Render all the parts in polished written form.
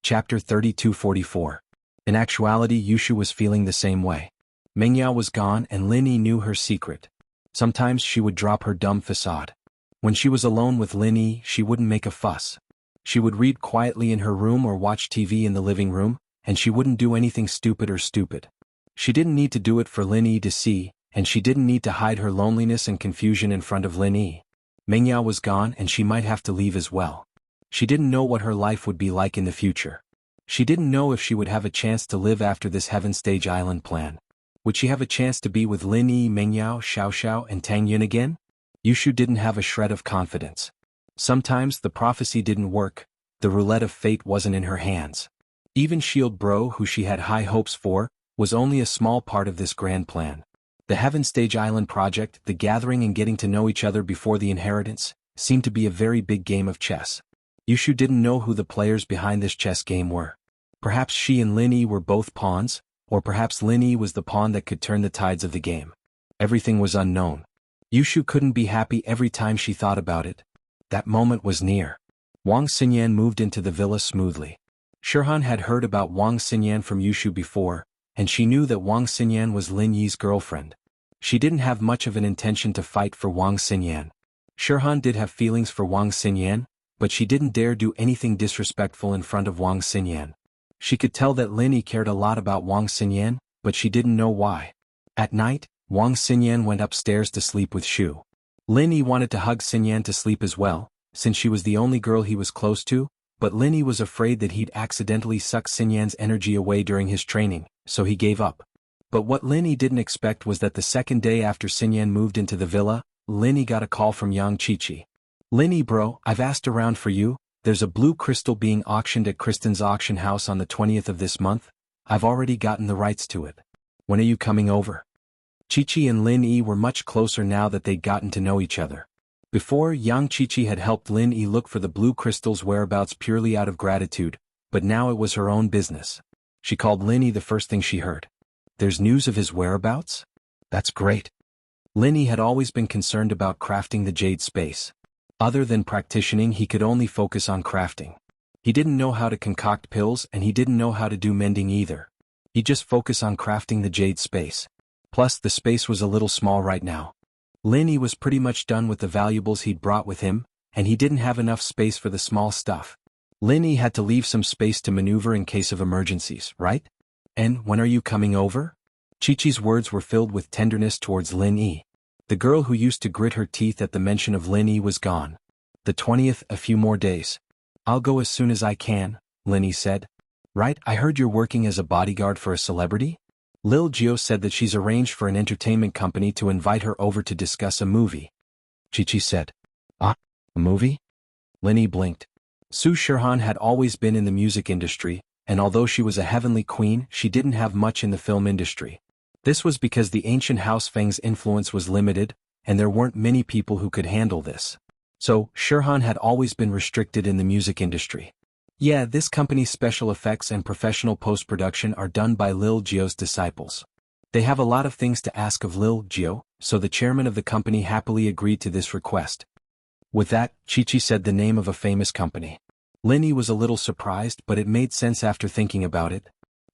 Chapter 3244. In actuality, Yushu was feeling the same way. Mengyao was gone and Lin Yi knew her secret. Sometimes she would drop her dumb facade. When she was alone with Lin Yi, she wouldn't make a fuss. She would read quietly in her room or watch TV in the living room, and she wouldn't do anything stupid. She didn't need to do it for Lin Yi to see, and she didn't need to hide her loneliness and confusion in front of Lin Yi. Mengyao was gone and she might have to leave as well. She didn't know what her life would be like in the future. She didn't know if she would have a chance to live after this Heaven Stage Island plan. Would she have a chance to be with Lin Yi, Mengyao, Xiao, and Tang Yun again? Yushu didn't have a shred of confidence. Sometimes the prophecy didn't work, the roulette of fate wasn't in her hands. Even Shield Bro, who she had high hopes for, was only a small part of this grand plan. The Heaven Stage Island project, the gathering and getting to know each other before the inheritance, seemed to be a very big game of chess. Yushu didn't know who the players behind this chess game were. Perhaps she and Lin Yi were both pawns, or perhaps Lin Yi was the pawn that could turn the tides of the game. Everything was unknown. Yushu couldn't be happy every time she thought about it. That moment was near. Wang Xinyan moved into the villa smoothly. Shirhan had heard about Wang Xinyan from Yushu before, and she knew that Wang Xinyan was Lin Yi's girlfriend. She didn't have much of an intention to fight for Wang Xinyan. Shirhan did have feelings for Wang Xinyan, but she didn't dare do anything disrespectful in front of Wang Xinyan. She could tell that Lin Yi cared a lot about Wang Xinyan, but she didn't know why. At night, Wang Xinyan went upstairs to sleep with Shu. Lin Yi wanted to hug Xinyan to sleep as well, since she was the only girl he was close to, but Lin Yi was afraid that he'd accidentally suck Xinyan's energy away during his training, so he gave up. But what Lin Yi didn't expect was that the second day after Xinyan moved into the villa, Lin Yi got a call from Yang Qiqi. Lin Yi bro, I've asked around for you, there's a blue crystal being auctioned at Kristen's auction house on the 20th of this month. I've already gotten the rights to it. When are you coming over? Qiqi and Lin Yi were much closer now that they'd gotten to know each other. Before, Yang Qiqi had helped Lin Yi look for the blue crystal's whereabouts purely out of gratitude, but now it was her own business. She called Lin Yi the first thing she heard. There's news of his whereabouts? That's great. Lin Yi had always been concerned about crafting the jade space. Other than practicing, he could only focus on crafting. He didn't know how to concoct pills and he didn't know how to do mending either. He'd just focus on crafting the jade space. Plus, the space was a little small right now. Lin Yi was pretty much done with the valuables he'd brought with him, and he didn't have enough space for the small stuff. Lin Yi had to leave some space to maneuver in case of emergencies, right? And when are you coming over? Qiqi's words were filled with tenderness towards Lin Yi. The girl who used to grit her teeth at the mention of Lin Yi was gone. The 20th, a few more days. I'll go as soon as I can, Lin Yi said. Right, I heard you're working as a bodyguard for a celebrity? Lil Jio said that she's arranged for an entertainment company to invite her over to discuss a movie. Qiqi said. Ah, a movie? Lin Yi blinked. Su Shirhan had always been in the music industry, and although she was a heavenly queen, she didn't have much in the film industry. This was because the ancient House Feng's influence was limited, and there weren't many people who could handle this. So, Shirhan had always been restricted in the music industry. Yeah, this company's special effects and professional post-production are done by Lil Jio's disciples. They have a lot of things to ask of Lil Jio, so the chairman of the company happily agreed to this request. With that, Qiqi said the name of a famous company. Lin Yi was a little surprised, but it made sense after thinking about it.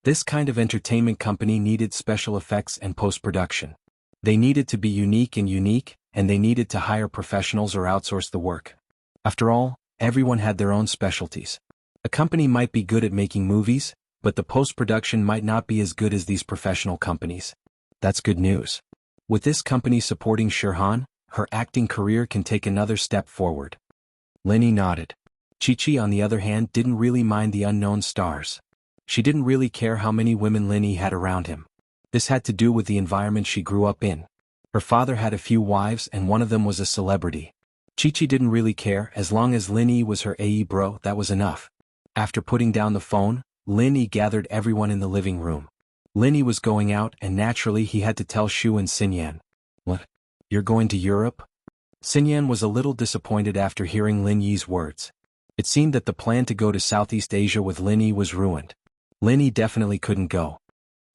This kind of entertainment company needed special effects and post-production. They needed to be unique, and they needed to hire professionals or outsource the work. After all, everyone had their own specialties. A company might be good at making movies, but the post-production might not be as good as these professional companies. That's good news. With this company supporting Shirhan, her acting career can take another step forward. Lin Yi nodded. Qiqi, on the other hand, didn't really mind the unknown stars. She didn't really care how many women Lin Yi had around him. This had to do with the environment she grew up in. Her father had a few wives and one of them was a celebrity. Qiqi didn't really care, as long as Lin Yi was her AE bro, that was enough. After putting down the phone, Lin Yi gathered everyone in the living room. Lin Yi was going out and naturally he had to tell Shu and Xinyan. What? You're going to Europe? Xinyan was a little disappointed after hearing Lin Yi's words. It seemed that the plan to go to Southeast Asia with Lin Yi was ruined. Lin Yi definitely couldn't go.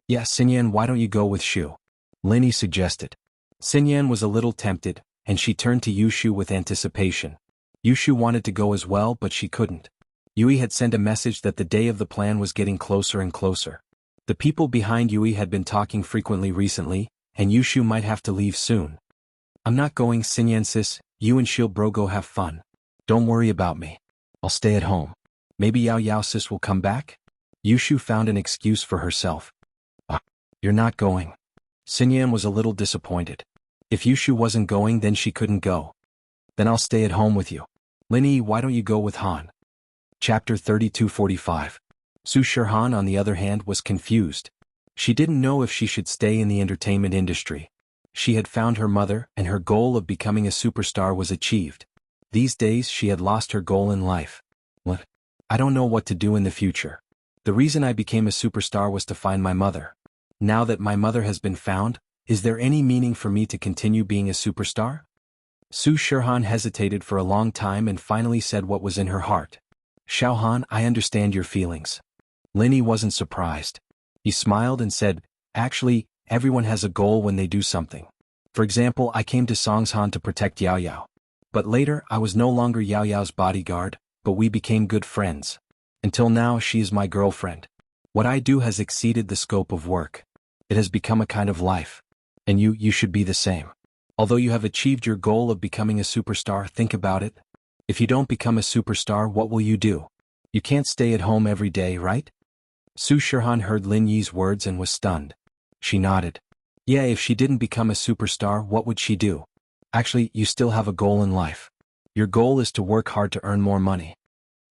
Yeah, Xinyan, why don't you go with Shu? Lin Yi suggested. Xinyan was a little tempted, and she turned to Yushu with anticipation. Yushu wanted to go as well, but she couldn't. Yui had sent a message that the day of the plan was getting closer and closer. The people behind Yui had been talking frequently recently, and Yushu might have to leave soon. I'm not going, Sinyan sis, you and Shil bro go have fun. Don't worry about me. I'll stay at home. Maybe Yao Yao sis will come back? Yushu found an excuse for herself. You're not going. Sinyan was a little disappointed. If Yushu wasn't going, then she couldn't go. Then I'll stay at home with you. Linny, why don't you go with Han? Chapter 32:45. Su Shirhan, on the other hand, was confused. She didn't know if she should stay in the entertainment industry. She had found her mother, and her goal of becoming a superstar was achieved. These days she had lost her goal in life. What? I don't know what to do in the future. The reason I became a superstar was to find my mother. Now that my mother has been found, is there any meaning for me to continue being a superstar? Su Shirhan hesitated for a long time and finally said what was in her heart. Xiaohan, I understand your feelings. Linny wasn't surprised. He smiled and said, actually, everyone has a goal when they do something. For example, I came to Songshan to protect Yao Yao. But later, I was no longer Yao Yao's bodyguard, but we became good friends. Until now, she is my girlfriend. What I do has exceeded the scope of work. It has become a kind of life. And you should be the same. Although you have achieved your goal of becoming a superstar, think about it. If you don't become a superstar, what will you do? You can't stay at home every day, right? Su Shirhan heard Lin Yi's words and was stunned. She nodded. Yeah, if she didn't become a superstar, what would she do? Actually, you still have a goal in life. Your goal is to work hard to earn more money.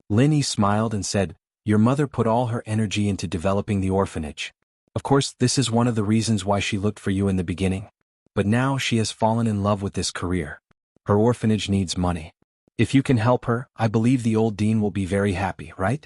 Lin Yi smiled and said, your mother put all her energy into developing the orphanage. Of course, this is one of the reasons why she looked for you in the beginning. But now she has fallen in love with this career. Her orphanage needs money. If you can help her, I believe the old dean will be very happy, right?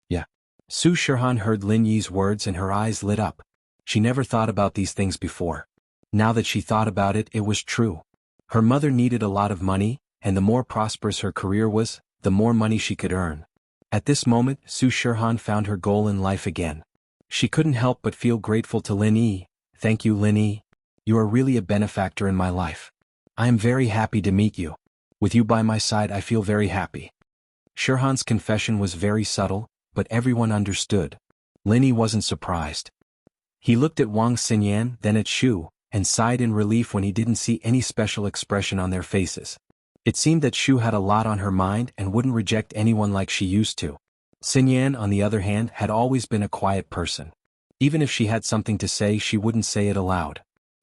Yeah. Su Shirhan heard Lin Yi's words and her eyes lit up. She never thought about these things before. Now that she thought about it, it was true. Her mother needed a lot of money, and the more prosperous her career was, the more money she could earn. At this moment, Su Shirhan found her goal in life again. She couldn't help but feel grateful to Lin Yi. Thank you, Lin Yi. You are really a benefactor in my life. I am very happy to meet you. With you by my side, I feel very happy. Shirhan's confession was very subtle, but everyone understood. Lin Yi wasn't surprised. He looked at Wang Xinyan, then at Shu, and sighed in relief when he didn't see any special expression on their faces. It seemed that Shu had a lot on her mind and wouldn't reject anyone like she used to. Xinyan, on the other hand, had always been a quiet person. Even if she had something to say, she wouldn't say it aloud.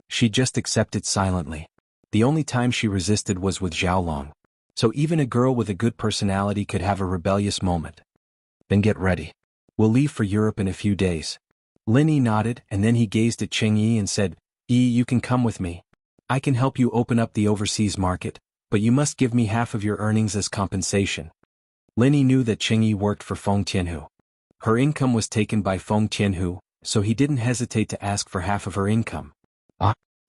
She'd just accept it silently. The only time she resisted was with Xiaolong. So even a girl with a good personality could have a rebellious moment. Then get ready. We'll leave for Europe in a few days. Lin Yi nodded, and then he gazed at Cheng Yi and said, You can come with me. I can help you open up the overseas market, but you must give me half of your earnings as compensation. Lin Yi knew that Cheng Yi worked for Feng Tianhu. Her income was taken by Feng Tianhu, so he didn't hesitate to ask for half of her income.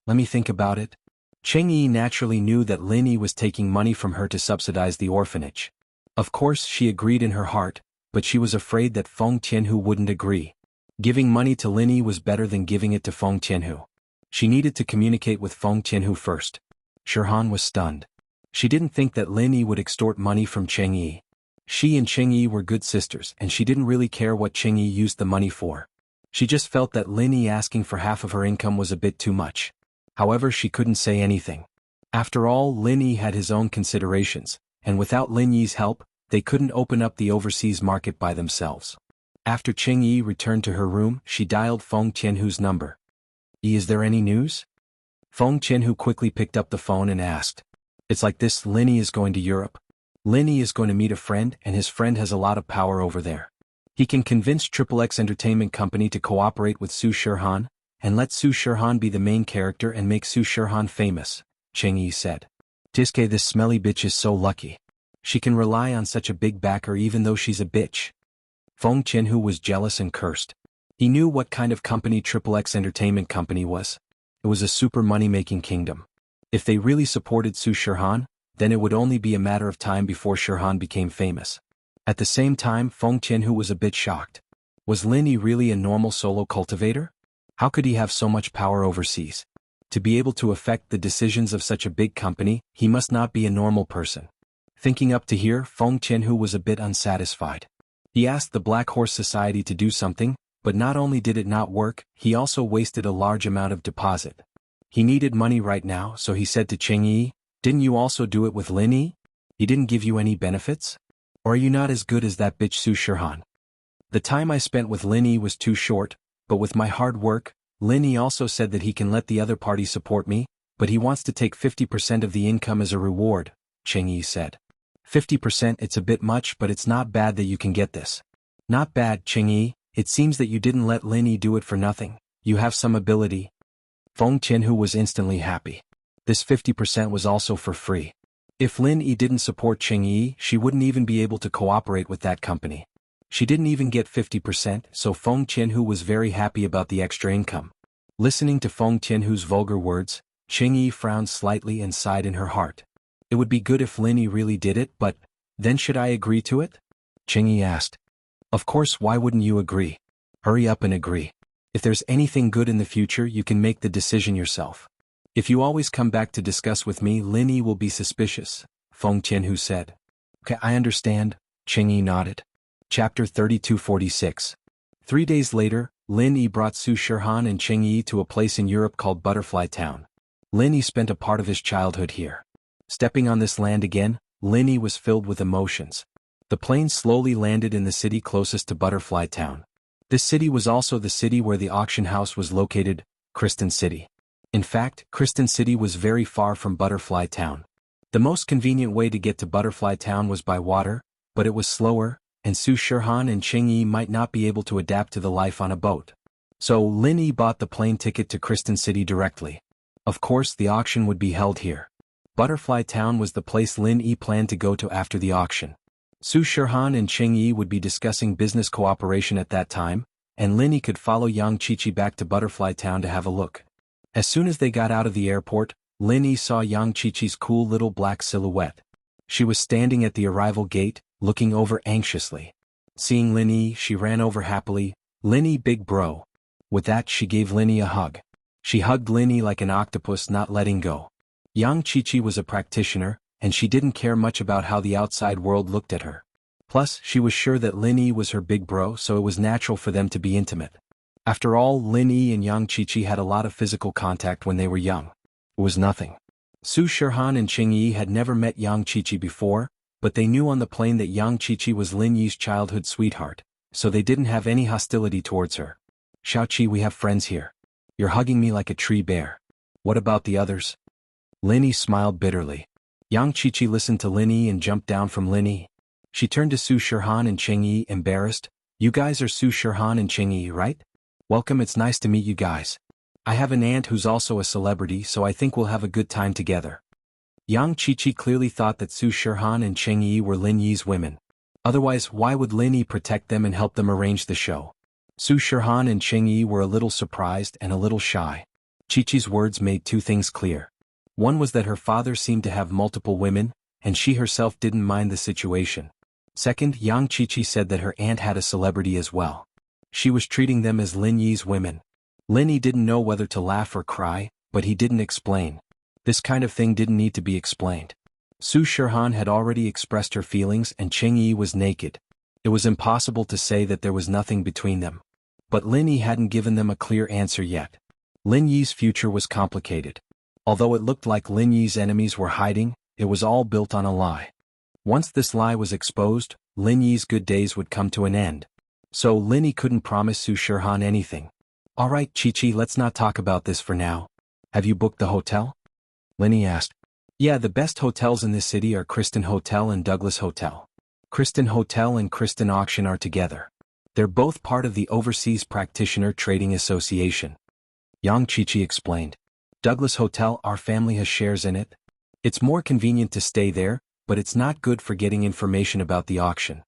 Let me think about it. Cheng Yi naturally knew that Lin Yi was taking money from her to subsidize the orphanage. Of course, she agreed in her heart, but she was afraid that Feng Tianhu wouldn't agree. Giving money to Lin Yi was better than giving it to Feng Tianhu. She needed to communicate with Feng Tianhu first. Shirhan was stunned. She didn't think that Lin Yi would extort money from Cheng Yi. She and Cheng Yi were good sisters, and she didn't really care what Cheng Yi used the money for. She just felt that Lin Yi asking for half of her income was a bit too much. However, she couldn't say anything. After all, Lin Yi had his own considerations, and without Lin Yi's help, they couldn't open up the overseas market by themselves. After Cheng Yi returned to her room, she dialed Feng Tianhu's number. Is there any news? Feng Tianhu quickly picked up the phone and asked. It's like this, Lin Yi is going to Europe. Lin Yi is going to meet a friend, and his friend has a lot of power over there. He can convince XXX Entertainment Company to cooperate with Su Shirhan, and let Su Shirhan be the main character and make Su Shirhan famous, Cheng Yi said. Tiske, this smelly bitch is so lucky. She can rely on such a big backer even though she's a bitch. Feng Tianhu was jealous and cursed. He knew what kind of company XXX Entertainment Company was. It was a super money-making kingdom. If they really supported Su Shirhan, then it would only be a matter of time before Shirhan became famous. At the same time, Feng Tianhu was a bit shocked. Was Lin Yi really a normal solo cultivator? How could he have so much power overseas? To be able to affect the decisions of such a big company, he must not be a normal person. Thinking up to here, Feng Tianhu was a bit unsatisfied. He asked the Black Horse Society to do something, but not only did it not work, he also wasted a large amount of deposit. He needed money right now, so he said to Cheng Yi, "Didn't you also do it with Lin Yi? He didn't give you any benefits? Or are you not as good as that bitch Su Shihan? The time I spent with Lin Yi was too short, but with my hard work, Lin Yi also said that he can let the other party support me, but he wants to take 50% of the income as a reward," Cheng Yi said. 50%, it's a bit much, but it's not bad that you can get this. Not bad, Cheng Yi, it seems that you didn't let Lin Yi do it for nothing, you have some ability. Feng Tianhu was instantly happy. This 50% was also for free. If Lin Yi didn't support Cheng Yi, she wouldn't even be able to cooperate with that company. She didn't even get 50%, so Feng Tianhu was very happy about the extra income. Listening to Feng Tianhu's vulgar words, Cheng Yi frowned slightly and sighed in her heart. It would be good if Lin Yi really did it, but then should I agree to it? Cheng Yi asked. Of course, why wouldn't you agree? Hurry up and agree. If there's anything good in the future, you can make the decision yourself. If you always come back to discuss with me, Lin Yi will be suspicious, Feng Tianhu said. Okay, I understand, Cheng Yi nodded. Chapter 3246. 3 days later, Lin Yi brought Su Shihan and Cheng Yi to a place in Europe called Butterfly Town. Lin Yi spent a part of his childhood here. Stepping on this land again, Lin Yi was filled with emotions. The plane slowly landed in the city closest to Butterfly Town. This city was also the city where the auction house was located, Kristen City. In fact, Kristen City was very far from Butterfly Town. The most convenient way to get to Butterfly Town was by water, but it was slower, and Su Shihan and Cheng Yi might not be able to adapt to the life on a boat. So Lin Yi bought the plane ticket to Kristen City directly. Of course, the auction would be held here. Butterfly Town was the place Lin Yi planned to go to after the auction. Su Shihan and Cheng Yi would be discussing business cooperation at that time, and Lin Yi could follow Yang Qiqi back to Butterfly Town to have a look. As soon as they got out of the airport, Lin Yi saw Yang Qiqi's cool little black silhouette. She was standing at the arrival gate, looking over anxiously. Seeing Lin Yi, she ran over happily, "Lin Yi, big bro." With that, she gave Lin Yi a hug. She hugged Lin Yi like an octopus, not letting go. Yang Qiqi was a practitioner, and she didn't care much about how the outside world looked at her. Plus, she was sure that Lin Yi was her big bro, so it was natural for them to be intimate. After all, Lin Yi and Yang Qiqi had a lot of physical contact when they were young. It was nothing. Su Shihan and Cheng Yi had never met Yang Qiqi before, but they knew on the plane that Yang Qiqi was Lin Yi's childhood sweetheart, so they didn't have any hostility towards her. "Xiaoqi, we have friends here. You're hugging me like a tree bear. What about the others?" Lin Yi smiled bitterly. Yang Qiqi listened to Lin Yi and jumped down from Lin Yi. She turned to Su Shihan and Cheng Yi, embarrassed. "You guys are Su Shihan and Cheng Yi, right? Welcome, it's nice to meet you guys. I have an aunt who's also a celebrity, so I think we'll have a good time together." Yang Qiqi clearly thought that Su Shihan and Cheng Yi were Lin Yi's women. Otherwise, why would Lin Yi protect them and help them arrange the show? Su Shihan and Cheng Yi were a little surprised and a little shy. Qiqi's words made two things clear. One was that her father seemed to have multiple women, and she herself didn't mind the situation. Second, Yang Qiqi said that her aunt had a celebrity as well. She was treating them as Lin Yi's women. Lin Yi didn't know whether to laugh or cry, but he didn't explain. This kind of thing didn't need to be explained. Su Shihan had already expressed her feelings and Cheng Yi was naked. It was impossible to say that there was nothing between them. But Lin Yi hadn't given them a clear answer yet. Lin Yi's future was complicated. Although it looked like Lin Yi's enemies were hiding, it was all built on a lie. Once this lie was exposed, Lin Yi's good days would come to an end. So Lin Yi couldn't promise Su Shihan anything. "Alright, Qiqi, let's not talk about this for now. Have you booked the hotel?" Lin Yi asked. "Yeah, the best hotels in this city are Kristen Hotel and Douglas Hotel. Kristen Hotel and Kristen Auction are together. They're both part of the Overseas Practitioner Trading Association." Yang Qiqi explained. "Douglas Hotel, our family has shares in it. It's more convenient to stay there, but it's not good for getting information about the auction."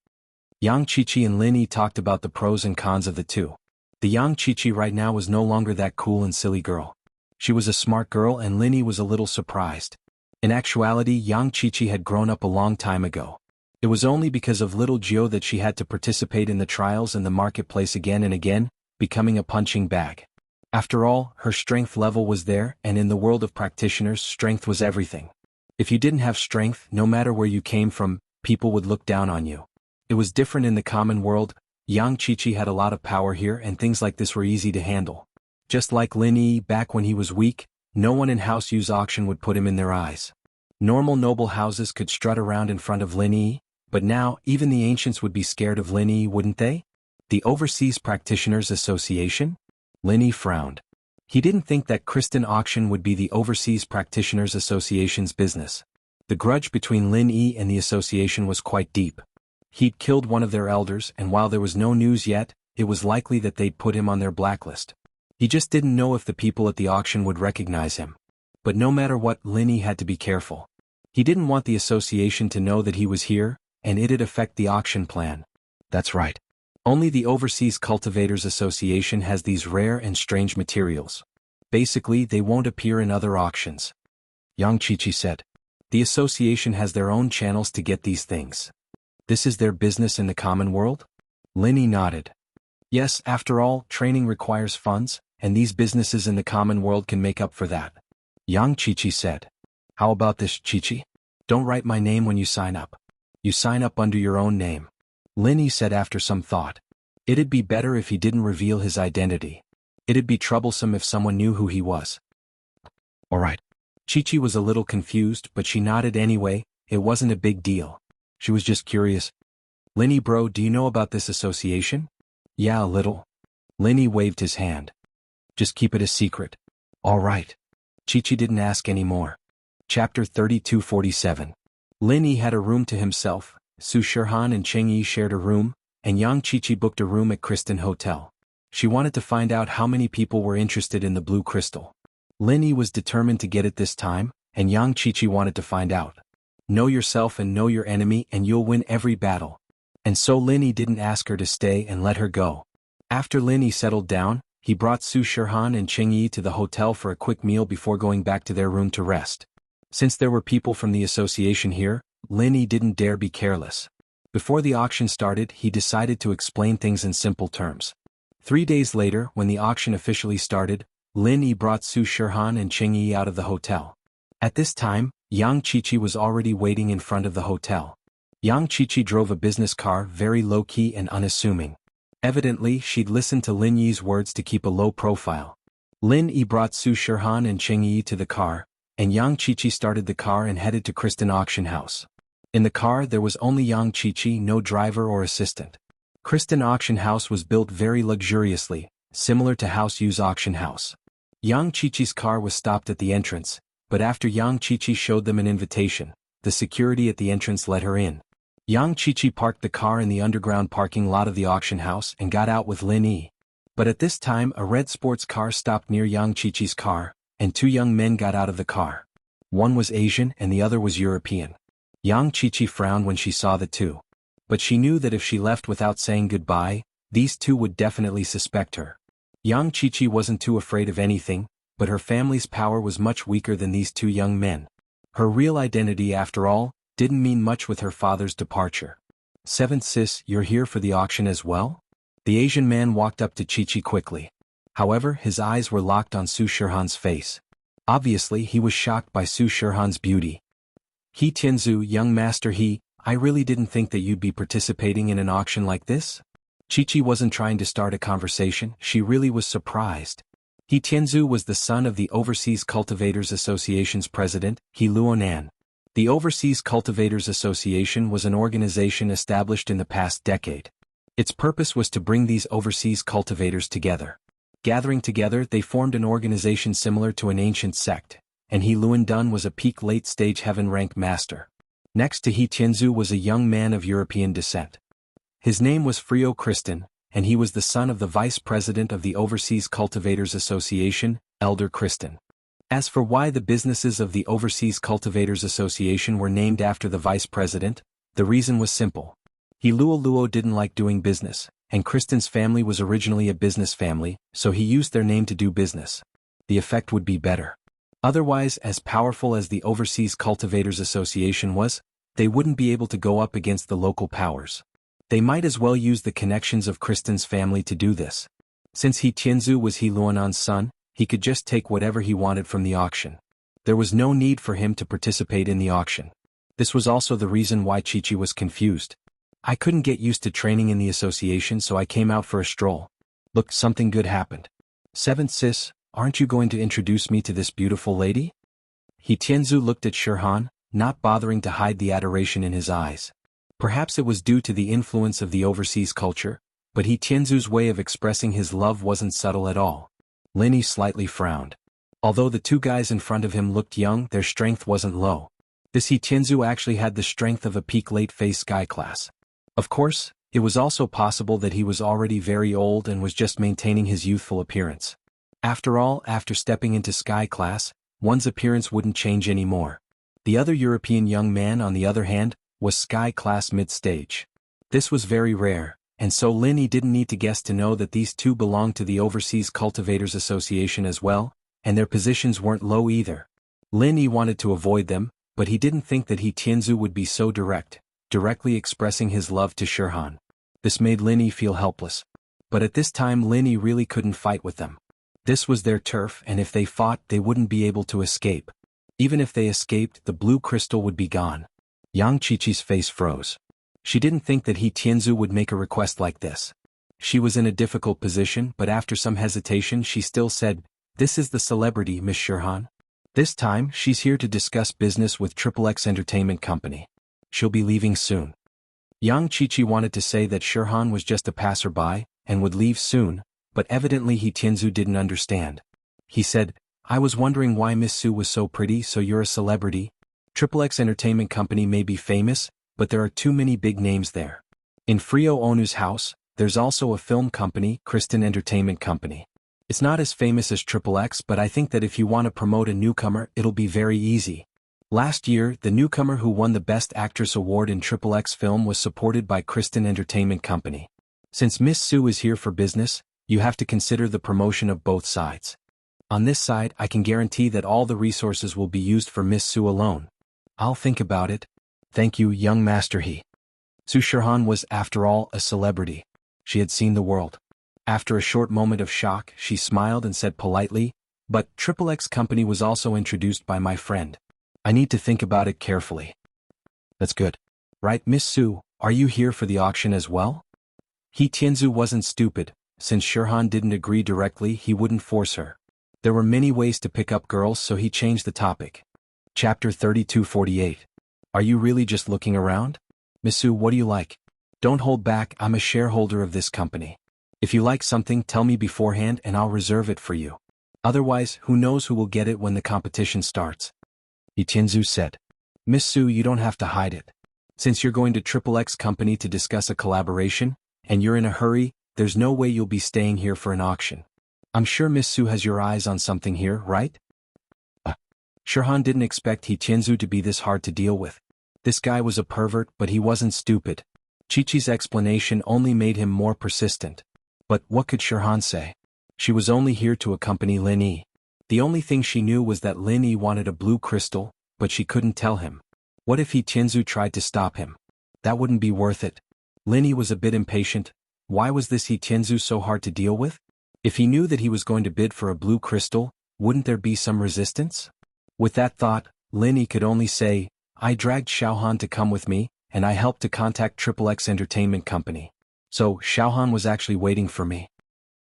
Yang Qiqi and Lin Yi talked about the pros and cons of the two. The Yang Qiqi right now was no longer that cool and silly girl. She was a smart girl and Lin Yi was a little surprised. In actuality, Yang Qiqi had grown up a long time ago. It was only because of little Jiao that she had to participate in the trials in the marketplace again and again, becoming a punching bag. After all, her strength level was there, and in the world of practitioners, strength was everything. If you didn't have strength, no matter where you came from, people would look down on you. It was different in the common world. Yang Qiqi had a lot of power here and things like this were easy to handle. Just like Lin Yi back when he was weak, no one in House Yu's auction would put him in their eyes. Normal noble houses could strut around in front of Lin Yi, but now even the ancients would be scared of Lin Yi, wouldn't they? The Overseas Practitioners Association? Lin Yi frowned. He didn't think that Kristen auction would be the Overseas Practitioners Association's business. The grudge between Lin Yi and the association was quite deep. He'd killed one of their elders, and while there was no news yet, it was likely that they'd put him on their blacklist. He just didn't know if the people at the auction would recognize him. But no matter what, Lin Yi had to be careful. He didn't want the association to know that he was here, and it'd affect the auction plan. That's right. Only the Overseas Cultivators Association has these rare and strange materials. Basically, they won't appear in other auctions. Yang Qiqi said. The association has their own channels to get these things. This is their business in the common world? Lin Yi nodded. Yes, after all, training requires funds, and these businesses in the common world can make up for that. Yang Qiqi said. How about this, Qiqi? Don't write my name when you sign up. You sign up under your own name. Lin Yi said after some thought. It'd be better if he didn't reveal his identity. It'd be troublesome if someone knew who he was. All right. Qiqi was a little confused, but she nodded anyway. It wasn't a big deal. She was just curious. Lin Yi bro, do you know about this association? Yeah, a little. Lin Yi waved his hand. Just keep it a secret. All right. Qiqi didn't ask any more. Chapter 3247. Lin Yi had a room to himself, Su Shirhan and Cheng Yi shared a room, and Yang Qiqi booked a room at Kristen Hotel. She wanted to find out how many people were interested in the blue crystal. Lin Yi was determined to get it this time, and Yang Qiqi wanted to find out. Know yourself and know your enemy and you'll win every battle. And so Lin Yi didn't ask her to stay and let her go. After Lin Yi settled down, he brought Su Shirhan and Cheng Yi to the hotel for a quick meal before going back to their room to rest. Since there were people from the association here, Lin Yi didn't dare be careless. Before the auction started, he decided to explain things in simple terms. 3 days later, when the auction officially started, Lin Yi brought Su Shirhan and Cheng Yi out of the hotel. At this time, Yang Qiqi was already waiting in front of the hotel. Yang Qiqi drove a business car, very low-key and unassuming. Evidently, she'd listened to Lin Yi's words to keep a low profile. Lin Yi brought Su Shirhan and Cheng Yi to the car, and Yang Qiqi started the car and headed to Kristen Auction House. In the car there was only Yang Qiqi, no driver or assistant. Kristen Auction House was built very luxuriously, similar to House Yu's auction house. Yang Qiqi's car was stopped at the entrance, but after Yang Qiqi showed them an invitation, the security at the entrance let her in. Yang Qiqi parked the car in the underground parking lot of the auction house and got out with Lin Yi. But at this time a red sports car stopped near Yang Qiqi's car, and 2 young men got out of the car. One was Asian and the other was European. Yang Qiqi frowned when she saw the two. But she knew that if she left without saying goodbye, these two would definitely suspect her. Yang Qiqi wasn't too afraid of anything, but her family's power was much weaker than these 2 young men. Her real identity, after all, didn't mean much with her father's departure. "Seventh sis, you're here for the auction as well?" The Asian man walked up to Qiqi quickly. However, his eyes were locked on Su Shirhan's face. Obviously, he was shocked by Su Shirhan's beauty. "He Tianzu, young master I really didn't think that you'd be participating in an auction like this?" Qiqi wasn't trying to start a conversation, she really was surprised. He Tianzu was the son of the Overseas Cultivators Association's president, He Luonan. The Overseas Cultivators Association was an organization established in the past decade. Its purpose was to bring these overseas cultivators together. Gathering together, they formed an organization similar to an ancient sect, and He Luonan was a peak late-stage heaven-rank master. Next to He Tianzu was a young man of European descent. His name was Frio Kristen, and he was the son of the vice president of the Overseas Cultivators Association, Elder Kristen. As for why the businesses of the Overseas Cultivators Association were named after the vice president, the reason was simple. He Luo didn't like doing business, and Kristen's family was originally a business family, so he used their name to do business. The effect would be better. Otherwise, as powerful as the Overseas Cultivators Association was, they wouldn't be able to go up against the local powers. They might as well use the connections of Kristen's family to do this. Since He Tianzu was He Luonan's son, he could just take whatever he wanted from the auction. There was no need for him to participate in the auction. This was also the reason why Chi-Chi was confused. I couldn't get used to training in the association, so I came out for a stroll. Look, something good happened. Seventh sis, aren't you going to introduce me to this beautiful lady? He Tianzu looked at Shirhan, not bothering to hide the adoration in his eyes. Perhaps it was due to the influence of the overseas culture, but He Tianzu's way of expressing his love wasn't subtle at all. Linny slightly frowned. Although the two guys in front of him looked young, their strength wasn't low. This He Tianzu actually had the strength of a peak late-phase sky class. Of course, it was also possible that he was already very old and was just maintaining his youthful appearance. After all, after stepping into sky class, one's appearance wouldn't change anymore. The other European young man, on the other hand, was sky class mid-stage. This was very rare, and so Linny didn't need to guess to know that these two belonged to the Overseas Cultivators Association as well, and their positions weren't low either. Linny wanted to avoid them, but he didn't think that He Tianzu would be so directly expressing his love to Shirhan. This made Linny feel helpless. But at this time Linny really couldn't fight with them. This was their turf, and if they fought they wouldn't be able to escape. Even if they escaped, the blue crystal would be gone. Yang Chi-Chi's face froze. She didn't think that He Tianzu would make a request like this. She was in a difficult position, but after some hesitation she still said, "This is the celebrity, Miss Shirhan. This time, she's here to discuss business with XXX Entertainment Company. She'll be leaving soon." Yang Chi-Chi wanted to say that Shirhan was just a passerby, and would leave soon, but evidently He Tianzu didn't understand. He said, "I was wondering why Miss Su was so pretty, so you're a celebrity? XXX Entertainment Company may be famous, but there are too many big names there. In Frio Onu's house, there's also a film company, Kristen Entertainment Company. It's not as famous as XXX, but I think that if you want to promote a newcomer, it'll be very easy. Last year, the newcomer who won the Best Actress award in XXX film was supported by Kristen Entertainment Company. Since Miss Su is here for business, you have to consider the promotion of both sides. On this side, I can guarantee that all the resources will be used for Miss Su alone. I'll think about it. Thank you, young master." Su Shirhan was, after all, a celebrity. She had seen the world. After a short moment of shock, she smiled and said politely, "But XXX Company was also introduced by my friend. I need to think about it carefully." "That's good. Right, Miss Su, are you here for the auction as well?" He Tianzu wasn't stupid. Since Shirhan didn't agree directly, he wouldn't force her. There were many ways to pick up girls, so he changed the topic. Chapter 3248. Are you really just looking around? Miss Su, what do you like? Don't hold back, I'm a shareholder of this company. If you like something, tell me beforehand and I'll reserve it for you. Otherwise, who knows who will get it when the competition starts. He Tianzu said. Miss Su, you don't have to hide it. Since you're going to XXX Company to discuss a collaboration, and you're in a hurry, there's no way you'll be staying here for an auction. I'm sure Miss Su has your eyes on something here, right? Shirhan didn't expect He Tianzu to be this hard to deal with. This guy was a pervert, but he wasn't stupid. Chi-Chi's explanation only made him more persistent. But what could Shirhan say? She was only here to accompany Lin Yi. The only thing she knew was that Lin Yi wanted a blue crystal, but she couldn't tell him. What if He Tianzu tried to stop him? That wouldn't be worth it. Lin Yi was a bit impatient. Why was this He Tianzu so hard to deal with? If he knew that he was going to bid for a blue crystal, wouldn't there be some resistance? With that thought, Lin Yi could only say, I dragged Xiaohan to come with me, and I helped to contact XXX Entertainment Company. So, Xiaohan was actually waiting for me.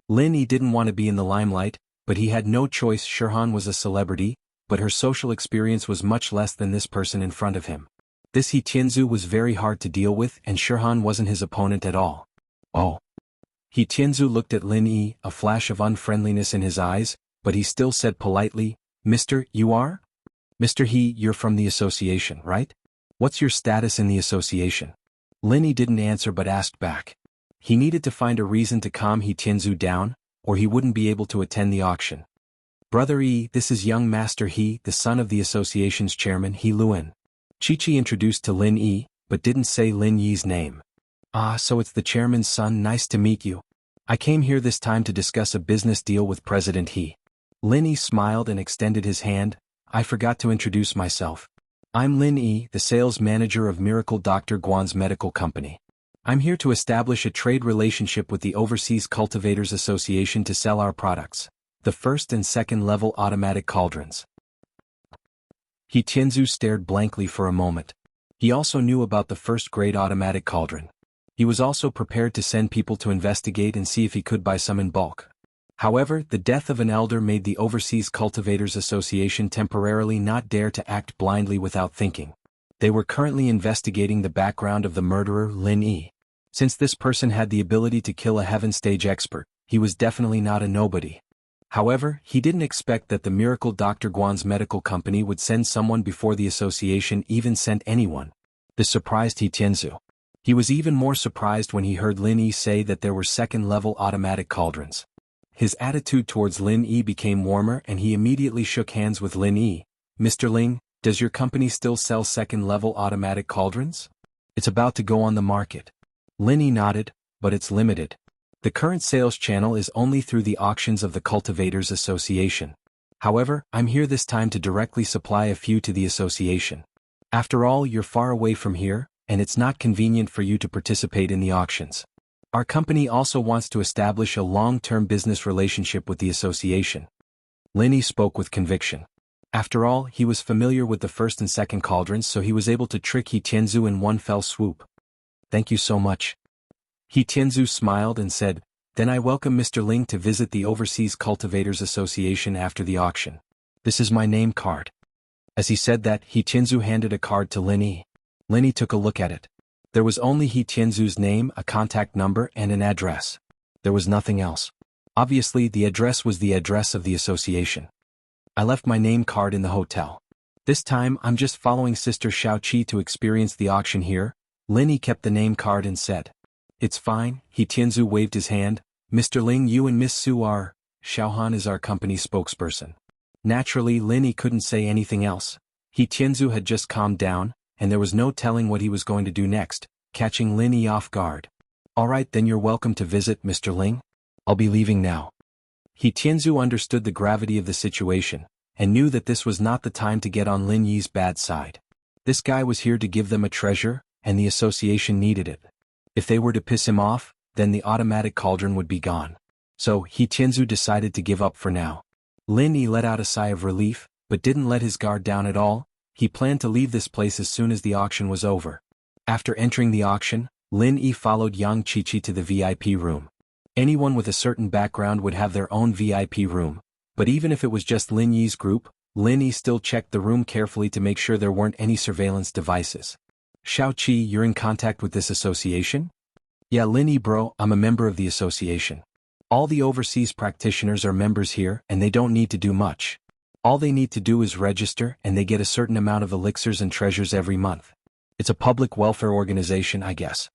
Lin Yi didn't want to be in the limelight, but he had no choice. Shirhan was a celebrity, but her social experience was much less than this person in front of him. This He Tianzu was very hard to deal with, and Shirhan wasn't his opponent at all. Oh. He Tianzu looked at Lin Yi, a flash of unfriendliness in his eyes, but he still said politely, Mister, you are? Mr. He, you're from the association, right? What's your status in the association? Lin Yi didn't answer but asked back. He needed to find a reason to calm He Tianzu down, or he wouldn't be able to attend the auction. Brother Yi, this is young Master He, the son of the association's chairman He Luan. Chi-Chi introduced to Lin Yi, but didn't say Lin Yi's name. Ah, so it's the chairman's son, nice to meet you. I came here this time to discuss a business deal with President He. Lin Yi smiled and extended his hand. I forgot to introduce myself. I'm Lin Yi, the sales manager of Miracle Dr. Guan's medical company. I'm here to establish a trade relationship with the Overseas Cultivators Association to sell our products, the first and second level automatic cauldrons. He Tianzu stared blankly for a moment. He also knew about the first-grade automatic cauldron. He was also prepared to send people to investigate and see if he could buy some in bulk. However, the death of an elder made the Overseas Cultivators Association temporarily not dare to act blindly without thinking. They were currently investigating the background of the murderer Lin Yi. Since this person had the ability to kill a heaven stage expert, he was definitely not a nobody. However, he didn't expect that the miracle Dr. Guan's medical company would send someone before the association even sent anyone. This surprised He Tianzu. He was even more surprised when he heard Lin Yi say that there were second-level automatic cauldrons. His attitude towards Lin Yi became warmer and he immediately shook hands with Lin Yi. "Mr. Ling, does your company still sell second-level automatic cauldrons? It's about to go on the market." Lin Yi nodded, "But it's limited. The current sales channel is only through the auctions of the Cultivators Association. However, I'm here this time to directly supply a few to the association. After all, you're far away from here, and it's not convenient for you to participate in the auctions. Our company also wants to establish a long-term business relationship with the association." Lin Yi spoke with conviction. After all, he was familiar with the first and second cauldrons, so he was able to trick He Tianzu in one fell swoop. "Thank you so much." He Tianzu smiled and said, "Then I welcome Mr. Ling to visit the Overseas Cultivators Association after the auction. This is my name card." As he said that, He Tianzu handed a card to Lin Yi. Lin Yi took a look at it. There was only He Tianzu's name, a contact number, and an address. There was nothing else. Obviously, the address was the address of the association. "I left my name card in the hotel. This time, I'm just following Sister Xiaoqi to experience the auction here." Lin Yi kept the name card and said, "It's fine." He Tianzu waved his hand. "Mr. Ling, you and Miss Su are..." "Xiaohan is our company's spokesperson." Naturally, Lin Yi couldn't say anything else. He Tianzu had just calmed down, and there was no telling what he was going to do next, catching Lin Yi off guard. "All right, then you're welcome to visit, Mr. Ling. I'll be leaving now." He Tianzu understood the gravity of the situation, and knew that this was not the time to get on Lin Yi's bad side. This guy was here to give them a treasure, and the association needed it. If they were to piss him off, then the automatic cauldron would be gone. So, He Tianzu decided to give up for now. Lin Yi let out a sigh of relief, but didn't let his guard down at all. He planned to leave this place as soon as the auction was over. After entering the auction, Lin Yi followed Yang Qiqi to the VIP room. Anyone with a certain background would have their own VIP room, but even if it was just Lin Yi's group, Lin Yi still checked the room carefully to make sure there weren't any surveillance devices. "Xiaoqi, you're in contact with this association?" "Yeah, Lin Yi bro, I'm a member of the association. All the overseas practitioners are members here and they don't need to do much. All they need to do is register and they get a certain amount of elixirs and treasures every month. It's a public welfare organization, I guess."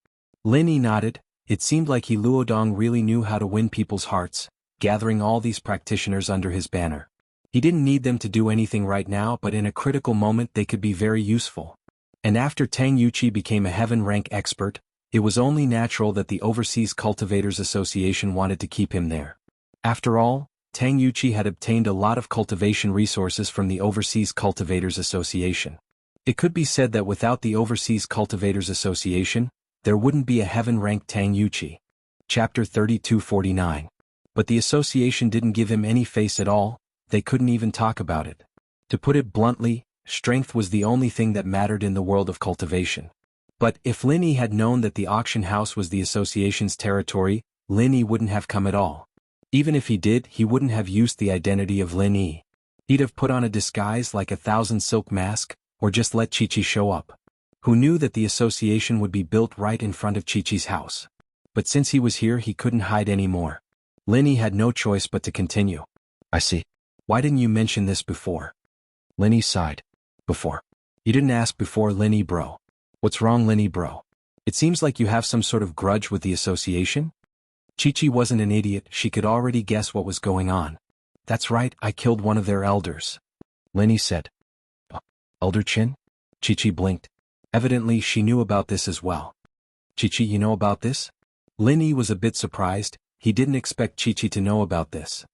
Lin Yi nodded. It seemed like He Luodong really knew how to win people's hearts, gathering all these practitioners under his banner. He didn't need them to do anything right now, but in a critical moment they could be very useful. And after Tang Yuqi became a heaven rank expert, it was only natural that the Overseas Cultivators Association wanted to keep him there. After all, Tang Yuqi had obtained a lot of cultivation resources from the Overseas Cultivators Association. It could be said that without the Overseas Cultivators Association, there wouldn't be a heaven-ranked Tang Yuqi. Chapter 3249. But the association didn't give him any face at all, they couldn't even talk about it. To put it bluntly, strength was the only thing that mattered in the world of cultivation. But if Lin Yi had known that the auction house was the association's territory, Lin Yi wouldn't have come at all. Even if he did, he wouldn't have used the identity of Lin Yi. He'd have put on a disguise like a thousand silk mask, or just let Qiqi show up. Who knew that the association would be built right in front of Qiqi's house? But since he was here, he couldn't hide anymore. Lin Yi had no choice but to continue. "I see. Why didn't you mention this before?" Lin Yi sighed. "Before? You didn't ask before, Lin Yi bro. What's wrong, Lin Yi bro? It seems like you have some sort of grudge with the association?" Qiqi wasn't an idiot, she could already guess what was going on. "That's right, I killed one of their elders," Lin Yi said. "Elder Qin?" Qiqi blinked. Evidently she knew about this as well. "Qiqi, you know about this?" Lin Yi was a bit surprised, he didn't expect Qiqi to know about this.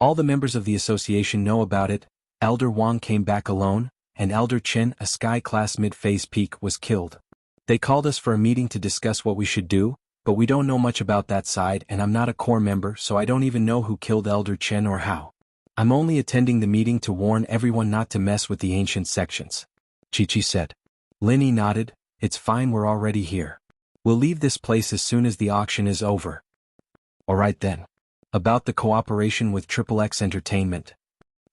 All the members of the association know about it. Elder Wang came back alone, and Elder Qin, a sky-class mid-phase peak, was killed. They called us for a meeting to discuss what we should do, but we don't know much about that side and I'm not a core member, so I don't even know who killed Elder Qin or how. I'm only attending the meeting to warn everyone not to mess with the ancient sections, Chi-Chi said. Linny nodded. It's fine, we're already here. We'll leave this place as soon as the auction is over. Alright then. About the cooperation with XXX Entertainment.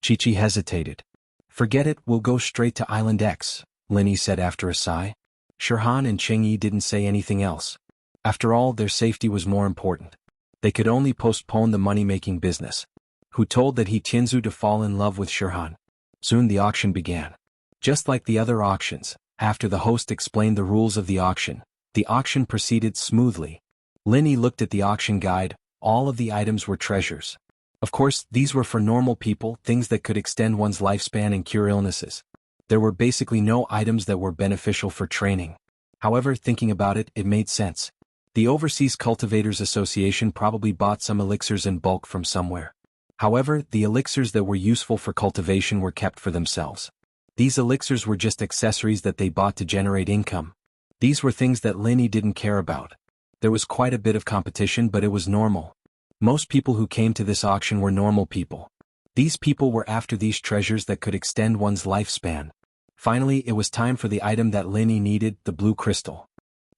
Chi-Chi hesitated. Forget it, we'll go straight to Island X, Linny said after a sigh. Shirhan and Chengyi didn't say anything else. After all, their safety was more important. They could only postpone the money-making business. Who told that he Tianzu to fall in love with Shirhan? Soon the auction began. Just like the other auctions, after the host explained the rules of the auction proceeded smoothly. Linny looked at the auction guide. All of the items were treasures. Of course, these were for normal people, things that could extend one's lifespan and cure illnesses. There were basically no items that were beneficial for training. However, thinking about it, it made sense. The Overseas Cultivators Association probably bought some elixirs in bulk from somewhere. However, the elixirs that were useful for cultivation were kept for themselves. These elixirs were just accessories that they bought to generate income. These were things that Linny didn't care about. There was quite a bit of competition, but it was normal. Most people who came to this auction were normal people. These people were after these treasures that could extend one's lifespan. Finally, it was time for the item that Linny needed, the blue crystal.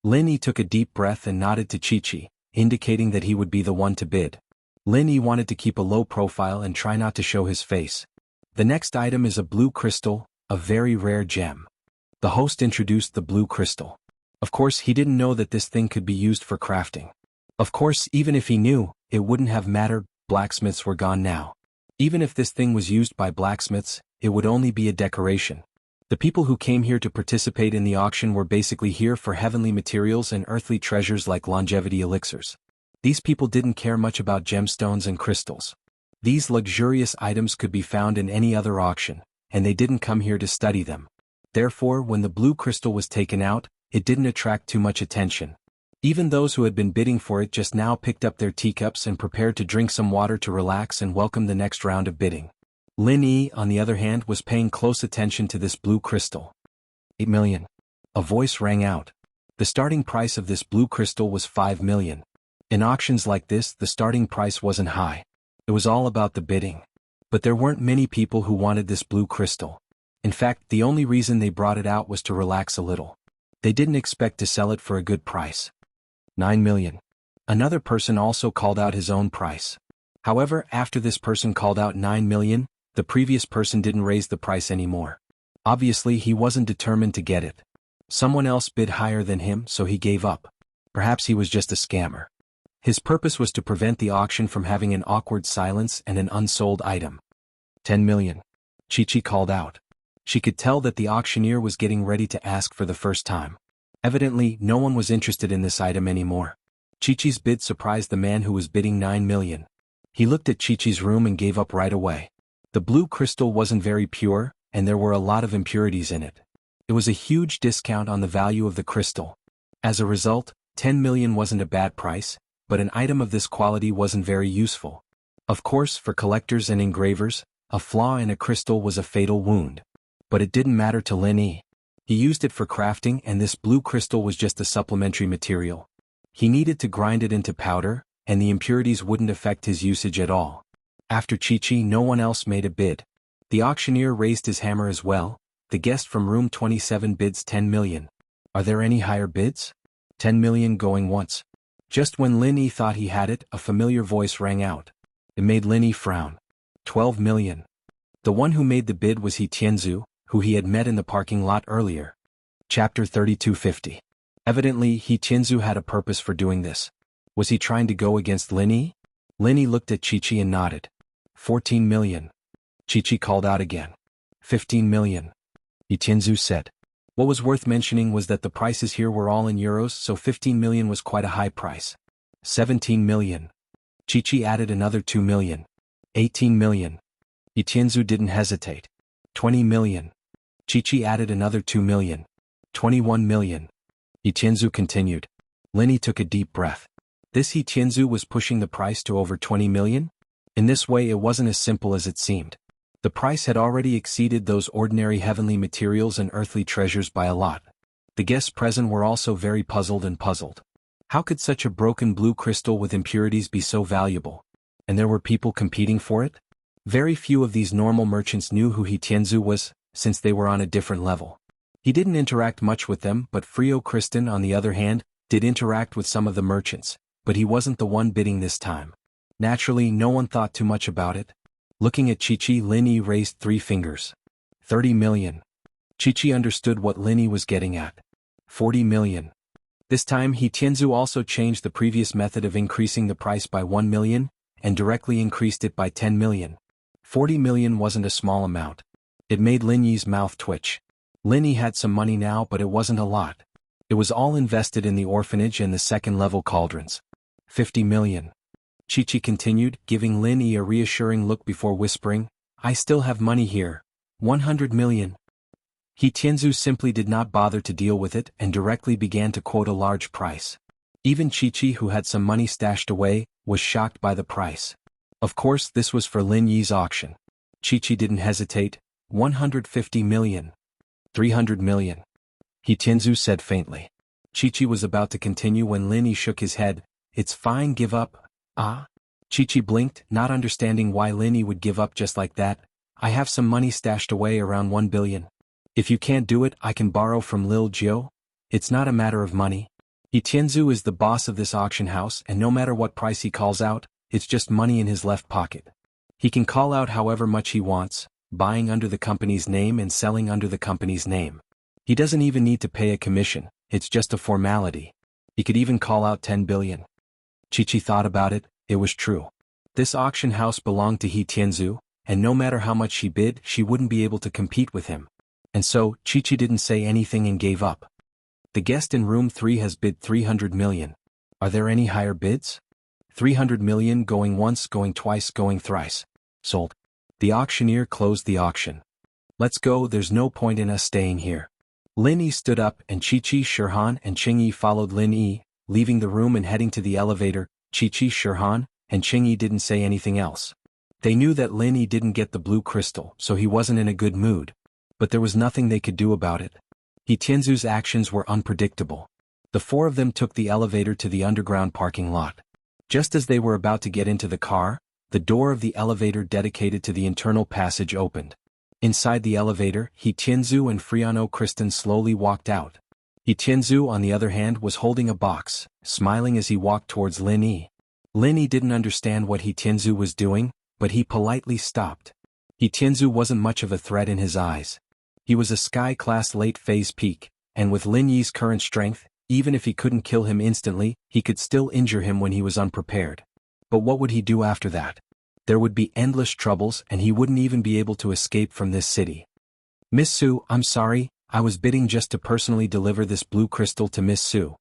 Linny took a deep breath and nodded to Chi-Chi, indicating that he would be the one to bid. Linny wanted to keep a low profile and try not to show his face. The next item is a blue crystal, a very rare gem. The host introduced the blue crystal. Of course, he didn't know that this thing could be used for crafting. Of course, even if he knew, it wouldn't have mattered, blacksmiths were gone now. Even if this thing was used by blacksmiths, it would only be a decoration. The people who came here to participate in the auction were basically here for heavenly materials and earthly treasures like longevity elixirs. These people didn't care much about gemstones and crystals. These luxurious items could be found in any other auction, and they didn't come here to study them. Therefore, when the blue crystal was taken out, it didn't attract too much attention. Even those who had been bidding for it just now picked up their teacups and prepared to drink some water to relax and welcome the next round of bidding. Linny, on the other hand, was paying close attention to this blue crystal. 8 million. A voice rang out. The starting price of this blue crystal was 5 million. In auctions like this, the starting price wasn't high. It was all about the bidding. But there weren't many people who wanted this blue crystal. In fact, the only reason they brought it out was to relax a little. They didn't expect to sell it for a good price. 9 million. Another person also called out his own price. However, after this person called out 9 million, the previous person didn't raise the price anymore. Obviously, he wasn't determined to get it. Someone else bid higher than him, so he gave up. Perhaps he was just a scammer. His purpose was to prevent the auction from having an awkward silence and an unsold item. 10 million. Chi-Chi called out. She could tell that the auctioneer was getting ready to ask for the first time. Evidently, no one was interested in this item anymore. Chi-Chi's bid surprised the man who was bidding 9 million. He looked at Chi-Chi's room and gave up right away. The blue crystal wasn't very pure, and there were a lot of impurities in it. It was a huge discount on the value of the crystal. As a result, 10 million wasn't a bad price, but an item of this quality wasn't very useful. Of course, for collectors and engravers, a flaw in a crystal was a fatal wound. But it didn't matter to Linny. He used it for crafting, and this blue crystal was just a supplementary material. He needed to grind it into powder, and the impurities wouldn't affect his usage at all. After Chi-Chi, no one else made a bid. The auctioneer raised his hammer as well. The guest from room 27 bids 10 million. Are there any higher bids? 10 million going once. Just when Linny thought he had it, a familiar voice rang out. It made Linny frown. 12 million. The one who made the bid was He Tianzu, who he had met in the parking lot earlier. Chapter 3250. Evidently, He Tianzu had a purpose for doing this. Was he trying to go against Linny? Linny looked at Chi-Chi and nodded. 14 million. Chi-Chi called out again. 15 million. He Tianzu said. What was worth mentioning was that the prices here were all in euros, so 15 million was quite a high price. 17 million. Chi-Chi added another 2 million. 18 million. He Tianzu didn't hesitate. 20 million. Chi-Chi added another 2 million. 21 million. He Tianzu continued. Linny took a deep breath. This He Tianzu was pushing the price to over 20 million? In this way, it wasn't as simple as it seemed. The price had already exceeded those ordinary heavenly materials and earthly treasures by a lot. The guests present were also very puzzled. How could such a broken blue crystal with impurities be so valuable? And there were people competing for it? Very few of these normal merchants knew who He Tianzu was, since they were on a different level. He didn't interact much with them, but Frio Kristen, on the other hand, did interact with some of the merchants, but he wasn't the one bidding this time. Naturally, no one thought too much about it. Looking at Chi-Chi, Lin Yi raised 3 fingers. 30 million. Chi-Chi understood what Lin Yi was getting at. 40 million. This time He Tianzu also changed the previous method of increasing the price by 1 million, and directly increased it by 10 million. 40 million wasn't a small amount. It made Lin Yi's mouth twitch. Lin Yi had some money now, but it wasn't a lot. It was all invested in the orphanage and the second-level cauldrons. 50 million. Chi-Chi continued, giving Lin Yi a reassuring look before whispering, I still have money here. 100 million. He Tianzu simply did not bother to deal with it and directly began to quote a large price. Even Chi-Chi, who had some money stashed away, was shocked by the price. Of course, this was for Lin Yi's auction. Chi-Chi didn't hesitate. 150 million. 300 million. He Tianzu said faintly. Chi-Chi was about to continue when Lin Yi shook his head. It's fine, give up. Ah? Chi-Chi blinked, not understanding why Lin Yi would give up just like that. I have some money stashed away, around 1 billion. If you can't do it, I can borrow from Lil Jiu. It's not a matter of money. He Tianzu is the boss of this auction house, and no matter what price he calls out, it's just money in his left pocket. He can call out however much he wants, buying under the company's name and selling under the company's name. He doesn't even need to pay a commission, it's just a formality. He could even call out 10 billion. Chi-Chi thought about it, it was true. This auction house belonged to He Tianzu, and no matter how much she bid, she wouldn't be able to compete with him. And so, Chi-Chi didn't say anything and gave up. The guest in room 3 has bid 300 million. Are there any higher bids? 300 million, going once, going twice, going thrice. Sold. The auctioneer closed the auction. Let's go, there's no point in us staying here. Lin Yi stood up and Chi-Chi, Shirhan and Qingyi followed Lin Yi, leaving the room and heading to the elevator. Chi-Chi, Shirhan, and Qingyi didn't say anything else. They knew that Lin Yi didn't get the blue crystal, so he wasn't in a good mood. But there was nothing they could do about it. He Tianzu's actions were unpredictable. The 4 of them took the elevator to the underground parking lot. Just as they were about to get into the car, the door of the elevator dedicated to the internal passage opened. Inside the elevator, He Tianzu and Friano Kristen slowly walked out. He Tianzu, on the other hand, was holding a box, smiling as he walked towards Lin Yi. Lin Yi didn't understand what He Tianzu was doing, but he politely stopped. He Tianzu wasn't much of a threat in his eyes. He was a sky-class late-phase peak, and with Lin Yi's current strength, even if he couldn't kill him instantly, he could still injure him when he was unprepared. But what would he do after that? There would be endless troubles and he wouldn't even be able to escape from this city. Miss Su, I'm sorry, I was bidding just to personally deliver this blue crystal to Miss Su.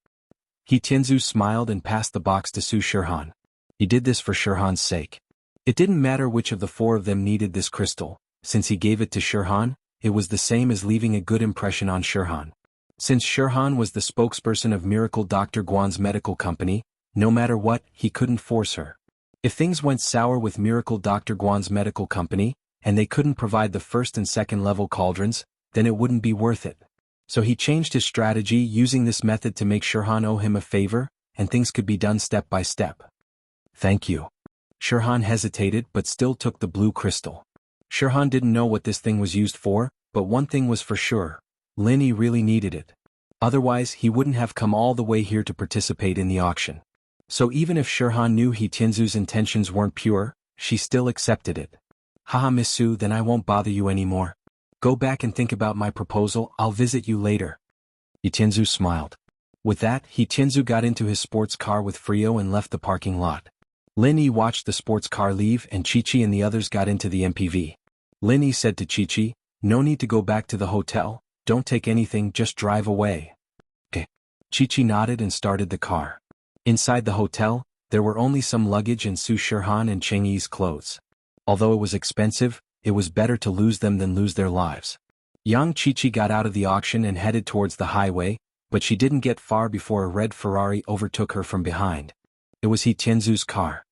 He Tianzu smiled and passed the box to Su Shirhan. He did this for Shirhan's sake. It didn't matter which of the 4 of them needed this crystal, since he gave it to Shirhan, it was the same as leaving a good impression on Shirhan. Since Shirhan was the spokesperson of Miracle Dr. Guan's medical company, no matter what, he couldn't force her. If things went sour with Miracle Dr. Guan's medical company, and they couldn't provide the first and second level cauldrons, then it wouldn't be worth it. So he changed his strategy, using this method to make Shirhan owe him a favor, and things could be done step by step. Thank you. Shirhan hesitated but still took the blue crystal. Shirhan didn't know what this thing was used for, but one thing was for sure. Lin Yi really needed it. Otherwise, he wouldn't have come all the way here to participate in the auction. So even if Shirhan knew He Tianzu's intentions weren't pure, she still accepted it. Haha, Miss Su, then I won't bother you anymore. Go back and think about my proposal, I'll visit you later. He Tianzu smiled. With that, He Tianzu got into his sports car with Frio and left the parking lot. Lin Yi watched the sports car leave and Chi-Chi and the others got into the MPV. Lin Yi said to Chi-Chi, no need to go back to the hotel, don't take anything, just drive away. Okay. Chi-Chi nodded and started the car. Inside the hotel, there were only some luggage and Su Shirhan and Cheng Yi's clothes. Although it was expensive, it was better to lose them than lose their lives. Young Chi-Chi got out of the auction and headed towards the highway, but she didn't get far before a red Ferrari overtook her from behind. It was He Tianzu's car.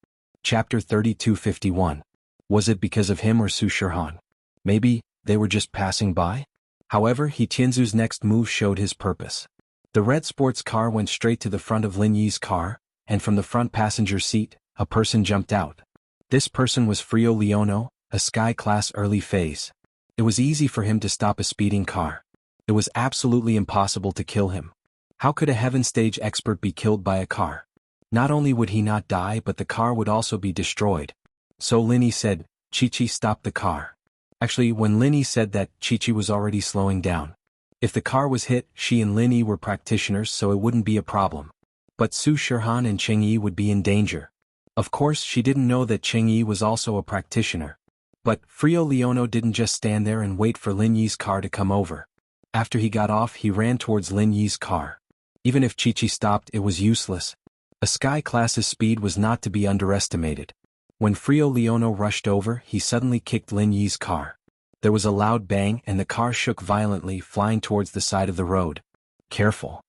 Chapter 3251. Was it because of him or Su Shirhan? Maybe, they were just passing by? However, He Tianzu's next move showed his purpose. The red sports car went straight to the front of Lin Yi's car, and from the front passenger seat, a person jumped out. This person was Frio Leono, a Sky-class early phase. It was easy for him to stop a speeding car. It was absolutely impossible to kill him. How could a heaven stage expert be killed by a car? Not only would he not die, but the car would also be destroyed. So Linny said, "Chi-Chi, stop the car." Actually, when Linny said that, Chi-Chi was already slowing down. If the car was hit, she and Linny were practitioners, so it wouldn't be a problem. But Su Shirhan and Cheng Yi would be in danger. Of course, she didn't know that Cheng Yi was also a practitioner. But Frio Leono didn't just stand there and wait for Lin Yi's car to come over. After he got off, he ran towards Lin Yi's car. Even if Chi-Chi stopped, it was useless. A Sky-class's speed was not to be underestimated. When Frio Leono rushed over, he suddenly kicked Lin Yi's car. There was a loud bang and the car shook violently, flying towards the side of the road. "Careful!"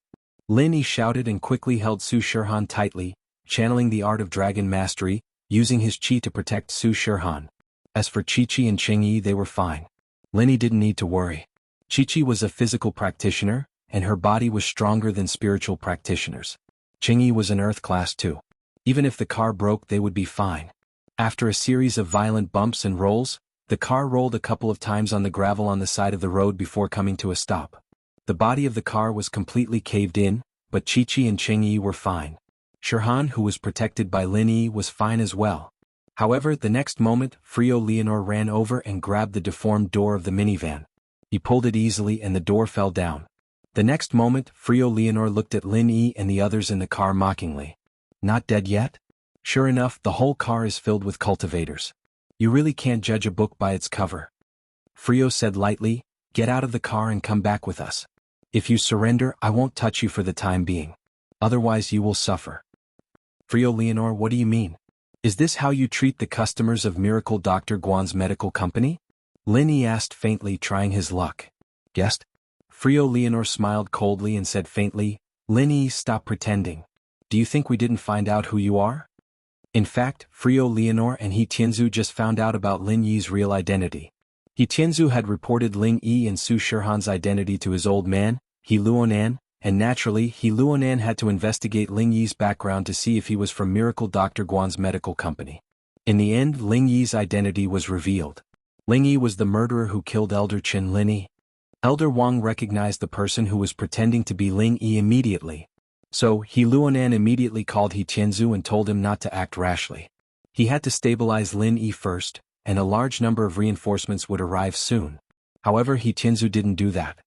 Lin Yi shouted and quickly held Su Shirhan tightly, channeling the art of dragon mastery, using his chi to protect Su Shirhan. As for Chi-Chi and Cheng Yi, they were fine. Lin Yi didn't need to worry. Chi-Chi was a physical practitioner, and her body was stronger than spiritual practitioners. Cheng Yi was an earth class too. Even if the car broke, they would be fine. After a series of violent bumps and rolls, the car rolled a couple of times on the gravel on the side of the road before coming to a stop. The body of the car was completely caved in, but Chi-Chi and Cheng Yi were fine. Shirhan, who was protected by Lin Yi, was fine as well. However, the next moment, Frio Leonor ran over and grabbed the deformed door of the minivan. He pulled it easily and the door fell down. The next moment, Frio Leonor looked at Lin Yi and the others in the car mockingly. "Not dead yet?" Sure enough, the whole car is filled with cultivators. "You really can't judge a book by its cover." Frio said lightly, "Get out of the car and come back with us. If you surrender, I won't touch you for the time being. Otherwise you will suffer." "Frio Leonor, what do you mean? Is this how you treat the customers of Miracle Dr. Guan's medical company?" Lin Yi asked faintly, trying his luck. "Yes?" Frio Leonor smiled coldly and said faintly, "Lin Yi, stop pretending. Do you think we didn't find out who you are?" In fact, Frio Leonor and He Tianzu just found out about Lin Yi's real identity. He Tianzu had reported Lin Yi and Su Shirhan's identity to his old man, He Luonan, and naturally, He Luonan had to investigate Lin Yi's background to see if he was from Miracle Dr. Guan's medical company. In the end, Lin Yi's identity was revealed. Lin Yi was the murderer who killed Elder Qin Lin Yi. Elder Wang recognized the person who was pretending to be Lin Yi immediately. So, He Luonan immediately called He Tianzu and told him not to act rashly. He had to stabilize Lin Yi first, and a large number of reinforcements would arrive soon. However, He Tianzu didn't do that.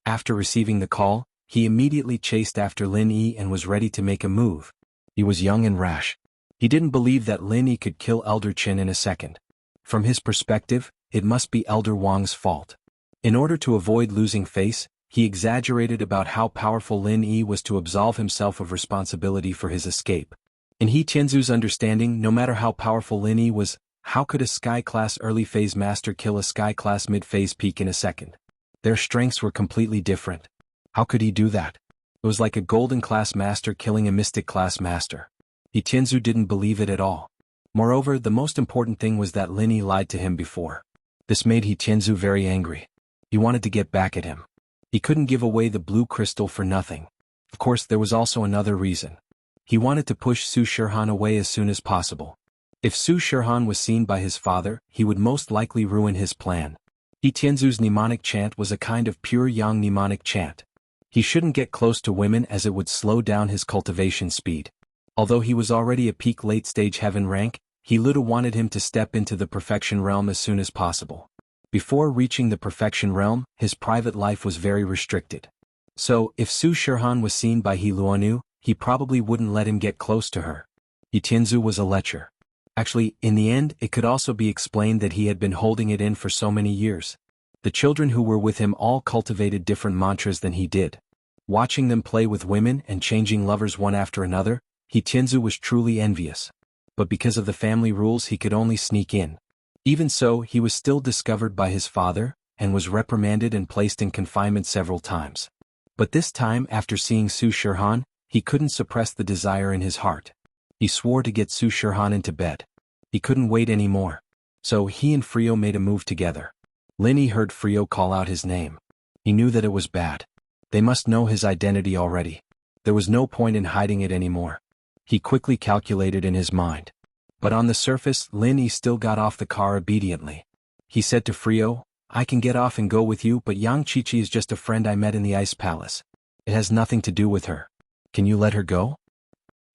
After receiving the call, he immediately chased after Lin Yi and was ready to make a move. He was young and rash. He didn't believe that Lin Yi could kill Elder Qin in a second. From his perspective, it must be Elder Wang's fault. In order to avoid losing face, he exaggerated about how powerful Lin Yi was to absolve himself of responsibility for his escape. In He Tianzu's understanding, no matter how powerful Lin Yi was, how could a Sky-class early-phase master kill a Sky-class mid-phase peak in a second? Their strengths were completely different. How could he do that? It was like a golden-class master killing a mystic-class master. He Tianzu didn't believe it at all. Moreover, the most important thing was that Lin Yi lied to him before. This made He Tianzu very angry. He wanted to get back at him. He couldn't give away the blue crystal for nothing. Of course, there was also another reason. He wanted to push Su Shirhan away as soon as possible. If Su Shirhan was seen by his father, he would most likely ruin his plan. He Tianzu's mnemonic chant was a kind of pure yang mnemonic chant. He shouldn't get close to women as it would slow down his cultivation speed. Although he was already a peak late-stage heaven rank, He Luda wanted him to step into the perfection realm as soon as possible. Before reaching the perfection realm, his private life was very restricted. So, if Su Shirhan was seen by He Luonu, he probably wouldn't let him get close to her. He Tianzu was a lecher. Actually, in the end, it could also be explained that he had been holding it in for so many years. The children who were with him all cultivated different mantras than he did. Watching them play with women and changing lovers one after another, He Tianzu was truly envious. But because of the family rules, he could only sneak in. Even so, he was still discovered by his father, and was reprimanded and placed in confinement several times. But this time, after seeing Su Shirhan, he couldn't suppress the desire in his heart. He swore to get Su Shirhan into bed. He couldn't wait anymore. So he and Frio made a move together. Lin Yi heard Frio call out his name. He knew that it was bad. They must know his identity already. There was no point in hiding it anymore. He quickly calculated in his mind. But on the surface, Lin Yi still got off the car obediently. he said to Frio, I can get off and go with you, but Yang Qiqi is just a friend I met in the Ice Palace. It has nothing to do with her. Can you let her go?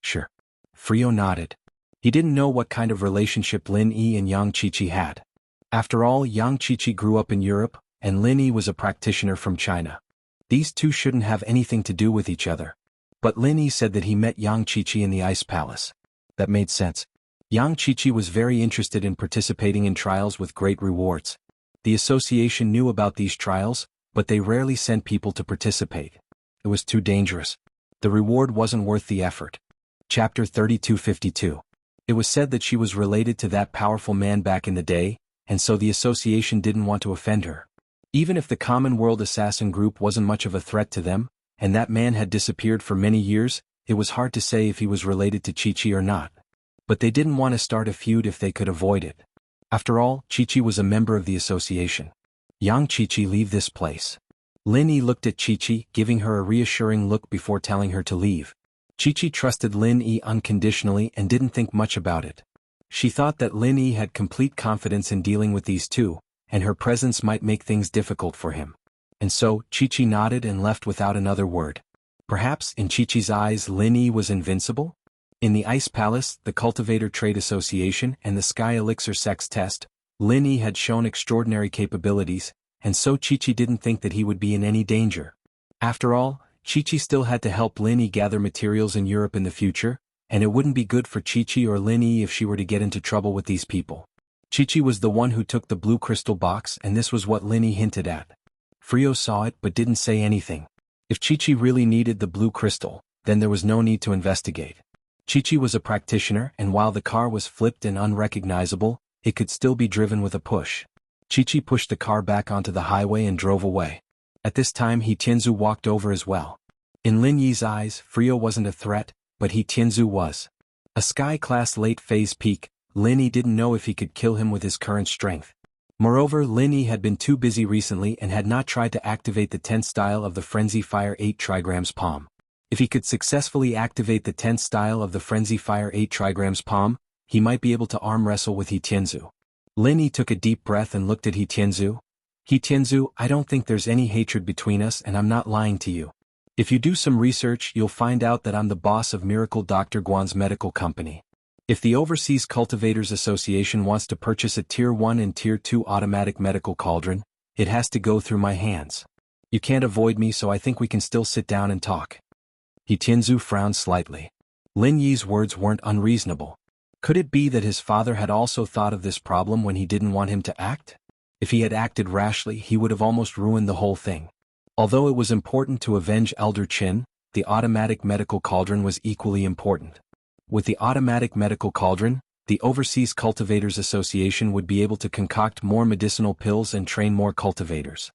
Sure. Frio nodded. He didn't know what kind of relationship Lin Yi and Yang Qiqi had. After all, Yang Qiqi grew up in Europe, and Lin Yi was a practitioner from China. These two shouldn't have anything to do with each other. But Lin Yi said that he met Yang Qiqi in the Ice Palace. That made sense. Yang Qiqi was very interested in participating in trials with great rewards. The association knew about these trials, but they rarely sent people to participate. It was too dangerous. The reward wasn't worth the effort. Chapter 3252. It was said that she was related to that powerful man back in the day, and so the association didn't want to offend her. Even if the Common World Assassin Group wasn't much of a threat to them, and that man had disappeared for many years, it was hard to say if he was related to Qiqi or not. But they didn't want to start a feud if they could avoid it. After all, Qiqi was a member of the association. Yang Qiqi, leave this place. Lin Yi looked at Qiqi, giving her a reassuring look before telling her to leave. Qiqi trusted Lin Yi unconditionally and didn't think much about it. She thought that Lin Yi had complete confidence in dealing with these two, and her presence might make things difficult for him. And so, Qiqi nodded and left without another word. Perhaps, in Qiqi's eyes, Lin Yi was invincible? In the Ice Palace, the Cultivator Trade Association, and the Sky Elixir Sex Test, Lin Yi had shown extraordinary capabilities, and so Qiqi didn't think that he would be in any danger. After all, Qiqi still had to help Lin Yi gather materials in Europe in the future, and it wouldn't be good for Qiqi or Lin Yi if she were to get into trouble with these people. Qiqi was the one who took the blue crystal box, and this was what Lin Yi hinted at. Frio saw it but didn't say anything. If Qiqi really needed the blue crystal, then there was no need to investigate. Qiqi was a practitioner, and while the car was flipped and unrecognizable, it could still be driven with a push. Qiqi pushed the car back onto the highway and drove away. At this time, He Tianzu walked over as well. In Lin Yi's eyes, Frio wasn't a threat, but He Tianzu was. A Sky-class late-phase peak, Lin Yi didn't know if he could kill him with his current strength. Moreover, Lin Yi had been too busy recently and had not tried to activate the 10th style of the Frenzy Fire 8 trigrams palm. If he could successfully activate the 10th style of the Frenzy Fire 8 trigrams palm, he might be able to arm wrestle with He Tianzu. Lin Yi took a deep breath and looked at He Tianzu. He Tianzu, I don't think there's any hatred between us, and I'm not lying to you. If you do some research, you'll find out that I'm the boss of Miracle Dr. Guan's medical company. If the Overseas Cultivators Association wants to purchase a Tier 1 and Tier 2 automatic medical cauldron, it has to go through my hands. You can't avoid me, so I think we can still sit down and talk. He Tianzu frowned slightly. Lin Yi's words weren't unreasonable. Could it be that his father had also thought of this problem when he didn't want him to act? If he had acted rashly, he would have almost ruined the whole thing. Although it was important to avenge Elder Qin, the automatic medical cauldron was equally important. With the automatic medical cauldron, the Overseas Cultivators Association would be able to concoct more medicinal pills and train more cultivators.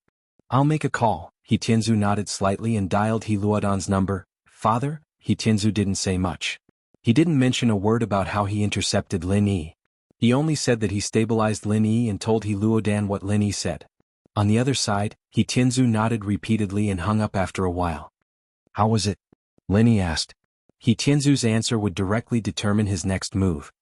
I'll make a call. He Tianzu nodded slightly and dialed He Luodan's number. Father? He Tianzu didn't say much. He didn't mention a word about how he intercepted Lin Yi. He only said that he stabilized Lin Yi and told He Luodan what Lin Yi said. On the other side, He Tianzu nodded repeatedly and hung up after a while. How was it? Lin Yi asked. He Tianzu's answer would directly determine his next move.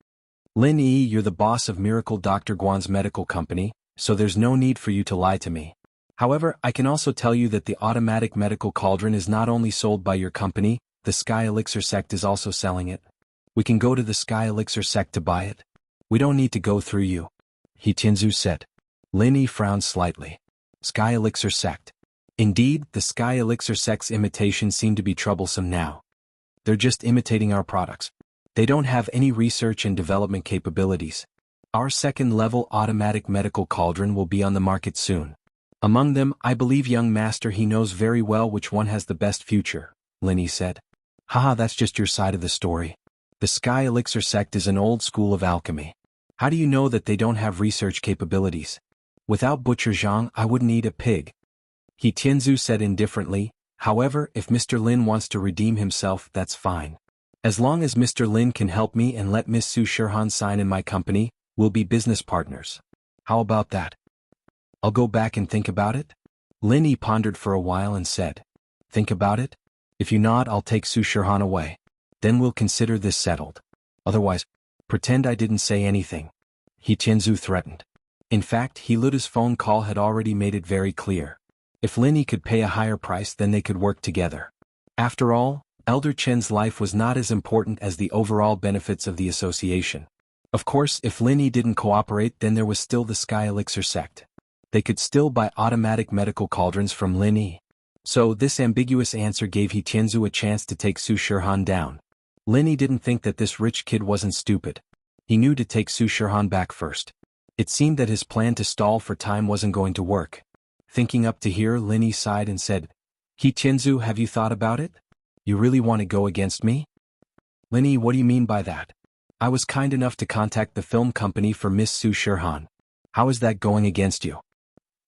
Lin Yi, you're the boss of Miracle Dr. Guan's medical company, so there's no need for you to lie to me. However, I can also tell you that the automatic medical cauldron is not only sold by your company, the Sky Elixir sect is also selling it. We can go to the Sky Elixir sect to buy it. We don't need to go through you. He Tianzu said. Lin Yi frowned slightly. Sky Elixir sect. Indeed, the Sky Elixir sect's imitations seem to be troublesome now. They're just imitating our products. They don't have any research and development capabilities. Our second-level automatic medical cauldron will be on the market soon. Among them, I believe young master he knows very well which one has the best future, Lin Yi said. Haha, that's just your side of the story. The Sky Elixir sect is an old school of alchemy. How do you know that they don't have research capabilities? Without Butcher Zhang, I wouldn't eat a pig. He Tianzu said indifferently. However, if Mr. Lin wants to redeem himself, that's fine. As long as Mr. Lin can help me and let Miss Su Shirhan sign in my company, we'll be business partners. How about that? I'll go back and think about it? Lin Yi pondered for a while and said, Think about it? If you nod, I'll take Su Shirhan away. Then we'll consider this settled. Otherwise, pretend I didn't say anything. He Tianzu threatened. In fact, Heluda's phone call had already made it very clear. If Lin Yi could pay a higher price, then they could work together. After all, Elder Chen's life was not as important as the overall benefits of the association. Of course, if Lin Yi didn't cooperate, then there was still the Sky Elixir sect. They could still buy automatic medical cauldrons from Lin Yi. So this ambiguous answer gave He Tianzu a chance to take Su Shirhan down. Lin Yi didn't think that this rich kid wasn't stupid. He knew to take Su Shirhan back first. It seemed that his plan to stall for time wasn't going to work. Thinking up to here, Lin Yi sighed and said, He Tianzu, have you thought about it? You really want to go against me? Lin Yi, what do you mean by that? I was kind enough to contact the film company for Miss Su Shirhan. How is that going against you?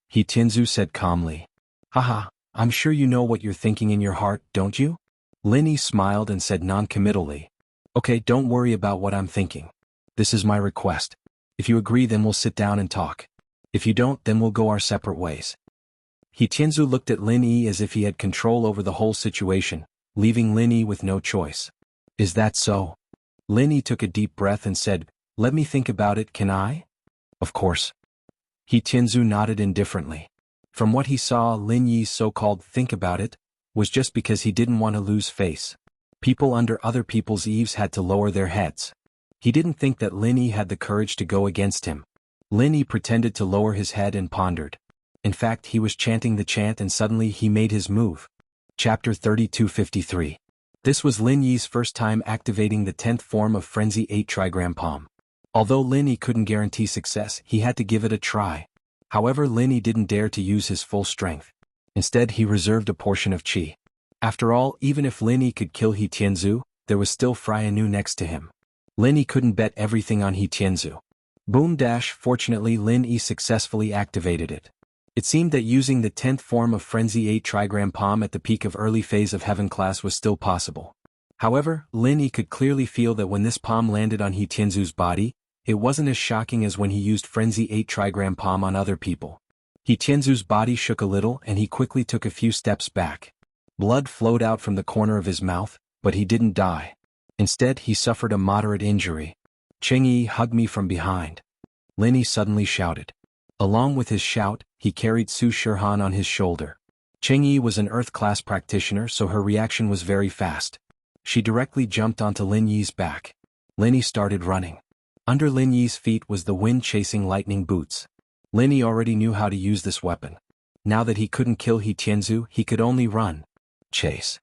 He Tianzu said calmly. Haha, I'm sure you know what you're thinking in your heart, don't you? Lin Yi smiled and said non-committally. Okay, don't worry about what I'm thinking. This is my request. If you agree, then we'll sit down and talk. If you don't, then we'll go our separate ways. He Tianzu looked at Lin Yi as if he had control over the whole situation, leaving Lin Yi with no choice. Is that so? Lin Yi took a deep breath and said, Let me think about it, can I? Of course. He Tianzu nodded indifferently. From what he saw, Lin Yi's so-called think about it was just because he didn't want to lose face. People under other people's eaves had to lower their heads. He didn't think that Lin Yi had the courage to go against him. Lin Yi pretended to lower his head and pondered. In fact, he was chanting the chant and suddenly he made his move. Chapter 3253. This was Lin Yi's first time activating the 10th form of Frenzy 8 Trigram Palm. Although Lin Yi couldn't guarantee success, he had to give it a try. However, Lin Yi didn't dare to use his full strength. Instead, he reserved a portion of qi. After all, even if Lin Yi could kill He Tianzu, there was still Freya Nu next to him. Lin Yi couldn't bet everything on He Tianzu. Boom dash, fortunately Lin Yi successfully activated it. It seemed that using the 10th form of Frenzy 8 Trigram Palm at the peak of early phase of Heaven class was still possible. However, Lin Yi could clearly feel that when this palm landed on He Tianzu's body, it wasn't as shocking as when he used Frenzy 8 Trigram Palm on other people. He Tianzu's body shook a little and he quickly took a few steps back. Blood flowed out from the corner of his mouth, but he didn't die. Instead, he suffered a moderate injury. Cheng Yi, hug me from behind. Lin Yi suddenly shouted. Along with his shout, he carried Su Shirhan on his shoulder. Cheng Yi was an Earth-class practitioner, so her reaction was very fast. She directly jumped onto Lin Yi's back. Lin Yi started running. Under Lin Yi's feet was the wind-chasing lightning boots. Lin Yi already knew how to use this weapon. Now that he couldn't kill He Tianzu, he could only run. Chase.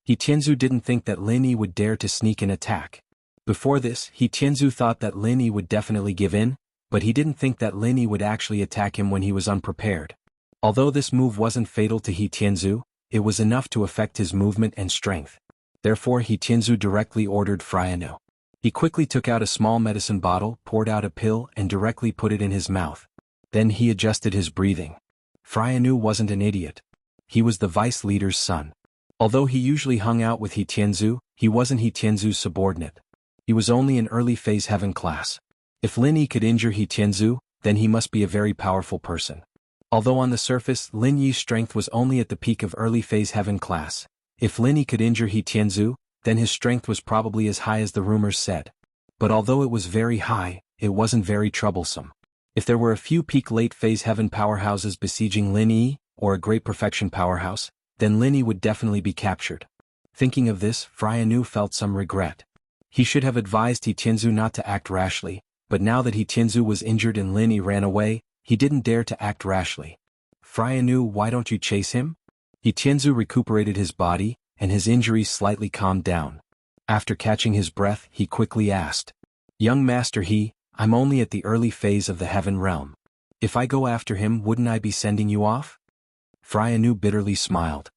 He Tianzu didn't think that Lin Yi would dare to sneak an attack. Before this, He Tianzu thought that Lin Yi would definitely give in, but he didn't think that Lin Yi would actually attack him when he was unprepared. Although this move wasn't fatal to He Tianzu, it was enough to affect his movement and strength. Therefore, He Tianzu directly ordered Freya Nu. He quickly took out a small medicine bottle, poured out a pill, and directly put it in his mouth. Then he adjusted his breathing. Freya Nu wasn't an idiot. He was the vice leader's son. Although he usually hung out with He Tianzu, he wasn't He Tianzu's subordinate. He was only an early phase Heaven class. If Lin Yi could injure He Tianzu, then he must be a very powerful person. Although on the surface, Lin Yi's strength was only at the peak of early phase Heaven class. If Lin Yi could injure He Tianzu, then his strength was probably as high as the rumors said. But although it was very high, it wasn't very troublesome. If there were a few peak late phase Heaven powerhouses besieging Lin Yi, or a great perfection powerhouse, then Lin Yi would definitely be captured. Thinking of this, Freya Nu felt some regret. He should have advised He Tianzu not to act rashly, but now that He Tianzu was injured and Lin Yi ran away, he didn't dare to act rashly. Freya Nu, why don't you chase him? He Tianzu recuperated his body, and his injuries slightly calmed down. After catching his breath, he quickly asked, Young Master I'm only at the early phase of the Heaven realm. If I go after him, wouldn't I be sending you off? Freya Nu bitterly smiled.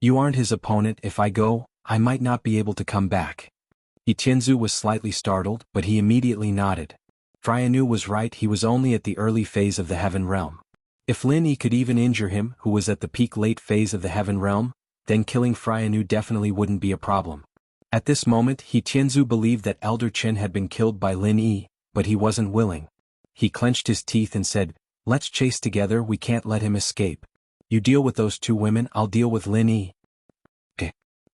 You aren't his opponent. If I go, I might not be able to come back. He Tianzu was slightly startled, but he immediately nodded. Freya Nu was right, he was only at the early phase of the Heaven realm. If Lin Yi could even injure him, who was at the peak late phase of the Heaven realm, then killing Freya Nu definitely wouldn't be a problem. At this moment, He Tianzu believed that Elder Chen had been killed by Lin Yi, but he wasn't willing. He clenched his teeth and said, Let's chase together, we can't let him escape. You deal with those two women, I'll deal with Lin Yi.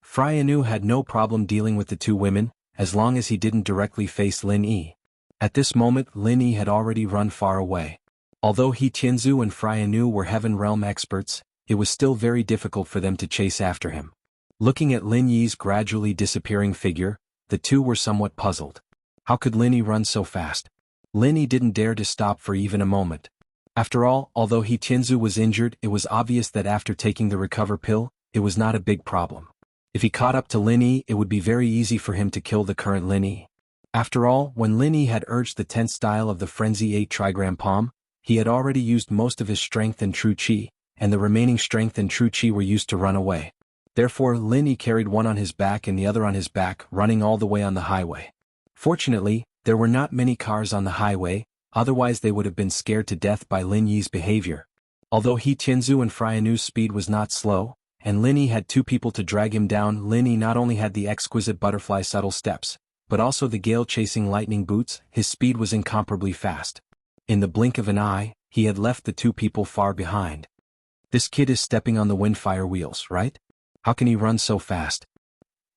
Freya Nu had no problem dealing with the two women, as long as he didn't directly face Lin Yi. At this moment, Lin Yi had already run far away. Although He Tianzu and Freya Nu were Heaven Realm experts, it was still very difficult for them to chase after him. Looking at Lin Yi's gradually disappearing figure, the two were somewhat puzzled. How could Lin Yi run so fast? Lin Yi didn't dare to stop for even a moment. After all, although He Tianzu was injured, it was obvious that after taking the recover pill, it was not a big problem. If he caught up to Lin Yi, it would be very easy for him to kill the current Lin Yi. After all, when Lin Yi had urged the 10th style of the Frenzy 8 trigram palm, he had already used most of his strength and true chi, and the remaining strength and true chi were used to run away. Therefore, Lin Yi carried one on his back and the other on his back, running all the way on the highway. Fortunately, there were not many cars on the highway, otherwise they would have been scared to death by Lin Yi's behavior. Although He Tianzu and Freya Nu's speed was not slow, and Lin Yi had 2 people to drag him down, Lin Yi not only had the exquisite butterfly subtle steps, but also the gale-chasing lightning boots. His speed was incomparably fast. In the blink of an eye, he had left the 2 people far behind. This kid is stepping on the windfire wheels, right? How can he run so fast?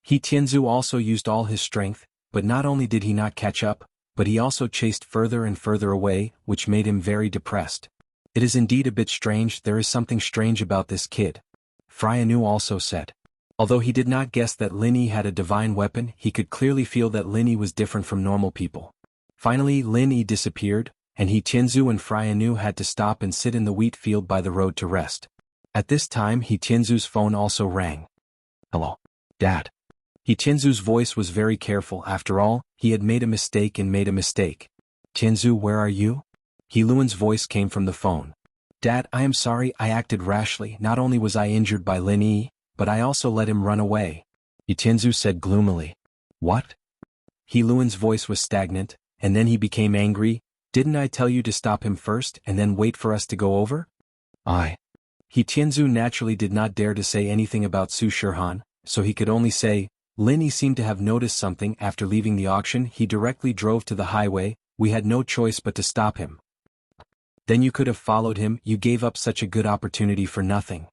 He Tianzu also used all his strength, but not only did he not catch up, but he also chased further and further away, which made him very depressed. It is indeed a bit strange. There is something strange about this kid. Freya Nu also said. Although he did not guess that Lin Yi had a divine weapon, he could clearly feel that Lin Yi was different from normal people. Finally, Lin Yi disappeared, and He Tianzu and Freya Nu had to stop and sit in the wheat field by the road to rest. At this time, He Tianzu's phone also rang. Hello, Dad. He Tianzu's voice was very careful. After all, he had made a mistake and made a mistake. Tianzu, where are you? He Luan's voice came from the phone. Dad, I am sorry, I acted rashly. Not only was I injured by Lin Yi, but I also let him run away. He Tianzu said gloomily. What? He Luan's voice was stagnant, and then he became angry. Didn't I tell you to stop him first and then wait for us to go over? He Tianzu naturally did not dare to say anything about Su Shirhan, so he could only say, Lin Yi seemed to have noticed something. After leaving the auction, he directly drove to the highway. We had no choice but to stop him. Then you could have followed him. You gave up such a good opportunity for nothing.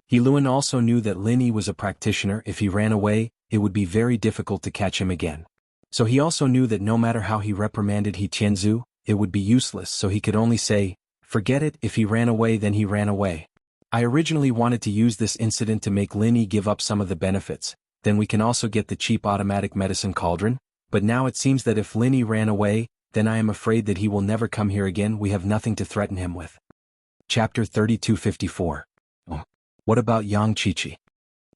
He Luan also knew that Lin Yi was a practitioner. If he ran away, it would be very difficult to catch him again. So he also knew that no matter how he reprimanded He Tianzu, it would be useless, so he could only say, forget it. If he ran away, then he ran away. I originally wanted to use this incident to make Lin Yi give up some of the benefits. Then we can also get the cheap automatic medicine cauldron, but now it seems that if Lin Yi ran away, then I am afraid that he will never come here again. We have nothing to threaten him with. Chapter 3254. What about Yang Qiqi?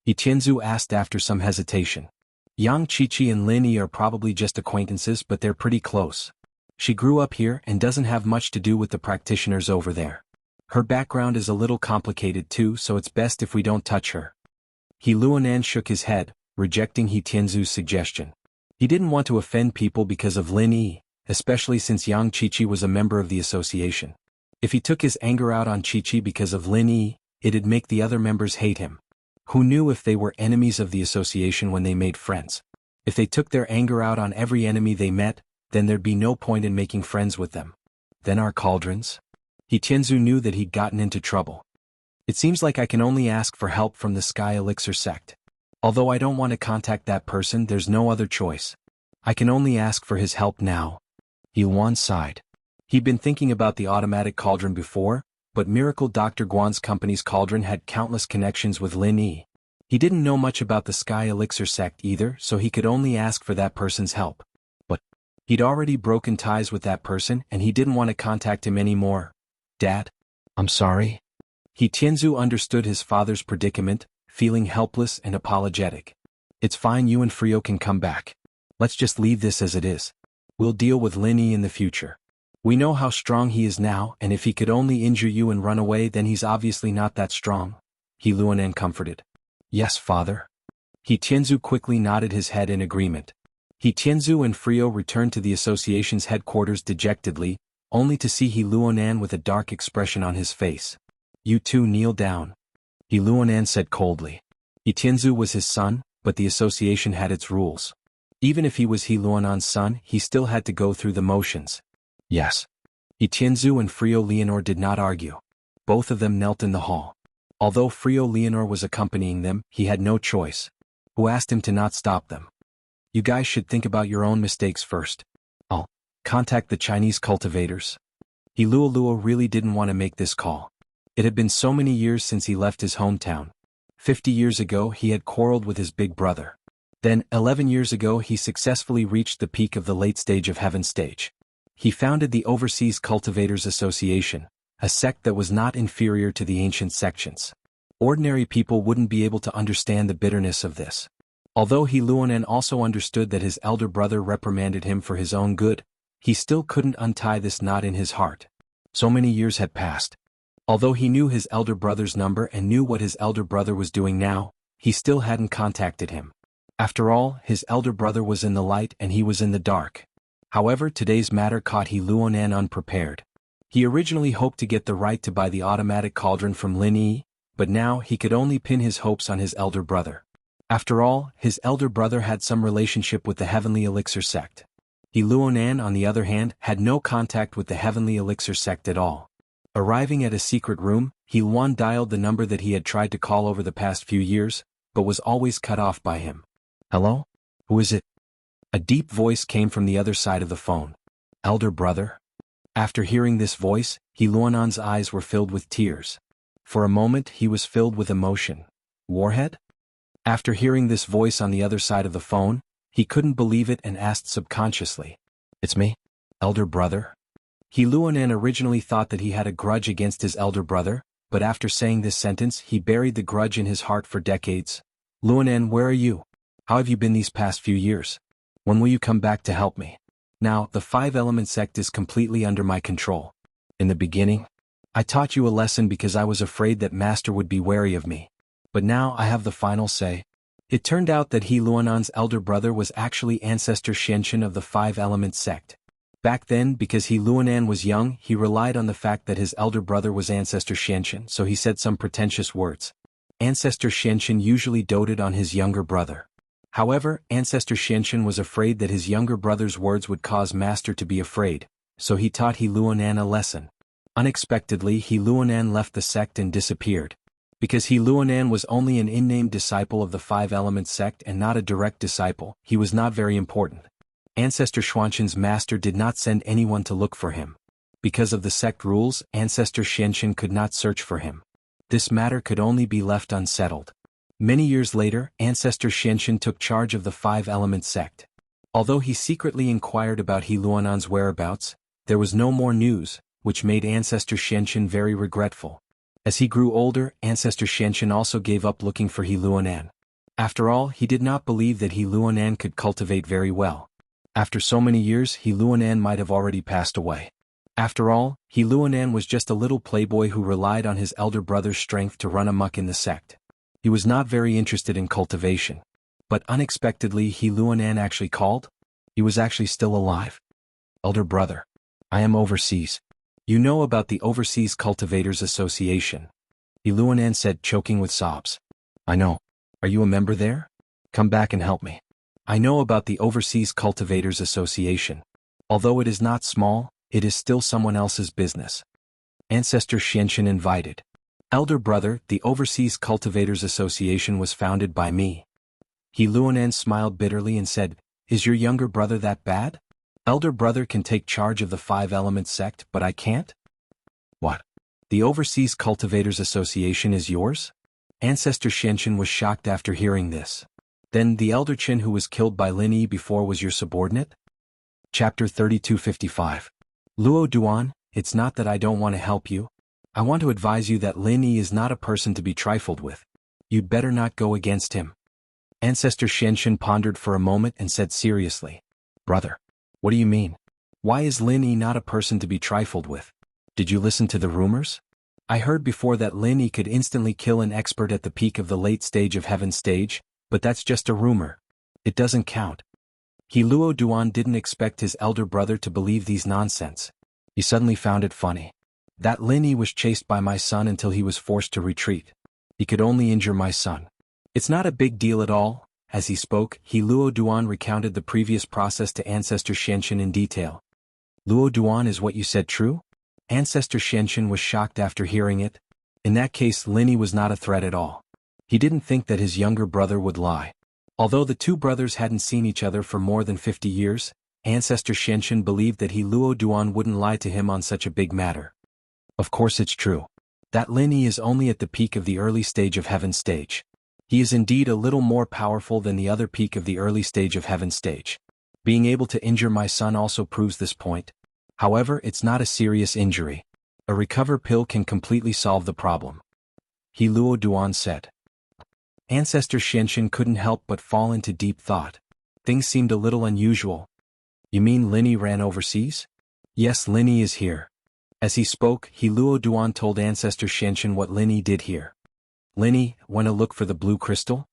He Tianzu asked after some hesitation. Yang Qiqi and Lin Yi are probably just acquaintances, but they're pretty close. She grew up here and doesn't have much to do with the practitioners over there. Her background is a little complicated too, so it's best if we don't touch her. He Luanan shook his head, rejecting He Tianzu's suggestion. He didn't want to offend people because of Lin Yi, especially since Yang Qiqi was a member of the association. If he took his anger out on Qiqi because of Lin Yi, it'd make the other members hate him. Who knew if they were enemies of the association when they made friends? If they took their anger out on every enemy they met, then there'd be no point in making friends with them. Then our cauldrons? He Tianzu knew that he'd gotten into trouble. It seems like I can only ask for help from the Sky Elixir sect. Although I don't want to contact that person, there's no other choice. I can only ask for his help now. Yuan sighed. He'd been thinking about the automatic cauldron before, but Miracle Dr. Guan's company's cauldron had countless connections with Lin Yi. He didn't know much about the Sky Elixir sect either, so he could only ask for that person's help. But he'd already broken ties with that person and he didn't want to contact him anymore. Dad? I'm sorry. He Tianzu understood his father's predicament, feeling helpless and apologetic. It's fine, you and Frio can come back. Let's just leave this as it is. We'll deal with Lin Yi in the future. We know how strong he is now, and if he could only injure you and run away, then he's obviously not that strong. He Luanan comforted. Yes, father. He Tianzu quickly nodded his head in agreement. He Tianzu and Frio returned to the association's headquarters dejectedly, only to see He Luanan with a dark expression on his face. You two kneel down. He Luanan said coldly. He Tianzu was his son, but the association had its rules. Even if he was He Luanan's son, he still had to go through the motions. Yes. He Tianzu and Frio Leonor did not argue. Both of them knelt in the hall. Although Frio Leonor was accompanying them, he had no choice. Who asked him to not stop them? You guys should think about your own mistakes first. I'll contact the Chinese cultivators. He Luo really didn't want to make this call. It had been so many years since he left his hometown. 50 years ago he had quarreled with his big brother. Then, 11 years ago he successfully reached the peak of the late stage of heaven stage. He founded the Overseas Cultivators Association, a sect that was not inferior to the ancient sections. Ordinary people wouldn't be able to understand the bitterness of this. Although He Luonan also understood that his elder brother reprimanded him for his own good, he still couldn't untie this knot in his heart. So many years had passed. Although he knew his elder brother's number and knew what his elder brother was doing now, he still hadn't contacted him. After all, his elder brother was in the light and he was in the dark. However, today's matter caught He Luonan unprepared. He originally hoped to get the right to buy the automatic cauldron from Lin Yi, but now he could only pin his hopes on his elder brother. After all, his elder brother had some relationship with the Heavenly Elixir sect. He Luonan, on the other hand, had no contact with the Heavenly Elixir sect at all. Arriving at a secret room, He Luan dialed the number that he had tried to call over the past few years, but was always cut off by him. "Hello? Who is it?" A deep voice came from the other side of the phone. "Elder brother?" After hearing this voice, He Luanan's eyes were filled with tears. For a moment he was filled with emotion. Warhead? After hearing this voice on the other side of the phone, he couldn't believe it and asked subconsciously, "It's me, elder brother?" He Luonan originally thought that he had a grudge against his elder brother, but after saying this sentence he buried the grudge in his heart for decades. "Luonan, where are you? How have you been these past few years? When will you come back to help me? Now, the five-element sect is completely under my control. In the beginning, I taught you a lesson because I was afraid that Master would be wary of me. But now I have the final say." It turned out that He Luonan's elder brother was actually Ancestor Xianxin of the five-element sect. Back then, because He Luonan was young, he relied on the fact that his elder brother was Ancestor Xianxin, so he said some pretentious words. Ancestor Xianxin usually doted on his younger brother. However, Ancestor Xianxin was afraid that his younger brother's words would cause Master to be afraid, so he taught He Luonan a lesson. Unexpectedly, He Luonan left the sect and disappeared. Because He Luonan was only an in-name disciple of the five-element sect and not a direct disciple, he was not very important. Ancestor Xuanxin's master did not send anyone to look for him. Because of the sect rules, Ancestor Xianxin could not search for him. This matter could only be left unsettled. Many years later, Ancestor Xianxin took charge of the five-element sect. Although he secretly inquired about He Luonan's whereabouts, there was no more news, which made Ancestor Xianxin very regretful. As he grew older, Ancestor Xianxin also gave up looking for He Luonan. After all, he did not believe that He Luonan could cultivate very well. After so many years, He Luonan might have already passed away. After all, He Luonan was just a little playboy who relied on his elder brother's strength to run amok in the sect. He was not very interested in cultivation. But unexpectedly He Luonan actually called. He was actually still alive. "Elder brother, I am overseas. You know about the Overseas Cultivators Association?" He Luonan said, choking with sobs. "I know. Are you a member there? Come back and help me." "I know about the Overseas Cultivators Association. Although it is not small, it is still someone else's business." Ancestor Xianxin invited. "Elder brother, the Overseas Cultivators Association was founded by me." He Luonan smiled bitterly and said, "Is your younger brother that bad? Elder brother can take charge of the five-element sect, but I can't?" "What? The Overseas Cultivators Association is yours?" Ancestor Xianxin was shocked after hearing this. "Then the Elder Qin who was killed by Lin Yi before was your subordinate?" Chapter 3255. Luo Duan, it's not that I don't want to help you. I want to advise you that Lin Yi is not a person to be trifled with. You'd better not go against him. Ancestor Xianxin pondered for a moment and said seriously, "Brother, what do you mean? Why is Lin Yi not a person to be trifled with? Did you listen to the rumors? I heard before that Lin Yi could instantly kill an expert at the peak of the late stage of heaven stage, but that's just a rumor. It doesn't count." He Luo Duan didn't expect his elder brother to believe these nonsense. He suddenly found it funny. That Lin Yi was chased by my son until he was forced to retreat. He could only injure my son. It's not a big deal at all. As he spoke, He Luo Duan recounted the previous process to Ancestor Xianxin in detail. "Luo Duan, is what you said true?" Ancestor Xianxin was shocked after hearing it. In that case, Lin Yi was not a threat at all. He didn't think that his younger brother would lie. Although the two brothers hadn't seen each other for more than 50 years, Ancestor Xianxin believed that He Luo Duan wouldn't lie to him on such a big matter. Of course it's true. That Lin Yi is only at the peak of the early stage of heaven stage. He is indeed a little more powerful than the other peak of the early stage of heaven stage. Being able to injure my son also proves this point. However, it's not a serious injury. A recover pill can completely solve the problem. He Luo Duan said. Ancestor Xianxin couldn't help but fall into deep thought. Things seemed a little unusual. You mean Lin Yi ran overseas? Yes, Lin Yi is here. As he spoke, He Luo Duan told Ancestor Xianxin what Lin Yi did here. Lin Yi went to look for the blue crystal?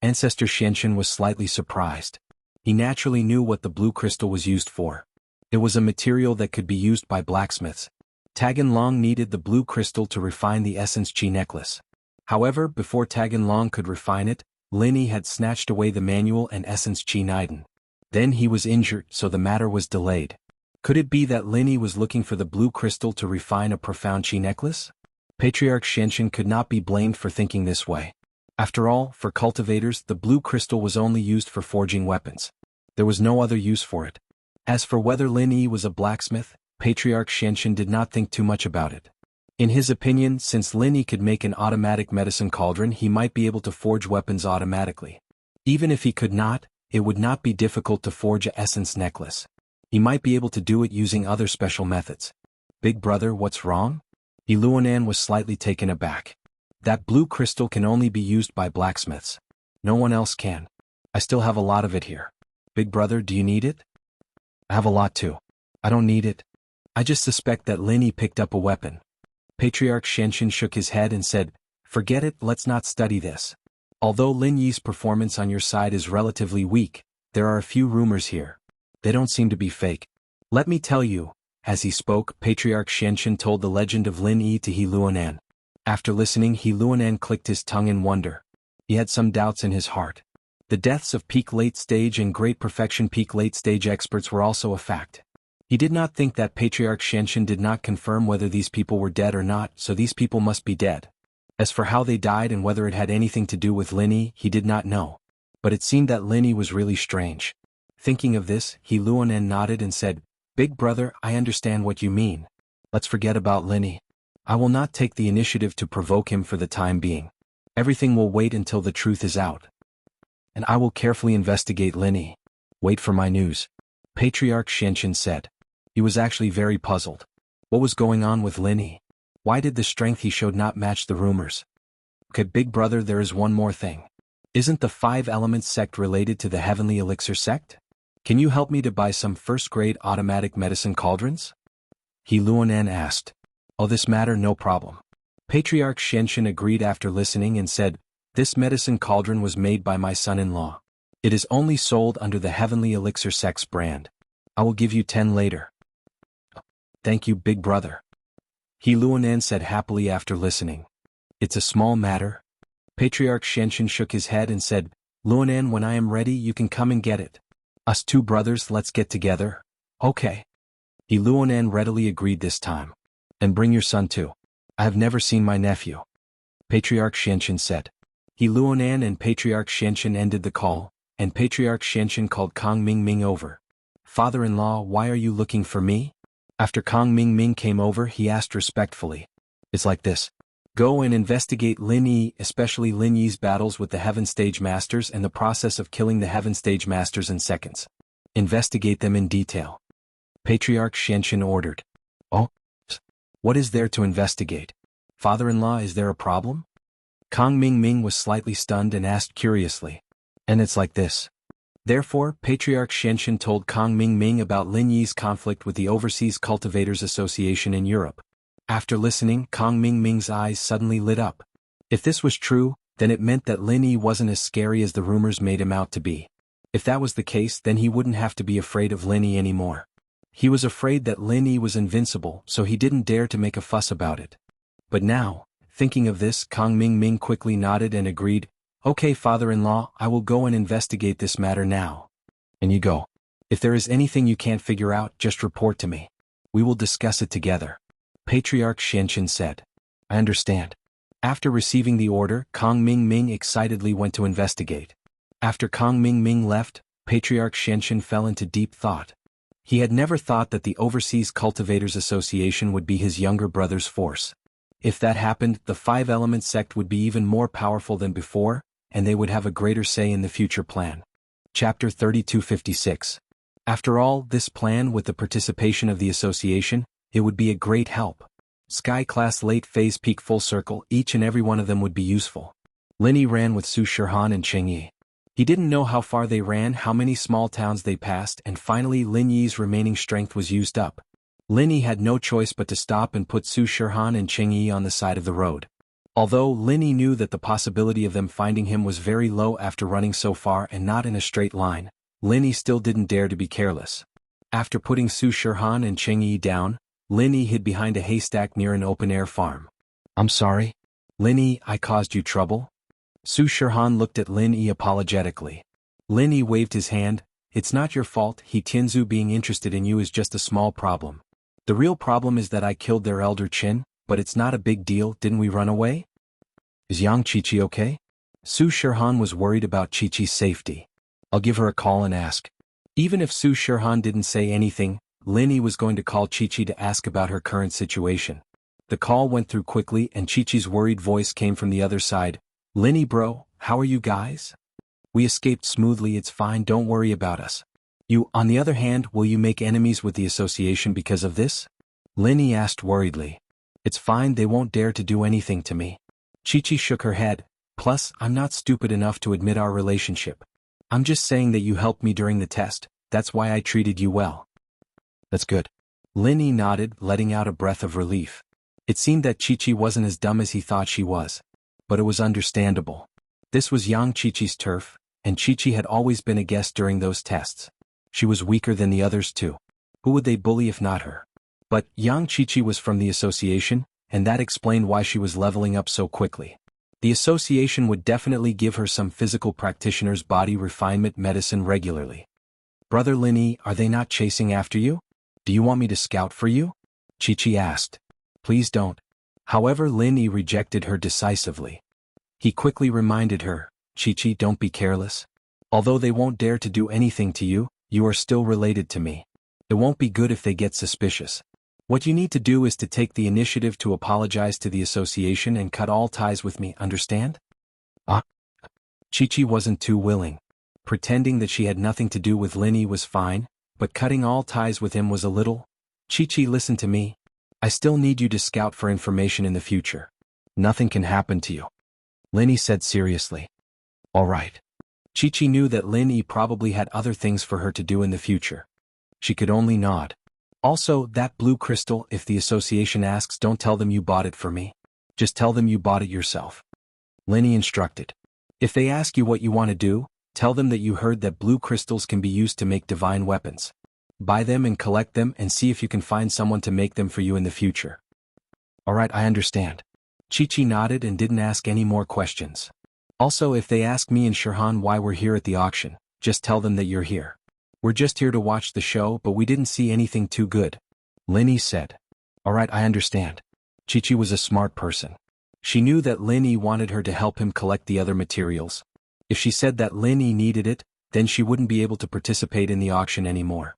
Ancestor Xianxin was slightly surprised. He naturally knew what the blue crystal was used for. It was a material that could be used by blacksmiths. Tagan Long needed the blue crystal to refine the essence chi necklace. However, before Tagan Long could refine it, Lin Yi had snatched away the manual and essence chi Niden. Then he was injured, so the matter was delayed. Could it be that Lin Yi was looking for the blue crystal to refine a profound chi necklace? Patriarch Xianxin could not be blamed for thinking this way. After all, for cultivators, the blue crystal was only used for forging weapons. There was no other use for it. As for whether Lin Yi was a blacksmith, Patriarch Xianxin did not think too much about it. In his opinion, since Lin Yi could make an automatic medicine cauldron, he might be able to forge weapons automatically. Even if he could not, it would not be difficult to forge a essence necklace. He might be able to do it using other special methods. Big brother, what's wrong? He Luonan was slightly taken aback. That blue crystal can only be used by blacksmiths. No one else can. I still have a lot of it here. Big brother, do you need it? I have a lot too. I don't need it. I just suspect that Lin Yi picked up a weapon. Patriarch Xianxin shook his head and said, forget it, let's not study this. Although Lin Yi's performance on your side is relatively weak, there are a few rumors here. They don't seem to be fake. Let me tell you. As he spoke, Patriarch Xianxin told the legend of Lin Yi to He Luonan. After listening, He Luonan clicked his tongue in wonder. He had some doubts in his heart. The deaths of peak late stage and great perfection peak late stage experts were also a fact. He did not think that Patriarch Xianxin did not confirm whether these people were dead or not, so these people must be dead. As for how they died and whether it had anything to do with Lin Yi, he did not know. But it seemed that Lin Yi was really strange. Thinking of this, He Luonan nodded and said, Big brother, I understand what you mean. Let's forget about Lin Yi. I will not take the initiative to provoke him for the time being. Everything will wait until the truth is out. And I will carefully investigate Lin Yi. Wait for my news. Patriarch Xianxin said. He was actually very puzzled. What was going on with Lin Yi? Why did the strength he showed not match the rumors? Okay, big brother, there is one more thing. Isn't the 5 Elements sect related to the Heavenly Elixir sect? Can you help me to buy some first-grade automatic medicine cauldrons? He Luonan asked. Oh, this matter, no problem. Patriarch Xianxin agreed after listening and said, this medicine cauldron was made by my son-in-law. It is only sold under the Heavenly Elixir sect's brand. I will give you 10 later. Thank you, big brother. He Luonan said happily after listening. It's a small matter. Patriarch Xianxin shook his head and said, Luonan, when I am ready you can come and get it. Us 2 brothers, let's get together. Okay. He Luonan readily agreed this time. And bring your son too. I have never seen my nephew. Patriarch Xianxin said. He Luonan and Patriarch Xianxin ended the call, and Patriarch Xianxin called Kong Mingming over. Father-in-law, why are you looking for me? After Kong Mingming came over, he asked respectfully. It's like this. Go and investigate Lin Yi, especially Lin Yi's battles with the Heaven Stage Masters and the process of killing the Heaven Stage Masters in seconds. Investigate them in detail. Patriarch Xianxin ordered. Oh? What is there to investigate? Father-in-law, is there a problem? Kong Mingming was slightly stunned and asked curiously. And it's like this. Therefore, Patriarch Xianxin told Kong Mingming about Lin Yi's conflict with the Overseas Cultivators Association in Europe. After listening, Kong Mingming's eyes suddenly lit up. If this was true, then it meant that Lin Yi wasn't as scary as the rumors made him out to be. If that was the case, then he wouldn't have to be afraid of Lin Yi anymore. He was afraid that Lin Yi was invincible, so he didn't dare to make a fuss about it. But now, thinking of this, Kong Mingming quickly nodded and agreed, Okay, father-in-law, I will go and investigate this matter now. And you go. If there is anything you can't figure out, just report to me. We will discuss it together. Patriarch Xianxin said. I understand. After receiving the order, Kong Mingming excitedly went to investigate. After Kong Mingming left, Patriarch Xianxin fell into deep thought. He had never thought that the Overseas Cultivators Association would be his younger brother's force. If that happened, the Five-Element sect would be even more powerful than before, and they would have a greater say in the future plan. Chapter 3256. After all, this plan, with the participation of the association, it would be a great help. Sky-class late-phase peak full circle, each and every one of them would be useful. Linny ran with Su Shirhan and Cheng Yi. He didn't know how far they ran, how many small towns they passed, and finally Lin Yi's remaining strength was used up. Linny had no choice but to stop and put Su Shirhan and Cheng Yi on the side of the road. Although Linny knew that the possibility of them finding him was very low after running so far and not in a straight line, Linny still didn't dare to be careless. After putting Su Shirhan and Cheng Yi down, Linny hid behind a haystack near an open-air farm. "I'm sorry. Linny, I caused you trouble?" Su Shirhan looked at Lin Yi apologetically. Linny waved his hand. "It's not your fault. Tianzu being interested in you is just a small problem. The real problem is that I killed their elder Qin, but it's not a big deal. Didn't we run away?" "Is Yang Qiqi okay?" Su Shirhan was worried about Qiqi's safety. "I'll give her a call and ask." Even if Su Shirhan didn't say anything, Linny was going to call Qiqi to ask about her current situation. The call went through quickly and Qiqi's worried voice came from the other side. "Linny bro, how are you guys? We escaped smoothly, it's fine, don't worry about us. You, on the other hand, will you make enemies with the association because of this?" Linny asked worriedly. "It's fine, they won't dare to do anything to me." Qiqi shook her head. "Plus, I'm not stupid enough to admit our relationship. I'm just saying that you helped me during the test, that's why I treated you well." "That's good." Linny nodded, letting out a breath of relief. It seemed that Qiqi wasn't as dumb as he thought she was. But it was understandable. This was Yang Qiqi's turf, and Qiqi had always been a guest during those tests. She was weaker than the others too. Who would they bully if not her? But Yang Qiqi was from the association, and that explained why she was leveling up so quickly. The association would definitely give her some physical practitioner's body refinement medicine regularly. "Brother Linny, are they not chasing after you? Do you want me to scout for you?" Qiqi asked. "Please don't." However, Linny rejected her decisively. He quickly reminded her, "Qiqi, don't be careless. Although they won't dare to do anything to you, you are still related to me. It won't be good if they get suspicious. What you need to do is to take the initiative to apologize to the association and cut all ties with me, understand?" Qiqi wasn't too willing. Pretending that she had nothing to do with Linny was fine, but cutting all ties with him was a little. "Qiqi, listen to me. I still need you to scout for information in the future. Nothing can happen to you," Linny said seriously. "All right." Qiqi knew that Linny probably had other things for her to do in the future. She could only nod. "Also, that blue crystal, if the association asks, don't tell them you bought it for me. Just tell them you bought it yourself," Linny instructed. "If they ask you what you want to do, tell them that you heard that blue crystals can be used to make divine weapons. Buy them and collect them and see if you can find someone to make them for you in the future." "All right, I understand." Qiqi nodded and didn't ask any more questions. "Also, if they ask me and Shirhan why we're here at the auction, just tell them that you're here. We're just here to watch the show, but we didn't see anything too good," Linny said. "All right, I understand." Qiqi was a smart person. She knew that Linny wanted her to help him collect the other materials. If she said that Linny needed it, then she wouldn't be able to participate in the auction anymore.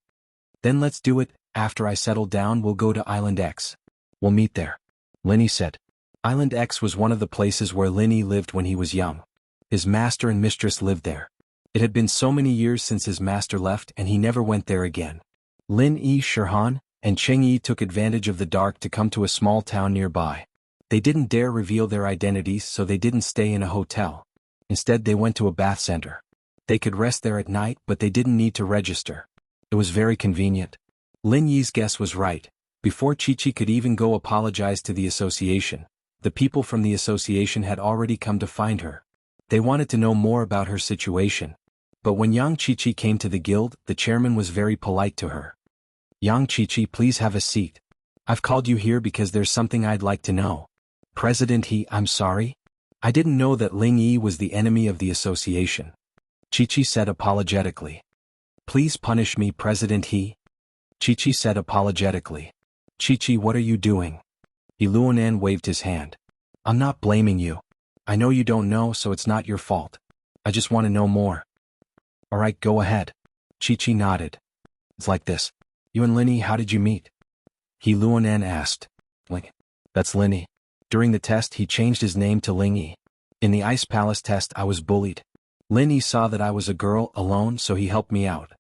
"Then let's do it. After I settle down, we'll go to Island X. We'll meet there," Linny said. Island X was one of the places where Linny lived when he was young. His master and mistress lived there. It had been so many years since his master left and he never went there again. Lin Yi, Shirhan, and Cheng Yi took advantage of the dark to come to a small town nearby. They didn't dare reveal their identities, so they didn't stay in a hotel. Instead, they went to a bath center. They could rest there at night, but they didn't need to register. It was very convenient. Lin Yi's guess was right. Before Qiqi could even go apologize to the association, the people from the association had already come to find her. They wanted to know more about her situation. But when Yang Qiqi came to the guild, the chairman was very polite to her. "Yang Qiqi, please have a seat. I've called you here because there's something I'd like to know." "President He, I'm sorry. I didn't know that Ling Yi was the enemy of the association," Qiqi said apologetically. "Please punish me, President He," Qiqi said apologetically. "Qiqi, what are you doing?" Iluonan waved his hand. "I'm not blaming you. I know you don't know, so it's not your fault. I just want to know more." "All right, go ahead." Qiqi nodded. "It's like this. You and Linny, how did you meet? He Luonan asked. Ling. That's Linny. During the test he changed his name to Lingy. In the Ice Palace test I was bullied. Linny saw that I was a girl alone so he helped me out.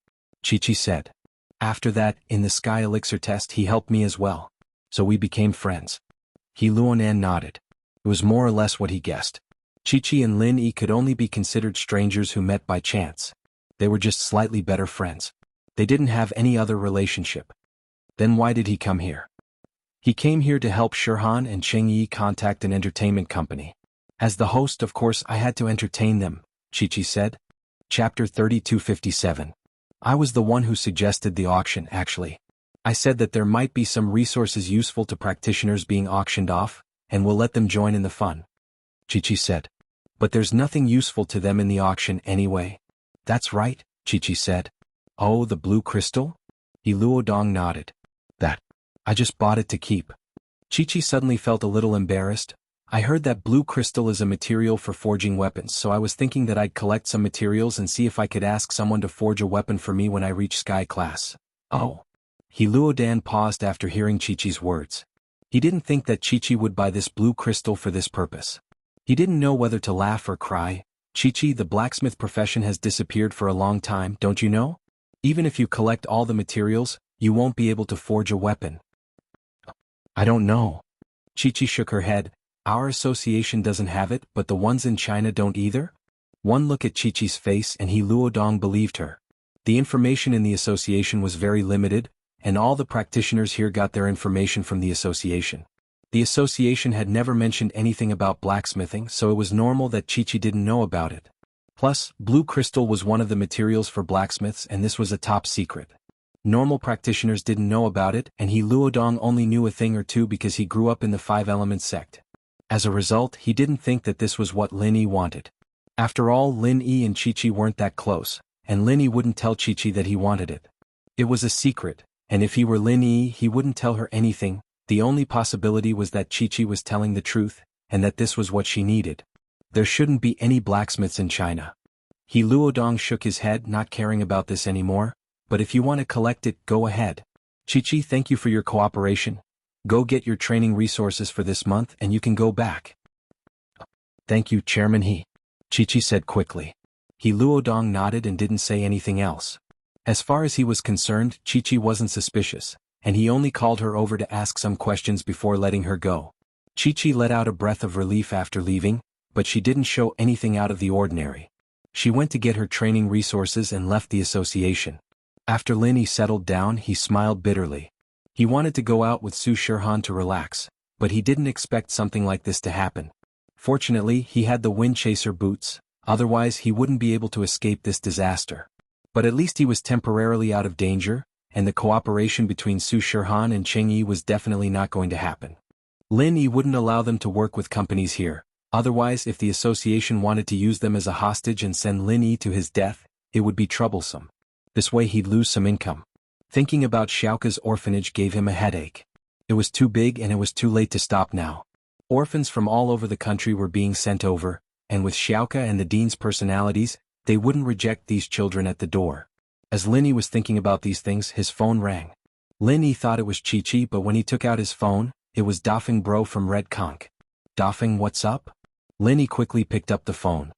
Chi-Chi said. After that, in the Sky Elixir test he helped me as well. So we became friends. He Luonan nodded. It was more or less what he guessed. Chi-Chi and Lin-Yi could only be considered strangers who met by chance. They were just slightly better friends. They didn't have any other relationship. Then why did he come here? He came here to help Shirhan and Cheng-Yi contact an entertainment company. As the host, of course, I had to entertain them, Chi-Chi said. Chapter 3257. I was the one who suggested the auction, actually. I said that there might be some resources useful to practitioners being auctioned off, and we'll let them join in the fun. Chi-Chi said. But there's nothing useful to them in the auction anyway. That's right, Chi-Chi said. Oh, the blue crystal? He Luodong nodded. That. I just bought it to keep. Chi-Chi suddenly felt a little embarrassed. I heard that blue crystal is a material for forging weapons, so I was thinking that I'd collect some materials and see if I could ask someone to forge a weapon for me when I reach Sky Class. Oh. He Luodan paused after hearing Chi-Chi's words. He didn't think that Chi-Chi would buy this blue crystal for this purpose. He didn't know whether to laugh or cry. Chi-Chi, the blacksmith profession has disappeared for a long time, don't you know? Even if you collect all the materials, you won't be able to forge a weapon. I don't know. Chi-Chi shook her head. Our association doesn't have it, but the ones in China don't either? One look at Chi-Chi's face and He Luodong believed her. The information in the association was very limited, and all the practitioners here got their information from the association. The association had never mentioned anything about blacksmithing, so it was normal that Chi-Chi didn't know about it. Plus, blue crystal was one of the materials for blacksmiths and this was a top secret. Normal practitioners didn't know about it, and He Luodong only knew a thing or two because he grew up in the Five Elements sect. As a result, he didn't think that this was what Lin-Yi wanted. After all, Lin-Yi and Chi-Chi weren't that close, and Lin-Yi wouldn't tell Chi-Chi that he wanted it. It was a secret, and if he were Lin-Yi, he wouldn't tell her anything. The only possibility was that Chi-Chi was telling the truth, and that this was what she needed. There shouldn't be any blacksmiths in China. He Luodong shook his head, not caring about this anymore. But if you want to collect it, go ahead. Chi-Chi, thank you for your cooperation. Go get your training resources for this month and you can go back. Thank you, Chairman He. Chi-Chi said quickly. He Luodong nodded and didn't say anything else. As far as he was concerned, Chi-Chi wasn't suspicious, and he only called her over to ask some questions before letting her go. Chi-Chi let out a breath of relief after leaving, but she didn't show anything out of the ordinary. She went to get her training resources and left the association. After Lin-Yi settled down, he smiled bitterly. He wanted to go out with Su Shirhan to relax, but he didn't expect something like this to happen. Fortunately, he had the Wind Chaser boots, otherwise he wouldn't be able to escape this disaster. But at least he was temporarily out of danger, and the cooperation between Su Shirhan and Cheng-Yi was definitely not going to happen. Lin-Yi wouldn't allow them to work with companies here, otherwise if the association wanted to use them as a hostage and send Lin-Yi to his death, it would be troublesome. This way he'd lose some income. Thinking about Xiaoka's orphanage gave him a headache. It was too big and it was too late to stop now. Orphans from all over the country were being sent over, and with Xiaoka and the dean's personalities, they wouldn't reject these children at the door. As Lin-Yi was thinking about these things, his phone rang. Lin-Yi thought it was Chi-Chi, but when he took out his phone, it was Dafeng Bro from Red Conch. Dafeng, what's up? Lin-Yi quickly picked up the phone.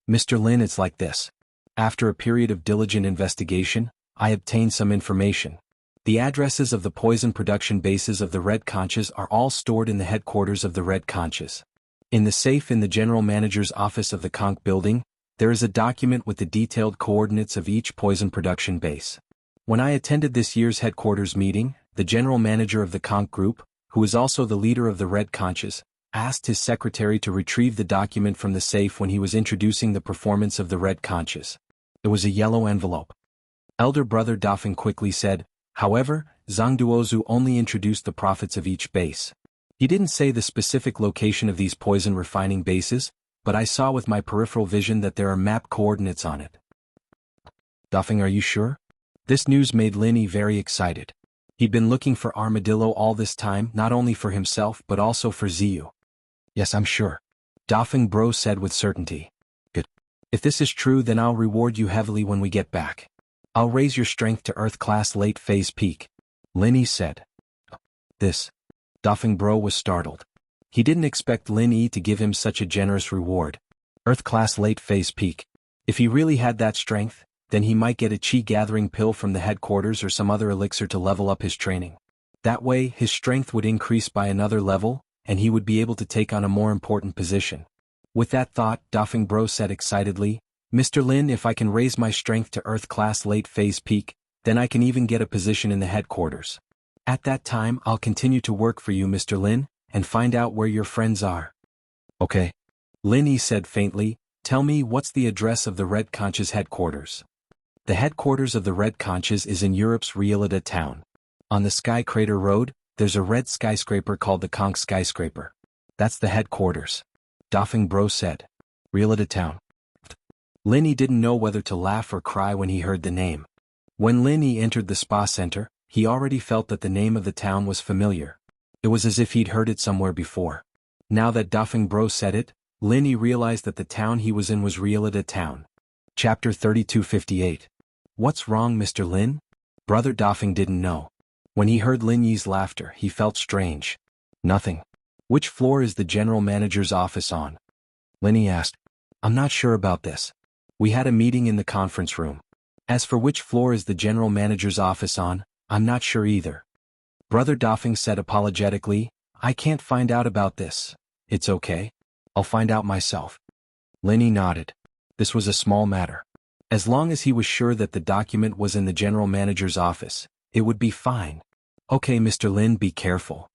Mr. Lin, it's like this. After a period of diligent investigation, I obtained some information. The addresses of the poison production bases of the Red Conches are all stored in the headquarters of the Red Conches. In the safe in the general manager's office of the Conch building, there is a document with the detailed coordinates of each poison production base. When I attended this year's headquarters meeting, the general manager of the Conch group, who is also the leader of the Red Conches, asked his secretary to retrieve the document from the safe when he was introducing the performance of the Red Conches. It was a yellow envelope. Elder brother Dafeng quickly said, however, Zhang Duozu only introduced the profits of each base. He didn't say the specific location of these poison refining bases, but I saw with my peripheral vision that there are map coordinates on it. Dafeng, are you sure? This news made Lin-Yi very excited. He'd been looking for Armadillo all this time, not only for himself but also for Ziyu. Yes, I'm sure. Dafeng Bro said with certainty. Good. If this is true, then I'll reward you heavily when we get back. I'll raise your strength to Earth class late phase peak. Lin said. This. Doffing Bro was startled. He didn't expect Lin Yi to give him such a generous reward. Earth-class late phase peak. If he really had that strength, then he might get a chi gathering pill from the headquarters or some other elixir to level up his training. That way, his strength would increase by another level, and he would be able to take on a more important position. With that thought, Doffing Bro said excitedly, Mr. Lin, if I can raise my strength to Earth-class late phase peak, then I can even get a position in the headquarters. At that time, I'll continue to work for you, Mr. Lin, and find out where your friends are. Okay. Lin Yi said faintly, tell me what's the address of the Red Conch's headquarters. The headquarters of the Red Conch's is in Europe's Realida town. On the Sky Crater Road, there's a red skyscraper called the Conch Skyscraper. That's the headquarters. Doffing Bro said. Realida town. Lin Yi didn't know whether to laugh or cry when he heard the name. When Lin Yi entered the spa center, he already felt that the name of the town was familiar. It was as if he'd heard it somewhere before. Now that Doffing Bro said it, Lin Yi realized that the town he was in was Realida town. Chapter 3258. What's wrong, Mr. Lin? Brother Doffing didn't know. When he heard Lin Yi's laughter, he felt strange. Nothing. Which floor is the general manager's office on? Lin Yi asked. I'm not sure about this. We had a meeting in the conference room. As for which floor is the general manager's office on, I'm not sure either. Brother Doffing said apologetically, I can't find out about this. It's okay. I'll find out myself. Lin Yi nodded. This was a small matter. As long as he was sure that the document was in the general manager's office, it would be fine. Okay, Mr. Lin, be careful.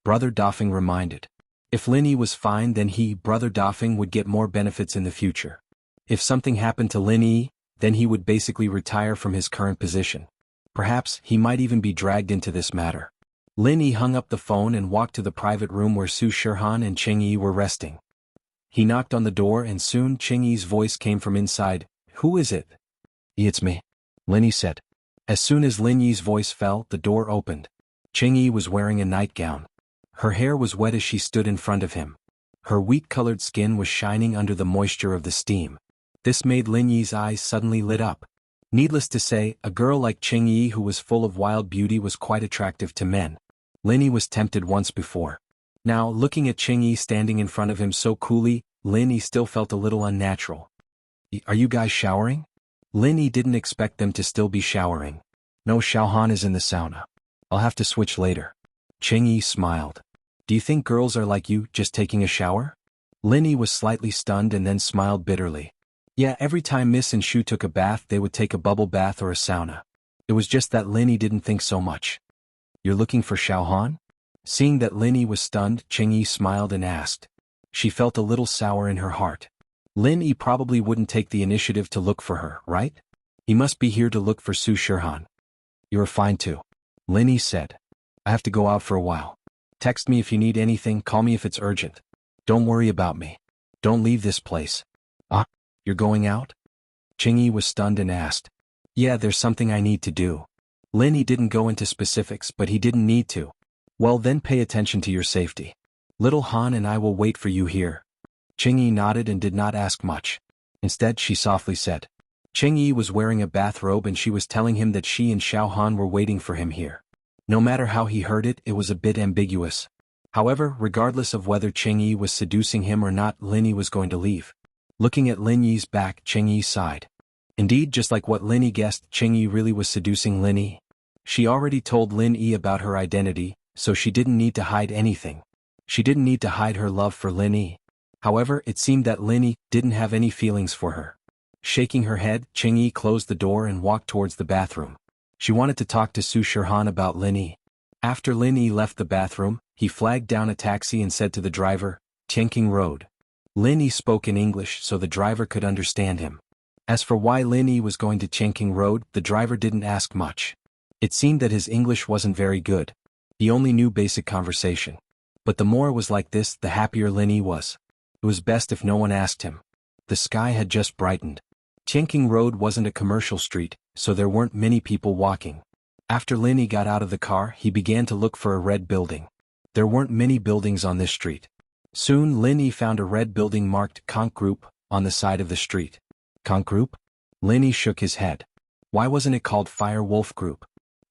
Brother Doffing reminded. If Lin Yi was fine, then he, Brother Doffing, would get more benefits in the future. If something happened to Lin Yi, then he would basically retire from his current position. Perhaps he might even be dragged into this matter. Lin Yi hung up the phone and walked to the private room where Su Shihan and Cheng Yi were resting. He knocked on the door and soon Cheng Yi's voice came from inside. Who is it? It's me. Lin Yi said. As soon as Lin Yi's voice fell, the door opened. Cheng Yi was wearing a nightgown. Her hair was wet as she stood in front of him. Her wheat-colored skin was shining under the moisture of the steam. This made Lin Yi's eyes suddenly lit up. Needless to say, a girl like Cheng Yi who was full of wild beauty was quite attractive to men. Lin Yi was tempted once before. Now, looking at Cheng Yi standing in front of him so coolly, Lin Yi still felt a little unnatural. Are you guys showering? Lin Yi didn't expect them to still be showering. No, Xiaohan is in the sauna. I'll have to switch later. Cheng Yi smiled. Do you think girls are like you, just taking a shower? Lin Yi was slightly stunned and then smiled bitterly. Yeah, every time Miss and Shu took a bath they would take a bubble bath or a sauna. It was just that Lin Yi didn't think so much. You're looking for Xiaohan? Seeing that Lin Yi was stunned, Cheng Yi smiled and asked. She felt a little sour in her heart. Lin Yi probably wouldn't take the initiative to look for her, right? He must be here to look for Su Shihan. You're fine too. Lin Yi said. I have to go out for a while. Text me if you need anything, call me if it's urgent. Don't worry about me. Don't leave this place. Ah? You're going out? Cheng Yi was stunned and asked. Yeah, there's something I need to do. Lin Yi didn't go into specifics, but he didn't need to. Well, then pay attention to your safety. Little Han and I will wait for you here. Cheng Yi nodded and did not ask much. Instead, she softly said. Cheng Yi was wearing a bathrobe and she was telling him that she and Xiao Han were waiting for him here. No matter how he heard it, it was a bit ambiguous. However, regardless of whether Cheng Yi was seducing him or not, Lin Yi was going to leave. Looking at Lin Yi's back, Cheng Yi sighed. Indeed, just like what Lin Yi guessed, Cheng Yi really was seducing Lin Yi. She already told Lin Yi about her identity, so she didn't need to hide anything. She didn't need to hide her love for Lin Yi. However, it seemed that Lin Yi didn't have any feelings for her. Shaking her head, Cheng Yi closed the door and walked towards the bathroom. She wanted to talk to Su Shihan about Lin Yi. After Lin Yi left the bathroom, he flagged down a taxi and said to the driver, Jianghu Road. Lin Yi spoke in English so the driver could understand him. As for why Lin Yi was going to Jianghu Road, the driver didn't ask much. It seemed that his English wasn't very good. He only knew basic conversation. But the more it was like this, the happier Lin Yi was. It was best if no one asked him. The sky had just brightened. Jianghu Road wasn't a commercial street, so there weren't many people walking. After Lin Yi got out of the car, he began to look for a red building. There weren't many buildings on this street. Soon Lin Yi found a red building marked Conch Group on the side of the street. Conch Group? Lin Yi shook his head. Why wasn't it called Fire Wolf Group?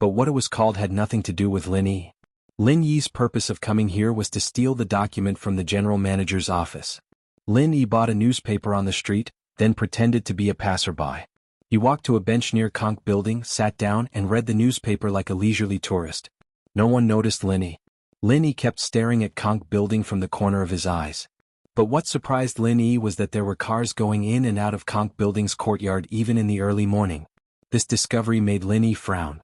But what it was called had nothing to do with Lin Yi. Lin Yi's purpose of coming here was to steal the document from the general manager's office. Lin Yi bought a newspaper on the street, then pretended to be a passerby. He walked to a bench near Conch building, sat down and read the newspaper like a leisurely tourist. No one noticed Lin Yi. Lin Yi kept staring at Conch building from the corner of his eyes. But what surprised Lin Yi was that there were cars going in and out of Conch building's courtyard even in the early morning. This discovery made Lin Yi frown.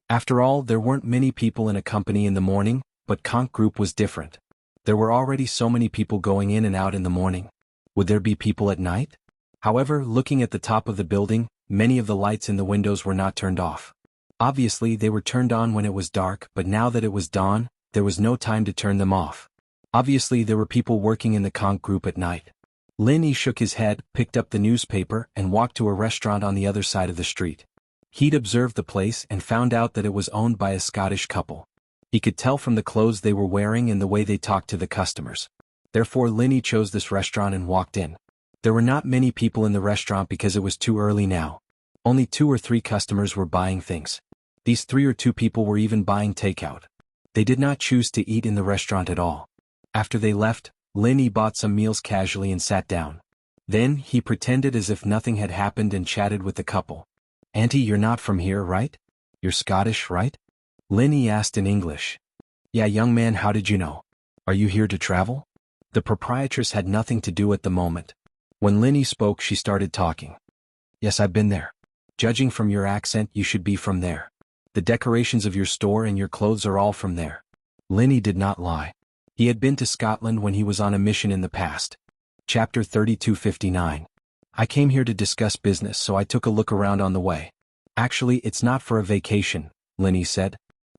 After all, there weren't many people in a company in the morning, but Conch Group was different. There were already so many people going in and out in the morning. Would there be people at night? However, looking at the top of the building, many of the lights in the windows were not turned off. Obviously, they were turned on when it was dark, but now that it was dawn, there was no time to turn them off. Obviously, there were people working in the Conch Group at night. Lin Yi shook his head, picked up the newspaper, and walked to a restaurant on the other side of the street. He'd observed the place and found out that it was owned by a Scottish couple. He could tell from the clothes they were wearing and the way they talked to the customers. Therefore, Lin Yi chose this restaurant and walked in. There were not many people in the restaurant because it was too early now. Only 2 or 3 customers were buying things. These 3 or 2 people were even buying takeout. They did not choose to eat in the restaurant at all. After they left, Lin Yi bought some meals casually and sat down. Then, he pretended as if nothing had happened and chatted with the couple. "Auntie, you're not from here, right? You're Scottish, right?" Lin Yi asked in English. "Yeah, young man, how did you know? Are you here to travel?" The proprietress had nothing to do at the moment. When Lin Yi spoke, she started talking. "Yes, I've been there. Judging from your accent, you should be from there. The decorations of your store and your clothes are all from there." Lin Yi did not lie. He had been to Scotland when he was on a mission in the past. Chapter 3259. "I came here to discuss business, so I took a look around on the way." "Actually, it's not for a vacation," Lin Yi said.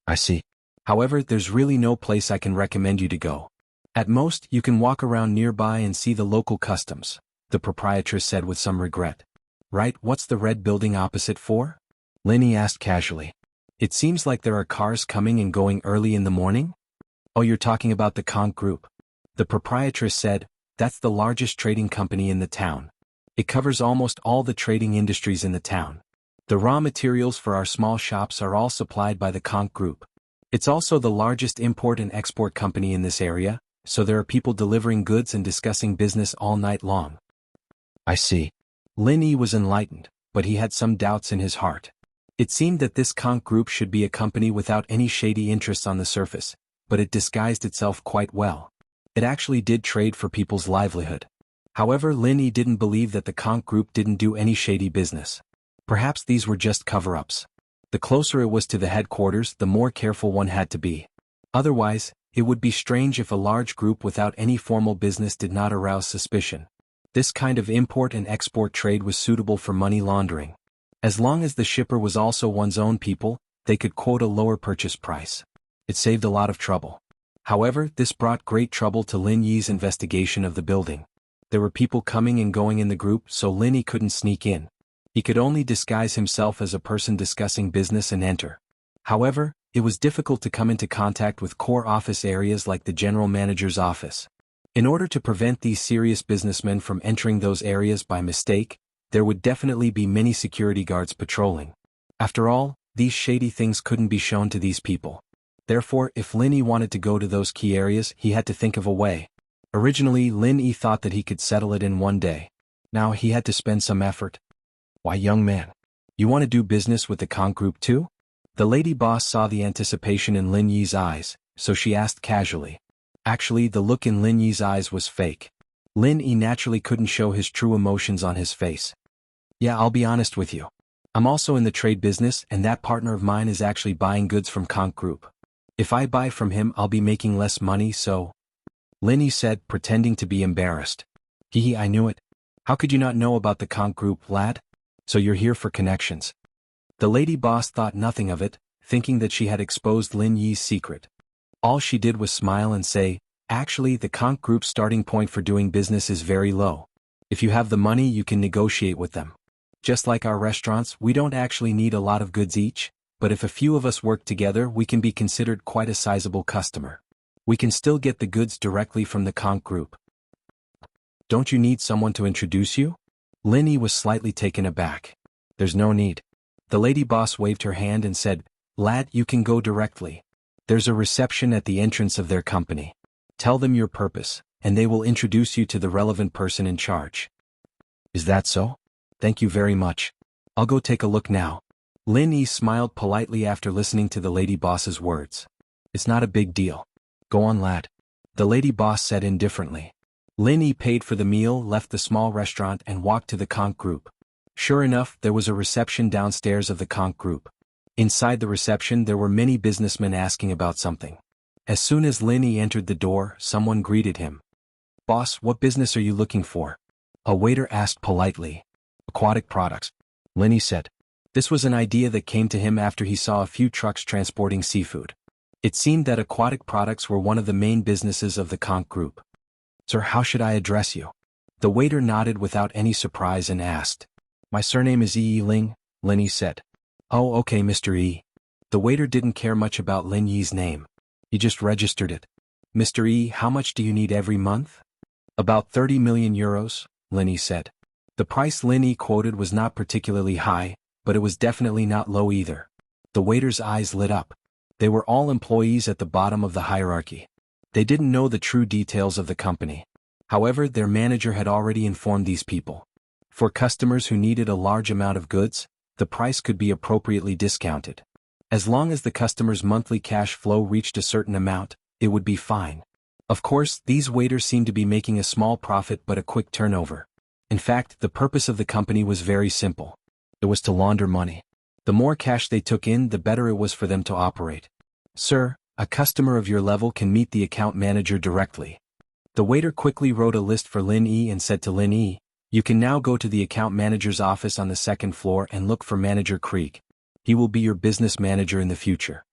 "I see. However, there's really no place I can recommend you to go. At most, you can walk around nearby and see the local customs," the proprietress said with some regret. "Right, what's the red building opposite for?" Lin Yi asked casually. "It seems like there are cars coming and going early in the morning?" "Oh, you're talking about the Conch Group," the proprietress said. "That's the largest trading company in the town. It covers almost all the trading industries in the town. The raw materials for our small shops are all supplied by the Conch Group. It's also the largest import and export company in this area, so there are people delivering goods and discussing business all night long." "I see." Lin Yi was enlightened, but he had some doubts in his heart. It seemed that this Conch Group should be a company without any shady interests on the surface, but it disguised itself quite well. It actually did trade for people's livelihood. However, Lin Yi didn't believe that the Conch Group didn't do any shady business. Perhaps these were just cover-ups. The closer it was to the headquarters, the more careful one had to be. Otherwise, it would be strange if a large group without any formal business did not arouse suspicion. This kind of import and export trade was suitable for money laundering. As long as the shipper was also one's own people, they could quote a lower purchase price. It saved a lot of trouble. However, this brought great trouble to Lin Yi's investigation of the building. There were people coming and going in the group, so Lin Yi couldn't sneak in. He could only disguise himself as a person discussing business and enter. However, it was difficult to come into contact with core office areas like the general manager's office. In order to prevent these serious businessmen from entering those areas by mistake, there would definitely be many security guards patrolling. After all, these shady things couldn't be shown to these people. Therefore, if Lin Yi wanted to go to those key areas, he had to think of a way. Originally, Lin Yi thought that he could settle it in one day. Now he had to spend some effort. "Why, young man, you want to do business with the Conch Group too?" The lady boss saw the anticipation in Lin Yi's eyes, so she asked casually. Actually, the look in Lin Yi's eyes was fake. Lin Yi naturally couldn't show his true emotions on his face. "Yeah, I'll be honest with you. I'm also in the trade business, and that partner of mine is actually buying goods from Conch Group. If I buy from him, I'll be making less money, so—" Lin Yi said, pretending to be embarrassed. "Hee, I knew it. How could you not know about the Conch Group, lad? So you're here for connections." The lady boss thought nothing of it, thinking that she had exposed Lin Yi's secret. All she did was smile and say, "Actually, the Conch Group's starting point for doing business is very low. If you have the money, you can negotiate with them. Just like our restaurants, we don't actually need a lot of goods each, but if a few of us work together, we can be considered quite a sizable customer. We can still get the goods directly from the Conch Group." "Don't you need someone to introduce you?" Lin Yi was slightly taken aback. "There's no need." The lady boss waved her hand and said, Lad, you can go directly. There's a reception at the entrance of their company. Tell them your purpose, and they will introduce you to the relevant person in charge. Is that so? Thank you very much. I'll go take a look now. Lin Yi smiled politely after listening to the lady boss's words. It's not a big deal. Go on, lad. The lady boss said indifferently. Lin Yi paid for the meal, left the small restaurant and walked to the conch group. Sure enough, there was a reception downstairs of the conch group. Inside the reception there were many businessmen asking about something. As soon as Lin Yi entered the door, someone greeted him. Boss, what business are you looking for? A waiter asked politely. Aquatic products, Lin Yi said. This was an idea that came to him after he saw a few trucks transporting seafood. It seemed that aquatic products were one of the main businesses of the conch group. Sir, how should I address you? The waiter nodded without any surprise and asked. My surname is Yi Ling, Lin Yi said. Oh, okay, Mr. Yi. The waiter didn't care much about Lin Yi's name. He just registered it. Mr. Yi, how much do you need every month? About 30 million euros, Lin Yi said. The price Lin Yi quoted was not particularly high, but it was definitely not low either. The waiter's eyes lit up. They were all employees at the bottom of the hierarchy. They didn't know the true details of the company. However, their manager had already informed these people. For customers who needed a large amount of goods, the price could be appropriately discounted. As long as the customer's monthly cash flow reached a certain amount, it would be fine. Of course, these waiters seemed to be making a small profit but a quick turnover. In fact, the purpose of the company was very simple. It was to launder money. The more cash they took in, the better it was for them to operate. Sir, a customer of your level can meet the account manager directly. The waiter quickly wrote a list for Lin Yi and said to Lin Yi, you can now go to the account manager's office on the second floor and look for Manager Krieg. He will be your business manager in the future.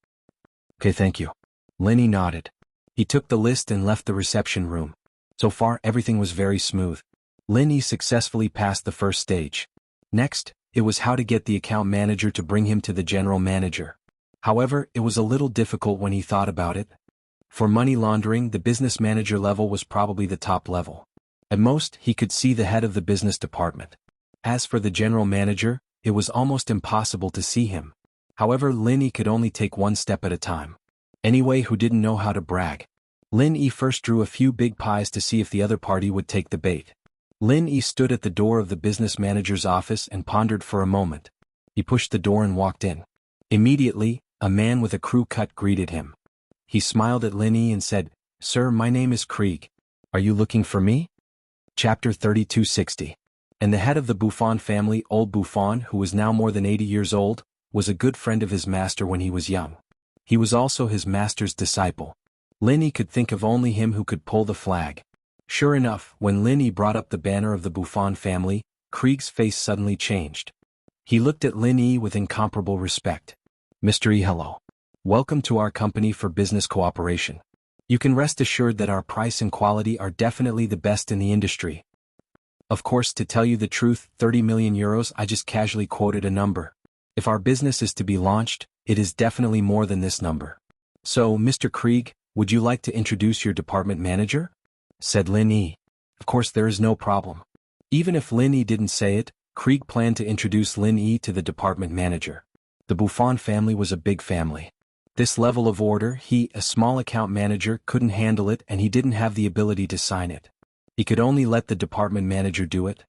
Okay, thank you. Lin Yi nodded. He took the list and left the reception room. So far, everything was very smooth. Lin Yi successfully passed the first stage. Next, it was how to get the account manager to bring him to the general manager. However, it was a little difficult when he thought about it. For money laundering, the business manager level was probably the top level. At most, he could see the head of the business department. As for the general manager, it was almost impossible to see him. However, Lin Yi could only take one step at a time. Anyway, who didn't know how to brag? Lin Yi first drew a few big pies to see if the other party would take the bait. Lin Yi stood at the door of the business manager's office and pondered for a moment. He pushed the door and walked in. Immediately, a man with a crew cut greeted him. He smiled at Lin Yi and said, Sir, my name is Krieg. Are you looking for me? Chapter 3260. And the head of the Buffon family, old Buffon, who was now more than 80 years old, was a good friend of his master when he was young. He was also his master's disciple. Lin Yi could think of only him who could pull the flag. Sure enough, when Lin Yi brought up the banner of the Buffon family, Krieg's face suddenly changed. He looked at Lin Yi with incomparable respect. Mr. Yi, hello. Welcome to our company for business cooperation. You can rest assured that our price and quality are definitely the best in the industry. Of course, to tell you the truth, 30 million euros, I just casually quoted a number. If our business is to be launched, it is definitely more than this number. So, Mr. Krieg, would you like to introduce your department manager? Said Lin Yi. Of course, there is no problem. Even if Lin Yi didn't say it, Krieg planned to introduce Lin Yi to the department manager. The Buffon family was a big family. This level of order, he, a small account manager, couldn't handle it and he didn't have the ability to sign it. He could only let the department manager do it.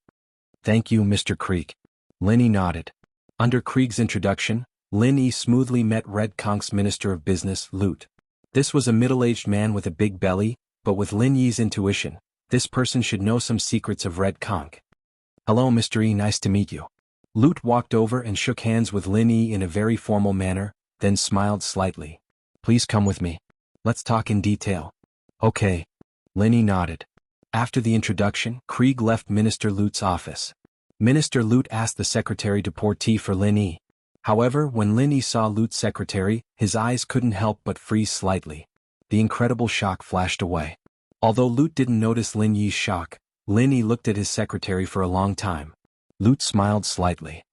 Thank you, Mr. Krieg. Lin Yi nodded. Under Krieg's introduction, Lin Yi smoothly met Red Conch's Minister of Business, Lute. This was a middle-aged man with a big belly, but with Lin Yi's intuition, this person should know some secrets of Red Conch. Hello, Mr. Yi, nice to meet you. Lute walked over and shook hands with Lin Yi in a very formal manner, then smiled slightly. Please come with me. Let's talk in detail. Okay. Lin Yi nodded. After the introduction, Krieg left Minister Lute's office. Minister Lute asked the secretary to pour tea for Lin Yi. However, when Lin Yi saw Lute's secretary, his eyes couldn't help but freeze slightly. The incredible shock flashed away. Although Lute didn't notice Lin Yi's shock, Lin Yi looked at his secretary for a long time. Lute smiled slightly.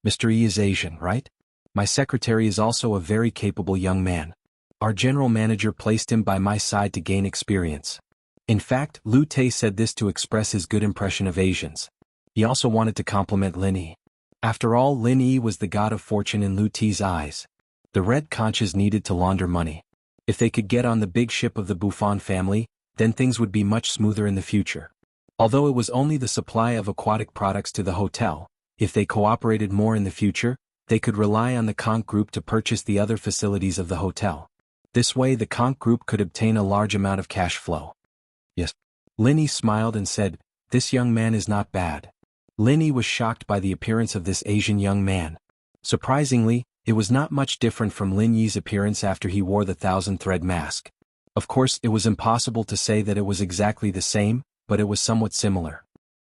Mr. Yi is Asian, right? My secretary is also a very capable young man. Our general manager placed him by my side to gain experience. In fact, Lute said this to express his good impression of Asians. He also wanted to compliment Lin Yi. After all, Lin Yi was the god of fortune in Lute's eyes. The red conches needed to launder money. If they could get on the big ship of the Buffon family, then things would be much smoother in the future. Although it was only the supply of aquatic products to the hotel, if they cooperated more in the future, they could rely on the Conch Group to purchase the other facilities of the hotel. This way the Conch Group could obtain a large amount of cash flow. Yes. Linny smiled and said, "This young man is not bad." Linny was shocked by the appearance of this Asian young man. Surprisingly, it was not much different from Lin Yi's appearance after he wore the thousand-thread mask. Of course, it was impossible to say that it was exactly the same, but it was somewhat similar.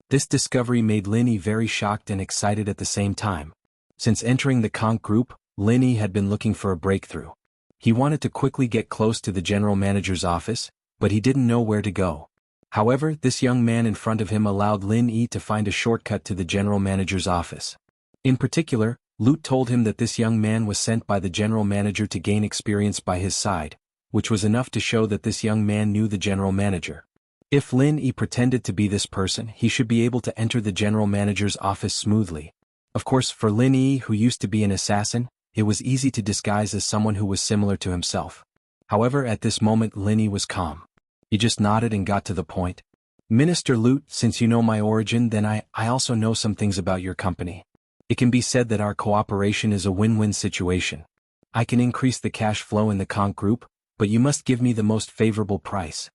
This discovery made Linny very shocked and excited at the same time. Since entering the Conch Group, Linny had been looking for a breakthrough. He wanted to quickly get close to the general manager's office, but he didn't know where to go. However, this young man in front of him allowed Lin Yi to find a shortcut to the general manager's office. In particular, Lute told him that this young man was sent by the general manager to gain experience by his side, which was enough to show that this young man knew the general manager. If Lin Yi pretended to be this person, he should be able to enter the general manager's office smoothly. Of course, for Lin Yi, who used to be an assassin, it was easy to disguise as someone who was similar to himself. However, at this moment Lin Yi was calm. He just nodded and got to the point. "Minister Lute, since you know my origin, then I also know some things about your company. It can be said that our cooperation is a win-win situation. I can increase the cash flow in the Conch Group, but you must give me the most favorable price."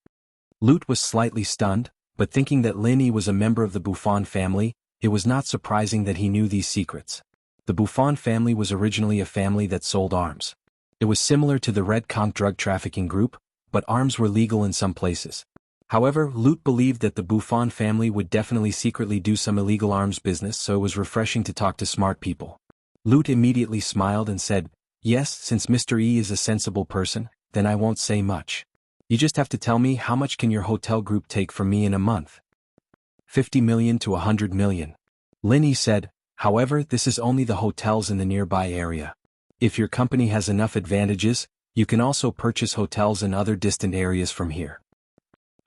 Lute was slightly stunned, but thinking that Lin Yi was a member of the Buffon family, it was not surprising that he knew these secrets. The Buffon family was originally a family that sold arms. It was similar to the Red Conch drug trafficking group, but arms were legal in some places. However, Lute believed that the Buffon family would definitely secretly do some illegal arms business, so it was refreshing to talk to smart people. Lute immediately smiled and said, "Yes, since Mr. E is a sensible person, then I won't say much. You just have to tell me how much can your hotel group take from me in a month?" 50 million to 100 million. Lin Yi said, "However, this is only the hotels in the nearby area. If your company has enough advantages, you can also purchase hotels in other distant areas from here."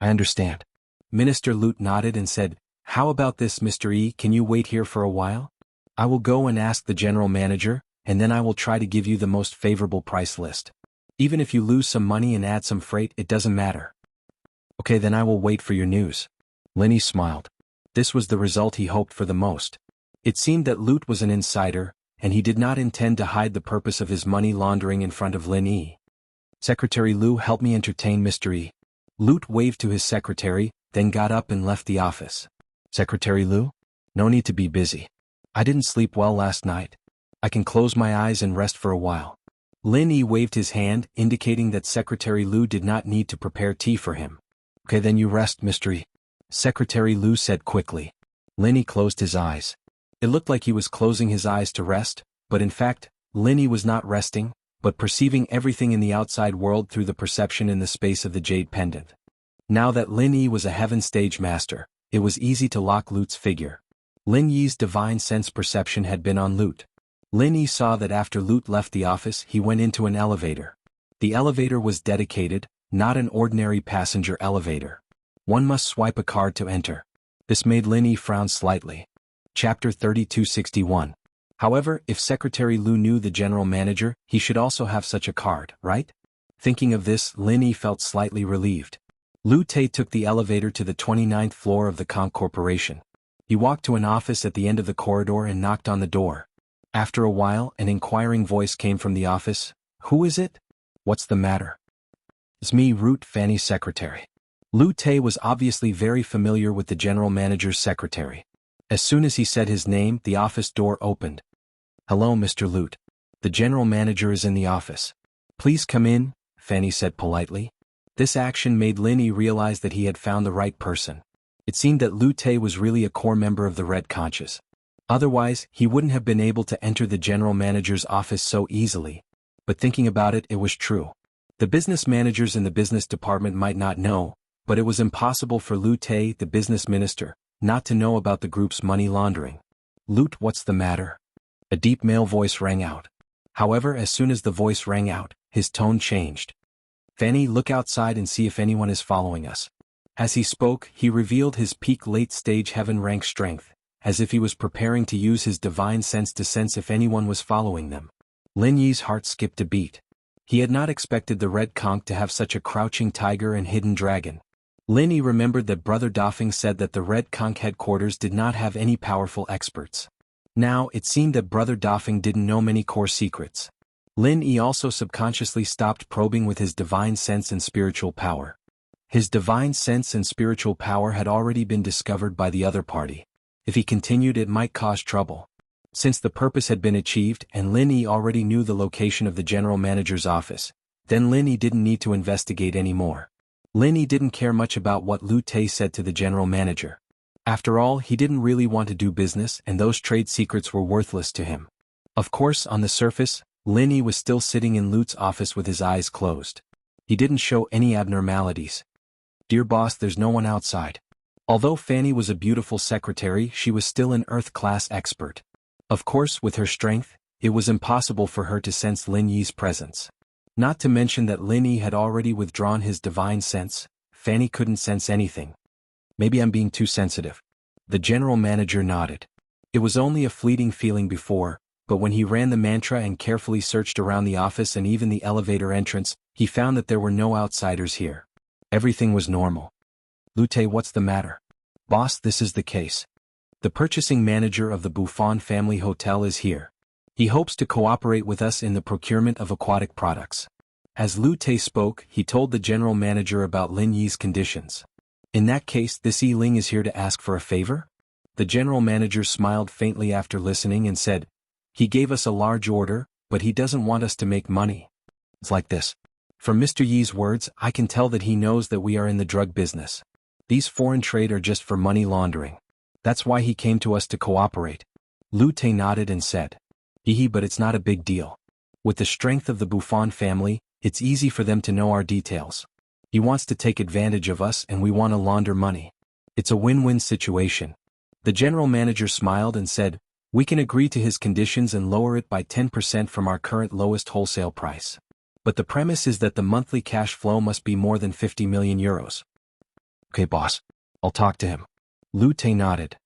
"I understand." Minister Lute nodded and said, "How about this, Mr. E? Can you wait here for a while? I will go and ask the general manager, and then I will try to give you the most favorable price list. Even if you lose some money and add some freight, it doesn't matter." "Okay, then I will wait for your news." Lin Yi smiled. This was the result he hoped for the most. It seemed that Lute was an insider, and he did not intend to hide the purpose of his money laundering in front of Lin Yi. "Secretary Lu, help me entertain Mr. E." Lute waved to his secretary, then got up and left the office. "Secretary Lu? No need to be busy. I didn't sleep well last night. I can close my eyes and rest for a while." Lin Yi waved his hand, indicating that Secretary Lu did not need to prepare tea for him. "Okay, then you rest, Mr. E," Secretary Lu said quickly. Lin Yi closed his eyes. It looked like he was closing his eyes to rest, but in fact, Lin Yi was not resting, but perceiving everything in the outside world through the perception in the space of the jade pendant. Now that Lin Yi was a heaven stage master, it was easy to lock Lute's figure. Lin Yi's divine sense perception had been on Lute. Lin Yi saw that after Lute left the office, he went into an elevator. The elevator was dedicated, not an ordinary passenger elevator. One must swipe a card to enter. This made Lin Yi frown slightly. Chapter 3261. However, if Secretary Lu knew the general manager, he should also have such a card, right? Thinking of this, Lin Yi felt slightly relieved. Lu Te took the elevator to the 29th floor of the Conch Corporation. He walked to an office at the end of the corridor and knocked on the door. After a while, an inquiring voice came from the office. "Who is it? What's the matter?" "It's me, Root, Fanny's secretary." Lu Te was obviously very familiar with the general manager's secretary. As soon as he said his name, the office door opened. "Hello, Mr. Lute. The general manager is in the office." "Please come in," Fanny said politely. This action made Lin Yi realize that he had found the right person. It seemed that Lu Te was really a core member of the Red Conches. Otherwise, he wouldn't have been able to enter the general manager's office so easily. But thinking about it, it was true. The business managers in the business department might not know, but it was impossible for Lu Te, the business minister, not to know about the group's money laundering. "Lute, what's the matter?" A deep male voice rang out. However, as soon as the voice rang out, his tone changed. "Fanny, look outside and see if anyone is following us." As he spoke, he revealed his peak late-stage heaven-rank strength, as if he was preparing to use his divine sense to sense if anyone was following them. Lin Yi's heart skipped a beat. He had not expected the Red Conch to have such a crouching tiger and hidden dragon. Lin Yi remembered that Brother Dafeng said that the Red Conch headquarters did not have any powerful experts. Now, it seemed that Brother Dafeng didn't know many core secrets. Lin Yi also subconsciously stopped probing with his divine sense and spiritual power. His divine sense and spiritual power had already been discovered by the other party. If he continued, it might cause trouble. Since the purpose had been achieved and Lin Yi already knew the location of the general manager's office, then Lin Yi didn't need to investigate anymore. Lin Yi didn't care much about what Lu Tai said to the general manager. After all, he didn't really want to do business and those trade secrets were worthless to him. Of course, on the surface, Lin Yi was still sitting in Lu's office with his eyes closed. He didn't show any abnormalities. "Dear boss, there's no one outside." Although Fanny was a beautiful secretary, she was still an Earth-class expert. Of course, with her strength, it was impossible for her to sense Lin Yi's presence. Not to mention that Lin Yi had already withdrawn his divine sense, Fanny couldn't sense anything. "Maybe I'm being too sensitive." The general manager nodded. It was only a fleeting feeling before, but when he ran the mantra and carefully searched around the office and even the elevator entrance, he found that there were no outsiders here. Everything was normal. "Lu Tai, what's the matter?" "Boss, this is the case. The purchasing manager of the Buffon family hotel is here. He hopes to cooperate with us in the procurement of aquatic products." As Lu Tai spoke, he told the general manager about Lin Yi's conditions. "In that case, this Yi Ling is here to ask for a favor?" The general manager smiled faintly after listening and said, "He gave us a large order, but he doesn't want us to make money." "It's like this. From Mr. Yi's words, I can tell that he knows that we are in the drug business. These foreign trade are just for money laundering. That's why he came to us to cooperate." Lu Tai nodded and said, But it's not a big deal. With the strength of the Buffon family, it's easy for them to know our details. He wants to take advantage of us and we want to launder money. It's a win-win situation." The general manager smiled and said, "We can agree to his conditions and lower it by 10% from our current lowest wholesale price. But the premise is that the monthly cash flow must be more than 50 million euros. "Okay, boss. I'll talk to him." Lu Tai nodded.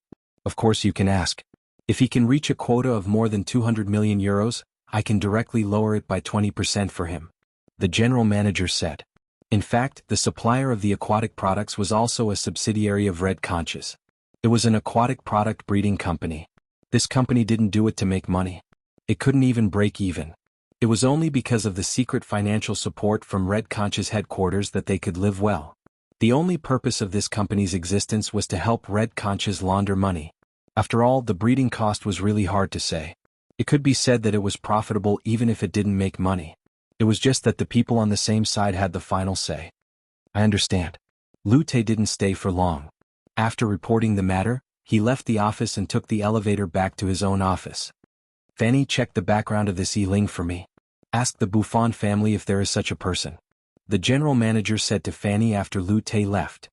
"Of course you can ask. If he can reach a quota of more than 200 million euros, I can directly lower it by 20% for him," the general manager said. In fact, the supplier of the aquatic products was also a subsidiary of Red Conch's. It was an aquatic product breeding company. This company didn't do it to make money. It couldn't even break even. It was only because of the secret financial support from Red Conch's headquarters that they could live well. The only purpose of this company's existence was to help Red Conch's launder money. After all, the breeding cost was really hard to say. It could be said that it was profitable even if it didn't make money. It was just that the people on the same side had the final say. "I understand." Lu Tai didn't stay for long. After reporting the matter, he left the office and took the elevator back to his own office. "Fanny, check the background of this Yi Ling for me. Ask the Buffon family if there is such a person," the general manager said to Fanny after Lu Tai left.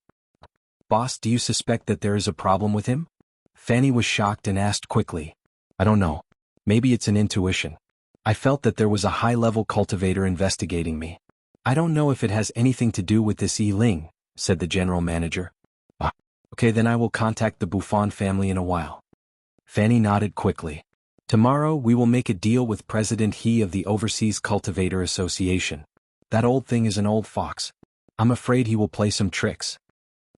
"Boss, do you suspect that there is a problem with him?" Fanny was shocked and asked quickly. "I don't know. Maybe it's an intuition. I felt that there was a high-level cultivator investigating me. I don't know if it has anything to do with this Yi Ling," said the general manager. Okay, then I will contact the Buffon family in a while." Fanny nodded quickly. "Tomorrow we will make a deal with President He of the Overseas Cultivator Association. That old thing is an old fox. I'm afraid he will play some tricks."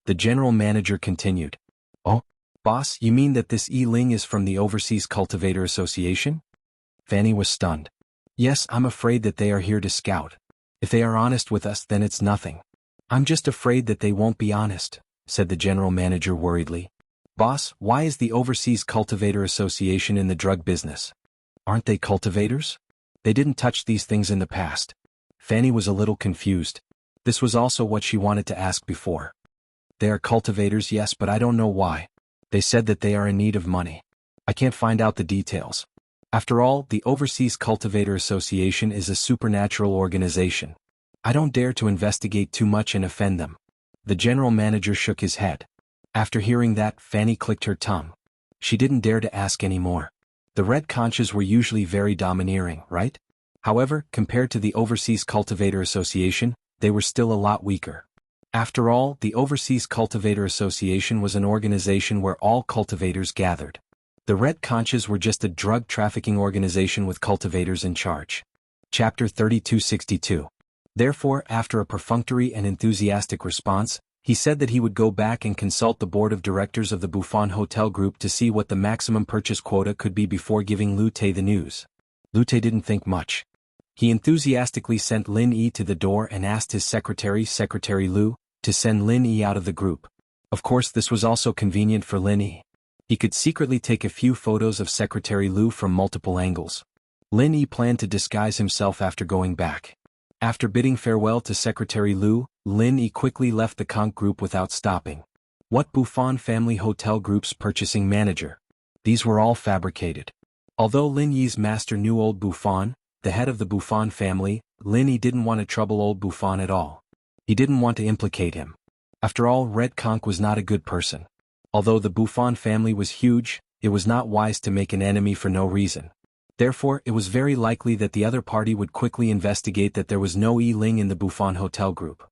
The general manager continued. "Oh, boss, you mean that this Yi Ling is from the Overseas Cultivator Association?" Fanny was stunned. "Yes, I'm afraid that they are here to scout. If they are honest with us, then it's nothing. I'm just afraid that they won't be honest," said the general manager worriedly. "Boss, why is the Overseas Cultivator Association in the drug business? Aren't they cultivators? They didn't touch these things in the past." Fanny was a little confused. This was also what she wanted to ask before. "They are cultivators, yes, but I don't know why. They said that they are in need of money. I can't find out the details. After all, the Overseas Cultivator Association is a supernatural organization. I don't dare to investigate too much and offend them." The general manager shook his head. After hearing that, Fanny clicked her tongue. She didn't dare to ask any more. The Red Conchas were usually very domineering, right? However, compared to the Overseas Cultivator Association, they were still a lot weaker. After all, the Overseas Cultivator Association was an organization where all cultivators gathered. The Red Conches were just a drug trafficking organization with cultivators in charge. Chapter 3262. Therefore, after a perfunctory and enthusiastic response, he said that he would go back and consult the board of directors of the Buffon Hotel Group to see what the maximum purchase quota could be before giving Lu Te the news. Lu Te didn't think much. He enthusiastically sent Lin Yi to the door and asked his secretary, Secretary Lu, to send Lin Yi out of the group. Of course, this was also convenient for Lin Yi. He could secretly take a few photos of Secretary Lu from multiple angles. Lin Yi planned to disguise himself after going back. After bidding farewell to Secretary Lu, Lin Yi quickly left the Conch Group without stopping. What Buffon Family Hotel Group's purchasing manager? These were all fabricated. Although Lin Yi's master knew old Buffon, the head of the Buffon family, Lin Yi didn't want to trouble old Buffon at all. He didn't want to implicate him. After all, Red Conch was not a good person. Although the Buffon family was huge, it was not wise to make an enemy for no reason. Therefore, it was very likely that the other party would quickly investigate that there was no Yi Ling in the Buffon Hotel Group.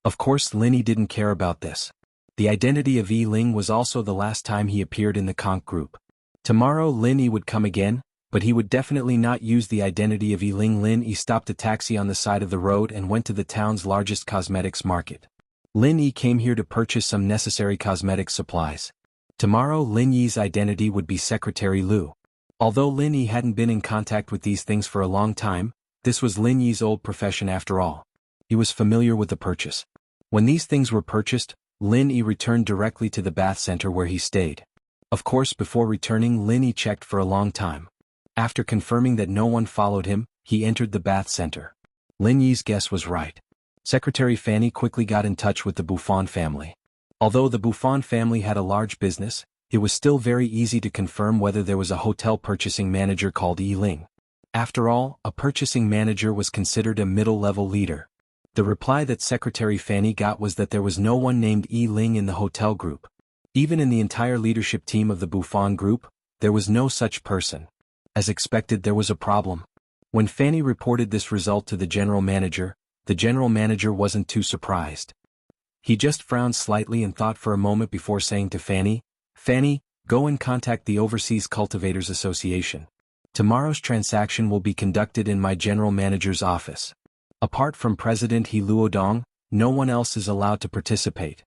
Of course, Lin Yi didn't care about this. The identity of Yi Ling was also the last time he appeared in the Conch Group. Tomorrow Lin Yi would come again, but he would definitely not use the identity of Yi Ling. Lin Yi stopped a taxi on the side of the road and went to the town's largest cosmetics market. Lin Yi came here to purchase some necessary cosmetic supplies. Tomorrow Lin Yi's identity would be Secretary Lu. Although Lin Yi hadn't been in contact with these things for a long time, this was Lin Yi's old profession after all. He was familiar with the purchase. When these things were purchased, Lin Yi returned directly to the bath center where he stayed. Of course, before returning, Lin Yi checked for a long time. After confirming that no one followed him, he entered the bath center. Lin Yi's guess was right. Secretary Fanny quickly got in touch with the Buffon family. Although the Buffon family had a large business, it was still very easy to confirm whether there was a hotel purchasing manager called Yi Ling. After all, a purchasing manager was considered a middle-level leader. The reply that Secretary Fanny got was that there was no one named Yi Ling in the hotel group. Even in the entire leadership team of the Buffon Group, there was no such person. As expected, there was a problem. When Fanny reported this result to the general manager wasn't too surprised. He just frowned slightly and thought for a moment before saying to Fanny, "Fanny, go and contact the Overseas Cultivators Association. Tomorrow's transaction will be conducted in my general manager's office. Apart from President He Luodong, no one else is allowed to participate."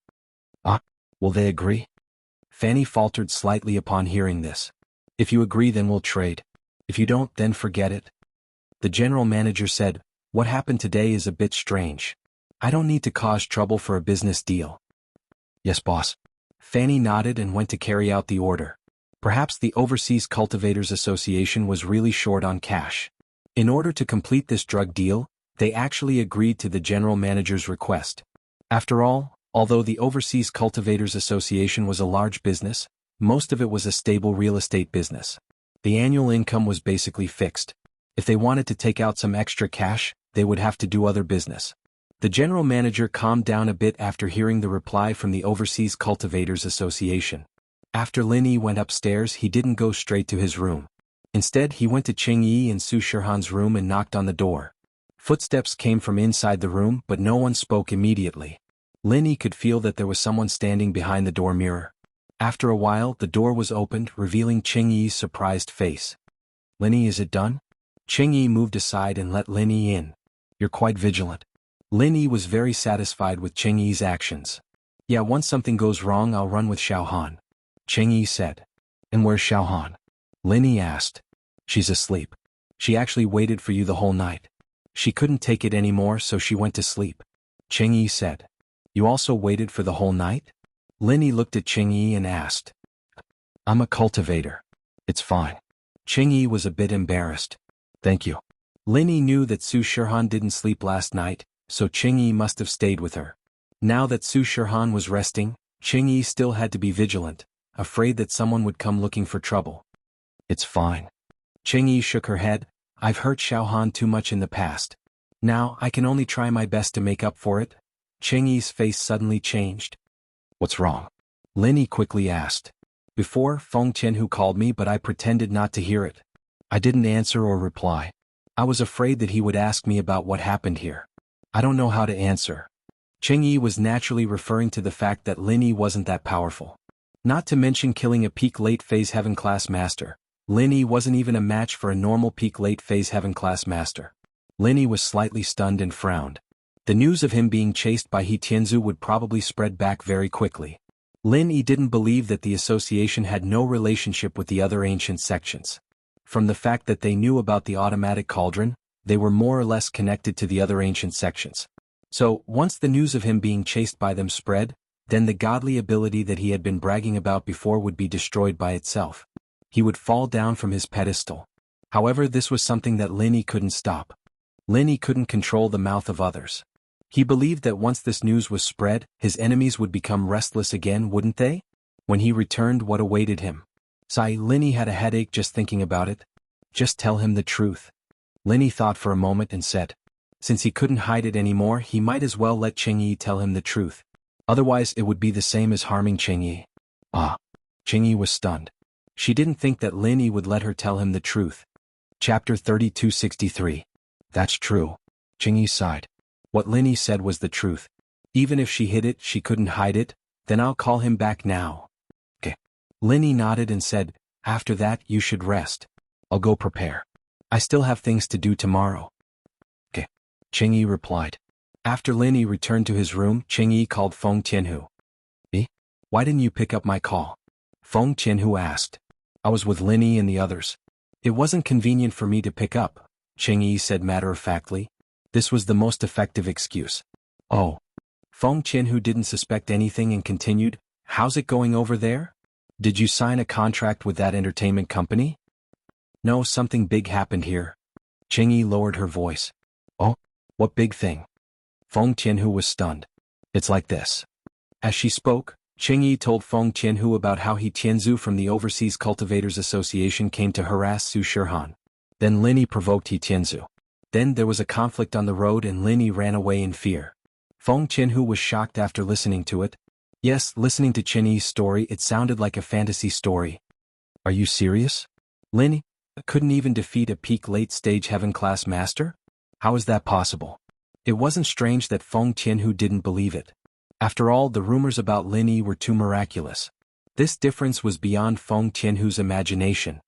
"Ah, will they agree?" Fanny faltered slightly upon hearing this. "If you agree, then we'll trade. If you don't, then forget it." The general manager said, "What happened today is a bit strange. I don't need to cause trouble for a business deal." "Yes, boss." Fanny nodded and went to carry out the order. Perhaps the Overseas Cultivators Association was really short on cash. In order to complete this drug deal, they actually agreed to the general manager's request. After all, although the Overseas Cultivators Association was a large business, most of it was a stable real estate business. The annual income was basically fixed. If they wanted to take out some extra cash, they would have to do other business. The general manager calmed down a bit after hearing the reply from the Overseas Cultivators Association. After Lin Yi went upstairs, he didn't go straight to his room. Instead, he went to Qing Yi and Su Shirhan's room and knocked on the door. Footsteps came from inside the room, but no one spoke immediately. Lin Yi could feel that there was someone standing behind the door mirror. After a while, the door was opened, revealing Qing Yi's surprised face. "Lin Yi, is it done?" Qing Yi moved aside and let Lin Yi in. "You're quite vigilant." Lin Yi was very satisfied with Qing Yi's actions. "Yeah, once something goes wrong, I'll run with Xiao Han," Qing Yi said. "And where's Xiao Han?" Lin Yi asked. "She's asleep. She actually waited for you the whole night. She couldn't take it anymore, so she went to sleep," Qing Yi said. "You also waited for the whole night?" Lin Yi looked at Qing Yi and asked. "I'm a cultivator. It's fine." Qing Yi was a bit embarrassed. "Thank you." Lin Yi knew that Su Shirhan didn't sleep last night, so Qing Yi must have stayed with her. Now that Su Shirhan was resting, Qing Yi still had to be vigilant, afraid that someone would come looking for trouble. "It's fine." Qing Yi shook her head. "I've hurt Xiao Han too much in the past. Now I can only try my best to make up for it." Qing Yi's face suddenly changed. "What's wrong?" Lin Yi quickly asked. "Before, Feng Qianhu called me, but I pretended not to hear it. I didn't answer or reply. I was afraid that he would ask me about what happened here. I don't know how to answer." Qing Yi was naturally referring to the fact that Lin Yi wasn't that powerful. Not to mention killing a peak late phase heaven class master. Lin Yi wasn't even a match for a normal peak late phase heaven class master. Lin Yi was slightly stunned and frowned. The news of him being chased by He Tianzu would probably spread back very quickly. Lin Yi didn't believe that the association had no relationship with the other ancient sections. From the fact that they knew about the automatic cauldron, they were more or less connected to the other ancient sections. So, once the news of him being chased by them spread, then the godly ability that he had been bragging about before would be destroyed by itself. He would fall down from his pedestal. However, this was something that Lin Yi couldn't stop. Lin Yi couldn't control the mouth of others. He believed that once this news was spread, his enemies would become restless again, wouldn't they? When he returned, what awaited him? Lin Yi had a headache just thinking about it. Just tell him the truth. Lin Yi thought for a moment and said, since he couldn't hide it anymore, he might as well let Cheng Yi tell him the truth. Otherwise it would be the same as harming Cheng Yi. Cheng Yi was stunned. She didn't think that Lin Yi would let her tell him the truth. Chapter 3263. That's true. Cheng Yi sighed. What Lin Yi said was the truth. Even if she hid it, she couldn't hide it. Then I'll call him back now. Okay. Lin Yi nodded and said, after that you should rest. I'll go prepare. I still have things to do tomorrow. Okay. Cheng Yi replied. After Lin Yi returned to his room, Cheng Yi called Feng Tianhu. Why didn't you pick up my call? Feng Tianhu asked. I was with Lin Yi and the others. It wasn't convenient for me to pick up, Cheng Yi said matter-of-factly. This was the most effective excuse. Oh. Feng Tianhu didn't suspect anything and continued, how's it going over there? Did you sign a contract with that entertainment company? No, something big happened here. Cheng Yi lowered her voice. Oh? What big thing? Feng Tianhu was stunned. It's like this. As she spoke, Cheng Yi told Feng Tianhu about how He Tianzu from the Overseas Cultivators Association came to harass Su Shirhan. Then Lin Yi provoked He Tianzu. Then there was a conflict on the road and Lin Yi ran away in fear. Feng Tianhu was shocked after listening to it. Yes, listening to Cheng Yi's story, it sounded like a fantasy story. Are you serious? Lin Yi couldn't even defeat a peak late-stage heaven-class master? How is that possible? It wasn't strange that Feng Tianhu didn't believe it. After all, the rumors about Lin Yi were too miraculous. This difference was beyond Feng Tianhu's imagination.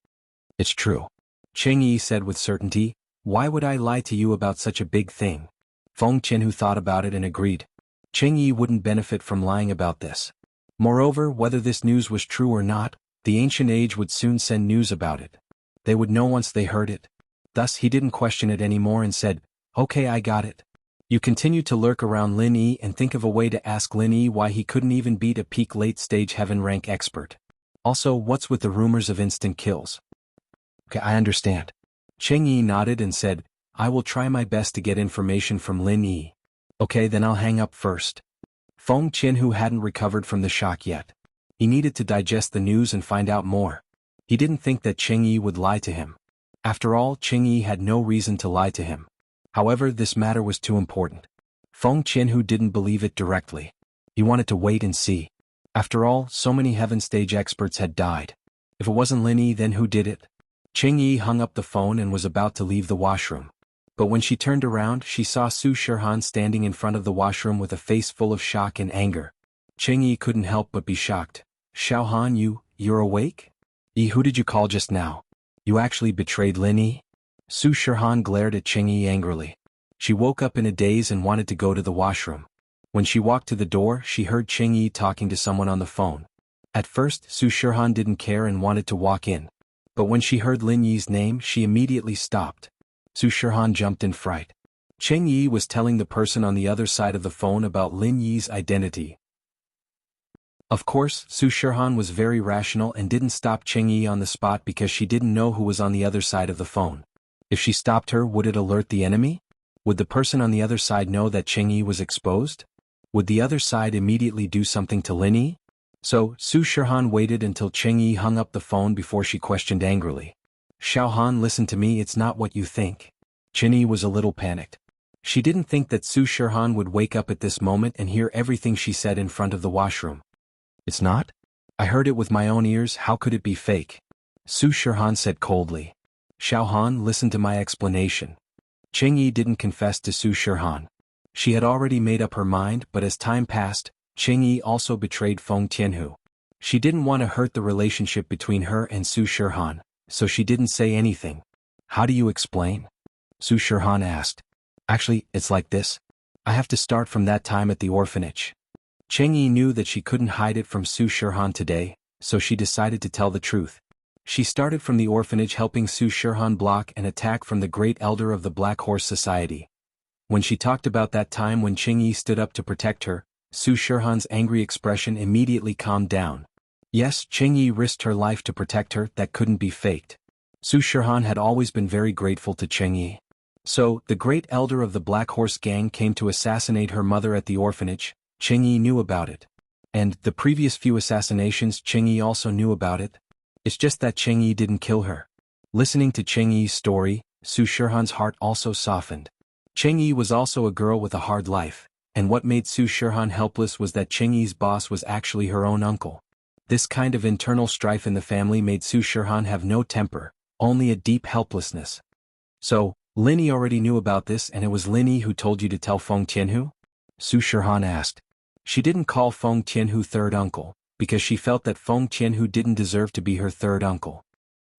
It's true. Cheng Yi said with certainty, why would I lie to you about such a big thing? Feng Tianhu thought about it and agreed. Cheng Yi wouldn't benefit from lying about this. Moreover, whether this news was true or not, the ancient age would soon send news about it. They would know once they heard it. Thus he didn't question it anymore and said, okay, I got it. You continue to lurk around Lin Yi and think of a way to ask Lin Yi why he couldn't even beat a peak late-stage heaven rank expert. Also, what's with the rumors of instant kills? Okay, I understand. Cheng Yi nodded and said, I will try my best to get information from Lin Yi. Okay, then I'll hang up first. Feng Tianhu hadn't recovered from the shock yet. He needed to digest the news and find out more. He didn't think that Cheng Yi would lie to him. After all, Cheng Yi had no reason to lie to him. However, this matter was too important. Feng Tianhu didn't believe it directly. He wanted to wait and see. After all, so many heaven stage experts had died. If it wasn't Lin Yi, then who did it? Cheng Yi hung up the phone and was about to leave the washroom. But when she turned around, she saw Su Shirhan standing in front of the washroom with a face full of shock and anger. Cheng Yi couldn't help but be shocked. Xiaohan, you're awake? Who did you call just now? You actually betrayed Lin Yi? Su Shirhan glared at Cheng Yi angrily. She woke up in a daze and wanted to go to the washroom. When she walked to the door, she heard Cheng Yi talking to someone on the phone. At first, Su Shirhan didn't care and wanted to walk in. But when she heard Lin Yi's name, she immediately stopped. Su Shirhan jumped in fright. Cheng Yi was telling the person on the other side of the phone about Lin Yi's identity. Of course, Su Shirhan was very rational and didn't stop Cheng Yi on the spot because she didn't know who was on the other side of the phone. If she stopped her, would it alert the enemy? Would the person on the other side know that Cheng Yi was exposed? Would the other side immediately do something to Lin Yi? So, Su Shirhan waited until Cheng Yi hung up the phone before she questioned angrily. Xiaohan, listen to me, it's not what you think. Cheng Yi was a little panicked. She didn't think that Su Shirhan would wake up at this moment and hear everything she said in front of the washroom. It's not? I heard it with my own ears, how could it be fake? Su Shirhan said coldly. Xiaohan, listen to my explanation. Cheng Yi didn't confess to Su Shirhan. She had already made up her mind, but as time passed, Cheng Yi also betrayed Feng Tianhu. She didn't want to hurt the relationship between her and Su Shirhan, so she didn't say anything. How do you explain? Su Shirhan asked. Actually, it's like this. I have to start from that time at the orphanage. Cheng Yi knew that she couldn't hide it from Su Shirhan today, so she decided to tell the truth. She started from the orphanage helping Su Shirhan block an attack from the great elder of the Black Horse Society. When she talked about that time when Cheng Yi stood up to protect her, Su Shirhan's angry expression immediately calmed down. Yes, Cheng Yi risked her life to protect her, that couldn't be faked. Su Shirhan had always been very grateful to Cheng Yi. So, the great elder of the Black Horse gang came to assassinate her mother at the orphanage. Cheng Yi knew about it. And the previous few assassinations, Cheng Yi also knew about it. It's just that Cheng Yi didn't kill her. Listening to Cheng Yi's story, Su Shirhan's heart also softened. Cheng Yi was also a girl with a hard life, and what made Su Shirhan helpless was that Cheng Yi's boss was actually her own uncle. This kind of internal strife in the family made Su Shirhan have no temper, only a deep helplessness. So, Lin Yi already knew about this, and it was Lin Yi who told you to tell Feng Tianhu? Su Shirhan asked. She didn't call Feng Tianhu third uncle, because she felt that Feng Tianhu didn't deserve to be her third uncle.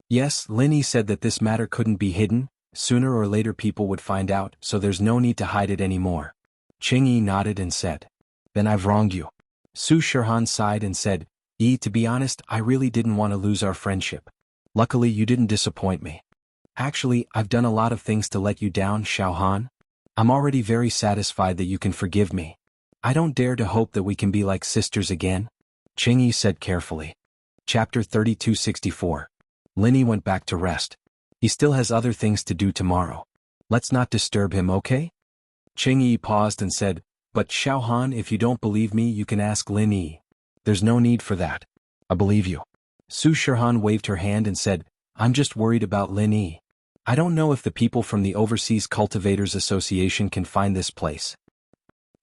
Yes, Lin Yi said that this matter couldn't be hidden, sooner or later people would find out, so there's no need to hide it anymore. Cheng Yi nodded and said. Then I've wronged you. Su Shirhan sighed and said, Yi, to be honest, I really didn't want to lose our friendship. Luckily you didn't disappoint me. Actually, I've done a lot of things to let you down, Xiaohan. I'm already very satisfied that you can forgive me. I don't dare to hope that we can be like sisters again. Cheng Yi said carefully. Chapter 3264. Lin Yi went back to rest. He still has other things to do tomorrow. Let's not disturb him, okay? Cheng Yi paused and said, But Xiaohan, if you don't believe me you can ask Lin Yi. There's no need for that. I believe you. Su Shirhan waved her hand and said, I'm just worried about Lin Yi. I don't know if the people from the Overseas Cultivators Association can find this place.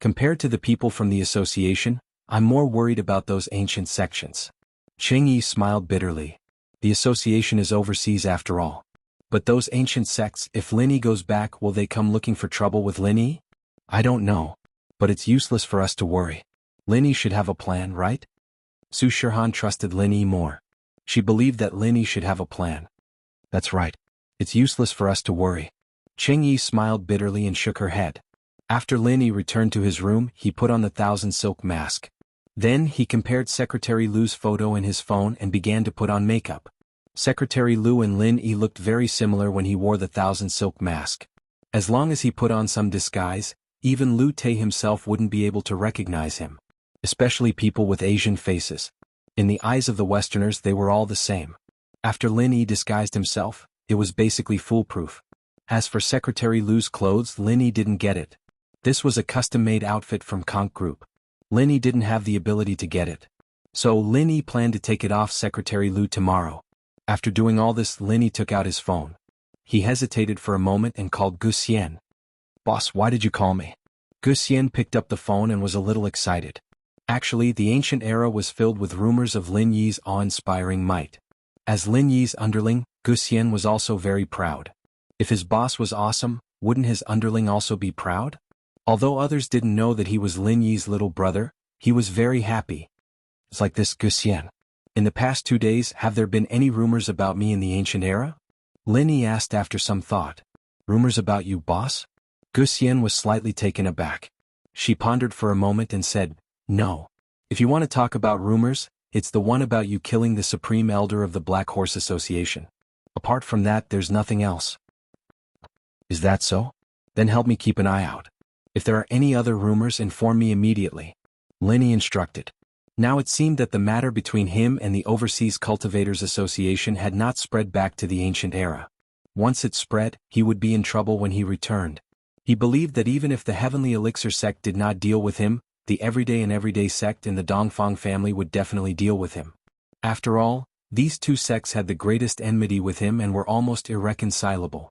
Compared to the people from the association, I'm more worried about those ancient sections. Cheng Yi smiled bitterly. The association is overseas after all. But those ancient sects, if Lin Yi goes back, will they come looking for trouble with Lin Yi? I don't know. But it's useless for us to worry. Lin Yi should have a plan, right? Su Shirhan trusted Lin Yi more. She believed that Lin Yi should have a plan. That's right. It's useless for us to worry. Cheng Yi smiled bitterly and shook her head. After Lin Yi returned to his room, he put on the 1,000 silk mask. Then he compared Secretary Lu's photo in his phone and began to put on makeup. Secretary Lu and Lin Yi looked very similar when he wore the 1,000 silk mask. As long as he put on some disguise, even Lu Te himself wouldn't be able to recognize him. Especially people with Asian faces. In the eyes of the Westerners they were all the same. After Lin Yi disguised himself, it was basically foolproof. As for Secretary Lu's clothes, Lin Yi didn't get it. This was a custom-made outfit from Conk Group. Lin Yi didn't have the ability to get it. So Lin Yi planned to take it off Secretary Lu tomorrow. After doing all this, Lin Yi took out his phone. He hesitated for a moment and called Gu Xian. Boss, why did you call me? Gu Xian picked up the phone and was a little excited. Actually, the ancient era was filled with rumors of Lin Yi's awe-inspiring might. As Lin Yi's underling, Gu Xian was also very proud. If his boss was awesome, wouldn't his underling also be proud? Although others didn't know that he was Lin Yi's little brother, he was very happy. It's like this, Gu Xian. In the past 2 days, have there been any rumors about me in the ancient era? Lin Yi asked after some thought. Rumors about you, boss? Gu Xian was slightly taken aback. She pondered for a moment and said, No. If you want to talk about rumors, it's the one about you killing the Supreme Elder of the Black Horse Association. Apart from that, there's nothing else. Is that so? Then help me keep an eye out. If there are any other rumors, inform me immediately. Lin Yi instructed. Now it seemed that the matter between him and the Overseas Cultivators Association had not spread back to the ancient era. Once it spread, he would be in trouble when he returned. He believed that even if the Heavenly Elixir sect did not deal with him, the everyday sect in the Dongfang family would definitely deal with him. After all, these two sects had the greatest enmity with him and were almost irreconcilable.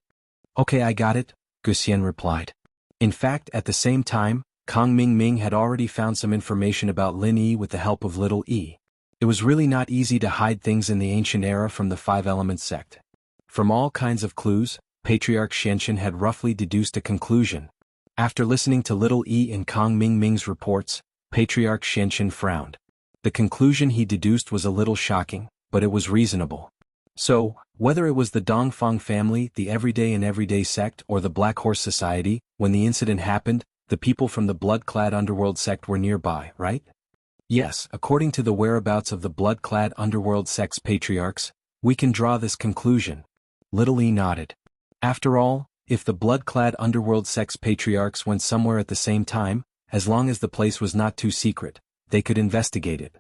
Okay, I got it, Gu Xian replied. In fact, at the same time, Kang Ming had already found some information about Lin Yi with the help of Little E. It was really not easy to hide things in the ancient era from the Five Elements sect. From all kinds of clues, Patriarch Xianxin had roughly deduced a conclusion. After listening to Little E and Kang Ming's reports, Patriarch Xianxin frowned. The conclusion he deduced was a little shocking, but it was reasonable. So, whether it was the Dongfang family, the everyday sect, or the Black Horse Society, when the incident happened, the people from the blood-clad underworld sect were nearby, right? Yes, according to the whereabouts of the blood-clad underworld sect's patriarchs, we can draw this conclusion. Little E nodded. After all, if the blood-clad underworld sect's patriarchs went somewhere at the same time, as long as the place was not too secret, they could investigate it.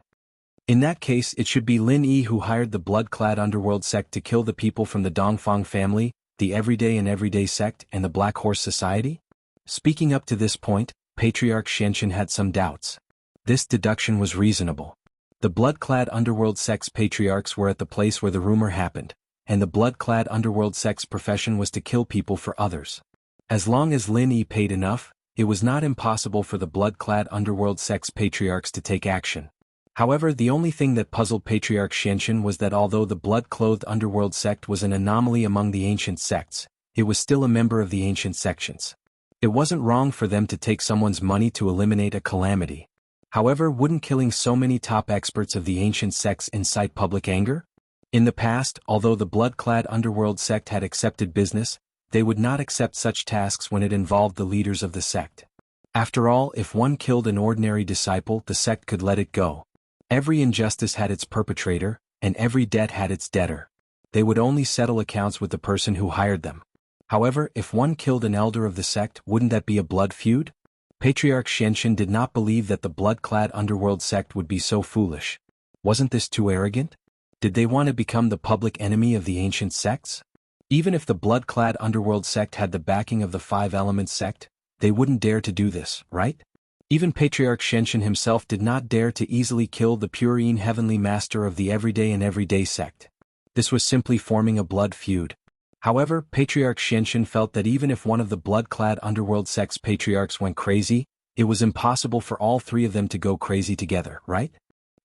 In that case, it should be Lin Yi who hired the blood-clad underworld sect to kill the people from the Dongfang family, the everyday sect, and the Black Horse Society? Speaking up to this point, Patriarch Xianxin had some doubts. This deduction was reasonable. The blood-clad underworld sect's patriarchs were at the place where the rumor happened, and the blood-clad underworld sect's profession was to kill people for others. As long as Lin Yi paid enough, it was not impossible for the blood-clad underworld sect's patriarchs to take action. However, the only thing that puzzled Patriarch Xianxin was that although the blood-clothed underworld sect was an anomaly among the ancient sects, it was still a member of the ancient sections. It wasn't wrong for them to take someone's money to eliminate a calamity. However, wouldn't killing so many top experts of the ancient sects incite public anger? In the past, although the blood-clad underworld sect had accepted business, they would not accept such tasks when it involved the leaders of the sect. After all, if one killed an ordinary disciple, the sect could let it go. Every injustice had its perpetrator, and every debt had its debtor. They would only settle accounts with the person who hired them. However, if one killed an elder of the sect, wouldn't that be a blood feud? Patriarch Xianxin did not believe that the blood-clad underworld sect would be so foolish. Wasn't this too arrogant? Did they want to become the public enemy of the ancient sects? Even if the blood-clad underworld sect had the backing of the Five Elements sect, they wouldn't dare to do this, right? Even Patriarch Xianxin himself did not dare to easily kill the Purine Heavenly Master of the everyday sect. This was simply forming a blood feud. However, Patriarch Xianxin felt that even if one of the blood-clad underworld sect's patriarchs went crazy, it was impossible for all three of them to go crazy together, right?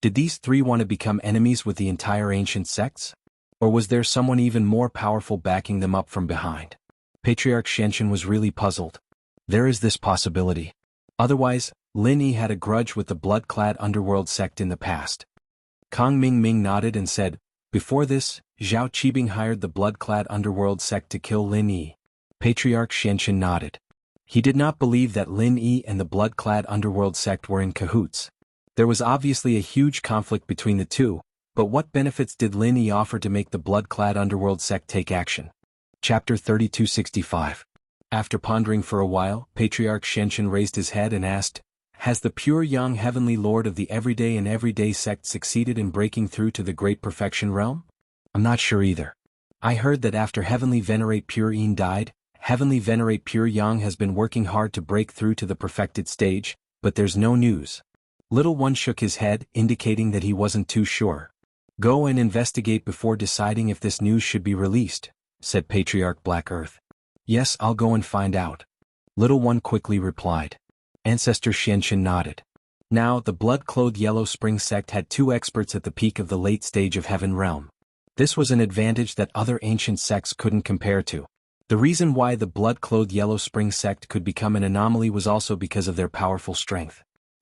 Did these three want to become enemies with the entire ancient sects? Or was there someone even more powerful backing them up from behind? Patriarch Xianxin was really puzzled. There is this possibility. Otherwise, Lin Yi had a grudge with the blood-clad underworld sect in the past. Kang Mingming nodded and said, before this, Zhao Qibing hired the blood-clad underworld sect to kill Lin Yi. Patriarch Xianxin nodded. He did not believe that Lin Yi and the blood-clad underworld sect were in cahoots. There was obviously a huge conflict between the two, but what benefits did Lin Yi offer to make the blood-clad underworld sect take action? Chapter 3265. After pondering for a while, Patriarch Xianxin raised his head and asked, has the pure young heavenly lord of the everyday sect succeeded in breaking through to the great perfection realm? I'm not sure either. I heard that after Heavenly Venerate Pure Yin died, Heavenly Venerate Pure Yang has been working hard to break through to the perfected stage, but there's no news. Little One shook his head, indicating that he wasn't too sure. Go and investigate before deciding if this news should be released, said Patriarch Black Earth. Yes, I'll go and find out. Little One quickly replied. Ancestor Xianxin nodded. Now, the blood-clothed Yellow Spring sect had two experts at the peak of the late stage of Heaven Realm. This was an advantage that other ancient sects couldn't compare to. The reason why the blood-clothed Yellow Spring sect could become an anomaly was also because of their powerful strength.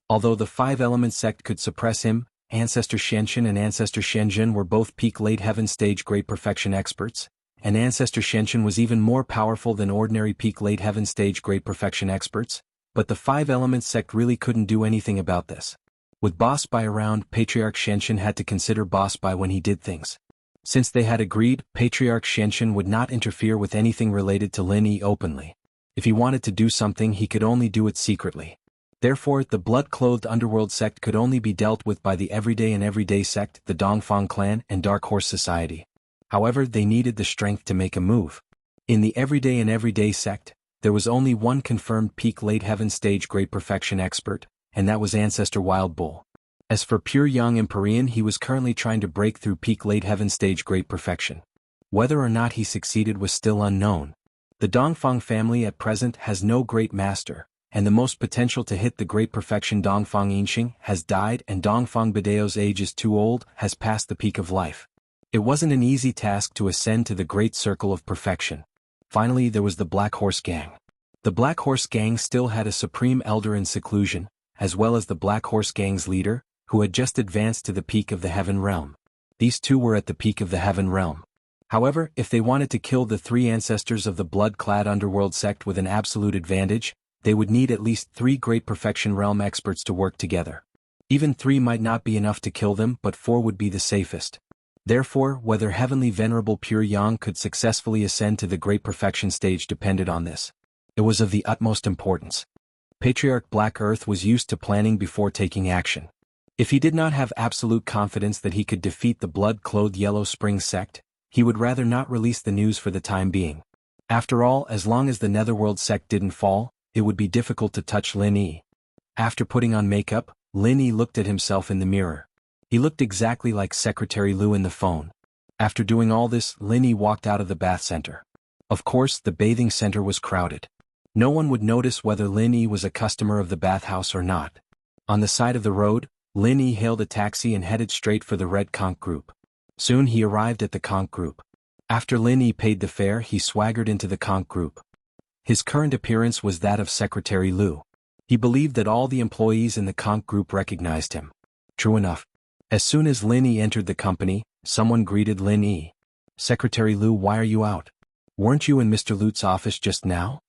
Although the Five Elements sect could suppress him, Ancestor Xianxin and Ancestor Xianjun were both peak late heaven stage great perfection experts, and Ancestor Xianxin was even more powerful than ordinary peak late heaven stage great perfection experts, but the Five Elements sect really couldn't do anything about this. With Boss Bai around, Patriarch Xianxin had to consider Boss Bai when he did things. Since they had agreed, Patriarch Xianxin would not interfere with anything related to Lin Yi openly. If he wanted to do something, he could only do it secretly. Therefore, the blood-clothed underworld sect could only be dealt with by the everyday sect, the Dongfang clan, and Dark Horse Society. However, they needed the strength to make a move. In the everyday sect, there was only one confirmed peak late heaven stage great perfection expert, and that was Ancestor Wild Bull. As for Pure Young Empyrean, he was currently trying to break through peak late heaven stage great perfection. Whether or not he succeeded was still unknown. The Dongfang family at present has no great master, and the most potential to hit the great perfection Dongfang Yinxing has died, and Dongfang Bideo's age is too old, has passed the peak of life. It wasn't an easy task to ascend to the great circle of perfection. Finally, there was the Black Horse Gang. The Black Horse Gang still had a supreme elder in seclusion, as well as the Black Horse Gang's leader, who had just advanced to the peak of the Heaven Realm. These two were at the peak of the Heaven Realm. However, if they wanted to kill the three ancestors of the blood-clad underworld sect with an absolute advantage, they would need at least 3 Great Perfection Realm experts to work together. Even 3 might not be enough to kill them, but 4 would be the safest. Therefore, whether Heavenly Venerable Pure Yang could successfully ascend to the Great Perfection stage depended on this. It was of the utmost importance. Patriarch Black Earth was used to planning before taking action. If he did not have absolute confidence that he could defeat the blood-clothed Yellow Spring sect, he would rather not release the news for the time being. After all, as long as the Netherworld sect didn't fall, it would be difficult to touch Lin Yi. After putting on makeup, Lin Yi looked at himself in the mirror. He looked exactly like Secretary Lu in the phone. After doing all this, Lin Yi walked out of the bath center. Of course, the bathing center was crowded. No one would notice whether Lin Yi was a customer of the bathhouse or not. On the side of the road, Lin Yi hailed a taxi and headed straight for the Red Conch Group. Soon he arrived at the Conch Group. After Lin Yi paid the fare, he swaggered into the Conch Group. His current appearance was that of Secretary Lu. He believed that all the employees in the Conch Group recognized him. True enough. As soon as Lin Yi entered the company, someone greeted Lin Yi. "Secretary Lu, why are you out? Weren't you in Mr. Lute's office just now?"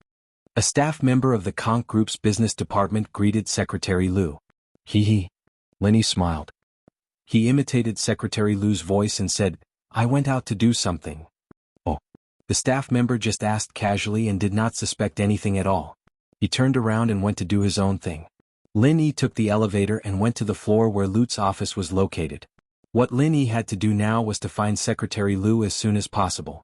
A staff member of the Conch Group's business department greeted Secretary Lu. Hee. Lin Yi smiled. He imitated Secretary Lu's voice and said, "I went out to do something." Oh. The staff member just asked casually and did not suspect anything at all. He turned around and went to do his own thing. Lin Yi took the elevator and went to the floor where Lute's office was located. What Lin Yi had to do now was to find Secretary Lu as soon as possible.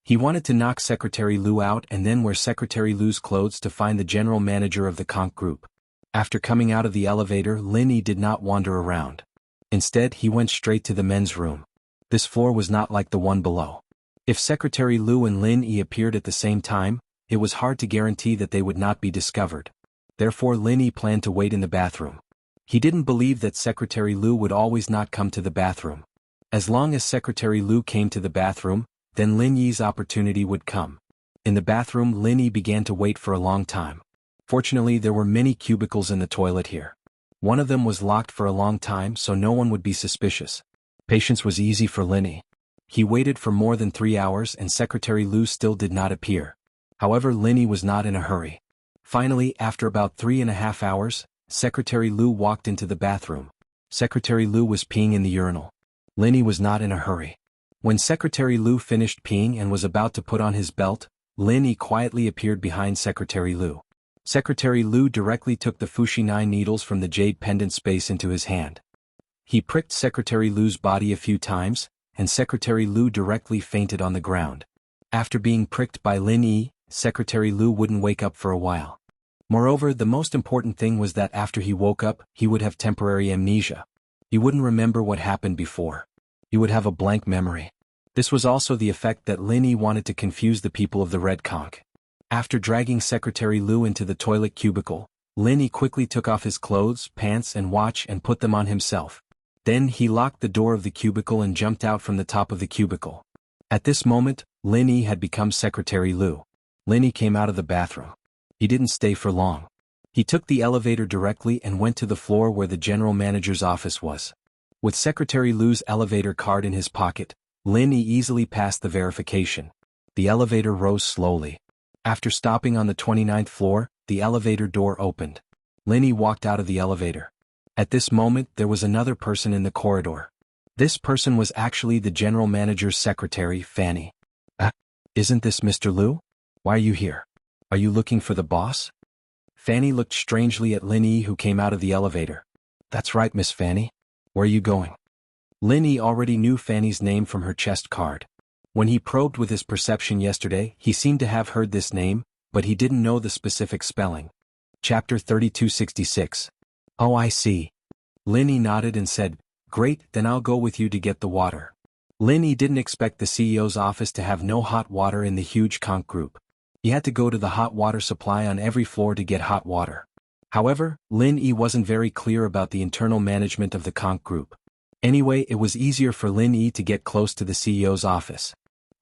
He wanted to knock Secretary Lu out and then wear Secretary Lu's clothes to find the general manager of the Conch Group. After coming out of the elevator, Lin Yi did not wander around. Instead, he went straight to the men's room. This floor was not like the one below. If Secretary Lu and Lin Yi appeared at the same time, it was hard to guarantee that they would not be discovered. Therefore, Lin Yi planned to wait in the bathroom. He didn't believe that Secretary Lu would always not come to the bathroom. As long as Secretary Lu came to the bathroom, then Lin Yi's opportunity would come. In the bathroom, Lin Yi began to wait for a long time. Fortunately, there were many cubicles in the toilet here. One of them was locked for a long time so no one would be suspicious. Patience was easy for Lin Yi. He waited for more than 3 hours and Secretary Lu still did not appear. However, Lin Yi was not in a hurry. Finally, after about 3.5 hours, Secretary Lu walked into the bathroom. Secretary Lu was peeing in the urinal. Lin Yi was not in a hurry. When Secretary Lu finished peeing and was about to put on his belt, Lin Yi quietly appeared behind Secretary Lu. Secretary Lu directly took the Fushi 9 needles from the jade pendant space into his hand. He pricked Secretary Lu's body a few times, and Secretary Lu directly fainted on the ground. After being pricked by Lin Yi, Secretary Lu wouldn't wake up for a while. Moreover, the most important thing was that after he woke up, he would have temporary amnesia. He wouldn't remember what happened before. He would have a blank memory. This was also the effect that Lin Yi wanted to confuse the people of the Red Conch. After dragging Secretary Lu into the toilet cubicle, Lin Yi quickly took off his clothes, pants and watch and put them on himself. Then he locked the door of the cubicle and jumped out from the top of the cubicle. At this moment, Lin Yi had become Secretary Lu. Lin Yi came out of the bathroom. He didn't stay for long. He took the elevator directly and went to the floor where the general manager's office was. With Secretary Lu's elevator card in his pocket, Lin Yi easily passed the verification. The elevator rose slowly. After stopping on the 29th floor, the elevator door opened. Lin Yi walked out of the elevator. At this moment, there was another person in the corridor. This person was actually the general manager's secretary, Fanny. Isn't this Mr. Lu? Why are you here? Are you looking for the boss? Fanny looked strangely at Lin Yi who came out of the elevator. That's right, Miss Fanny. Where are you going? Lin Yi already knew Fanny's name from her chest card. When he probed with his perception yesterday, he seemed to have heard this name, but he didn't know the specific spelling. Chapter 3266. Oh, I see. Lin Yi nodded and said, Great, then I'll go with you to get the water. Lin Yi didn't expect the CEO's office to have no hot water in the huge Conch Group. He had to go to the hot water supply on every floor to get hot water. However, Lin Yi wasn't very clear about the internal management of the Conch Group. Anyway, it was easier for Lin Yi to get close to the CEO's office.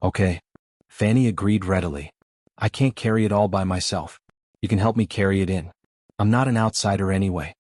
Okay. Fanny agreed readily. I can't carry it all by myself. You can help me carry it in. I'm not an outsider anyway.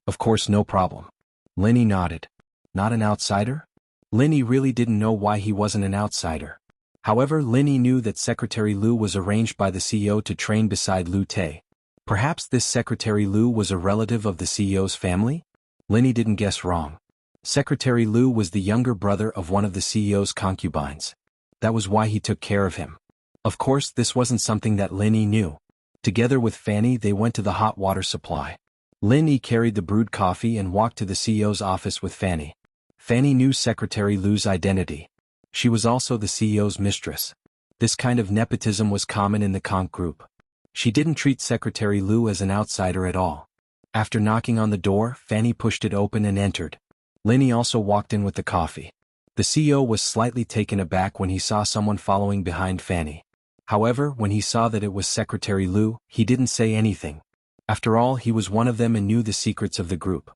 Of course, no problem. Linny nodded. Not an outsider? Linny really didn't know why he wasn't an outsider. However, Linny knew that Secretary Liu was arranged by the CEO to train beside Liu Te. Perhaps this Secretary Liu was a relative of the CEO's family? Linny didn't guess wrong. Secretary Liu was the younger brother of one of the CEO's concubines. That was why he took care of him. Of course, this wasn't something that Linny knew. Together with Fanny, they went to the hot water supply. Linny carried the brewed coffee and walked to the CEO's office with Fanny. Fanny knew Secretary Liu's identity. She was also the CEO's mistress. This kind of nepotism was common in the Conk group. She didn't treat Secretary Liu as an outsider at all. After knocking on the door, Fanny pushed it open and entered. Linny also walked in with the coffee. The CEO was slightly taken aback when he saw someone following behind Fanny. However, when he saw that it was Secretary Liu, he didn't say anything. After all, he was one of them and knew the secrets of the group.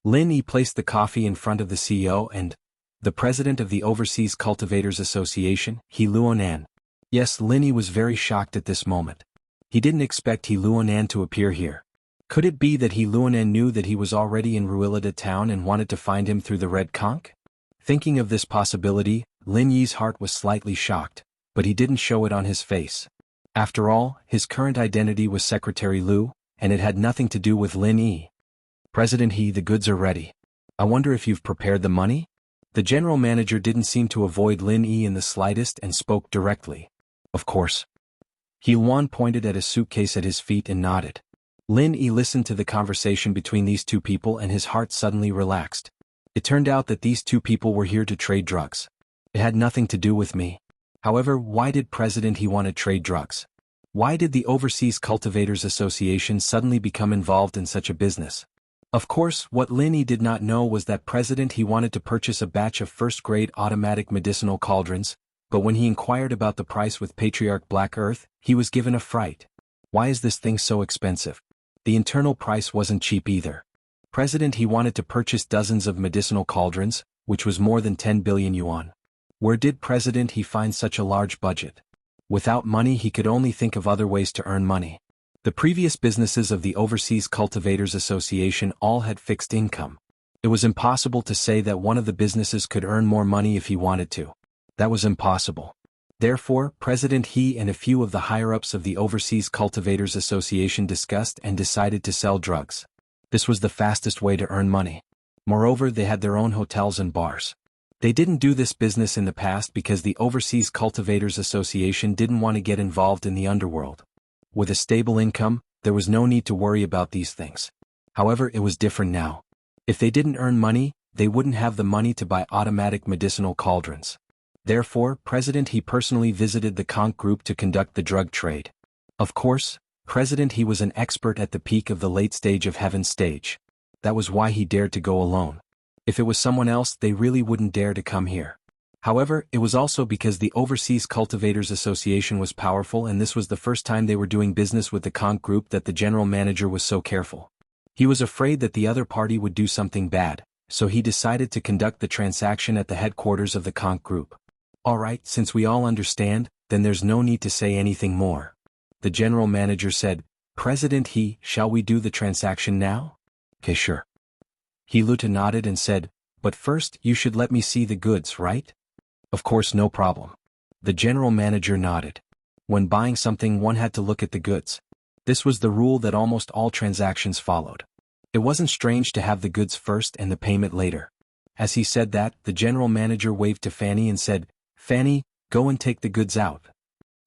Linny placed the coffee in front of the CEO and the president of the Overseas Cultivators Association, He Luonan. Yes, Linny was very shocked at this moment. He didn't expect He Luonan to appear here. Could it be that He Luonan knew that he was already in Ruilida town and wanted to find him through the Red Conch? Thinking of this possibility, Lin Yi's heart was slightly shocked, but he didn't show it on his face. After all, his current identity was Secretary Liu, and it had nothing to do with Lin Yi. President He, the goods are ready. I wonder if you've prepared the money? The general manager didn't seem to avoid Lin Yi in the slightest and spoke directly. Of course. He Luan pointed at a suitcase at his feet and nodded. Lin Yi listened to the conversation between these two people and his heart suddenly relaxed. It turned out that these two people were here to trade drugs. It had nothing to do with me. However, why did President He want to trade drugs? Why did the Overseas Cultivators Association suddenly become involved in such a business? Of course, what Lin Yi did not know was that President He wanted to purchase a batch of first-grade automatic medicinal cauldrons, but when he inquired about the price with Patriarch Black Earth, he was given a fright. Why is this thing so expensive? The internal price wasn't cheap either. President He wanted to purchase dozens of medicinal cauldrons, which was more than 10 billion yuan. Where did President He find such a large budget? Without money, he could only think of other ways to earn money. The previous businesses of the Overseas Cultivators Association all had fixed income. It was impossible to say that one of the businesses could earn more money if he wanted to. That was impossible. Therefore, President He and a few of the higher-ups of the Overseas Cultivators Association discussed and decided to sell drugs. This was the fastest way to earn money. Moreover, they had their own hotels and bars. They didn't do this business in the past because the Overseas Cultivators Association didn't want to get involved in the underworld. With a stable income, there was no need to worry about these things. However, it was different now. If they didn't earn money, they wouldn't have the money to buy automatic medicinal cauldrons. Therefore, President He personally visited the Conk group to conduct the drug trade. Of course, President He was an expert at the peak of the late stage of Heaven's stage. That was why he dared to go alone. If it was someone else, they really wouldn't dare to come here. However, it was also because the Overseas Cultivators Association was powerful and this was the first time they were doing business with the Conk group that the general manager was so careful. He was afraid that the other party would do something bad, so he decided to conduct the transaction at the headquarters of the Conk group. Alright, since we all understand, then there's no need to say anything more. The general manager said, President He, shall we do the transaction now? Okay, sure. He Luta nodded and said, but first you should let me see the goods, right? Of course, no problem. The general manager nodded. When buying something, one had to look at the goods. This was the rule that almost all transactions followed. It wasn't strange to have the goods first and the payment later. As he said that, the general manager waved to Fanny and said, Fanny, go and take the goods out.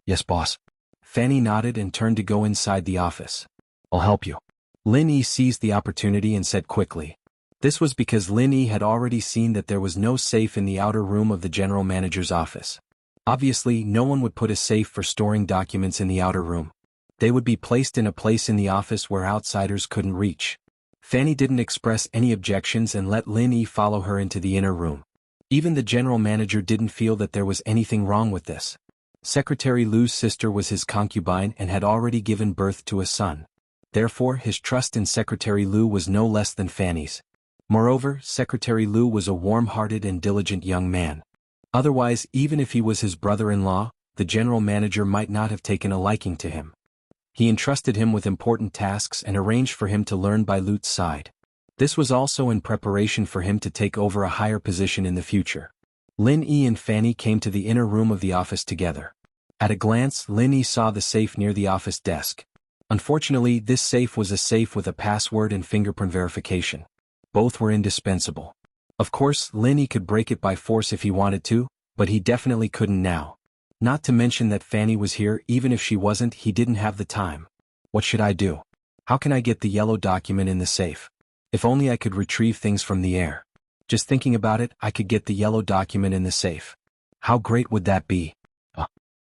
Yes, boss. Fanny nodded and turned to go inside the office. I'll help you. Lin Yi seized the opportunity and said quickly. This was because Lin Yi had already seen that there was no safe in the outer room of the general manager's office. Obviously, no one would put a safe for storing documents in the outer room. They would be placed in a place in the office where outsiders couldn't reach. Fanny didn't express any objections and let Lin Yi follow her into the inner room. Even the general manager didn't feel that there was anything wrong with this. Secretary Liu's sister was his concubine and had already given birth to a son. Therefore, his trust in Secretary Liu was no less than Fanny's. Moreover, Secretary Liu was a warm-hearted and diligent young man. Otherwise, even if he was his brother-in-law, the general manager might not have taken a liking to him. He entrusted him with important tasks and arranged for him to learn by Lu's side. This was also in preparation for him to take over a higher position in the future. Lin Yi and Fanny came to the inner room of the office together. At a glance, Lin Yi saw the safe near the office desk. Unfortunately, this safe was a safe with a password and fingerprint verification. Both were indispensable. Of course, Lin Yi could break it by force if he wanted to, but he definitely couldn't now. Not to mention that Fanny was here. Even if she wasn't, he didn't have the time. What should I do? How can I get the yellow document in the safe? If only I could retrieve things from the air. Just thinking about it, I could get the yellow document in the safe. How great would that be?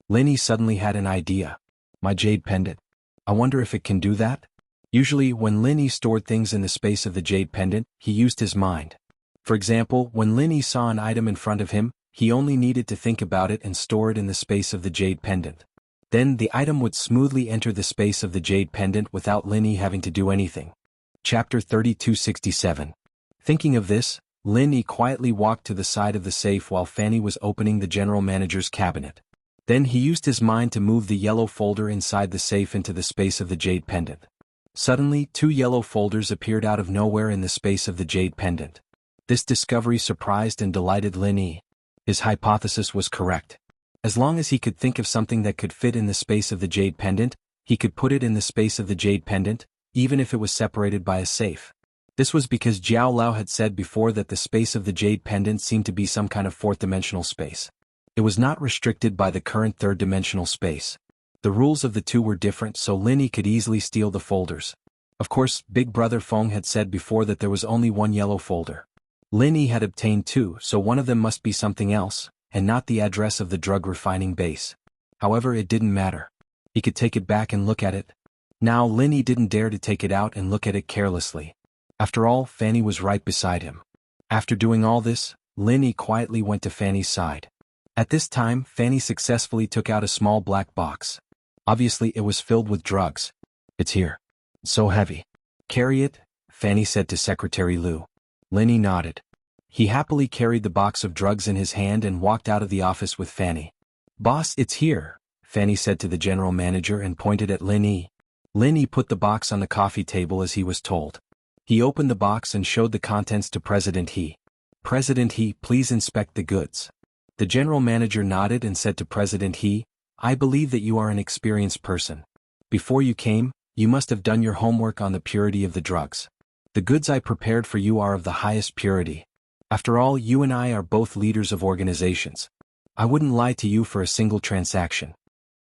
Lin Yi suddenly had an idea. My jade pendant. I wonder if it can do that? Usually, when Lin Yi stored things in the space of the jade pendant, he used his mind. For example, when Lin Yi saw an item in front of him, he only needed to think about it and store it in the space of the jade pendant. Then the item would smoothly enter the space of the jade pendant without Lin Yi having to do anything. Chapter 3267. Thinking of this, Lin Yi quietly walked to the side of the safe while Fanny was opening the general manager's cabinet. Then he used his mind to move the yellow folder inside the safe into the space of the jade pendant. Suddenly, 2 yellow folders appeared out of nowhere in the space of the jade pendant. This discovery surprised and delighted Lin Yi. His hypothesis was correct. As long as he could think of something that could fit in the space of the jade pendant, he could put it in the space of the jade pendant, even if it was separated by a safe. This was because Jiao Lao had said before that the space of the jade pendant seemed to be some kind of fourth-dimensional space. It was not restricted by the current third-dimensional space. The rules of the two were different, so Lin Yi could easily steal the folders. Of course, Big Brother Feng had said before that there was only 1 yellow folder. Lin Yi had obtained 2, so one of them must be something else, and not the address of the drug refining base. However, it didn't matter. He could take it back and look at it. Now Lin Yi didn't dare to take it out and look at it carelessly. After all, Fanny was right beside him. After doing all this, Lin Yi quietly went to Fanny's side. At this time, Fanny successfully took out a small black box. Obviously, it was filled with drugs. It's here. It's so heavy. Carry it, Fanny said to Secretary Liu. Lin Yi nodded. He happily carried the box of drugs in his hand and walked out of the office with Fanny. Boss, it's here, Fanny said to the general manager and pointed at Lin Yi. Lin Yi put the box on the coffee table as he was told. He opened the box and showed the contents to President He. President He, please inspect the goods. The general manager nodded and said to President He, I believe that you are an experienced person. Before you came, you must have done your homework on the purity of the drugs. The goods I prepared for you are of the highest purity. After all, you and I are both leaders of organizations. I wouldn't lie to you for a single transaction.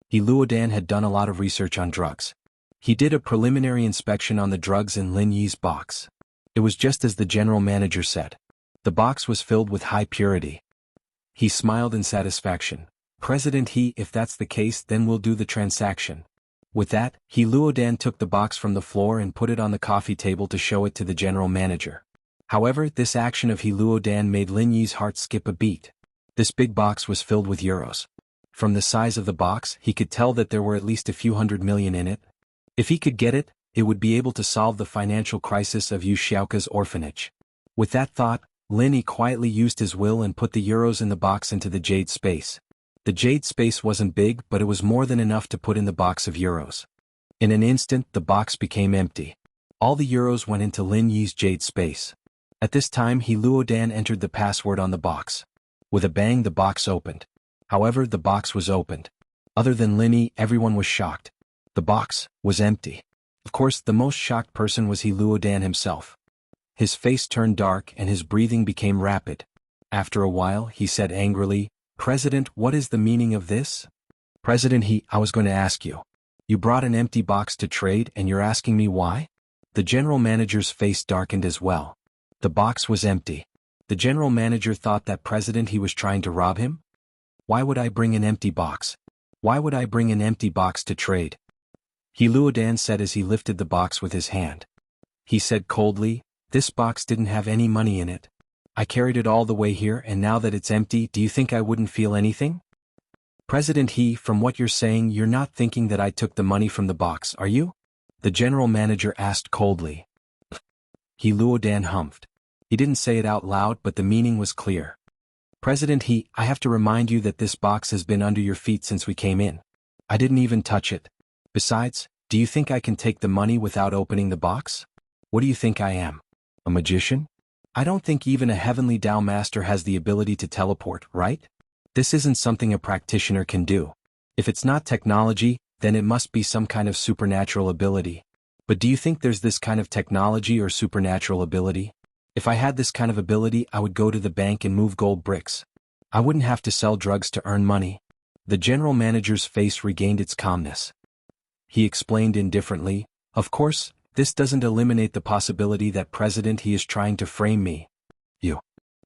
He Luodan had done a lot of research on drugs. He did a preliminary inspection on the drugs in Lin Yi's box. It was just as the general manager said. The box was filled with high purity. He smiled in satisfaction. President He, if that's the case, then we'll do the transaction. With that, He Luodan took the box from the floor and put it on the coffee table to show it to the general manager. However, this action of He Luodan made Lin Yi's heart skip a beat. This big box was filled with euros. From the size of the box, he could tell that there were at least a few 100 million in it. If he could get it, it would be able to solve the financial crisis of Yu Xiaoka's orphanage. With that thought, Lin Yi quietly used his will and put the euros in the box into the jade space. The jade space wasn't big, but it was more than enough to put in the box of euros. In an instant, the box became empty. All the euros went into Lin Yi's jade space. At this time, He Luodan entered the password on the box. With a bang, the box opened. However, the box was opened. Other than Lin Yi, everyone was shocked. The box was empty. Of course, the most shocked person was He Luodan himself. His face turned dark and his breathing became rapid. After a while, he said angrily, President, what is the meaning of this? President He, I was going to ask you. You brought an empty box to trade and you're asking me why? The general manager's face darkened as well. The box was empty. The general manager thought that President He was trying to rob him? Why would I bring an empty box? Why would I bring an empty box to trade? He Luodan said as he lifted the box with his hand. He said coldly, this box didn't have any money in it. I carried it all the way here and now that it's empty, do you think I wouldn't feel anything? President He, from what you're saying, you're not thinking that I took the money from the box, are you? The general manager asked coldly. He Luodan humphed. He didn't say it out loud, but the meaning was clear. President He, I have to remind you that this box has been under your feet since we came in. I didn't even touch it. Besides, do you think I can take the money without opening the box? What do you think I am? A magician? I don't think even a heavenly Tao master has the ability to teleport, right? This isn't something a practitioner can do. If it's not technology, then it must be some kind of supernatural ability. But do you think there's this kind of technology or supernatural ability? If I had this kind of ability, I would go to the bank and move gold bricks. I wouldn't have to sell drugs to earn money. The general manager's face regained its calmness. He explained indifferently, of course, this doesn't eliminate the possibility that President he is trying to frame me. You.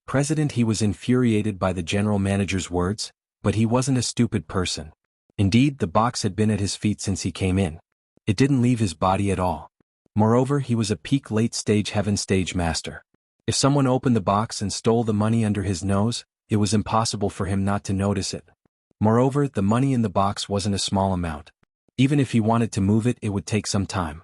President he was infuriated by the general manager's words, but he wasn't a stupid person. Indeed, the box had been at his feet since he came in. It didn't leave his body at all. Moreover, he was a peak late-stage heaven stage master. If someone opened the box and stole the money under his nose, it was impossible for him not to notice it. Moreover, the money in the box wasn't a small amount. Even if he wanted to move it, it would take some time.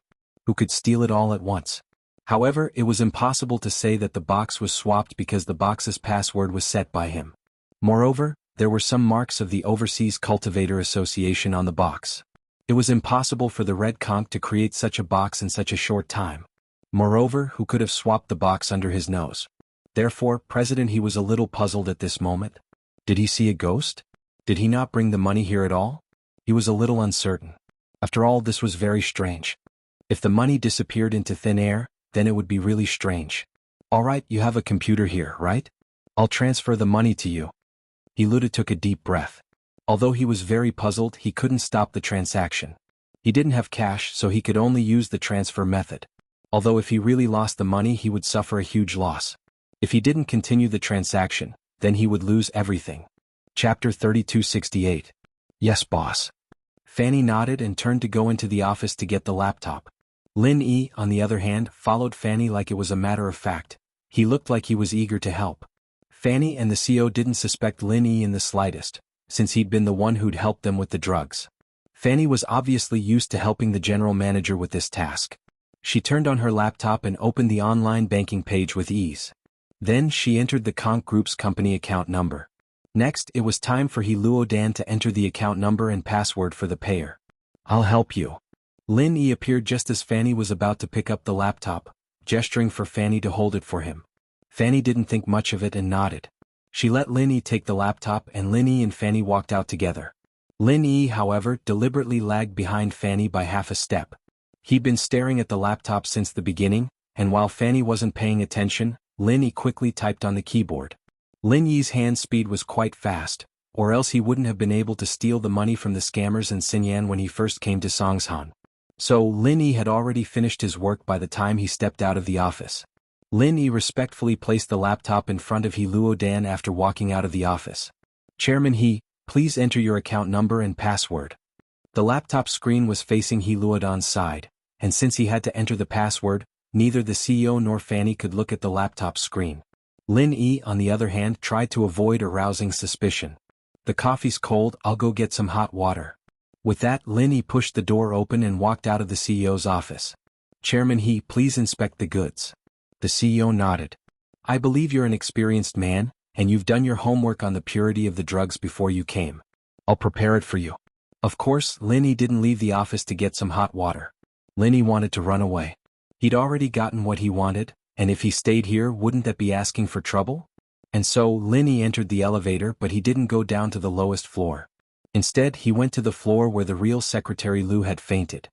Who could steal it all at once? However, it was impossible to say that the box was swapped because the box's password was set by him. Moreover, there were some marks of the Overseas Cultivator Association on the box. It was impossible for the Red Conch to create such a box in such a short time. Moreover, who could have swapped the box under his nose? Therefore, President he was a little puzzled at this moment. Did he see a ghost? Did he not bring the money here at all? He was a little uncertain. After all, this was very strange. If the money disappeared into thin air, then it would be really strange. All right, you have a computer here, right? I'll transfer the money to you. Luda took a deep breath. Although he was very puzzled, he couldn't stop the transaction. He didn't have cash, so he could only use the transfer method. Although if he really lost the money, he would suffer a huge loss. If he didn't continue the transaction, then he would lose everything. Chapter 3268. Yes, boss. Fanny nodded and turned to go into the office to get the laptop. Lin Yi, on the other hand, followed Fanny like it was a matter of fact. He looked like he was eager to help. Fanny and the CO didn't suspect Lin Yi in the slightest, since he'd been the one who'd helped them with the drugs. Fanny was obviously used to helping the general manager with this task. She turned on her laptop and opened the online banking page with ease. Then she entered the Conch Group's company account number. Next, it was time for Luodan to enter the account number and password for the payer. I'll help you. Lin Yi appeared just as Fanny was about to pick up the laptop, gesturing for Fanny to hold it for him. Fanny didn't think much of it and nodded. She let Lin Yi take the laptop and Lin Yi and Fanny walked out together. Lin Yi, however, deliberately lagged behind Fanny by half a step. He'd been staring at the laptop since the beginning, and while Fanny wasn't paying attention, Lin Yi quickly typed on the keyboard. Lin Yi's hand speed was quite fast, or else he wouldn't have been able to steal the money from the scammers in Xinyan when he first came to Songshan. So Lin Yi had already finished his work by the time he stepped out of the office. Lin Yi respectfully placed the laptop in front of Luodan after walking out of the office. Chairman He, please enter your account number and password. The laptop screen was facing Luodan's side, and since he had to enter the password, neither the CEO nor Fanny could look at the laptop screen. Lin Yi, on the other hand, tried to avoid arousing suspicion. The coffee's cold, I'll go get some hot water. With that, Lin Yi pushed the door open and walked out of the CEO's office. Chairman He, please inspect the goods. The CEO nodded. I believe you're an experienced man, and you've done your homework on the purity of the drugs before you came. I'll prepare it for you. Of course, Lin Yi didn't leave the office to get some hot water. Lin Yi wanted to run away. He'd already gotten what he wanted, and if he stayed here, wouldn't that be asking for trouble? And so, Lin Yi entered the elevator, but he didn't go down to the lowest floor. Instead, he went to the floor where the real Secretary Lu had fainted.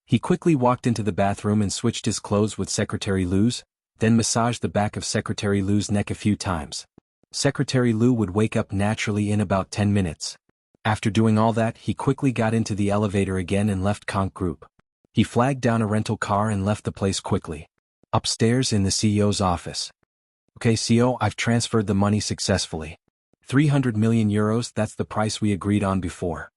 He quickly walked into the bathroom and switched his clothes with Secretary Lu's, then massaged the back of Secretary Lu's neck a few times. Secretary Lu would wake up naturally in about 10 minutes. After doing all that, he quickly got into the elevator again and left Conch Group. He flagged down a rental car and left the place quickly. Upstairs in the CEO's office. Okay, CEO, I've transferred the money successfully. 300 million euros, that's the price we agreed on before.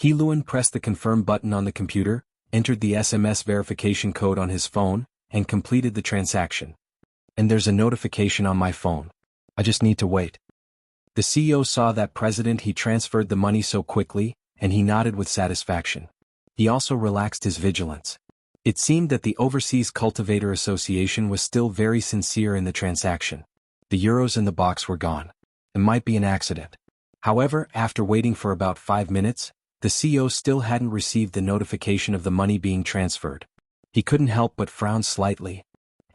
Luan pressed the confirm button on the computer, entered the SMS verification code on his phone, and completed the transaction. And there's a notification on my phone. I just need to wait. The CEO saw that President He transferred the money so quickly, and he nodded with satisfaction. He also relaxed his vigilance. It seemed that the Overseas Cultivator Association was still very sincere in the transaction. The euros in the box were gone. It might be an accident. However, after waiting for about 5 minutes, the CEO still hadn't received the notification of the money being transferred. He couldn't help but frown slightly.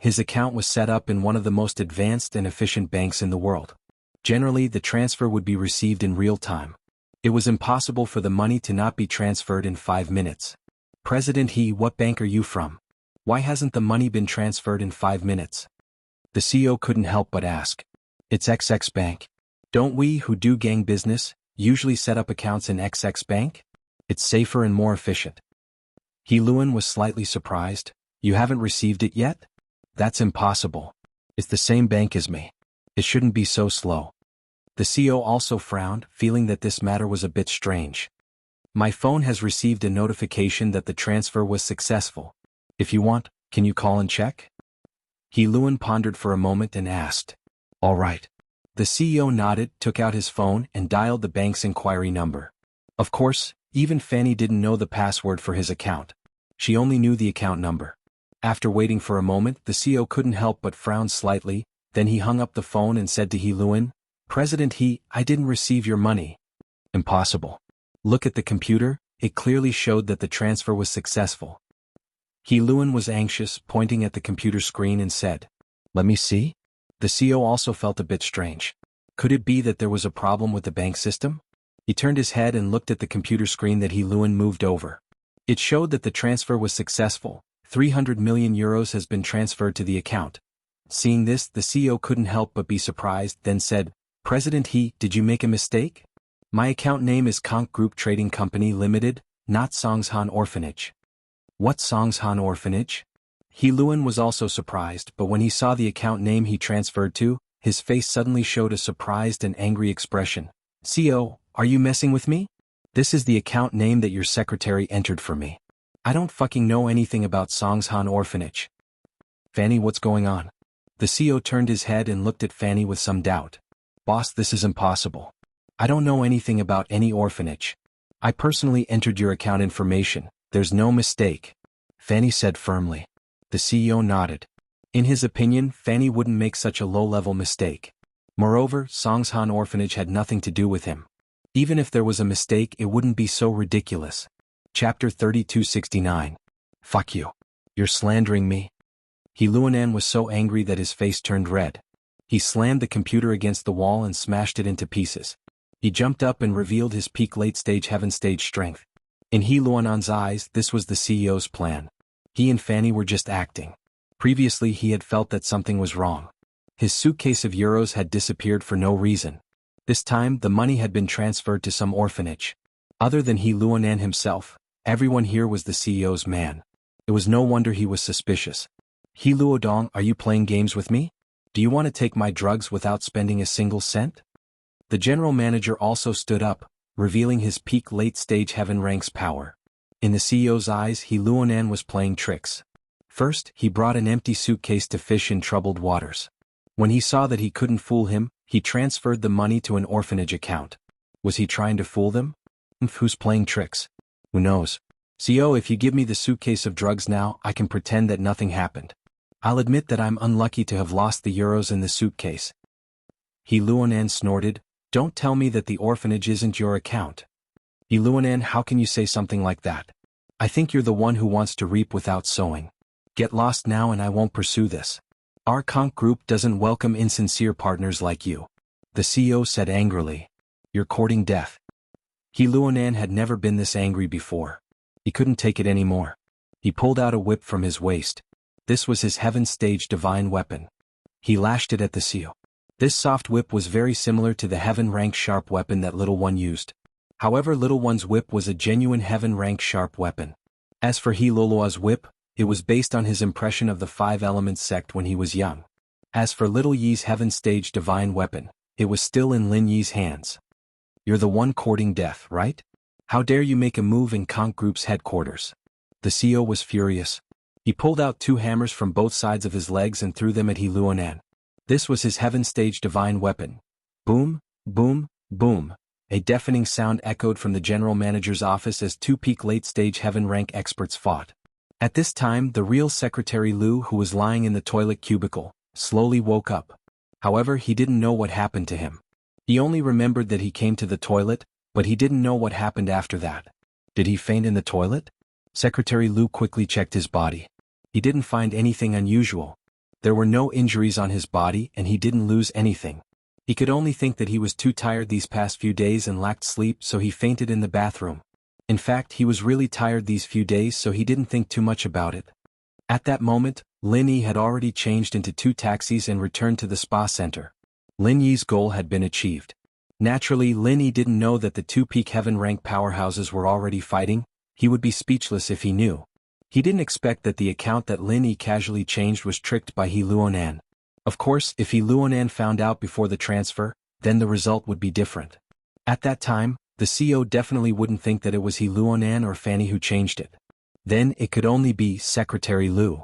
His account was set up in one of the most advanced and efficient banks in the world. Generally, the transfer would be received in real time. It was impossible for the money to not be transferred in 5 minutes. President He, what bank are you from? Why hasn't the money been transferred in 5 minutes? The CEO couldn't help but ask. It's XX Bank. Don't we who do gang business usually set up accounts in XX Bank? It's safer and more efficient. He Luan was slightly surprised. You haven't received it yet? That's impossible. It's the same bank as me. It shouldn't be so slow. The CEO also frowned, feeling that this matter was a bit strange. My phone has received a notification that the transfer was successful. If you want, can you call and check? He Luan pondered for a moment and asked. All right. The CEO nodded, took out his phone and dialed the bank's inquiry number. Of course, even Fanny didn't know the password for his account. She only knew the account number. After waiting for a moment, the CEO couldn't help but frown slightly, then he hung up the phone and said to He Luan, President He, I didn't receive your money. Impossible. Look at the computer, it clearly showed that the transfer was successful. He Luan was anxious, pointing at the computer screen and said, Let me see? The CEO also felt a bit strange. Could it be that there was a problem with the bank system? He turned his head and looked at the computer screen that He Luan moved over. It showed that the transfer was successful. 300 million euros has been transferred to the account. Seeing this, the CEO couldn't help but be surprised, then said, President He, did you make a mistake? My account name is Conch Group Trading Company Limited, not Songshan Orphanage. What Songshan Orphanage? He Luan was also surprised, but when he saw the account name he transferred to, his face suddenly showed a surprised and angry expression. CEO, are you messing with me? This is the account name that your secretary entered for me. I don't fucking know anything about Songshan Orphanage. Fanny, what's going on? The CEO turned his head and looked at Fanny with some doubt. Boss, this is impossible. I don't know anything about any orphanage. I personally entered your account information. There's no mistake. Fanny said firmly. The CEO nodded. In his opinion, Fanny wouldn't make such a low-level mistake. Moreover, Songshan Orphanage had nothing to do with him. Even if there was a mistake, it wouldn't be so ridiculous. Chapter 3269. Fuck you. You're slandering me. He Luanan was so angry that his face turned red. He slammed the computer against the wall and smashed it into pieces. He jumped up and revealed his peak late-stage heaven-stage strength. In He Luanan's eyes, this was the CEO's plan. He and Fanny were just acting. Previously he had felt that something was wrong. His suitcase of euros had disappeared for no reason. This time, the money had been transferred to some orphanage. Other than He Luanan himself, everyone here was the CEO's man. It was no wonder he was suspicious. He Luodong, are you playing games with me? Do you want to take my drugs without spending a single cent? The general manager also stood up, revealing his peak late-stage heaven ranks power. In the CEO's eyes, He Luanan was playing tricks. First, he brought an empty suitcase to fish in troubled waters. When he saw that he couldn't fool him, he transferred the money to an orphanage account. Was he trying to fool them? Who's playing tricks? Who knows? CEO, if you give me the suitcase of drugs now, I can pretend that nothing happened. I'll admit that I'm unlucky to have lost the euros in the suitcase. He Luanan snorted, Don't tell me that the orphanage isn't your account. He Luanan, how can you say something like that? I think you're the one who wants to reap without sowing. Get lost now and I won't pursue this. Our Conch Group doesn't welcome insincere partners like you. The CEO said angrily. You're courting death. He Luanan had never been this angry before. He couldn't take it anymore. He pulled out a whip from his waist. This was his heaven-stage divine weapon. He lashed it at the CEO. This soft whip was very similar to the heaven-rank sharp weapon that Little One used. However, Little One's whip was a genuine heaven-rank sharp weapon. As for He Lolua's whip, it was based on his impression of the Five Elements sect when he was young. As for Little Yi's heaven-stage divine weapon, it was still in Lin Yi's hands. You're the one courting death, right? How dare you make a move in Conch Group's headquarters? The CEO was furious. He pulled out 2 hammers from both sides of his legs and threw them at He Luanan. This was his heaven-stage divine weapon. Boom, boom, boom. A deafening sound echoed from the general manager's office as 2 peak late-stage heaven-rank experts fought. At this time, the real Secretary Liu, who was lying in the toilet cubicle, slowly woke up. However, he didn't know what happened to him. He only remembered that he came to the toilet, but he didn't know what happened after that. Did he faint in the toilet? Secretary Liu quickly checked his body. He didn't find anything unusual. There were no injuries on his body and he didn't lose anything. He could only think that he was too tired these past few days and lacked sleep, so he fainted in the bathroom. In fact, he was really tired these few days, so he didn't think too much about it. At that moment, Lin Yi had already changed into 2 taxis and returned to the spa center. Lin Yi's goal had been achieved. Naturally, Lin Yi didn't know that the 2 peak heaven rank powerhouses were already fighting. He would be speechless if he knew. He didn't expect that the account that Lin Yi casually changed was tricked by He Luonan. Of course, if He Luonan found out before the transfer, then the result would be different. At that time, the CEO definitely wouldn't think that it was He Luonan or Fanny who changed it. Then it could only be Secretary Lu.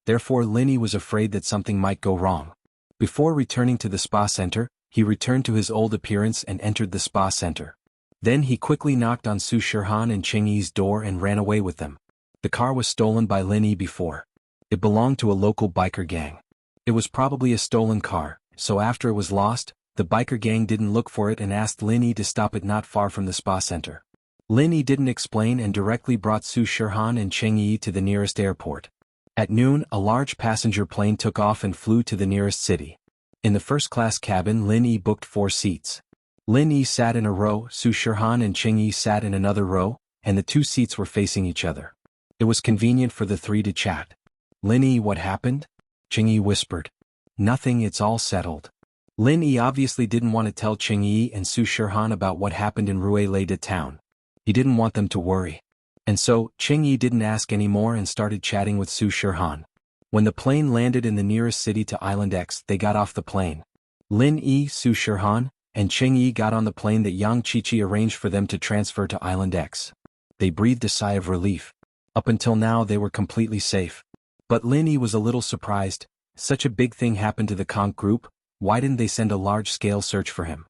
Therefore Lin Yi was afraid that something might go wrong. Before returning to the spa center, he returned to his old appearance and entered the spa center. Then he quickly knocked on Su Shirhan and Cheng Yi's door and ran away with them. The car was stolen by Lin Yi before. It belonged to a local biker gang. It was probably a stolen car, so after it was lost, the biker gang didn't look for it and asked Lin Yi to stop it not far from the spa center. Lin Yi didn't explain and directly brought Su Shirhan and Cheng Yi to the nearest airport. At noon, a large passenger plane took off and flew to the nearest city. In the first-class cabin, Lin Yi booked 4 seats. Lin Yi sat in a row, Su Shirhan and Cheng Yi sat in another row, and the 2 seats were facing each other. It was convenient for the 3 to chat. Lin Yi, what happened? Cheng Yi whispered. Nothing, it's all settled. Lin Yi obviously didn't want to tell Cheng Yi and Su Shirhan about what happened in Ruilei town. He didn't want them to worry. And so, Cheng Yi didn't ask any more and started chatting with Su Shirhan. When the plane landed in the nearest city to Island X, they got off the plane. Lin Yi, Su Shirhan, and Cheng Yi got on the plane that Yang Qiqi arranged for them to transfer to Island X. They breathed a sigh of relief. Up until now they were completely safe. But Lin Yi was a little surprised. Such a big thing happened to the Conk group, why didn't they send a large-scale search for him?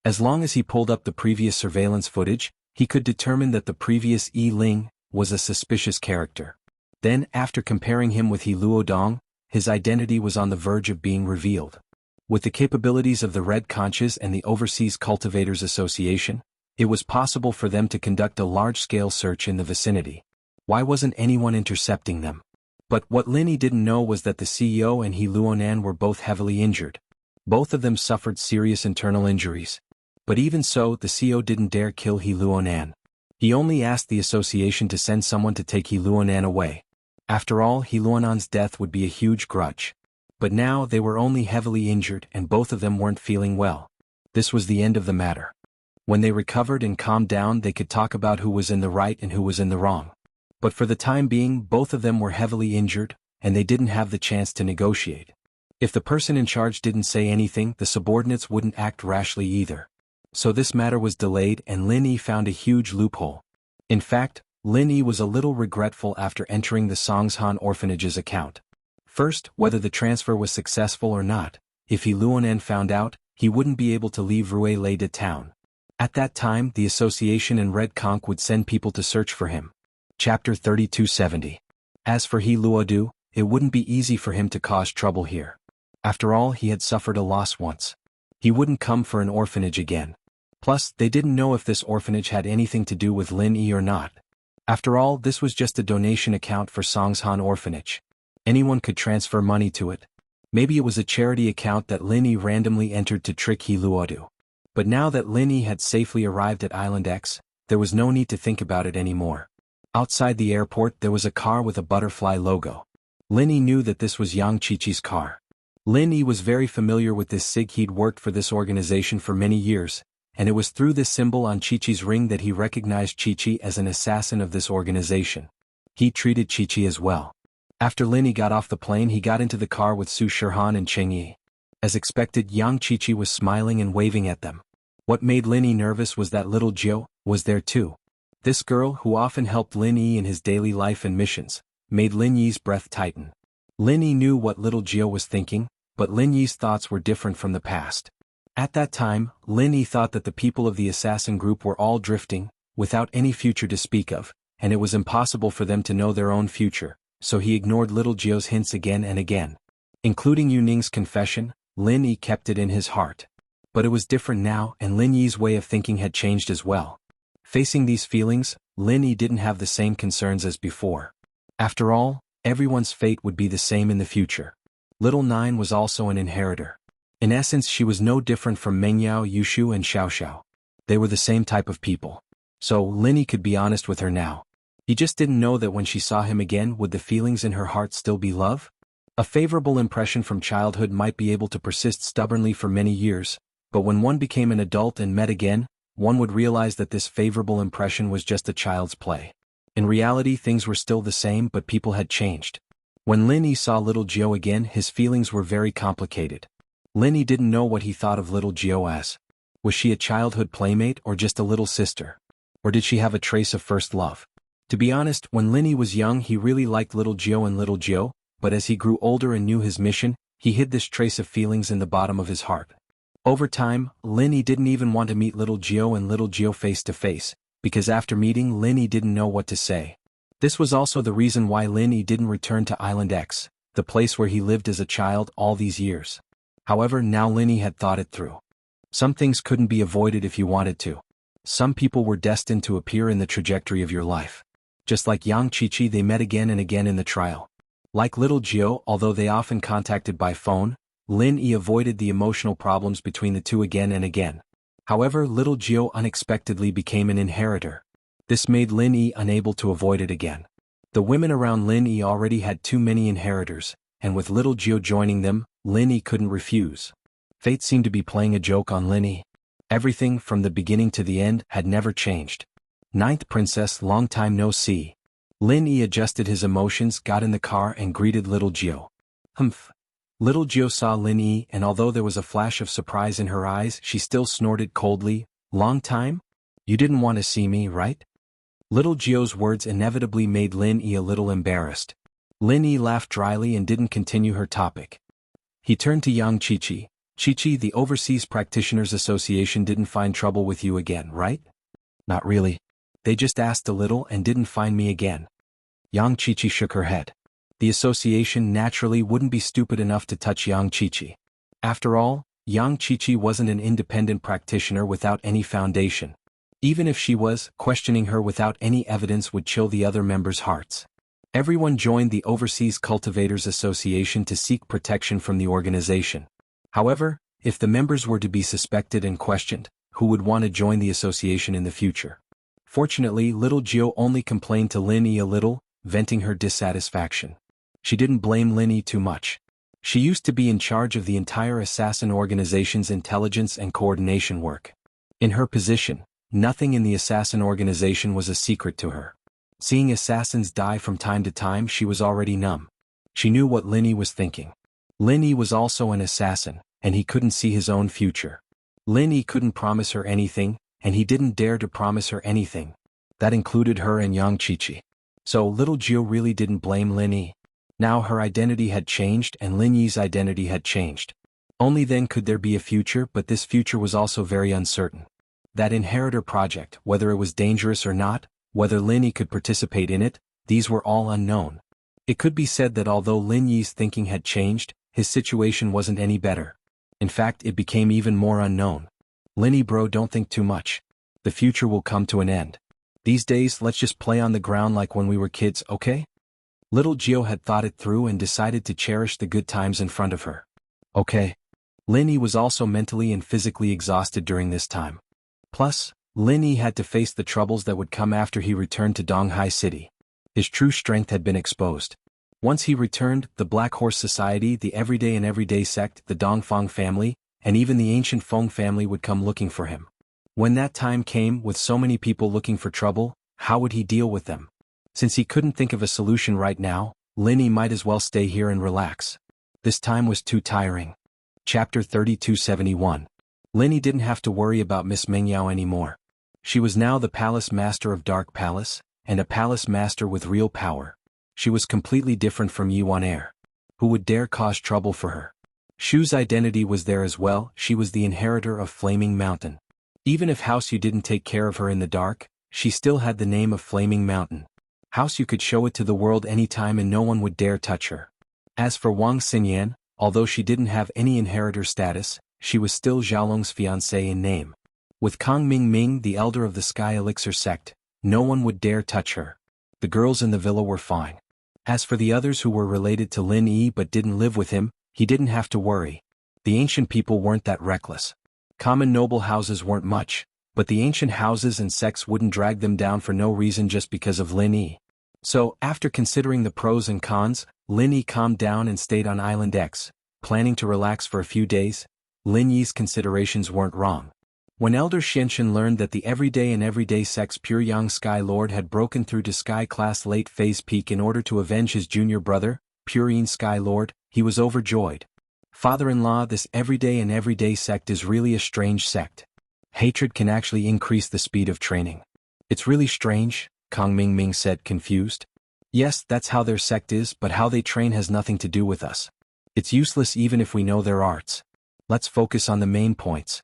As long as he pulled up the previous surveillance footage, he could determine that the previous Yi Ling was a suspicious character. Then, after comparing him with He Luodong, his identity was on the verge of being revealed. With the capabilities of the Red Conches and the Overseas Cultivators Association, it was possible for them to conduct a large-scale search in the vicinity. Why wasn't anyone intercepting them? But what Lin Yi didn't know was that the CEO and He Luonan were both heavily injured. Both of them suffered serious internal injuries. But even so, the CEO didn't dare kill He Luonan. He only asked the association to send someone to take He Luonan away. After all, He Luonan's death would be a huge grudge. But now they were only heavily injured and both of them weren't feeling well. This was the end of the matter. When they recovered and calmed down, they could talk about who was in the right and who was in the wrong. But for the time being, both of them were heavily injured, and they didn't have the chance to negotiate. If the person in charge didn't say anything, the subordinates wouldn't act rashly either. So this matter was delayed and Lin Yi found a huge loophole. In fact, Lin Yi was a little regretful after entering the Songshan orphanage's account. First, whether the transfer was successful or not, if He Luonan found out, he wouldn't be able to leave Ruilei town. At that time, the association and Red Conch would send people to search for him. Chapter 3270. As for He Luodu, it wouldn't be easy for him to cause trouble here. After all, he had suffered a loss once. He wouldn't come for an orphanage again. Plus, they didn't know if this orphanage had anything to do with Lin Yi or not. After all, this was just a donation account for Songshan Orphanage. Anyone could transfer money to it. Maybe it was a charity account that Lin Yi randomly entered to trick He Luodu. But now that Lin Yi had safely arrived at Island X, there was no need to think about it anymore. Outside the airport there was a car with a butterfly logo. Lin Yi knew that this was Yang Qiqi's car. Lin Yi was very familiar with this SIG. He'd worked for this organization for many years, and it was through this symbol on Qiqi's ring that he recognized Qiqi as an assassin of this organization. He treated Qiqi as well. After Lin Yi got off the plane, he got into the car with Su Shirhan and Cheng Yi. As expected, Yang Qiqi was smiling and waving at them. What made Lin Yi nervous was that little Jiao was there too. This girl, who often helped Lin Yi in his daily life and missions, made Lin Yi's breath tighten. Lin Yi knew what little Jiao was thinking, but Lin Yi's thoughts were different from the past. At that time, Lin Yi thought that the people of the assassin group were all drifting, without any future to speak of, and it was impossible for them to know their own future, so he ignored little Jiao's hints again and again. Including Yu Ning's confession, Lin Yi kept it in his heart. But it was different now, and Lin Yi's way of thinking had changed as well. Facing these feelings, Lin Yi didn't have the same concerns as before. After all, everyone's fate would be the same in the future. Little Nine was also an inheritor. In essence, she was no different from Mengyao, Yushu and Xiaoxiao. They were the same type of people. So, Linny could be honest with her now. He just didn't know that when she saw him again, would the feelings in her heart still be love? A favorable impression from childhood might be able to persist stubbornly for many years, but when one became an adult and met again, one would realize that this favorable impression was just a child's play. In reality, things were still the same, but people had changed. When Linny saw little Jiao again, his feelings were very complicated. Linny didn't know what he thought of little Jiao as. Was she a childhood playmate or just a little sister? Or did she have a trace of first love? To be honest, when Linny was young he really liked little Jiao and little Jiao, but as he grew older and knew his mission, he hid this trace of feelings in the bottom of his heart. Over time, Linny didn't even want to meet little Jiao and little Jiao face to face, because after meeting Linny didn't know what to say. This was also the reason why Linny didn't return to Island X, the place where he lived as a child all these years. However, now Linny had thought it through. Some things couldn't be avoided if you wanted to. Some people were destined to appear in the trajectory of your life. Just like Yang Qiqi, they met again and again in the trial. Like little Jiao, although they often contacted by phone, Lin Yi avoided the emotional problems between the two again and again. However, little Jiao unexpectedly became an inheritor. This made Lin Yi unable to avoid it again. The women around Lin Yi already had too many inheritors, and with little Jiao joining them, Lin Yi couldn't refuse. Fate seemed to be playing a joke on Lin Yi. Everything, from the beginning to the end, had never changed. Ninth Princess, long time no see. Lin Yi adjusted his emotions, got in the car and greeted little Jiao. Humph. Little Jiao saw Lin Yi, and although there was a flash of surprise in her eyes, she still snorted coldly, "Long time? You didn't want to see me, right?" Little Jiao's words inevitably made Lin Yi a little embarrassed. Lin Yi laughed dryly and didn't continue her topic. He turned to Yang Qiqi. "Qiqi, the Overseas Practitioners Association didn't find trouble with you again, right?" "Not really. They just asked a little and didn't find me again." Yang Qiqi shook her head. The association naturally wouldn't be stupid enough to touch Yang Qiqi. After all, Yang Qiqi wasn't an independent practitioner without any foundation. Even if she was, questioning her without any evidence would chill the other members' hearts. Everyone joined the Overseas Cultivators Association to seek protection from the organization. However, if the members were to be suspected and questioned, who would want to join the association in the future? Fortunately, little Jiao only complained to Lin Yi a little, venting her dissatisfaction. She didn't blame Lin Yi too much. She used to be in charge of the entire assassin organization's intelligence and coordination work. In her position, nothing in the assassin organization was a secret to her. Seeing assassins die from time to time, she was already numb. She knew what Lin Yi was thinking. Lin Yi was also an assassin, and he couldn't see his own future. Lin Yi couldn't promise her anything, and he didn't dare to promise her anything. That included her and Yang Qiqi. So little Jiao really didn't blame Lin Yi. Now her identity had changed and Lin Yi's identity had changed. Only then could there be a future, but this future was also very uncertain. That inheritor project, whether it was dangerous or not, whether Lin Yi could participate in it, these were all unknown. It could be said that although Lin Yi's thinking had changed, his situation wasn't any better. In fact, it became even more unknown. "Lin Yi bro, don't think too much. The future will come to an end. These days, let's just play on the ground like when we were kids, okay?" Little Jiao had thought it through and decided to cherish the good times in front of her. Okay. Lin Yi was also mentally and physically exhausted during this time. Plus, Lin Yi had to face the troubles that would come after he returned to Donghai City. His true strength had been exposed. Once he returned, the Black Horse Society, the Everyday and Everyday sect, the Dongfang family, and even the ancient Feng family would come looking for him. When that time came, with so many people looking for trouble, how would he deal with them? Since he couldn't think of a solution right now, Lin Yi might as well stay here and relax. This time was too tiring. Chapter 3271. Lin Yi didn't have to worry about Miss Mengyao anymore. She was now the Palace Master of Dark Palace, and a Palace Master with real power. She was completely different from Yuan Air. Who would dare cause trouble for her? Shu's identity was there as well. She was the inheritor of Flaming Mountain. Even if House Yu didn't take care of her in the dark, she still had the name of Flaming Mountain. House Yu could show it to the world anytime and no one would dare touch her. As for Wang Xinyan, although she didn't have any inheritor status, she was still Xiaolong's fiancée in name. With Kang Ming, the elder of the Sky Elixir sect, no one would dare touch her. The girls in the villa were fine. As for the others who were related to Lin Yi but didn't live with him, He didn't have to worry. The ancient people weren't that reckless. Common noble houses weren't much, but the ancient houses and sects wouldn't drag them down for no reason just because of Lin Yi. So, after considering the pros and cons, Lin Yi calmed down and stayed on Island X, planning to relax for a few days. Lin Yi's considerations weren't wrong. When Elder Xianxun learned that the everyday sect's Pure Yang Sky Lord had broken through to Sky Class Late Phase Peak in order to avenge his junior brother, Pure Yin Sky Lord, he was overjoyed. Father-in-law, this everyday sect is really a strange sect. Hatred can actually increase the speed of training. It's really strange, Kang Mingming said, confused. Yes, that's how their sect is, but how they train has nothing to do with us. It's useless even if we know their arts. Let's focus on the main points.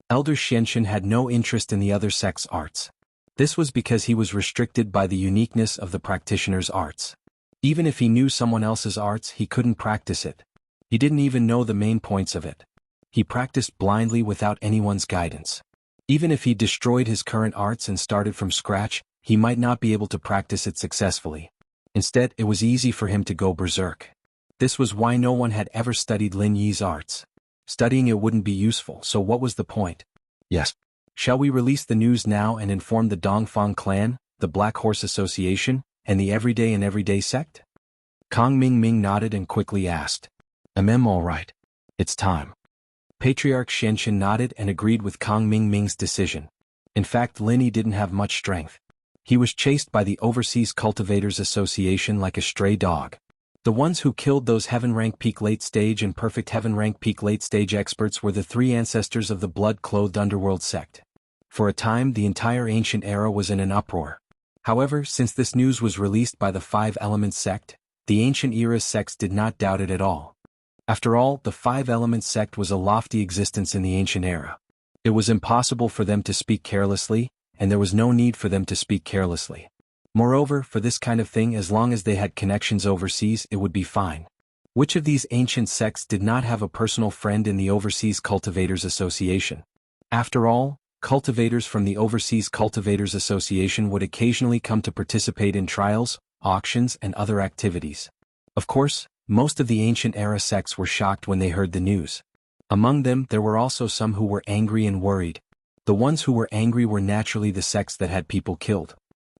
Elder Xianxun had no interest in the other sect's arts. This was because he was restricted by the uniqueness of the practitioner's arts. Even if he knew someone else's arts, he couldn't practice it. He didn't even know the main points of it. He practiced blindly without anyone's guidance. Even if he destroyed his current arts and started from scratch, he might not be able to practice it successfully. Instead, it was easy for him to go berserk. This was why no one had ever studied Lin Yi's arts. Studying it wouldn't be useful, so what was the point? Yes. Shall we release the news now and inform the Dongfang clan, the Black Horse Association, and the everyday sect? Kang Mingming nodded and quickly asked. All right. It's time. Patriarch Xianxun nodded and agreed with Kang Mingming's decision. In fact, Lin Yi didn't have much strength. He was chased by the Overseas Cultivators Association like a stray dog. The ones who killed those Heaven Rank Peak Late Stage and Perfect Heaven Rank Peak Late Stage experts were the three ancestors of the blood-clothed underworld sect. For a time, the entire ancient era was in an uproar. However, since this news was released by the Five Elements sect, the ancient era's sects did not doubt it at all. After all, the Five Elements sect was a lofty existence in the ancient era. It was impossible for them to speak carelessly, and there was no need for them to speak carelessly. Moreover, for this kind of thing, as long as they had connections overseas, it would be fine. Which of these ancient sects did not have a personal friend in the Overseas Cultivators Association? After all, cultivators from the Overseas Cultivators Association would occasionally come to participate in trials, auctions, and other activities. Of course, most of the ancient era sects were shocked when they heard the news. Among them, there were also some who were angry and worried. The ones who were angry were naturally the sects that had people killed.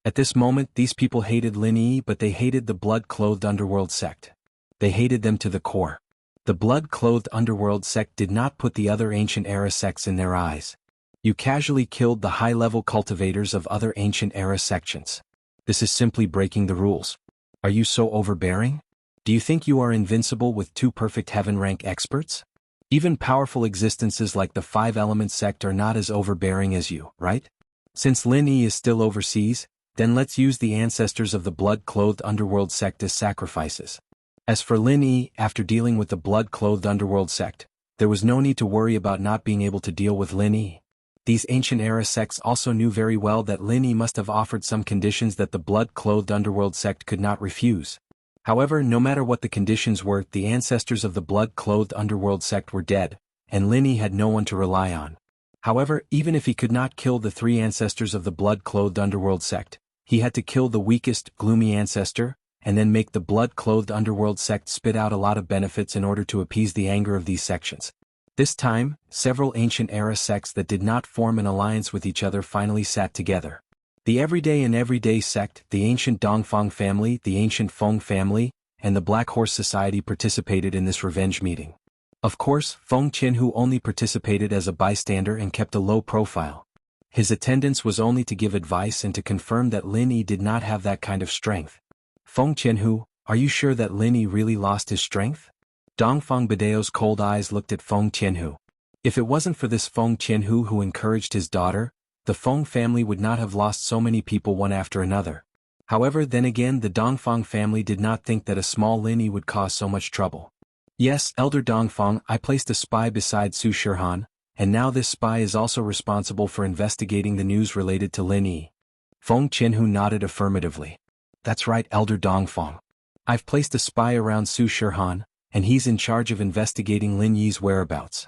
At this moment, these people hated Lin Yi, but they hated the blood-clothed underworld sect. They hated them to the core. The blood-clothed underworld sect did not put the other ancient era sects in their eyes. You casually killed the high-level cultivators of other ancient era sections. This is simply breaking the rules. Are you so overbearing? Do you think you are invincible with two perfect heaven rank experts? Even powerful existences like the Five Elements sect are not as overbearing as you, right? Since Lin Yi is still overseas, then let's use the ancestors of the blood-clothed underworld sect as sacrifices. As for Lin Yi, after dealing with the blood-clothed underworld sect, there was no need to worry about not being able to deal with Lin Yi. These ancient era sects also knew very well that Lin Yi must have offered some conditions that the blood-clothed underworld sect could not refuse. However, no matter what the conditions were, the ancestors of the blood-clothed underworld sect were dead, and Lin Yi had no one to rely on. However, even if he could not kill the three ancestors of the blood-clothed underworld sect, he had to kill the weakest, gloomy ancestor, and then make the blood-clothed underworld sect spit out a lot of benefits in order to appease the anger of these sections. This time, several ancient era sects that did not form an alliance with each other finally sat together. The everyday sect, the ancient Dongfang family, the ancient Feng family, and the Black Horse Society participated in this revenge meeting. Of course, Feng Qianhu only participated as a bystander and kept a low profile. His attendance was only to give advice and to confirm that Lin Yi did not have that kind of strength. Feng Qianhu, are you sure that Lin Yi really lost his strength? Dongfang Badeo's cold eyes looked at Feng Qianhu. If it wasn't for this Feng Qianhu who encouraged his daughter, the Feng family would not have lost so many people one after another. However, then again, the Dongfang family did not think that a small Lin Yi would cause so much trouble. Yes, Elder Dongfang, I placed a spy beside Su Shihan, and now this spy is also responsible for investigating the news related to Lin Yi. Feng Qianhu nodded affirmatively. That's right, Elder Dongfang. I've placed a spy around Su Shihan, and he's in charge of investigating Lin Yi's whereabouts.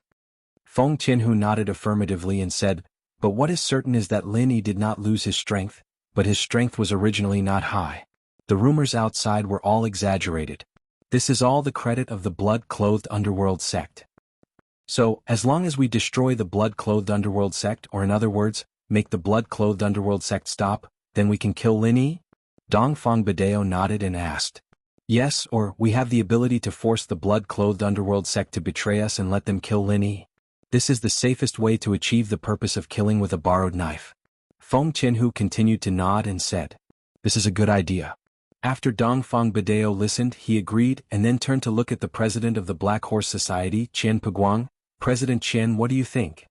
Feng Qianhu nodded affirmatively and said, but what is certain is that Lin Yi did not lose his strength, but his strength was originally not high. The rumors outside were all exaggerated. This is all the credit of the blood-clothed underworld sect. So, as long as we destroy the blood-clothed underworld sect, or in other words, make the blood-clothed underworld sect stop, then we can kill Lin Yi? Dongfang Badeo nodded and asked. Yes, or we have the ability to force the blood-clothed underworld sect to betray us and let them kill Lin Yi. This is the safest way to achieve the purpose of killing with a borrowed knife. Feng Qianhu continued to nod and said, This is a good idea. After Dongfang Badeo listened, he agreed and then turned to look at the president of the Black Horse Society, Qian Peguang. President Qian, what do you think?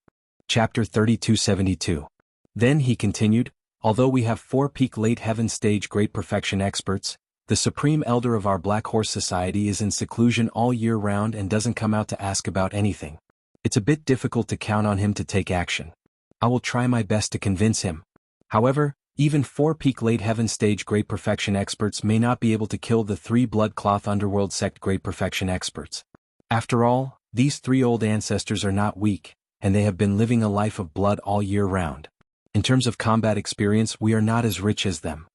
Chapter 3272. Then he continued, although we have 4 peak late heaven stage great perfection experts, the supreme elder of our Black Horse Society is in seclusion all year round and doesn't come out to ask about anything. It's a bit difficult to count on him to take action. I will try my best to convince him. However, even 4 peak late heaven stage great perfection experts may not be able to kill the 3 blood cloth underworld sect great perfection experts. After all, these 3 old ancestors are not weak, and they have been living a life of blood all year round. In terms of combat experience, we are not as rich as them.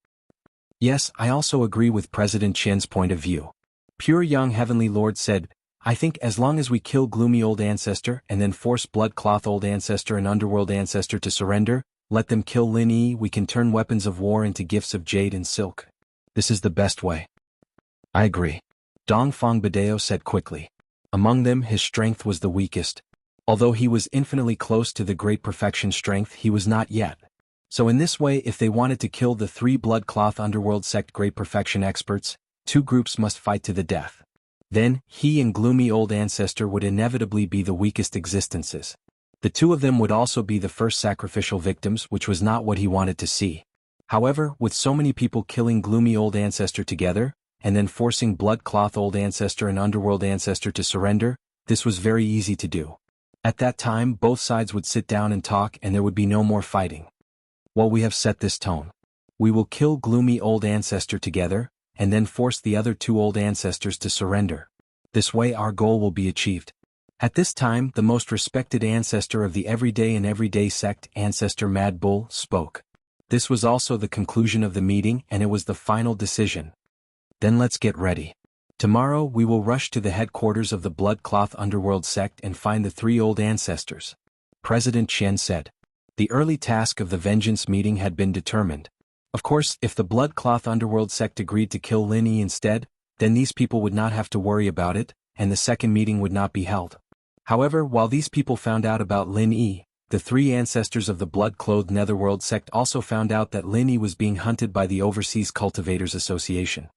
Yes, I also agree with President Qian's point of view. Pure Young Heavenly Lord said, I think as long as we kill Gloomy Old Ancestor and then force Blood Cloth Old Ancestor and Underworld Ancestor to surrender, let them kill Lin Yi, we can turn weapons of war into gifts of jade and silk. This is the best way. I agree. Dongfang Badeo said quickly. Among them his strength was the weakest. Although he was infinitely close to the great perfection strength, he was not yet. So in this way, if they wanted to kill the 3 blood cloth underworld sect great perfection experts, 2 groups must fight to the death. Then, he and Gloomy Old Ancestor would inevitably be the weakest existences. The 2 of them would also be the first sacrificial victims, which was not what he wanted to see. However, with so many people killing Gloomy Old Ancestor together, and then forcing Blood Cloth Old Ancestor and Underworld Ancestor to surrender, this was very easy to do. At that time, both sides would sit down and talk and there would be no more fighting. Well, we have set this tone. We will kill Gloomy Old Ancestor together, and then force the other 2 old ancestors to surrender. This way our goal will be achieved. At this time, the most respected ancestor of the Everyday and Everyday sect, Ancestor Mad Bull, spoke. This was also the conclusion of the meeting and it was the final decision. Then let's get ready. Tomorrow we will rush to the headquarters of the Blood Cloth Underworld sect and find the 3 old ancestors. President Qian said. The early task of the vengeance meeting had been determined. Of course, if the Blood Cloth Underworld sect agreed to kill Lin Yi instead, then these people would not have to worry about it, and the second meeting would not be held. However, while these people found out about Lin Yi, the 3 ancestors of the blood-clothed Netherworld sect also found out that Lin Yi was being hunted by the Overseas Cultivators Association.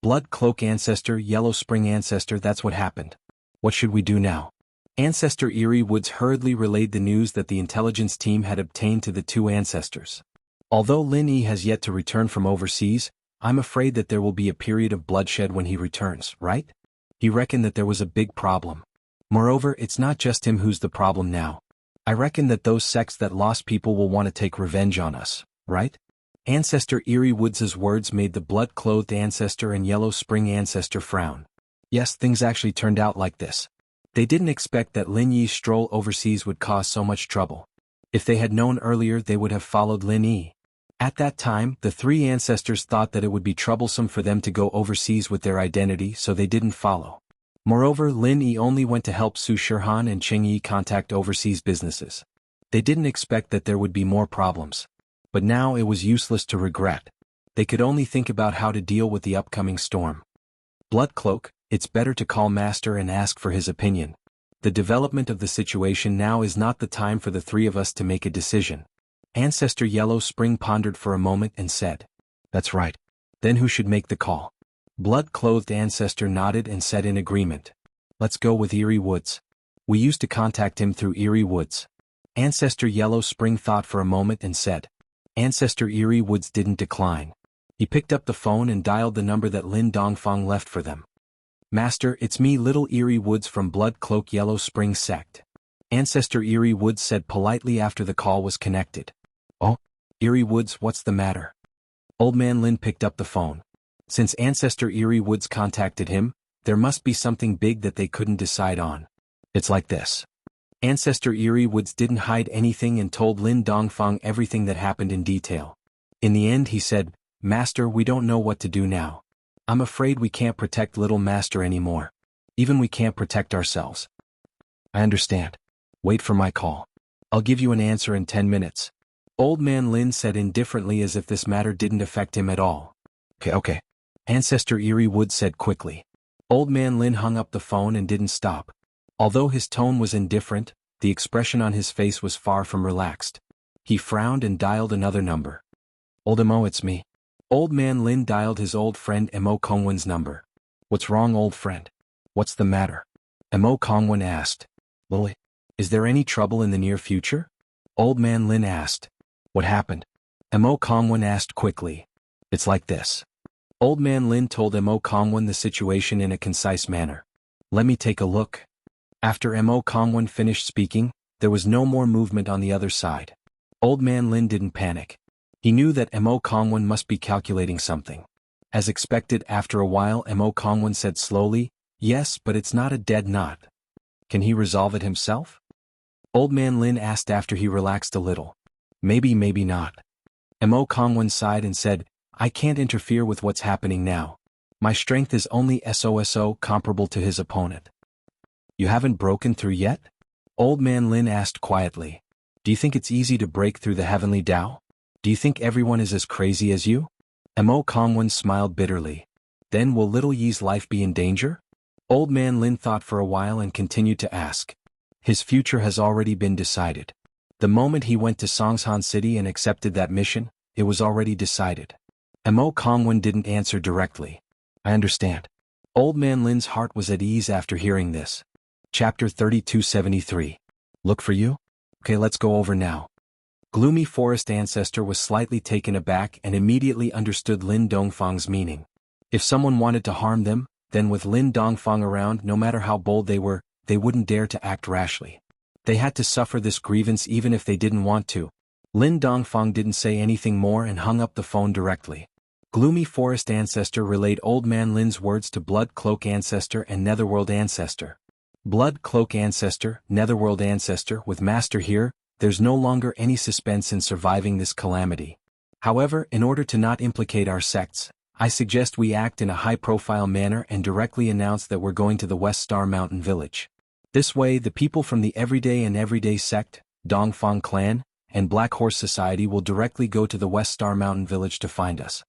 Blood Cloak Ancestor, Yellow Spring Ancestor, that's what happened. What should we do now? Ancestor Eerie Woods hurriedly relayed the news that the intelligence team had obtained to the 2 ancestors. Although Lin Yi has yet to return from overseas, I'm afraid that there will be a period of bloodshed when he returns, right? He reckoned that there was a big problem. Moreover, it's not just him who's the problem now. I reckon that those sects that lost people will want to take revenge on us, right? Ancestor Eerie Woods' words made the blood-clothed ancestor and Yellow Spring ancestor frown. Yes, things actually turned out like this. They didn't expect that Lin Yi's stroll overseas would cause so much trouble. If they had known earlier, they would have followed Lin Yi. At that time, the 3 ancestors thought that it would be troublesome for them to go overseas with their identity, so they didn't follow. Moreover, Lin Yi only went to help Su Shirhan and Cheng Yi contact overseas businesses. They didn't expect that there would be more problems. But now it was useless to regret. They could only think about how to deal with the upcoming storm. Bloodcloak, it's better to call Master and ask for his opinion. The development of the situation now is not the time for the 3 of us to make a decision. Ancestor Yellow Spring pondered for a moment and said, That's right. Then who should make the call? Blood-clothed ancestor nodded and said in agreement. Let's go with Eerie Woods. We used to contact him through Eerie Woods. Ancestor Yellow Spring thought for a moment and said. Ancestor Eerie Woods didn't decline. He picked up the phone and dialed the number that Lin Dongfang left for them. Master, it's me, Little Eerie Woods from Blood Cloak Yellow Spring sect. Ancestor Eerie Woods said politely after the call was connected. Oh, Eerie Woods, what's the matter? Old Man Lin picked up the phone. Since Ancestor Eerie Woods contacted him, there must be something big that they couldn't decide on. It's like this. Ancestor Eerie Woods didn't hide anything and told Lin Dongfang everything that happened in detail. In the end he said, Master, we don't know what to do now. I'm afraid we can't protect Little Master anymore. Even we can't protect ourselves. I understand. Wait for my call. I'll give you an answer in 10 minutes. Old Man Lin said indifferently as if this matter didn't affect him at all. Okay. Ancestor Eerie Wood said quickly. Old Man Lin hung up the phone and didn't stop. Although his tone was indifferent, the expression on his face was far from relaxed. He frowned and dialed another number. Old Mo, it's me. Old Man Lin dialed his old friend Mo Kongwen's number. What's wrong, old friend? What's the matter? Mo Kongwen asked. Lily, is there any trouble in the near future? Old Man Lin asked. What happened? Mo Kongwen asked quickly. It's like this. Old Man Lin told Mo Kongwen the situation in a concise manner. Let me take a look. After Mo Kongwen finished speaking, there was no more movement on the other side. Old Man Lin didn't panic. He knew that Mo Kongwen must be calculating something. As expected, after a while Mo Kongwen said slowly, yes, but it's not a dead knot. Can he resolve it himself? Old Man Lin asked after he relaxed a little. Maybe not. Mo Kongwen sighed and said, I can't interfere with what's happening now. My strength is only SOSO comparable to his opponent. You haven't broken through yet? Old Man Lin asked quietly. Do you think it's easy to break through the heavenly Tao? Do you think everyone is as crazy as you? Mo Kongwen smiled bitterly. Then will Little Yi's life be in danger? Old Man Lin thought for a while and continued to ask. His future has already been decided. The moment he went to Songshan City and accepted that mission, it was already decided. Mo Kongwen didn't answer directly. I understand. Old Man Lin's heart was at ease after hearing this. Chapter 3273. Look for you? Okay, let's go over now. Gloomy Forest Ancestor was slightly taken aback and immediately understood Lin Dongfang's meaning. If someone wanted to harm them, then with Lin Dongfang around, no matter how bold they were, they wouldn't dare to act rashly. They had to suffer this grievance even if they didn't want to. Lin Dongfang didn't say anything more and hung up the phone directly. Gloomy Forest Ancestor relayed Old Man Lin's words to Blood Cloak Ancestor and Netherworld Ancestor. Blood Cloak Ancestor, Netherworld Ancestor, with Master here, there's no longer any suspense in surviving this calamity. However, in order to not implicate our sects, I suggest we act in a high-profile manner and directly announce that we're going to the West Star Mountain Village. This way, the people from the Everyday and Everyday Sect, Dongfang Clan, and Black Horse Society will directly go to the West Star Mountain Village to find us.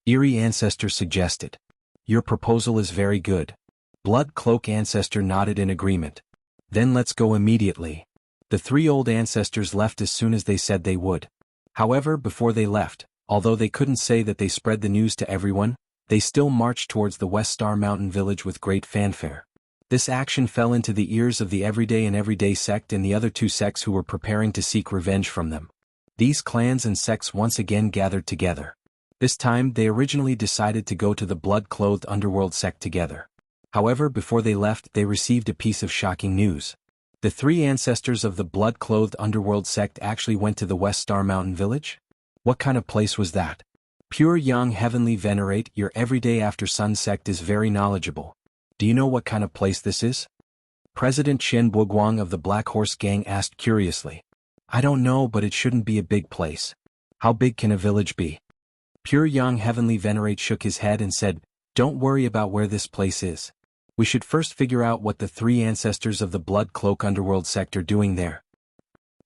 Eerie Ancestor suggested. Your proposal is very good. Blood Cloak Ancestor nodded in agreement. Then let's go immediately. The three old ancestors left as soon as they said they would. However, before they left, although they couldn't say that they spread the news to everyone, they still marched towards the West Star Mountain Village with great fanfare. This action fell into the ears of the Everyday and Everyday Sect and the other two sects who were preparing to seek revenge from them. These clans and sects once again gathered together. This time they originally decided to go to the blood-clothed underworld sect together. However, before they left they received a piece of shocking news. The three ancestors of the blood-clothed underworld sect actually went to the West Star Mountain Village? What kind of place was that? Pure Young Heavenly Venerate, your Everyday After Sun sect is very knowledgeable. Do you know what kind of place this is? President Chen Buguang of the Black Horse Gang asked curiously. I don't know, but it shouldn't be a big place. How big can a village be? Pure Young Heavenly Venerate shook his head and said, don't worry about where this place is. We should first figure out what the three ancestors of the Blood Cloak Underworld sect are doing there.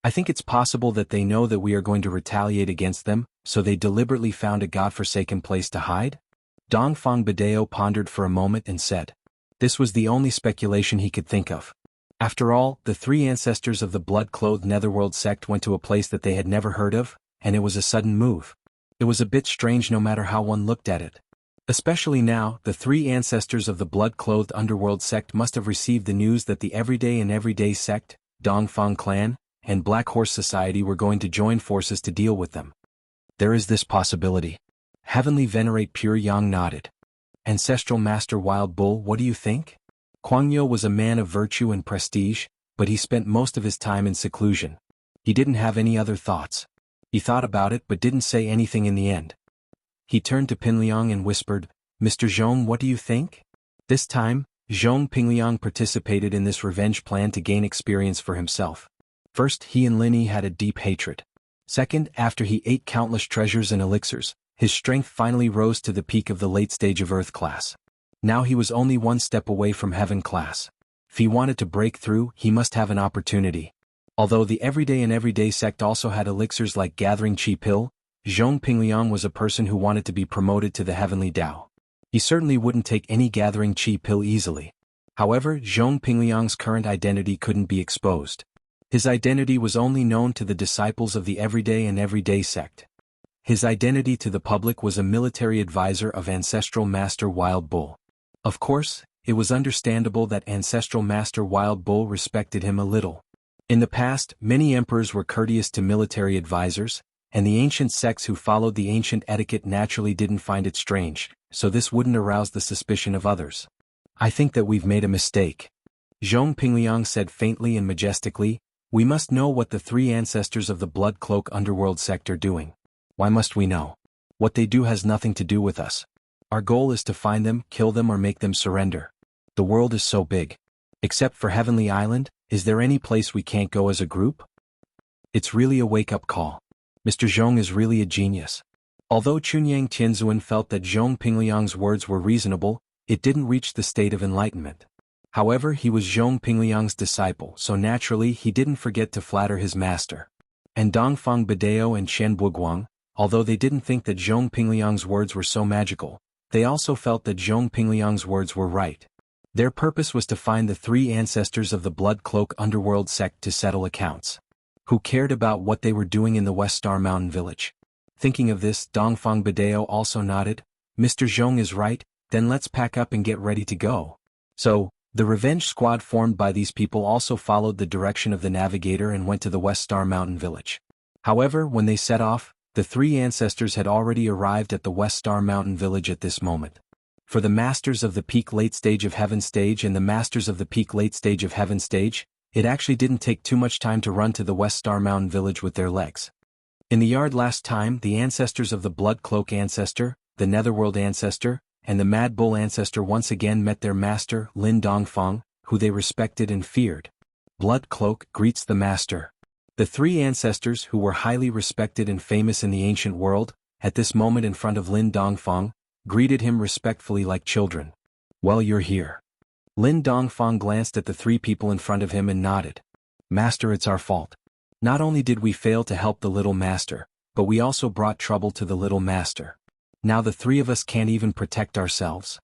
I think it's possible that they know that we are going to retaliate against them, so they deliberately found a godforsaken place to hide? Dongfang Badeo pondered for a moment and said. This was the only speculation he could think of. After all, the three ancestors of the blood-clothed Netherworld sect went to a place that they had never heard of, and it was a sudden move. It was a bit strange no matter how one looked at it. Especially now, the three ancestors of the blood-clothed underworld sect must have received the news that the Everyday and Everyday Sect, Dongfang Clan, and Black Horse Society were going to join forces to deal with them. There is this possibility. Heavenly Venerate Pure Yang nodded. Ancestral Master Wild Bull, what do you think? Kuangyo was a man of virtue and prestige, but he spent most of his time in seclusion. He didn't have any other thoughts. He thought about it but didn't say anything in the end. He turned to Pinliang and whispered, Mr. Zhong, what do you think? This time, Zhong Pingliang participated in this revenge plan to gain experience for himself. First, he and Linny had a deep hatred. Second, after he ate countless treasures and elixirs, His strength finally rose to the peak of the late stage of Earth class. Now he was only one step away from Heaven class. If he wanted to break through, he must have an opportunity. Although the everyday sect also had elixirs like Gathering Chi Pill, Zhong Pingliang was a person who wanted to be promoted to the Heavenly Tao. He certainly wouldn't take any Gathering Chi Pill easily. However, Zhong Pingliang's current identity couldn't be exposed. His identity was only known to the disciples of the everyday sect. His identity to the public was a military advisor of Ancestral Master Wild Bull. Of course, it was understandable that Ancestral Master Wild Bull respected him a little. In the past, many emperors were courteous to military advisors, and the ancient sects who followed the ancient etiquette naturally didn't find it strange, so this wouldn't arouse the suspicion of others. I think that we've made a mistake. Zhong Pingliang said faintly and majestically, we must know what the three ancestors of the Blood Cloak Underworld sect are doing. Why must we know? What they do has nothing to do with us. Our goal is to find them, kill them or make them surrender. The world is so big. Except for Heavenly Island, is there any place we can't go as a group? It's really a wake-up call. Mr. Zhong is really a genius. Although Chunyang Tianzuan felt that Zhong Pingliang's words were reasonable, it didn't reach the state of enlightenment. However, he was Zhong Pingliang's disciple, so naturally he didn't forget to flatter his master. And Dongfang Badeo and Chen Buguang, although they didn't think that Zhong Pingliang's words were so magical, they also felt that Zhong Pingliang's words were right. Their purpose was to find the three ancestors of the Blood Cloak Underworld sect to settle accounts. Who cared about what they were doing in the West Star Mountain village? Thinking of this, Dongfang Badeo also nodded. Mr. Zhong is right, then let's pack up and get ready to go. So, the revenge squad formed by these people also followed the direction of the navigator and went to the West Star Mountain village. However, when they set off, the three ancestors had already arrived at the West Star Mountain village at this moment. For the Masters of the Peak Late Stage of Heaven stage and the Masters of the Peak Late Stage of Heaven stage, it actually didn't take too much time to run to the West Star Mountain village with their legs. In the yard last time, the ancestors of the Blood Cloak Ancestor, the Netherworld Ancestor, and the Mad Bull Ancestor once again met their master, Lin Dongfang, who they respected and feared. Blood Cloak greets the master. The three ancestors who were highly respected and famous in the ancient world, at this moment in front of Lin Dongfang, greeted him respectfully like children. Well, you're here. Lin Dongfang glanced at the three people in front of him and nodded. Master, it's our fault. Not only did we fail to help the little master, but we also brought trouble to the little master. Now the three of us can't even protect ourselves.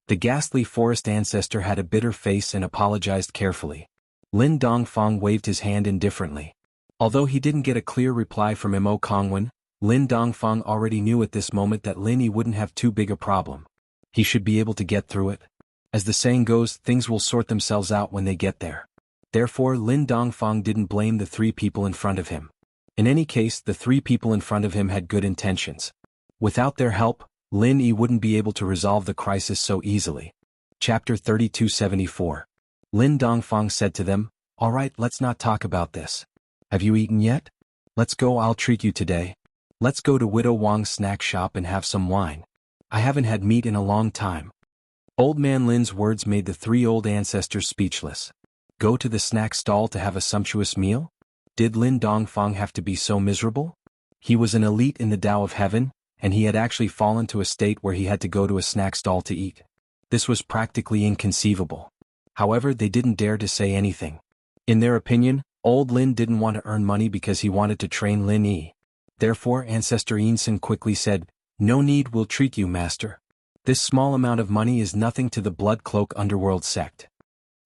The ghastly forest ancestor had a bitter face and apologized carefully. Lin Dongfang waved his hand indifferently. Although he didn't get a clear reply from Mo Kongwen, Lin Dongfang already knew at this moment that Lin Yi wouldn't have too big a problem. He should be able to get through it. As the saying goes, things will sort themselves out when they get there. Therefore, Lin Dongfang didn't blame the three people in front of him. In any case, the three people in front of him had good intentions. Without their help, Lin Yi wouldn't be able to resolve the crisis so easily. Chapter 3274. Lin Dongfang said to them, "All right, let's not talk about this. Have you eaten yet? Let's go, I'll treat you today. Let's go to Widow Wang's snack shop and have some wine. I haven't had meat in a long time." Old Man Lin's words made the three old ancestors speechless. Go to the snack stall to have a sumptuous meal? Did Lin Dongfang have to be so miserable? He was an elite in the Tao of Heaven, and he had actually fallen to a state where he had to go to a snack stall to eat. This was practically inconceivable. However, they didn't dare to say anything. In their opinion, old Lin didn't want to earn money because he wanted to train Lin Yi. Therefore, Ancestor Yinsen quickly said, "No need, we'll treat you, master. This small amount of money is nothing to the Blood Cloak Underworld sect."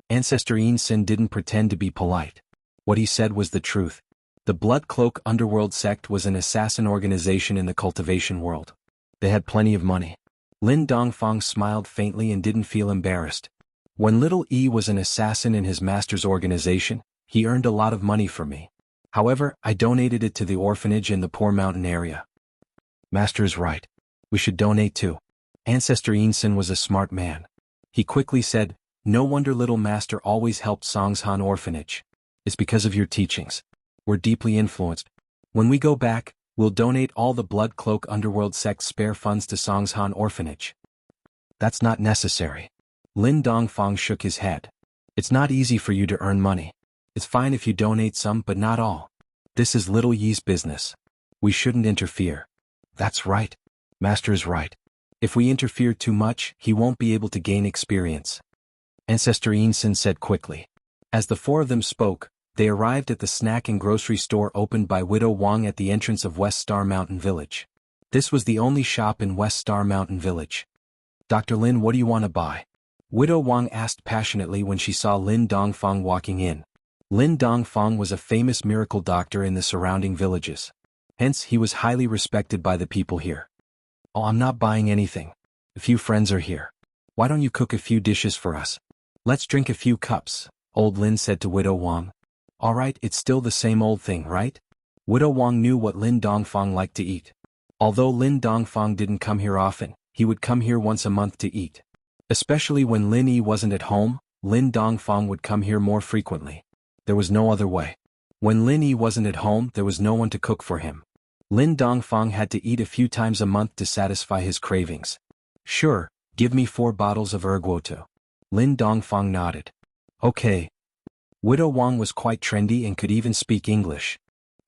Ancestor Yinsen didn't pretend to be polite. What he said was the truth. The Blood Cloak Underworld sect was an assassin organization in the cultivation world. They had plenty of money. Lin Dongfang smiled faintly and didn't feel embarrassed. When little E was an assassin in his master's organization, he earned a lot of money from me. However, I donated it to the orphanage in the poor mountain area. Master is right. We should donate too. Ancestor Yinsen was a smart man. He quickly said, "No wonder little master always helped Songshan orphanage. It's because of your teachings. We're deeply influenced. When we go back, we'll donate all the Blood Cloak Underworld sect's spare funds to Songshan orphanage." That's not necessary. Lin Dongfang shook his head. It's not easy for you to earn money. It's fine if you donate some, but not all. This is little Yi's business. We shouldn't interfere. That's right. Master is right. If we interfere too much, he won't be able to gain experience. Ancestor Insen said quickly. As the four of them spoke, they arrived at the snack and grocery store opened by Widow Wang at the entrance of West Star Mountain Village. This was the only shop in West Star Mountain Village. Dr. Lin, what do you want to buy? Widow Wang asked passionately when she saw Lin Dongfang walking in. Lin Dongfang was a famous miracle doctor in the surrounding villages. Hence, he was highly respected by the people here. Oh, I'm not buying anything. A few friends are here. Why don't you cook a few dishes for us? Let's drink a few cups, old Lin said to Widow Wang. All right, it's still the same old thing, right? Widow Wang knew what Lin Dongfang liked to eat. Although Lin Dongfang didn't come here often, he would come here once a month to eat. Especially when Lin Yi wasn't at home, Lin Dongfang would come here more frequently. There was no other way. When Lin Yi wasn't at home, there was no one to cook for him. Lin Dongfang had to eat a few times a month to satisfy his cravings. Sure, give me 4 bottles of erguoto. Lin Dongfang nodded. Okay. Widow Wang was quite trendy and could even speak English.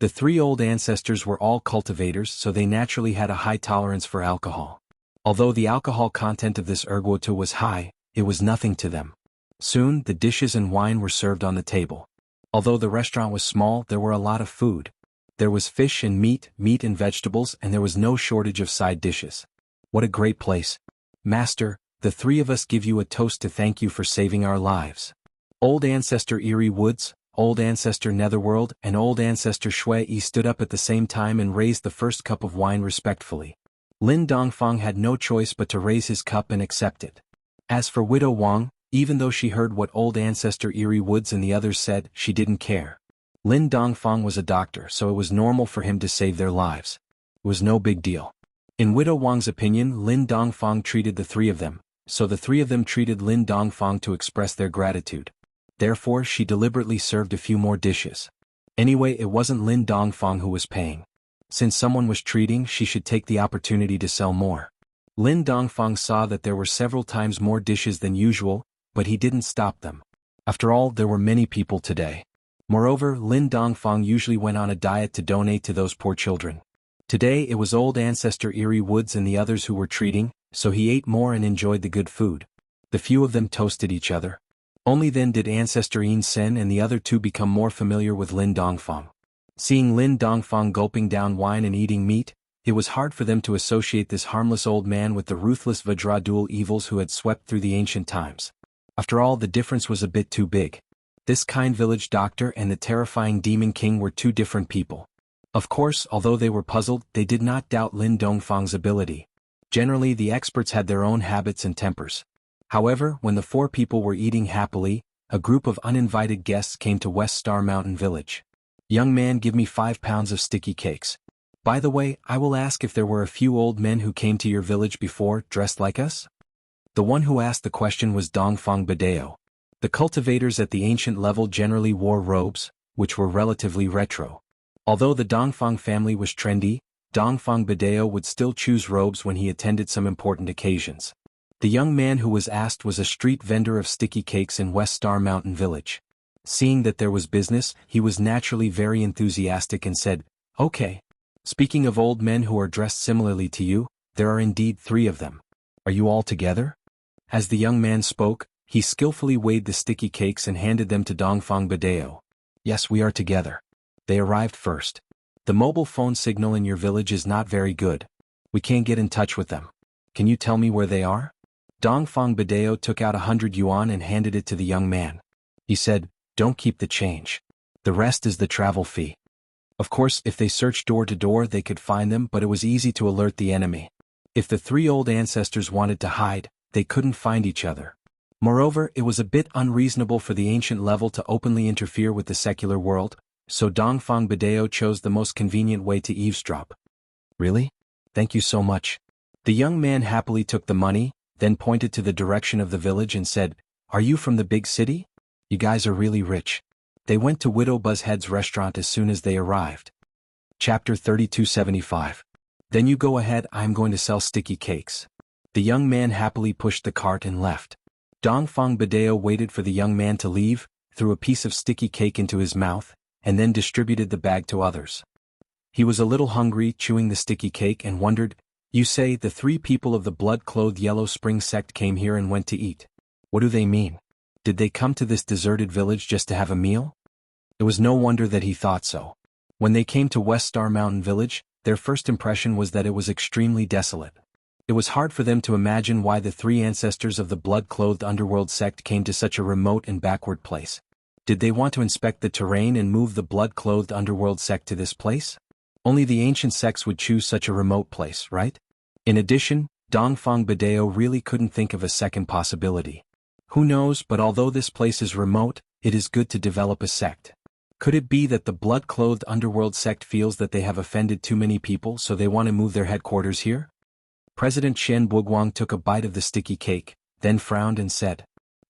The 3 old ancestors were all cultivators, so they naturally had a high tolerance for alcohol. Although the alcohol content of this erguoto was high, it was nothing to them. Soon, the dishes and wine were served on the table. Although the restaurant was small, there were a lot of food. There was fish and meat and vegetables, and there was no shortage of side dishes. What a great place. Master, the 3 of us give you a toast to thank you for saving our lives. Old Ancestor Eerie Woods, Old Ancestor Netherworld, and Old Ancestor Shui Yi stood up at the same time and raised the first cup of wine respectfully. Lin Dongfang had no choice but to raise his cup and accept it. As for Widow Wang, even though she heard what Old Ancestor Eerie Woods and the others said, she didn't care. Lin Dongfang was a doctor, so it was normal for him to save their lives. It was no big deal. In Widow Wang's opinion, Lin Dongfang treated the 3 of them, so the 3 of them treated Lin Dongfang to express their gratitude. Therefore, she deliberately served a few more dishes. Anyway, it wasn't Lin Dongfang who was paying. Since someone was treating, she should take the opportunity to sell more. Lin Dongfang saw that there were several times more dishes than usual, but he didn't stop them. After all, there were many people today. Moreover, Lin Dongfang usually went on a diet to donate to those poor children. Today it was Old Ancestor Eerie Woods and the others who were treating, so he ate more and enjoyed the good food. The few of them toasted each other. Only then did Ancestor Yin Sen and the other 2 become more familiar with Lin Dongfang. Seeing Lin Dongfang gulping down wine and eating meat, it was hard for them to associate this harmless old man with the ruthless Vajradul evils who had swept through the ancient times. After all, the difference was a bit too big. This kind village doctor and the terrifying demon king were 2 different people. Of course, although they were puzzled, they did not doubt Lin Dongfang's ability. Generally, the experts had their own habits and tempers. However, when the 4 people were eating happily, a group of uninvited guests came to West Star Mountain Village. Young man, give me 5 pounds of sticky cakes. By the way, I will ask if there were a few old men who came to your village before, dressed like us? The one who asked the question was Dongfang Badeo. The cultivators at the ancient level generally wore robes, which were relatively retro. Although the Dongfang family was trendy, Dongfang Badeo would still choose robes when he attended some important occasions. The young man who was asked was a street vendor of sticky cakes in West Star Mountain Village. Seeing that there was business, he was naturally very enthusiastic and said, "Okay. Speaking of old men who are dressed similarly to you, there are indeed 3 of them. Are you all together?" As the young man spoke, he skillfully weighed the sticky cakes and handed them to Dongfang Badeo. "Yes, we are together. They arrived first. The mobile phone signal in your village is not very good. We can't get in touch with them. Can you tell me where they are?" Dongfang Badeo took out 100 yuan and handed it to the young man. He said, "Don't keep the change. The rest is the travel fee." Of course, if they searched door to door they could find them, but it was easy to alert the enemy. If the 3 old ancestors wanted to hide, they couldn't find each other. Moreover, it was a bit unreasonable for the ancient level to openly interfere with the secular world, so Dongfang Badeo chose the most convenient way to eavesdrop. "Really? Thank you so much." The young man happily took the money, then pointed to the direction of the village and said, "Are you from the big city? You guys are really rich." They went to Widow Buzzhead's restaurant as soon as they arrived. Chapter 3275. Then you go ahead, I'm going to sell sticky cakes. The young man happily pushed the cart and left. Dongfang Badeo waited for the young man to leave, threw a piece of sticky cake into his mouth, and then distributed the bag to others. He was a little hungry, chewing the sticky cake, and wondered, You say the 3 people of the blood-clothed Yellow Spring sect came here and went to eat. What do they mean? Did they come to this deserted village just to have a meal? It was no wonder that he thought so. When they came to West Star Mountain Village, their first impression was that it was extremely desolate. It was hard for them to imagine why the 3 ancestors of the blood-clothed underworld sect came to such a remote and backward place. Did they want to inspect the terrain and move the blood-clothed underworld sect to this place? Only the ancient sects would choose such a remote place, right? In addition, Dongfang Badeo really couldn't think of a second possibility. Who knows, but although this place is remote, it is good to develop a sect. Could it be that the blood-clothed underworld sect feels that they have offended too many people so they want to move their headquarters here? President Chen Buguang took a bite of the sticky cake, then frowned and said,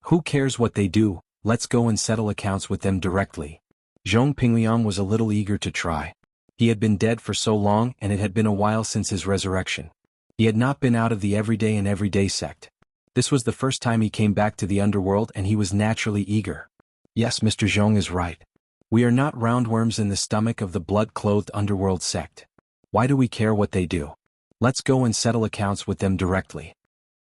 "Who cares what they do, let's go and settle accounts with them directly." Zhong Pingliang was a little eager to try. He had been dead for so long and it had been a while since his resurrection. He had not been out of the everyday sect. This was the first time he came back to the underworld and he was naturally eager. Yes, Mr. Zhong is right. We are not roundworms in the stomach of the blood-clothed underworld sect. Why do we care what they do? Let's go and settle accounts with them directly.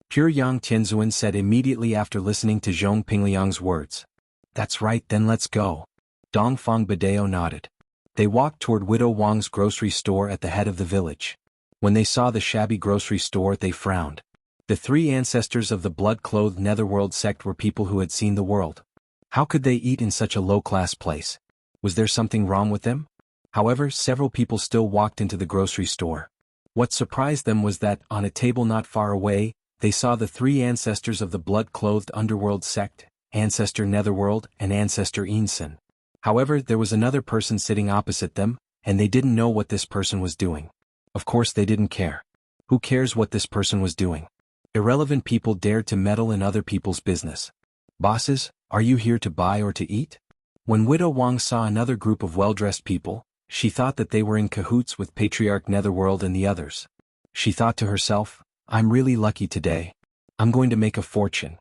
Pure Yang Tianzuan said immediately after listening to Zhong Pingliang's words. That's right, then let's go. Dongfang Badeo nodded. They walked toward Widow Wang's grocery store at the head of the village. When they saw the shabby grocery store, they frowned. The 3 ancestors of the blood-clothed netherworld sect were people who had seen the world. How could they eat in such a low-class place? Was there something wrong with them? However, several people still walked into the grocery store. What surprised them was that, on a table not far away, they saw the 3 ancestors of the blood-clothed underworld sect, Ancestor Netherworld and Ancestor Insen. However, there was another person sitting opposite them, and they didn't know what this person was doing. Of course they didn't care. Who cares what this person was doing? Irrelevant people dared to meddle in other people's business. Bosses, are you here to buy or to eat? When Widow Wang saw another group of well-dressed people, she thought that they were in cahoots with Patriarch Netherworld and the others. She thought to herself, I'm really lucky today. I'm going to make a fortune.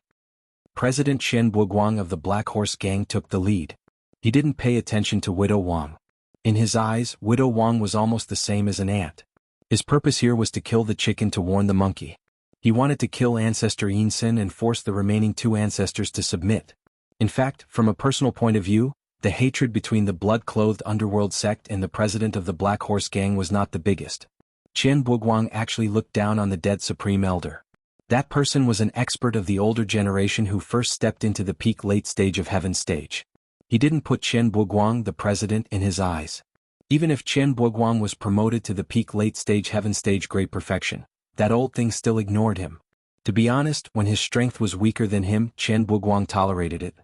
President Chen Buguang of the Black Horse Gang took the lead. He didn't pay attention to Widow Wang. In his eyes, Widow Wang was almost the same as an ant. His purpose here was to kill the chicken to warn the monkey. He wanted to kill Ancestor Insen and force the remaining 2 ancestors to submit. In fact, from a personal point of view, the hatred between the blood-clothed underworld sect and the president of the Black Horse Gang was not the biggest. Chen Buguang actually looked down on the dead Supreme Elder. That person was an expert of the older generation who first stepped into the peak late stage of Heaven stage. He didn't put Chen Buguang, the president, in his eyes. Even if Chen Buguang was promoted to the peak late stage Heaven stage Great Perfection, that old thing still ignored him. To be honest, when his strength was weaker than him, Chen Buguang tolerated it.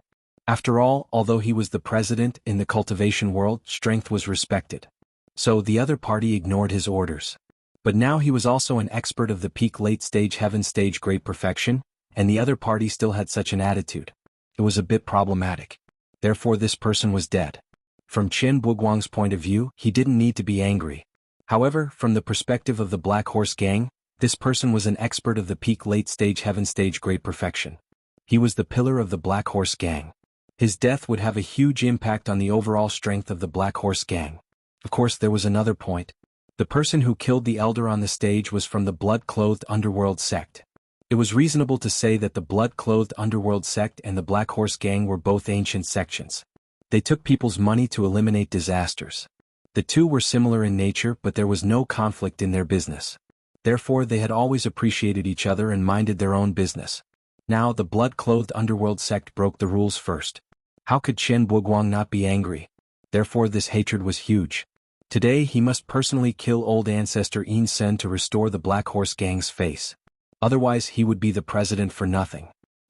After all, although he was the president in the cultivation world, strength was respected. So the other party ignored his orders. But now he was also an expert of the peak late stage Heaven stage Great Perfection, and the other party still had such an attitude. It was a bit problematic. Therefore this person was dead. From Chen Buguang's point of view, he didn't need to be angry. However, from the perspective of the Black Horse Gang, this person was an expert of the peak late stage Heaven stage Great Perfection. He was the pillar of the Black Horse Gang. His death would have a huge impact on the overall strength of the Black Horse Gang. Of course, there was another point. The person who killed the elder on the stage was from the blood-clothed underworld sect. It was reasonable to say that the blood-clothed underworld sect and the Black Horse Gang were both ancient sections. They took people's money to eliminate disasters. The two were similar in nature, but there was no conflict in their business. Therefore they had always appreciated each other and minded their own business. Now the blood-clothed underworld sect broke the rules first. How could Chen Buguang not be angry? Therefore this hatred was huge. Today he must personally kill old ancestor In Sen to restore the Black Horse Gang's face. Otherwise he would be the president for nothing.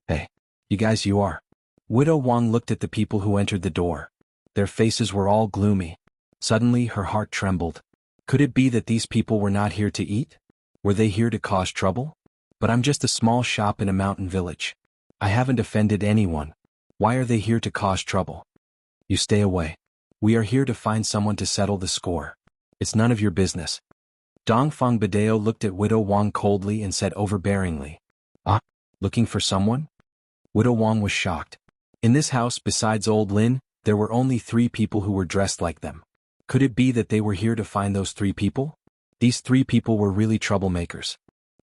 Hey, you guys, you are. Widow Wang looked at the people who entered the door. Their faces were all gloomy. Suddenly her heart trembled. Could it be that these people were not here to eat? Were they here to cause trouble? But I'm just a small shop in a mountain village. I haven't offended anyone. Why are they here to cause trouble? You stay away. We are here to find someone to settle the score. It's none of your business. Dongfang Badeo looked at Widow Wang coldly and said overbearingly. Ah, looking for someone? Widow Wang was shocked. In this house, besides old Lin, there were only 3 people who were dressed like them. Could it be that they were here to find those 3 people? These three people were really troublemakers.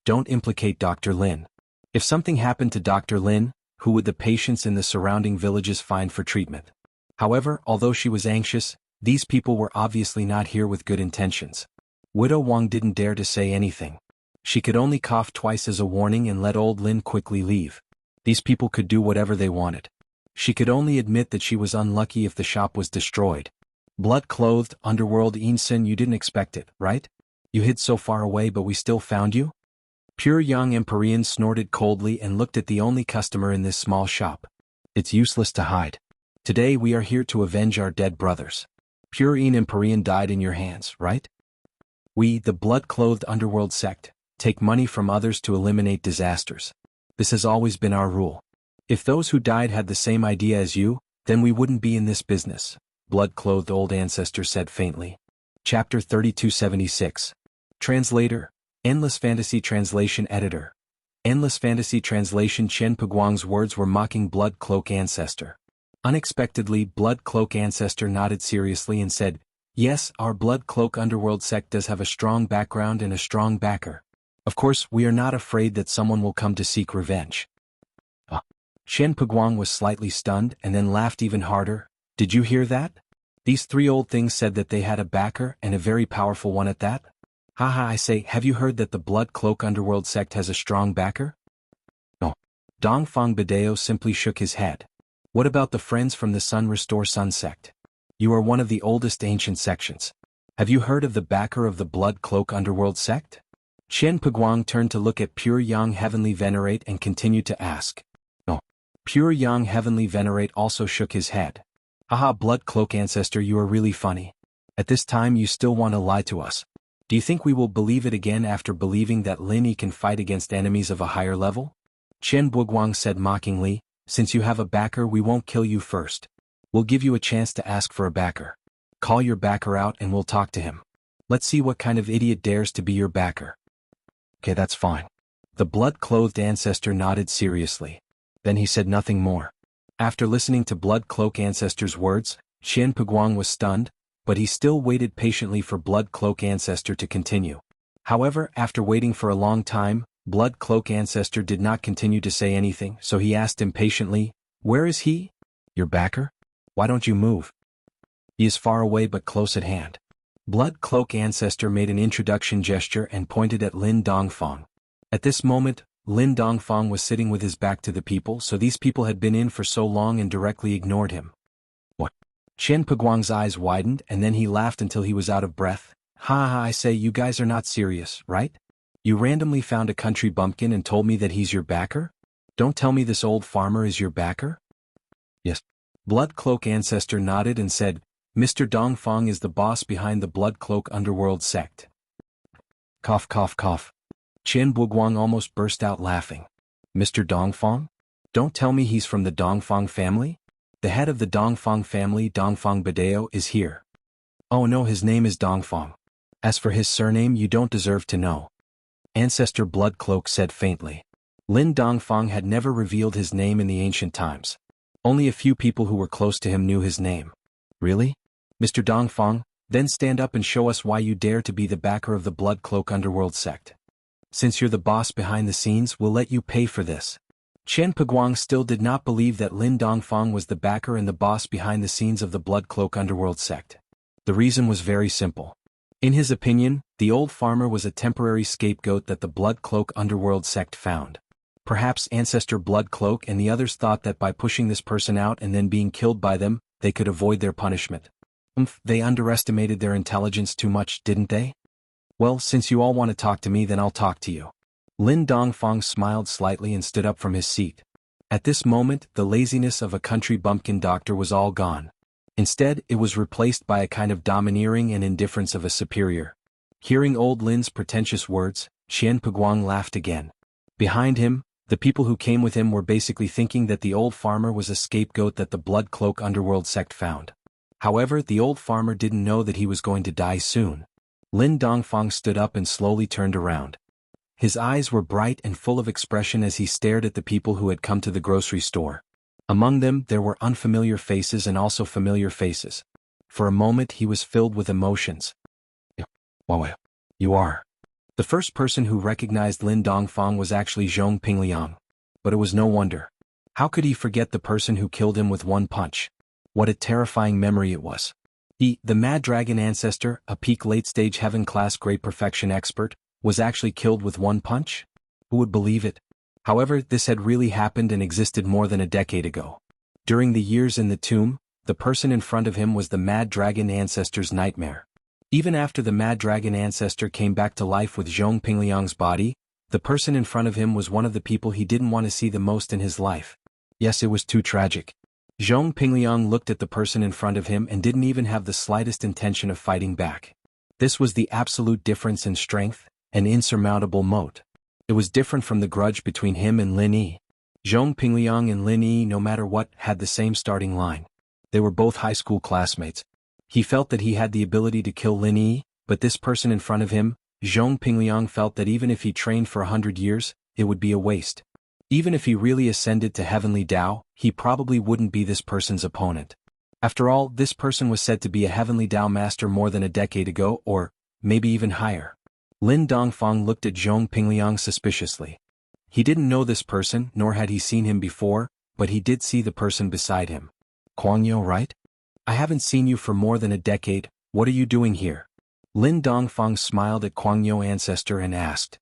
Don't implicate Dr. Lin. If something happened to Dr. Lin, who would the patients in the surrounding villages find for treatment? However, although she was anxious, these people were obviously not here with good intentions. Widow Wang didn't dare to say anything. She could only cough twice as a warning and let old Lin quickly leave. These people could do whatever they wanted. She could only admit that she was unlucky if the shop was destroyed. Blood-clothed, underworld Insen, you didn't expect it, right? You hid so far away but we still found you? Pure young Empyrean snorted coldly and looked at the only customer in this small shop. It's useless to hide. Today we are here to avenge our dead brothers. Pure Empyrean died in your hands, right? We, the blood-clothed underworld sect, take money from others to eliminate disasters. This has always been our rule. If those who died had the same idea as you, then we wouldn't be in this business, blood-clothed old ancestor said faintly. Chapter 3276. Translator, Endless Fantasy Translation Editor. Endless Fantasy Translation. Chen Peguang's words were mocking Blood Cloak Ancestor. Unexpectedly, Blood Cloak Ancestor nodded seriously and said, yes, our Blood Cloak Underworld sect does have a strong background and a strong backer. Of course, we are not afraid that someone will come to seek revenge. Chen Peguang was slightly stunned and then laughed even harder. Did you hear that? These three old things said that they had a backer and a very powerful one at that? Haha, I say, have you heard that the Blood Cloak Underworld sect has a strong backer? No. Dongfang Bideo simply shook his head. What about the friends from the Sun Restore Sun sect? You are one of the oldest ancient sections. Have you heard of the backer of the Blood Cloak Underworld sect? Chen Peguang turned to look at Pure Yang Heavenly Venerate and continued to ask. No. Pure Yang Heavenly Venerate also shook his head. Haha, Blood Cloak Ancestor, you are really funny. At this time you still want to lie to us. Do you think we will believe it again after believing that Lin Yi can fight against enemies of a higher level? Chen Peguang said mockingly, since you have a backer we won't kill you first. We'll give you a chance to ask for a backer. Call your backer out and we'll talk to him. Let's see what kind of idiot dares to be your backer. Okay, that's fine. The blood-clothed ancestor nodded seriously. Then he said nothing more. After listening to Blood Cloak Ancestor's words, Chen Peguang was stunned, but he still waited patiently for Blood Cloak Ancestor to continue. However, after waiting for a long time, Blood Cloak Ancestor did not continue to say anything, so he asked impatiently, where is he? Your backer? Why don't you move? He is far away but close at hand. Blood Cloak Ancestor made an introduction gesture and pointed at Lin Dongfang. At this moment, Lin Dongfang was sitting with his back to the people, so these people had been in for so long and directly ignored him. What? Chen Peguang's eyes widened and then he laughed until he was out of breath. Ha ha, I say, you guys are not serious, right? You randomly found a country bumpkin and told me that he's your backer? Don't tell me this old farmer is your backer? Yes. Blood Cloak Ancestor nodded and said, Mr. Dongfang is the boss behind the Blood Cloak Underworld sect. Cough cough cough. Chen Peguang almost burst out laughing. Mr. Dongfang? Don't tell me he's from the Dongfang family? The head of the Dongfang family, Dongfang Bideo, is here. Oh no, his name is Dongfang. As for his surname, you don't deserve to know. Ancestor Blood Cloak said faintly. Lin Dongfang had never revealed his name in the ancient times. Only a few people who were close to him knew his name. Really? Mr. Dongfang, then stand up and show us why you dare to be the backer of the Blood Cloak Underworld sect. Since you're the boss behind the scenes, we'll let you pay for this. Chen Peguang still did not believe that Lin Dongfang was the backer and the boss behind the scenes of the Blood Cloak Underworld sect. The reason was very simple. In his opinion, the old farmer was a temporary scapegoat that the Blood Cloak Underworld sect found. Perhaps Ancestor Blood Cloak and the others thought that by pushing this person out and then being killed by them, they could avoid their punishment. They underestimated their intelligence too much, didn't they? Well, since you all want to talk to me, then I'll talk to you. Lin Dongfang smiled slightly and stood up from his seat. At this moment, the laziness of a country bumpkin doctor was all gone. Instead, it was replaced by a kind of domineering and indifference of a superior. Hearing old Lin's pretentious words, Chen Peguang laughed again. Behind him, the people who came with him were basically thinking that the old farmer was a scapegoat that the Blood Cloak Underworld sect found. However, the old farmer didn't know that he was going to die soon. Lin Dongfang stood up and slowly turned around. His eyes were bright and full of expression as he stared at the people who had come to the grocery store. Among them, there were unfamiliar faces and also familiar faces. For a moment he was filled with emotions. Wow. You are. The first person who recognized Lin Dongfang was actually Zhong Pingliang. But it was no wonder. How could he forget the person who killed him with one punch? What a terrifying memory it was. He, the Mad Dragon ancestor, a peak late-stage heaven-class great perfection expert, was actually killed with one punch? Who would believe it? However, this had really happened and existed more than a decade ago. During the years in the tomb, the person in front of him was the Mad Dragon ancestor's nightmare. Even after the Mad Dragon ancestor came back to life with Zhong Pingliang's body, the person in front of him was one of the people he didn't want to see the most in his life. Yes, it was too tragic. Zhong Pingliang looked at the person in front of him and didn't even have the slightest intention of fighting back. This was the absolute difference in strength, an insurmountable moat. It was different from the grudge between him and Lin Yi. Zhong Pingliang and Lin Yi, no matter what, had the same starting line. They were both high school classmates. He felt that he had the ability to kill Lin Yi, but this person in front of him, Zhong Pingliang, felt that even if he trained for 100 years, it would be a waste. Even if he really ascended to heavenly Tao, he probably wouldn't be this person's opponent. After all, this person was said to be a heavenly Tao master more than a decade ago, or maybe even higher. Lin Dongfang looked at Zhong Pingliang suspiciously. He didn't know this person, nor had he seen him before, but he did see the person beside him. Guangyo, right? I haven't seen you for more than a decade, what are you doing here? Lin Dongfang smiled at Guangyo ancestor and asked.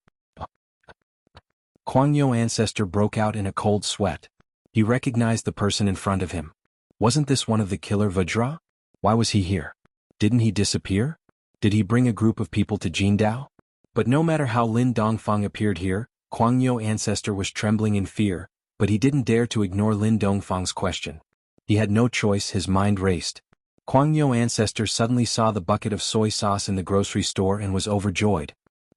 Guangyo ancestor broke out in a cold sweat. He recognized the person in front of him. Wasn't this one of the killer Vajra? Why was he here? Didn't he disappear? Did he bring a group of people to Jingdao? But no matter how Lin Dongfang appeared here, Guangyo ancestor was trembling in fear, but he didn't dare to ignore Lin Dongfang's question. He had no choice, his mind raced. Guangyo ancestor suddenly saw the bucket of soy sauce in the grocery store and was overjoyed.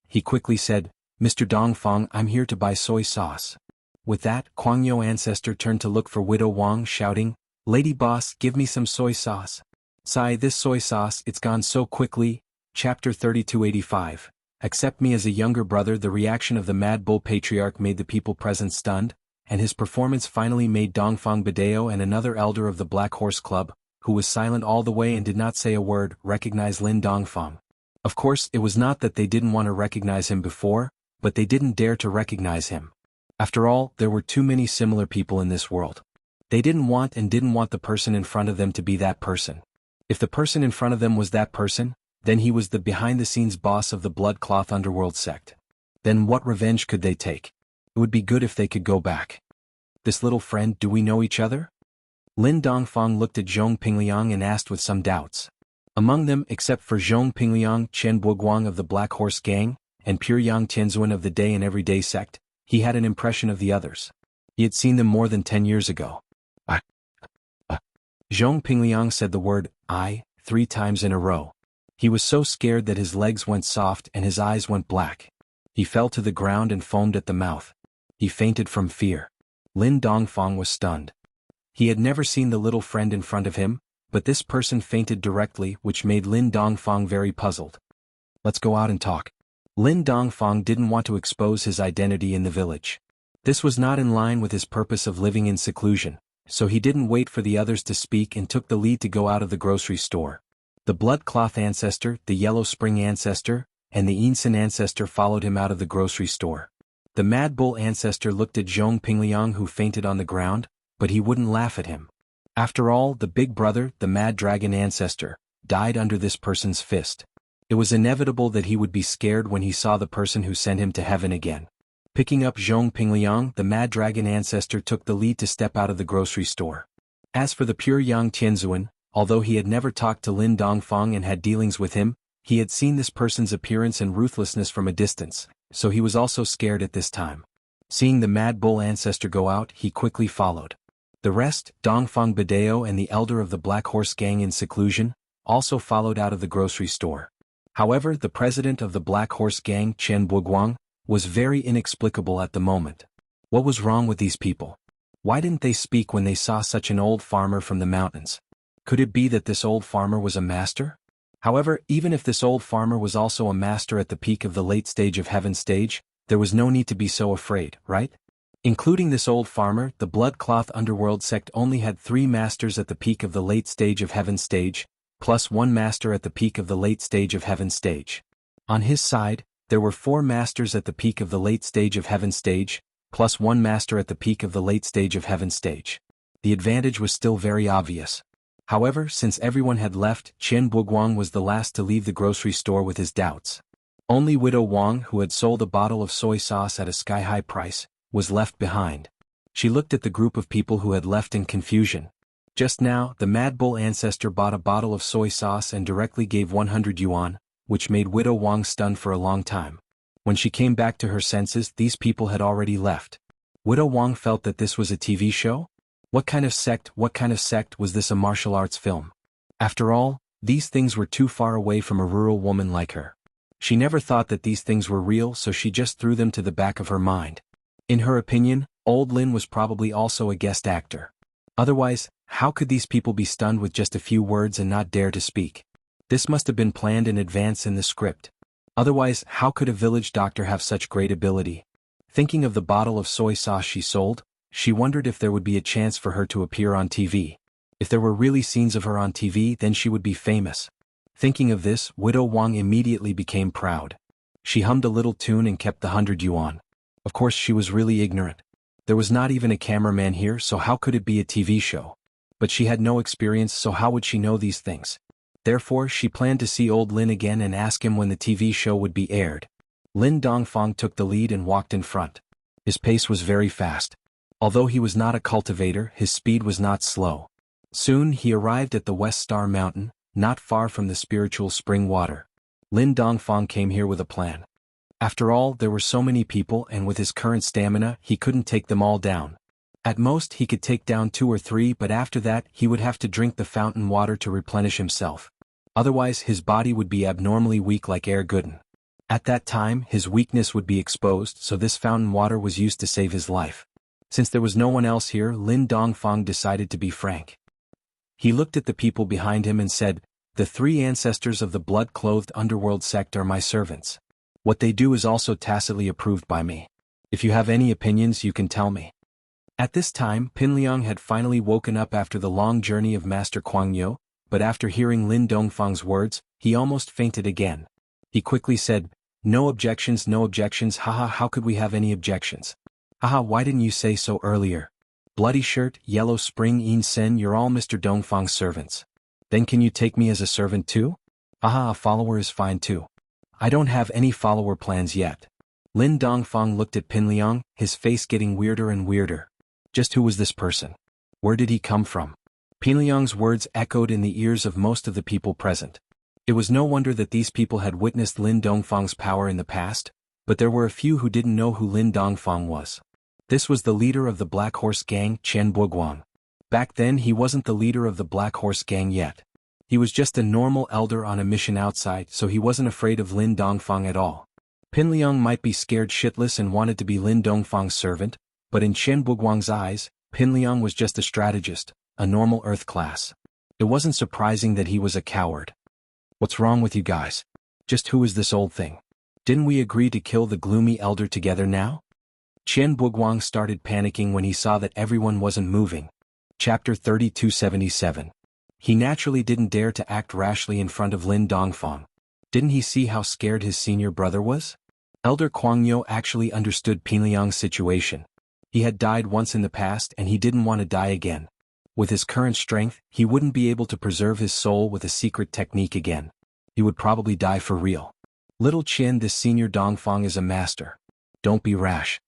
He quickly said, Mr. Dongfang, I'm here to buy soy sauce. With that, Guangyo ancestor turned to look for Widow Wang, shouting, Lady boss, give me some soy sauce. Sigh, this soy sauce, it's gone so quickly. Chapter 3285. Accept me as a younger brother. The reaction of the Mad Bull Patriarch made the people present stunned, and his performance finally made Dongfang Badeo and another elder of the Black Horse Club, who was silent all the way and did not say a word, recognize Lin Dongfang. Of course, it was not that they didn't want to recognize him before, but they didn't dare to recognize him. After all, there were too many similar people in this world. They didn't want the person in front of them to be that person. If the person in front of them was that person, then he was the behind-the-scenes boss of the Blood Cloth Underworld sect. Then what revenge could they take? It would be good if they could go back. This little friend, do we know each other? Lin Dongfang looked at Zhong Pingliang and asked with some doubts. Among them, except for Zhong Pingliang, Chen Buguang of the Black Horse Gang, and Pure Yang Tianzuan of the Day and Everyday sect, he had an impression of the others. He had seen them more than 10 years ago. Zhong Pingliang said the word, I, 3 times in a row. He was so scared that his legs went soft and his eyes went black. He fell to the ground and foamed at the mouth. He fainted from fear. Lin Dongfang was stunned. He had never seen the little friend in front of him, but this person fainted directly, which made Lin Dongfang very puzzled. Let's go out and talk. Lin Dongfang didn't want to expose his identity in the village. This was not in line with his purpose of living in seclusion, so he didn't wait for the others to speak and took the lead to go out of the grocery store. The Blood Cloth ancestor, the Yellow Spring ancestor, and the Insen ancestor followed him out of the grocery store. The Mad Bull ancestor looked at Zhong Pingliang, who fainted on the ground, but he wouldn't laugh at him. After all, the big brother, the Mad Dragon ancestor, died under this person's fist. It was inevitable that he would be scared when he saw the person who sent him to heaven again. Picking up Zhong Pingliang, the Mad Dragon ancestor took the lead to step out of the grocery store. As for the Pure Yang Tianzuan, although he had never talked to Lin Dongfang and had dealings with him, he had seen this person's appearance and ruthlessness from a distance, so he was also scared at this time. Seeing the Mad Bull ancestor go out, he quickly followed. The rest, Dongfang Badeo and the elder of the Black Horse Gang in seclusion, also followed out of the grocery store. However, the president of the Black Horse Gang, Chen Buguang, was very inexplicable at the moment. What was wrong with these people? Why didn't they speak when they saw such an old farmer from the mountains? Could it be that this old farmer was a master? However, even if this old farmer was also a master at the peak of the late stage of heaven stage, there was no need to be so afraid, right? Including this old farmer, the Blood Cloth Underworld sect only had 3 masters at the peak of the late stage of heaven stage, plus 1 master at the peak of the late stage of heaven stage. On his side, there were 4 masters at the peak of the late stage of Heaven stage, plus 1 master at the peak of the late stage of Heaven stage. The advantage was still very obvious. However, since everyone had left, Chen Buguang was the last to leave the grocery store with his doubts. Only Widow Wang, who had sold a bottle of soy sauce at a sky-high price, was left behind. She looked at the group of people who had left in confusion. Just now, the Mad Bull ancestor bought a bottle of soy sauce and directly gave 100 yuan, which made Widow Wang stunned for a long time. When she came back to her senses, these people had already left. Widow Wang felt that this was a TV show? What kind of sect was this, a martial arts film? After all, these things were too far away from a rural woman like her. She never thought that these things were real, so she just threw them to the back of her mind. In her opinion, old Lin was probably also a guest actor. Otherwise, how could these people be stunned with just a few words and not dare to speak? This must have been planned in advance in the script. Otherwise, how could a village doctor have such great ability? Thinking of the bottle of soy sauce she sold, she wondered if there would be a chance for her to appear on TV. If there were really scenes of her on TV, then she would be famous. Thinking of this, Widow Wang immediately became proud. She hummed a little tune and kept the 100 yuan. Of course, she was really ignorant. There was not even a cameraman here, so how could it be a TV show? But she had no experience, so how would she know these things? Therefore, she planned to see old Lin again and ask him when the TV show would be aired. Lin Dongfang took the lead and walked in front. His pace was very fast. Although he was not a cultivator, his speed was not slow. Soon he arrived at the West Star Mountain, not far from the spiritual spring water. Lin Dongfang came here with a plan. After all, there were so many people, and with his current stamina, he couldn't take them all down. At most, he could take down 2 or 3, but after that, he would have to drink the fountain water to replenish himself. Otherwise, his body would be abnormally weak like air gooden. At that time, his weakness would be exposed, so this fountain water was used to save his life. Since there was no one else here, Lin Dongfang decided to be frank. He looked at the people behind him and said, "The 3 ancestors of the blood-clothed underworld sect are my servants. What they do is also tacitly approved by me. If you have any opinions, you can tell me." At this time, Pinliang had finally woken up after the long journey of Master Kuangyo, but after hearing Lin Dongfang's words, he almost fainted again. He quickly said, no objections, haha, how could we have any objections? Haha, why didn't you say so earlier? Bloody Shirt, Yellow Spring In Sen, you're all Mr. Dongfang's servants. Then can you take me as a servant too? Haha, a follower is fine too. I don't have any follower plans yet. Lin Dongfang looked at Pinliang, his face getting weirder and weirder. Just who was this person? Where did he come from? Pinliang's words echoed in the ears of most of the people present. It was no wonder that these people had witnessed Lin Dongfang's power in the past, but there were a few who didn't know who Lin Dongfang was. This was the leader of the Black Horse Gang, Chen Buguang. Back then he wasn't the leader of the Black Horse Gang yet. He was just a normal elder on a mission outside, so he wasn't afraid of Lin Dongfang at all. Pinliang might be scared shitless and wanted to be Lin Dongfang's servant, but in Chen Buguang's eyes, Pinliang was just a strategist, a normal earth class. It wasn't surprising that he was a coward. What's wrong with you guys? Just who is this old thing? Didn't we agree to kill the gloomy elder together now? Chen Buguang started panicking when he saw that everyone wasn't moving. Chapter 3277. He naturally didn't dare to act rashly in front of Lin Dongfang. Didn't he see how scared his senior brother was? Elder Kuangyo actually understood Pinliang's situation. He had died once in the past and he didn't want to die again. With his current strength, he wouldn't be able to preserve his soul with a secret technique again. He would probably die for real. Little Chen, this senior Dongfang is a master. Don't be rash.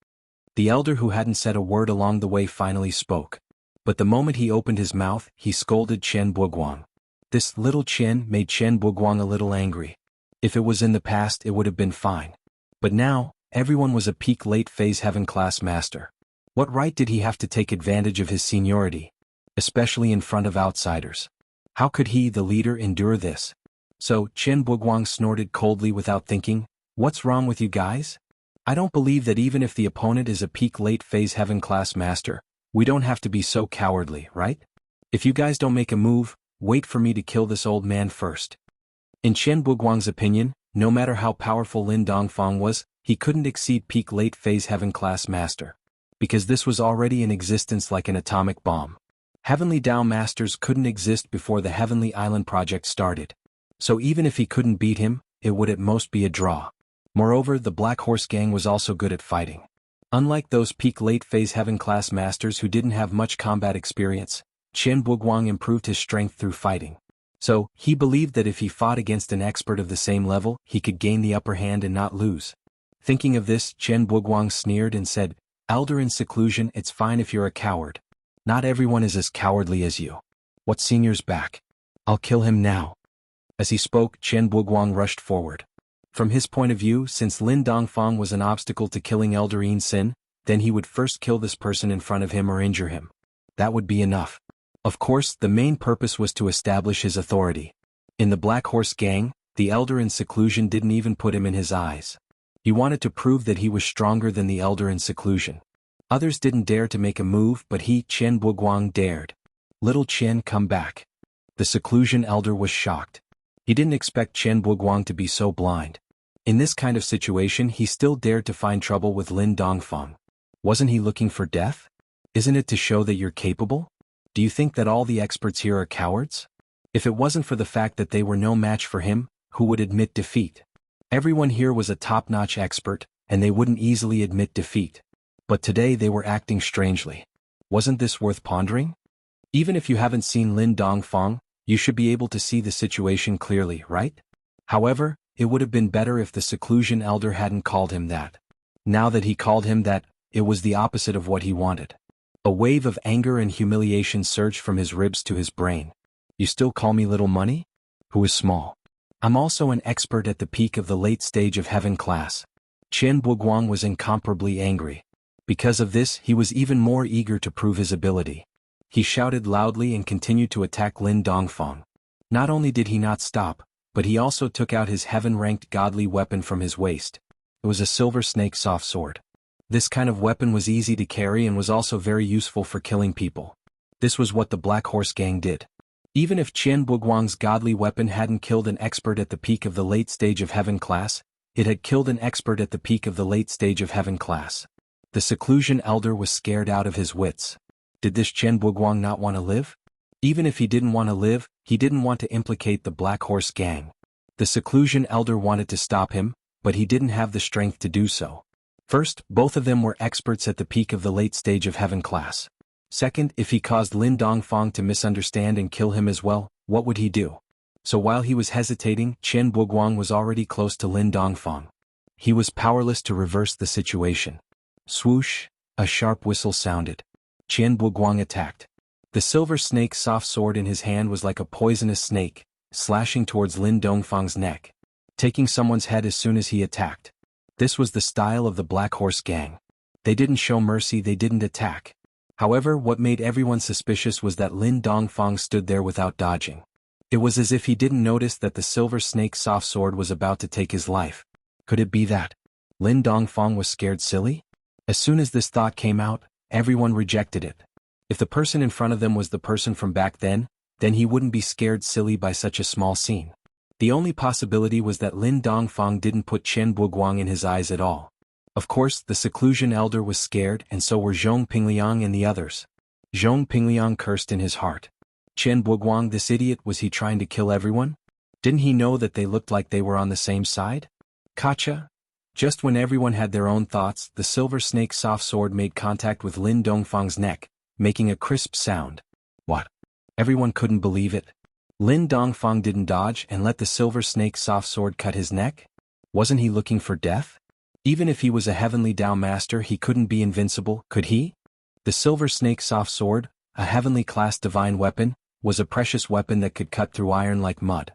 The elder who hadn't said a word along the way finally spoke. But the moment he opened his mouth, he scolded Chen Buguang. This little Chen made Chen Buguang a little angry. If it was in the past, it would have been fine. But now, everyone was a peak late phase heaven class master. What right did he have to take advantage of his seniority? Especially in front of outsiders. How could he, the leader, endure this? So, Chen Buguang snorted coldly without thinking, "What's wrong with you guys? I don't believe that even if the opponent is a peak late phase heaven class master, we don't have to be so cowardly, right? If you guys don't make a move, wait for me to kill this old man first." In Chen Buguang's opinion, no matter how powerful Lin Dongfang was, he couldn't exceed peak late phase heaven class master. Because this was already in existence like an atomic bomb. Heavenly Dao Masters couldn't exist before the Heavenly Island project started. So even if he couldn't beat him, it would at most be a draw. Moreover, the Black Horse Gang was also good at fighting. Unlike those peak late-phase heaven-class masters who didn't have much combat experience, Qian Buguang improved his strength through fighting. So, he believed that if he fought against an expert of the same level, he could gain the upper hand and not lose. Thinking of this, Qian Buguang sneered and said, "Elder in seclusion, it's fine if you're a coward. Not everyone is as cowardly as you. What senior's back? I'll kill him now." As he spoke, Qian Buguang rushed forward. From his point of view, since Lin Dongfang was an obstacle to killing Elder Yin Sin, then he would first kill this person in front of him or injure him. That would be enough. Of course, the main purpose was to establish his authority. In the Black Horse Gang, the Elder in seclusion didn't even put him in his eyes. He wanted to prove that he was stronger than the Elder in seclusion. Others didn't dare to make a move, but he, Qian Buguang, dared. "Little Qian, come back." The seclusion Elder was shocked. He didn't expect Qian Buguang to be so blind. In this kind of situation, he still dared to find trouble with Lin Dongfang. Wasn't he looking for death? Isn't it to show that you're capable? Do you think that all the experts here are cowards? If it wasn't for the fact that they were no match for him, who would admit defeat? Everyone here was a top-notch expert, and they wouldn't easily admit defeat. But today they were acting strangely. Wasn't this worth pondering? Even if you haven't seen Lin Dongfang, you should be able to see the situation clearly, right? However, it would have been better if the seclusion elder hadn't called him that. Now that he called him that, it was the opposite of what he wanted. A wave of anger and humiliation surged from his ribs to his brain. "You still call me little money? Who is small? I'm also an expert at the peak of the late stage of heaven class." Qian Buguang was incomparably angry. Because of this, he was even more eager to prove his ability. He shouted loudly and continued to attack Lin Dongfang. Not only did he not stop, but he also took out his heaven-ranked godly weapon from his waist. It was a silver snake soft sword. This kind of weapon was easy to carry and was also very useful for killing people. This was what the Black Horse Gang did. Even if Qian Buguang's godly weapon hadn't killed an expert at the peak of the late stage of heaven class, it had killed an expert at the peak of the late stage of heaven class. The seclusion elder was scared out of his wits. Did this Qian Buguang not want to live? Even if he didn't want to live, he didn't want to implicate the Black Horse Gang. The seclusion elder wanted to stop him, but he didn't have the strength to do so. First, both of them were experts at the peak of the late stage of heaven class. Second, if he caused Lin Dongfang to misunderstand and kill him as well, what would he do? So while he was hesitating, Qian Buguang was already close to Lin Dongfang. He was powerless to reverse the situation. Swoosh, a sharp whistle sounded. Qian Buguang attacked. The silver snake soft sword in his hand was like a poisonous snake, slashing towards Lin Dongfang's neck, taking someone's head as soon as he attacked. This was the style of the Black Horse Gang. They didn't show mercy, they didn't attack. However, what made everyone suspicious was that Lin Dongfang stood there without dodging. It was as if he didn't notice that the silver snake soft sword was about to take his life. Could it be that Lin Dongfang was scared silly? As soon as this thought came out, everyone rejected it. If the person in front of them was the person from back then he wouldn't be scared silly by such a small scene. The only possibility was that Lin Dongfang didn't put Qian Buguang in his eyes at all. Of course, the seclusion elder was scared, and so were Zhong Pingliang and the others. Zhong Pingliang cursed in his heart. Qian Buguang, this idiot, was he trying to kill everyone? Didn't he know that they looked like they were on the same side? Kacha? Just when everyone had their own thoughts, the silver snake soft sword made contact with Lin Dongfang's neck, making a crisp sound. What? Everyone couldn't believe it. Lin Dongfang didn't dodge and let the silver snake soft sword cut his neck? Wasn't he looking for death? Even if he was a heavenly Dao master, he couldn't be invincible, could he? The silver snake soft sword, a heavenly class divine weapon, was a precious weapon that could cut through iron like mud.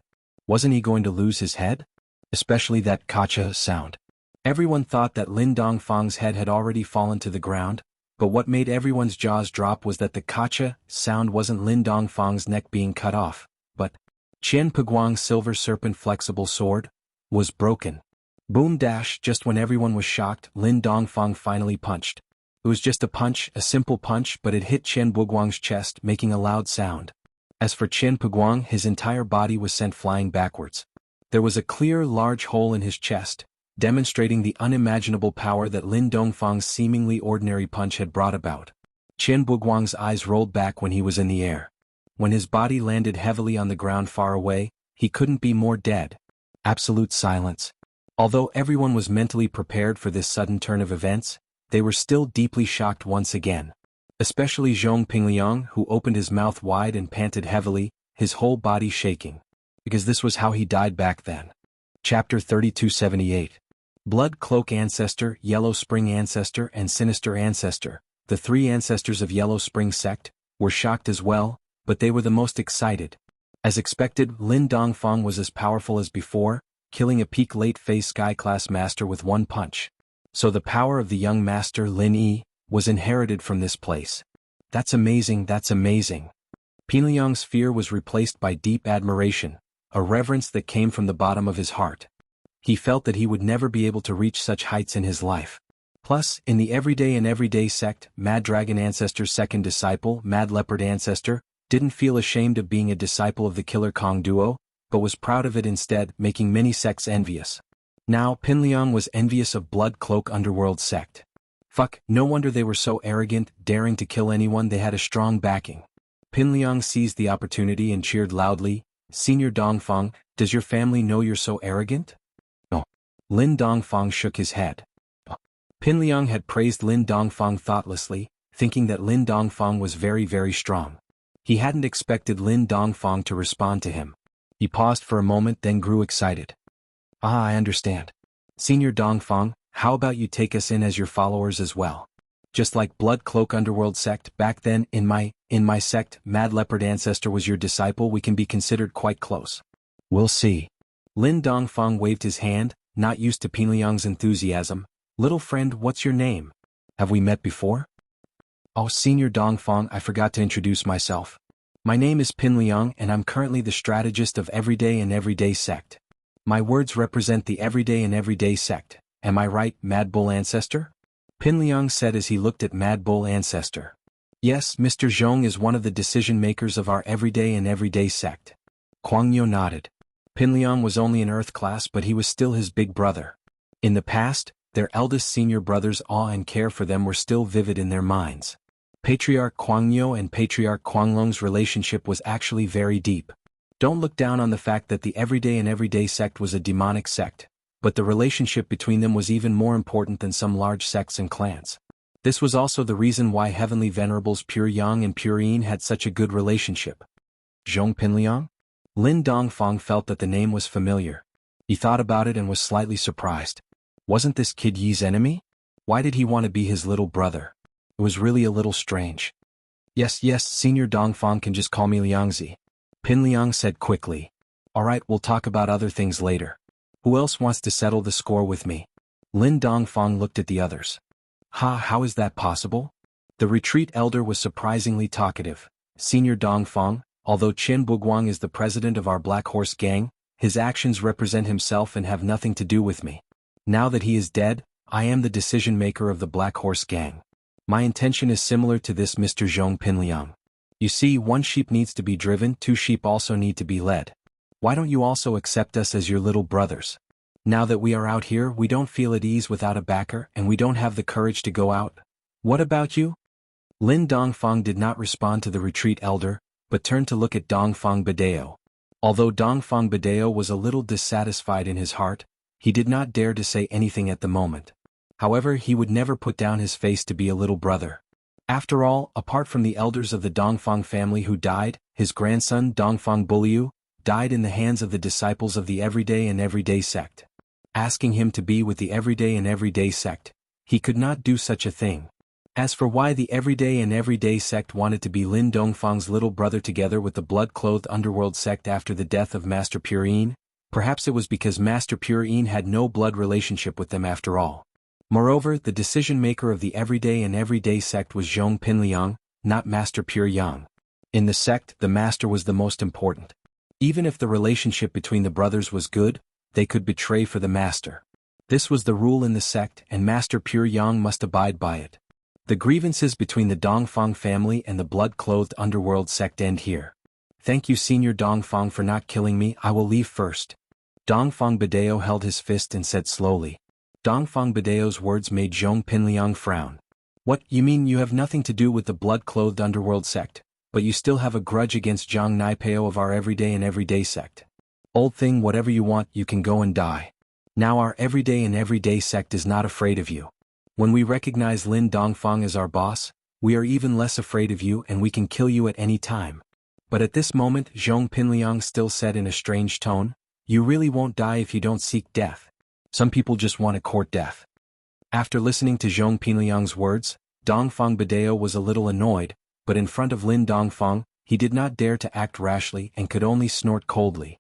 Wasn't he going to lose his head? Especially that kacha sound. Everyone thought that Lin Dongfang's head had already fallen to the ground, but what made everyone's jaws drop was that the kacha sound wasn't Lin Dongfang's neck being cut off, but Qian Buguang's silver serpent flexible sword was broken. Boom dash, just when everyone was shocked, Lin Dongfang finally punched. It was just a punch, a simple punch, but it hit Qian Buguang's chest, making a loud sound. As for Qian Buguang, his entire body was sent flying backwards. There was a clear, large hole in his chest, demonstrating the unimaginable power that Lin Dongfang's seemingly ordinary punch had brought about. Qian Buguang's eyes rolled back when he was in the air. When his body landed heavily on the ground far away, he couldn't be more dead. Absolute silence. Although everyone was mentally prepared for this sudden turn of events, they were still deeply shocked once again. Especially Zhong Pingliang, who opened his mouth wide and panted heavily, his whole body shaking. Because this was how he died back then. Chapter 3278. Blood Cloak Ancestor, Yellow Spring Ancestor and Sinister Ancestor, the three ancestors of Yellow Spring Sect, were shocked as well, but they were the most excited. As expected, Lin Dongfang was as powerful as before, killing a peak late-phase Sky-class master with one punch. So the power of the young master Lin Yi was inherited from this place. That's amazing, that's amazing. Pingliang's fear was replaced by deep admiration, a reverence that came from the bottom of his heart. He felt that he would never be able to reach such heights in his life. Plus, in the Everyday and Everyday sect, Mad Dragon Ancestor's second disciple, Mad Leopard Ancestor, didn't feel ashamed of being a disciple of the Killer Kong duo, but was proud of it instead, making many sects envious. Now, Pingliang was envious of Blood Cloak Underworld sect. Fuck, no wonder they were so arrogant, daring to kill anyone. They had a strong backing. Pingliang seized the opportunity and cheered loudly, "Senior Dongfang, does your family know you're so arrogant?" "No." Lin Dongfang shook his head. Pingliang had praised Lin Dongfang thoughtlessly, thinking that Lin Dongfang was very, very strong. He hadn't expected Lin Dongfang to respond to him. He paused for a moment, then grew excited. "Ah, I understand. Senior Dongfang, how about you take us in as your followers as well? Just like Blood Cloak Underworld sect back then, in my sect, Mad Leopard Ancestor was your disciple. We can be considered quite close." "We'll see." Lin Dongfang waved his hand, not used to Pingliang's enthusiasm. "Little friend, what's your name? Have we met before?" "Oh, Senior Dongfang, I forgot to introduce myself. My name is Pingliang and I'm currently the strategist of Everyday and Everyday sect. My words represent the Everyday and Everyday sect. Am I right, Mad Bull Ancestor?" Pingliang said as he looked at Mad Bull Ancestor. "Yes, Mr. Zhong is one of the decision-makers of our Everyday and Everyday sect." Kwangyo nodded. Pingliang was only an Earth class, but he was still his big brother. In the past, their eldest senior brother's awe and care for them were still vivid in their minds. Patriarch Kwangyo and Patriarch Kwanglong's relationship was actually very deep. Don't look down on the fact that the Everyday and Everyday sect was a demonic sect, but the relationship between them was even more important than some large sects and clans. This was also the reason why Heavenly Venerables Pure Yang and Pure Yin had such a good relationship. Zhong Pingliang? Lin Dongfang felt that the name was familiar. He thought about it and was slightly surprised. Wasn't this Kid Yi's enemy? Why did he want to be his little brother? It was really a little strange. Yes, Senior Dongfang can just call me Liangzi," Pingliang said quickly. "Alright, we'll talk about other things later. Who else wants to settle the score with me?" Lin Dongfang looked at the others. How is that possible?" The retreat elder was surprisingly talkative. "Senior Dongfang, although Qin Buguang is the president of our Black Horse gang, his actions represent himself and have nothing to do with me. Now that he is dead, I am the decision-maker of the Black Horse gang. My intention is similar to this Mr. Zhong Pingliang. You see, one sheep needs to be driven, two sheep also need to be led. Why don't you also accept us as your little brothers? Now that we are out here, we don't feel at ease without a backer and we don't have the courage to go out. What about you?" Lin Dongfang did not respond to the retreat elder, but turned to look at Dongfang Badeo. Although Dongfang Badeo was a little dissatisfied in his heart, he did not dare to say anything at the moment. However, he would never put down his face to be a little brother. After all, apart from the elders of the Dongfang family who died, his grandson Dongfang Buliu died in the hands of the disciples of the Everyday and Everyday sect. Asking him to be with the Everyday and Everyday sect, he could not do such a thing. As for why the Everyday and Everyday sect wanted to be Lin Dongfang's little brother together with the blood-clothed underworld sect after the death of Master Pure Yin, perhaps it was because Master Pure Yin had no blood relationship with them after all. Moreover, the decision-maker of the Everyday and Everyday sect was Zhong Pingliang, not Master Pure Yang. In the sect, the master was the most important. Even if the relationship between the brothers was good, they could betray for the master. This was the rule in the sect and Master Pure Yang must abide by it. The grievances between the Dongfang family and the blood-clothed underworld sect end here. Thank you, Senior Dongfang, for not killing me. I will leave first. Dongfang Badeo held his fist and said slowly. Dongfang Badeo's words made Zhong Pingliang frown. What, you mean you have nothing to do with the blood-clothed underworld sect, but you still have a grudge against Zhang Naipeo of our Everyday and Everyday sect? Old thing, whatever you want, you can go and die. Now our everyday sect is not afraid of you. When we recognize Lin Dongfang as our boss, we are even less afraid of you and we can kill you at any time. But at this moment, Zhong Pinliang still said in a strange tone, you really won't die if you don't seek death. Some people just want to court death. After listening to Zhong Pinliang's words, Dongfang Badeo was a little annoyed, but in front of Lin Dongfang, he did not dare to act rashly and could only snort coldly.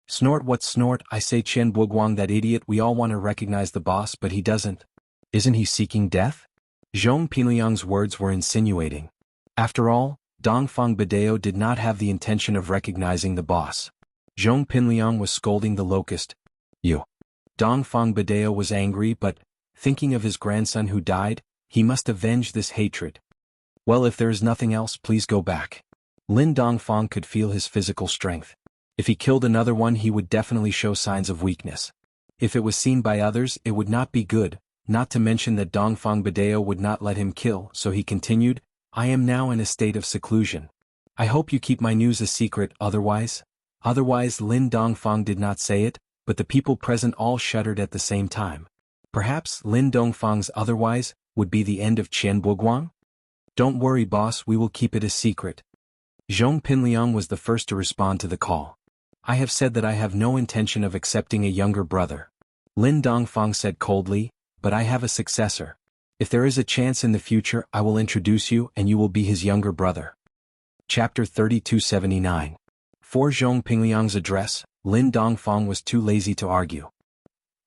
Snort what snort, I say Chen Buguang, that idiot, we all want to recognize the boss but he doesn't. Isn't he seeking death? Zhong Pinliang's words were insinuating. After all, Dongfang Badeo did not have the intention of recognizing the boss. Zhong Pinliang was scolding the locust. You. Dongfang Badeo was angry, but, thinking of his grandson who died, he must avenge this hatred. Well, if there is nothing else, please go back. Lin Dongfang could feel his physical strength. If he killed another one, he would definitely show signs of weakness. If it was seen by others, it would not be good, not to mention that Dongfang Badeo would not let him kill, so he continued, I am now in a state of seclusion. I hope you keep my news a secret, otherwise? Otherwise, Lin Dongfang did not say it, but the people present all shuddered at the same time. Perhaps Lin Dongfang's otherwise would be the end of Qian Buguang? Don't worry, boss, we will keep it a secret. Zhong Pinliang was the first to respond to the call. I have said that I have no intention of accepting a younger brother. Lin Dongfang said coldly, but I have a successor. If there is a chance in the future, I will introduce you and you will be his younger brother. Chapter 3279. For Zhong Pinliang's address, Lin Dongfang was too lazy to argue.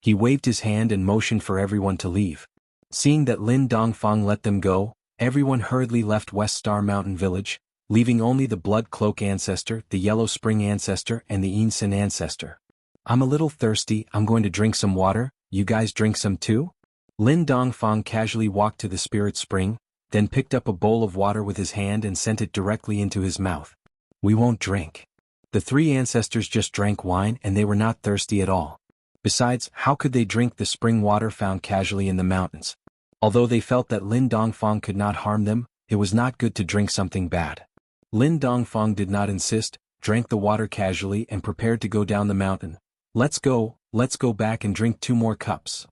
He waved his hand and motioned for everyone to leave. Seeing that Lin Dongfang let them go, everyone hurriedly left West Star Mountain Village, leaving only the Blood Cloak ancestor, the Yellow Spring ancestor, and the Yinsen ancestor. I'm a little thirsty, I'm going to drink some water, you guys drink some too? Lin Dongfang casually walked to the spirit spring, then picked up a bowl of water with his hand and sent it directly into his mouth. We won't drink. The three ancestors just drank wine and they were not thirsty at all. Besides, how could they drink the spring water found casually in the mountains? Although they felt that Lin Dongfang could not harm them, it was not good to drink something bad. Lin Dongfang did not insist, drank the water casually and prepared to go down the mountain. Let's go back and drink 2 more cups.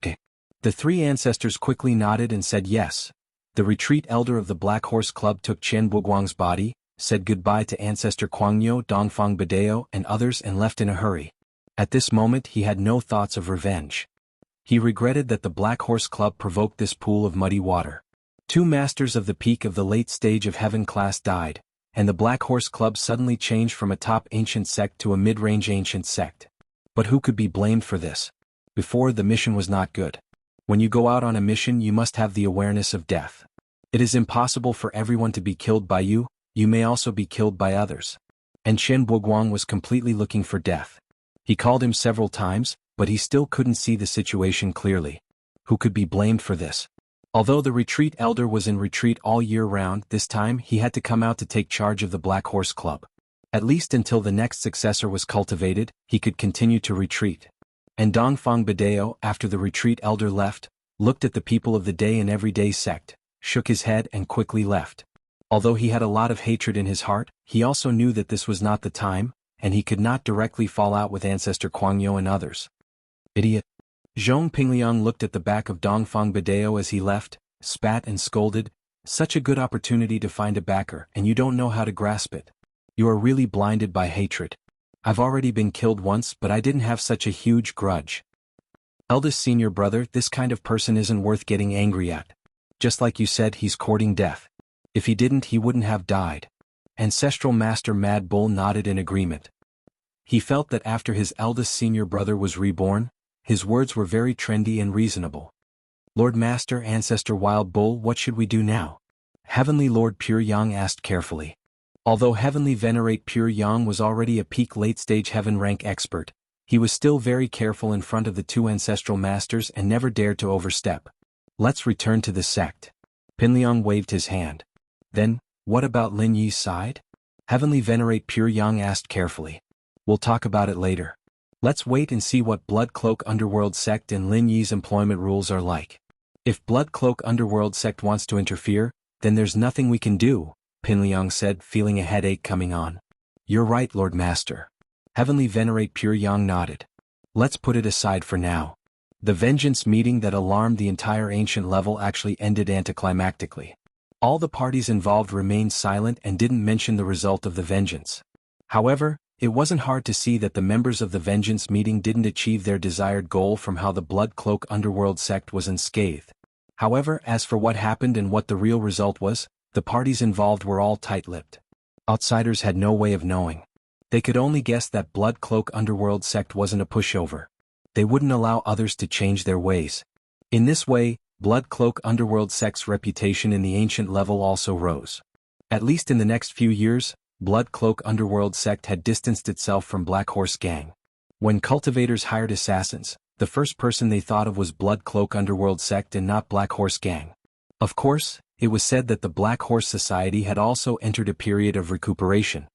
Okay. The three ancestors quickly nodded and said yes. The retreat elder of the Black Horse Club took Chen Buguang's body, said goodbye to Ancestor Kuangyo, Dongfang Badeo, and others and left in a hurry. At this moment he had no thoughts of revenge. He regretted that the Black Horse Club provoked this pool of muddy water. 2 masters of the peak of the late stage of heaven class died, and the Black Horse Club suddenly changed from a top ancient sect to a mid-range ancient sect. But who could be blamed for this? Before, the mission was not good. When you go out on a mission, you must have the awareness of death. It is impossible for everyone to be killed by you, you may also be killed by others. And Chen Buguang was completely looking for death. He called him several times, but he still couldn't see the situation clearly. Who could be blamed for this? Although the retreat elder was in retreat all year round, this time he had to come out to take charge of the Black Horse Club. At least until the next successor was cultivated, he could continue to retreat. And Dongfang Badeo, after the retreat elder left, looked at the people of the day and everyday sect, shook his head and quickly left. Although he had a lot of hatred in his heart, he also knew that this was not the time, and he could not directly fall out with Ancestor Kuangyo and others. Idiot. Zhong Pingliang looked at the back of Dongfang Badeo as he left, spat and scolded, such a good opportunity to find a backer and you don't know how to grasp it. You are really blinded by hatred. I've already been killed once but I didn't have such a huge grudge. Eldest senior brother, this kind of person isn't worth getting angry at. Just like you said, he's courting death. If he didn't, he wouldn't have died. Ancestral Master Mad Bull nodded in agreement. He felt that after his eldest senior brother was reborn, his words were very trendy and reasonable. Lord Master Ancestor Wild Bull, what should we do now? Heavenly Lord Pure Yang asked carefully. Although Heavenly Venerate Pure Yang was already a peak late-stage heaven rank expert, he was still very careful in front of the 2 ancestral masters and never dared to overstep. Let's return to the sect. Pinliang waved his hand. Then, what about Lin Yi's side? Heavenly Venerate Pure Yang asked carefully. We'll talk about it later. Let's wait and see what Blood Cloak Underworld sect and Lin Yi's employment rules are like. If Blood Cloak Underworld sect wants to interfere, then there's nothing we can do, Pinliang said, feeling a headache coming on. You're right, Lord Master. Heavenly Venerate Pure Yang nodded. Let's put it aside for now. The vengeance meeting that alarmed the entire ancient level actually ended anticlimactically. All the parties involved remained silent and didn't mention the result of the vengeance. However, it wasn't hard to see that the members of the vengeance meeting didn't achieve their desired goal from how the Blood Cloak Underworld sect was unscathed. However, as for what happened and what the real result was, the parties involved were all tight-lipped. Outsiders had no way of knowing. They could only guess that Blood Cloak Underworld sect wasn't a pushover. They wouldn't allow others to change their ways. In this way, Blood Cloak Underworld sect's reputation in the ancient level also rose. At least in the next few years, Blood Cloak Underworld sect had distanced itself from Black Horse Gang. When cultivators hired assassins, the first person they thought of was Blood Cloak Underworld sect and not Black Horse Gang. Of course, it was said that the Black Horse Society had also entered a period of recuperation.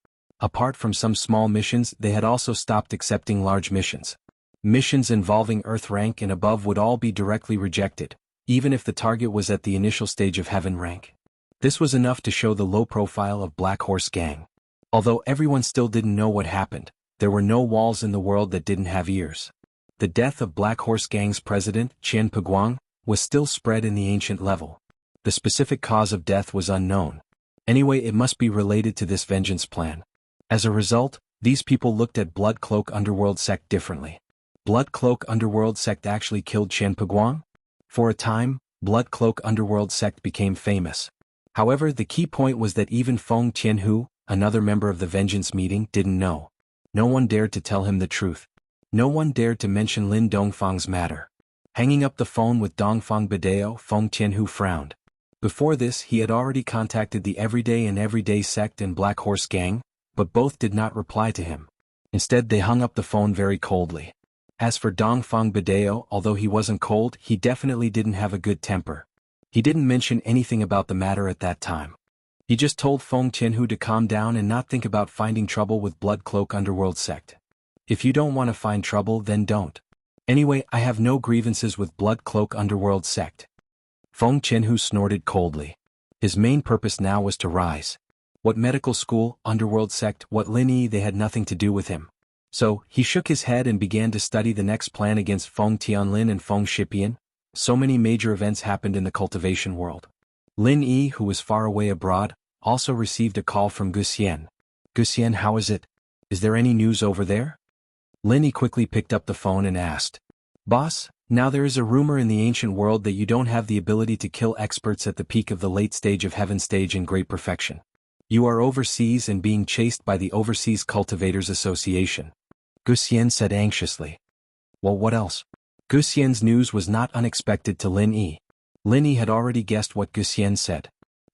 Apart from some small missions, they had also stopped accepting large missions. Missions involving Earth rank and above would all be directly rejected, even if the target was at the initial stage of Heaven rank. This was enough to show the low profile of Black Horse Gang. Although everyone still didn't know what happened, there were no walls in the world that didn't have ears. The death of Black Horse Gang's president, Qian Peguang, was still spread in the ancient level. The specific cause of death was unknown. Anyway, it must be related to this vengeance plan. As a result, these people looked at Blood Cloak Underworld sect differently. Blood Cloak Underworld sect actually killed Qian Peguang? For a time, Blood Cloak Underworld sect became famous. However, the key point was that even Feng Tianhu, another member of the vengeance meeting, didn't know. No one dared to tell him the truth. No one dared to mention Lin Dongfang's matter. Hanging up the phone with Dongfang Bidao, Feng Tianhu frowned. Before this, he had already contacted the Everyday and Everyday sect and Black Horse Gang, but both did not reply to him. Instead, they hung up the phone very coldly. As for Dongfang Bidao, although he wasn't cold, he definitely didn't have a good temper. He didn't mention anything about the matter at that time. He just told Feng Tianhu to calm down and not think about finding trouble with Blood Cloak Underworld sect. If you don't want to find trouble, then don't. Anyway, I have no grievances with Blood Cloak Underworld sect. Feng Tianhu snorted coldly. His main purpose now was to rise. What medical school, Underworld sect, what Lin Yi, they had nothing to do with him. So, he shook his head and began to study the next plan against Feng Tianlin and Feng Shipian. So many major events happened in the cultivation world. Lin Yi, who was far away abroad, also received a call from Guxian. Guxian, how is it? Is there any news over there? Lin Yi quickly picked up the phone and asked. Boss, now there is a rumor in the ancient world that you don't have the ability to kill experts at the peak of the late stage of Heaven stage in great perfection. You are overseas and being chased by the Overseas Cultivators Association. Guxian said anxiously. Well, what else? Guxian's news was not unexpected to Lin Yi. Lin Yi had already guessed what Guxian said.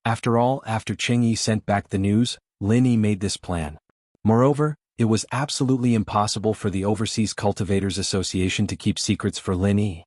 After all, after Cheng Yi sent back the news, Lin Yi made this plan. Moreover, it was absolutely impossible for the Overseas Cultivators Association to keep secrets for Lin Yi.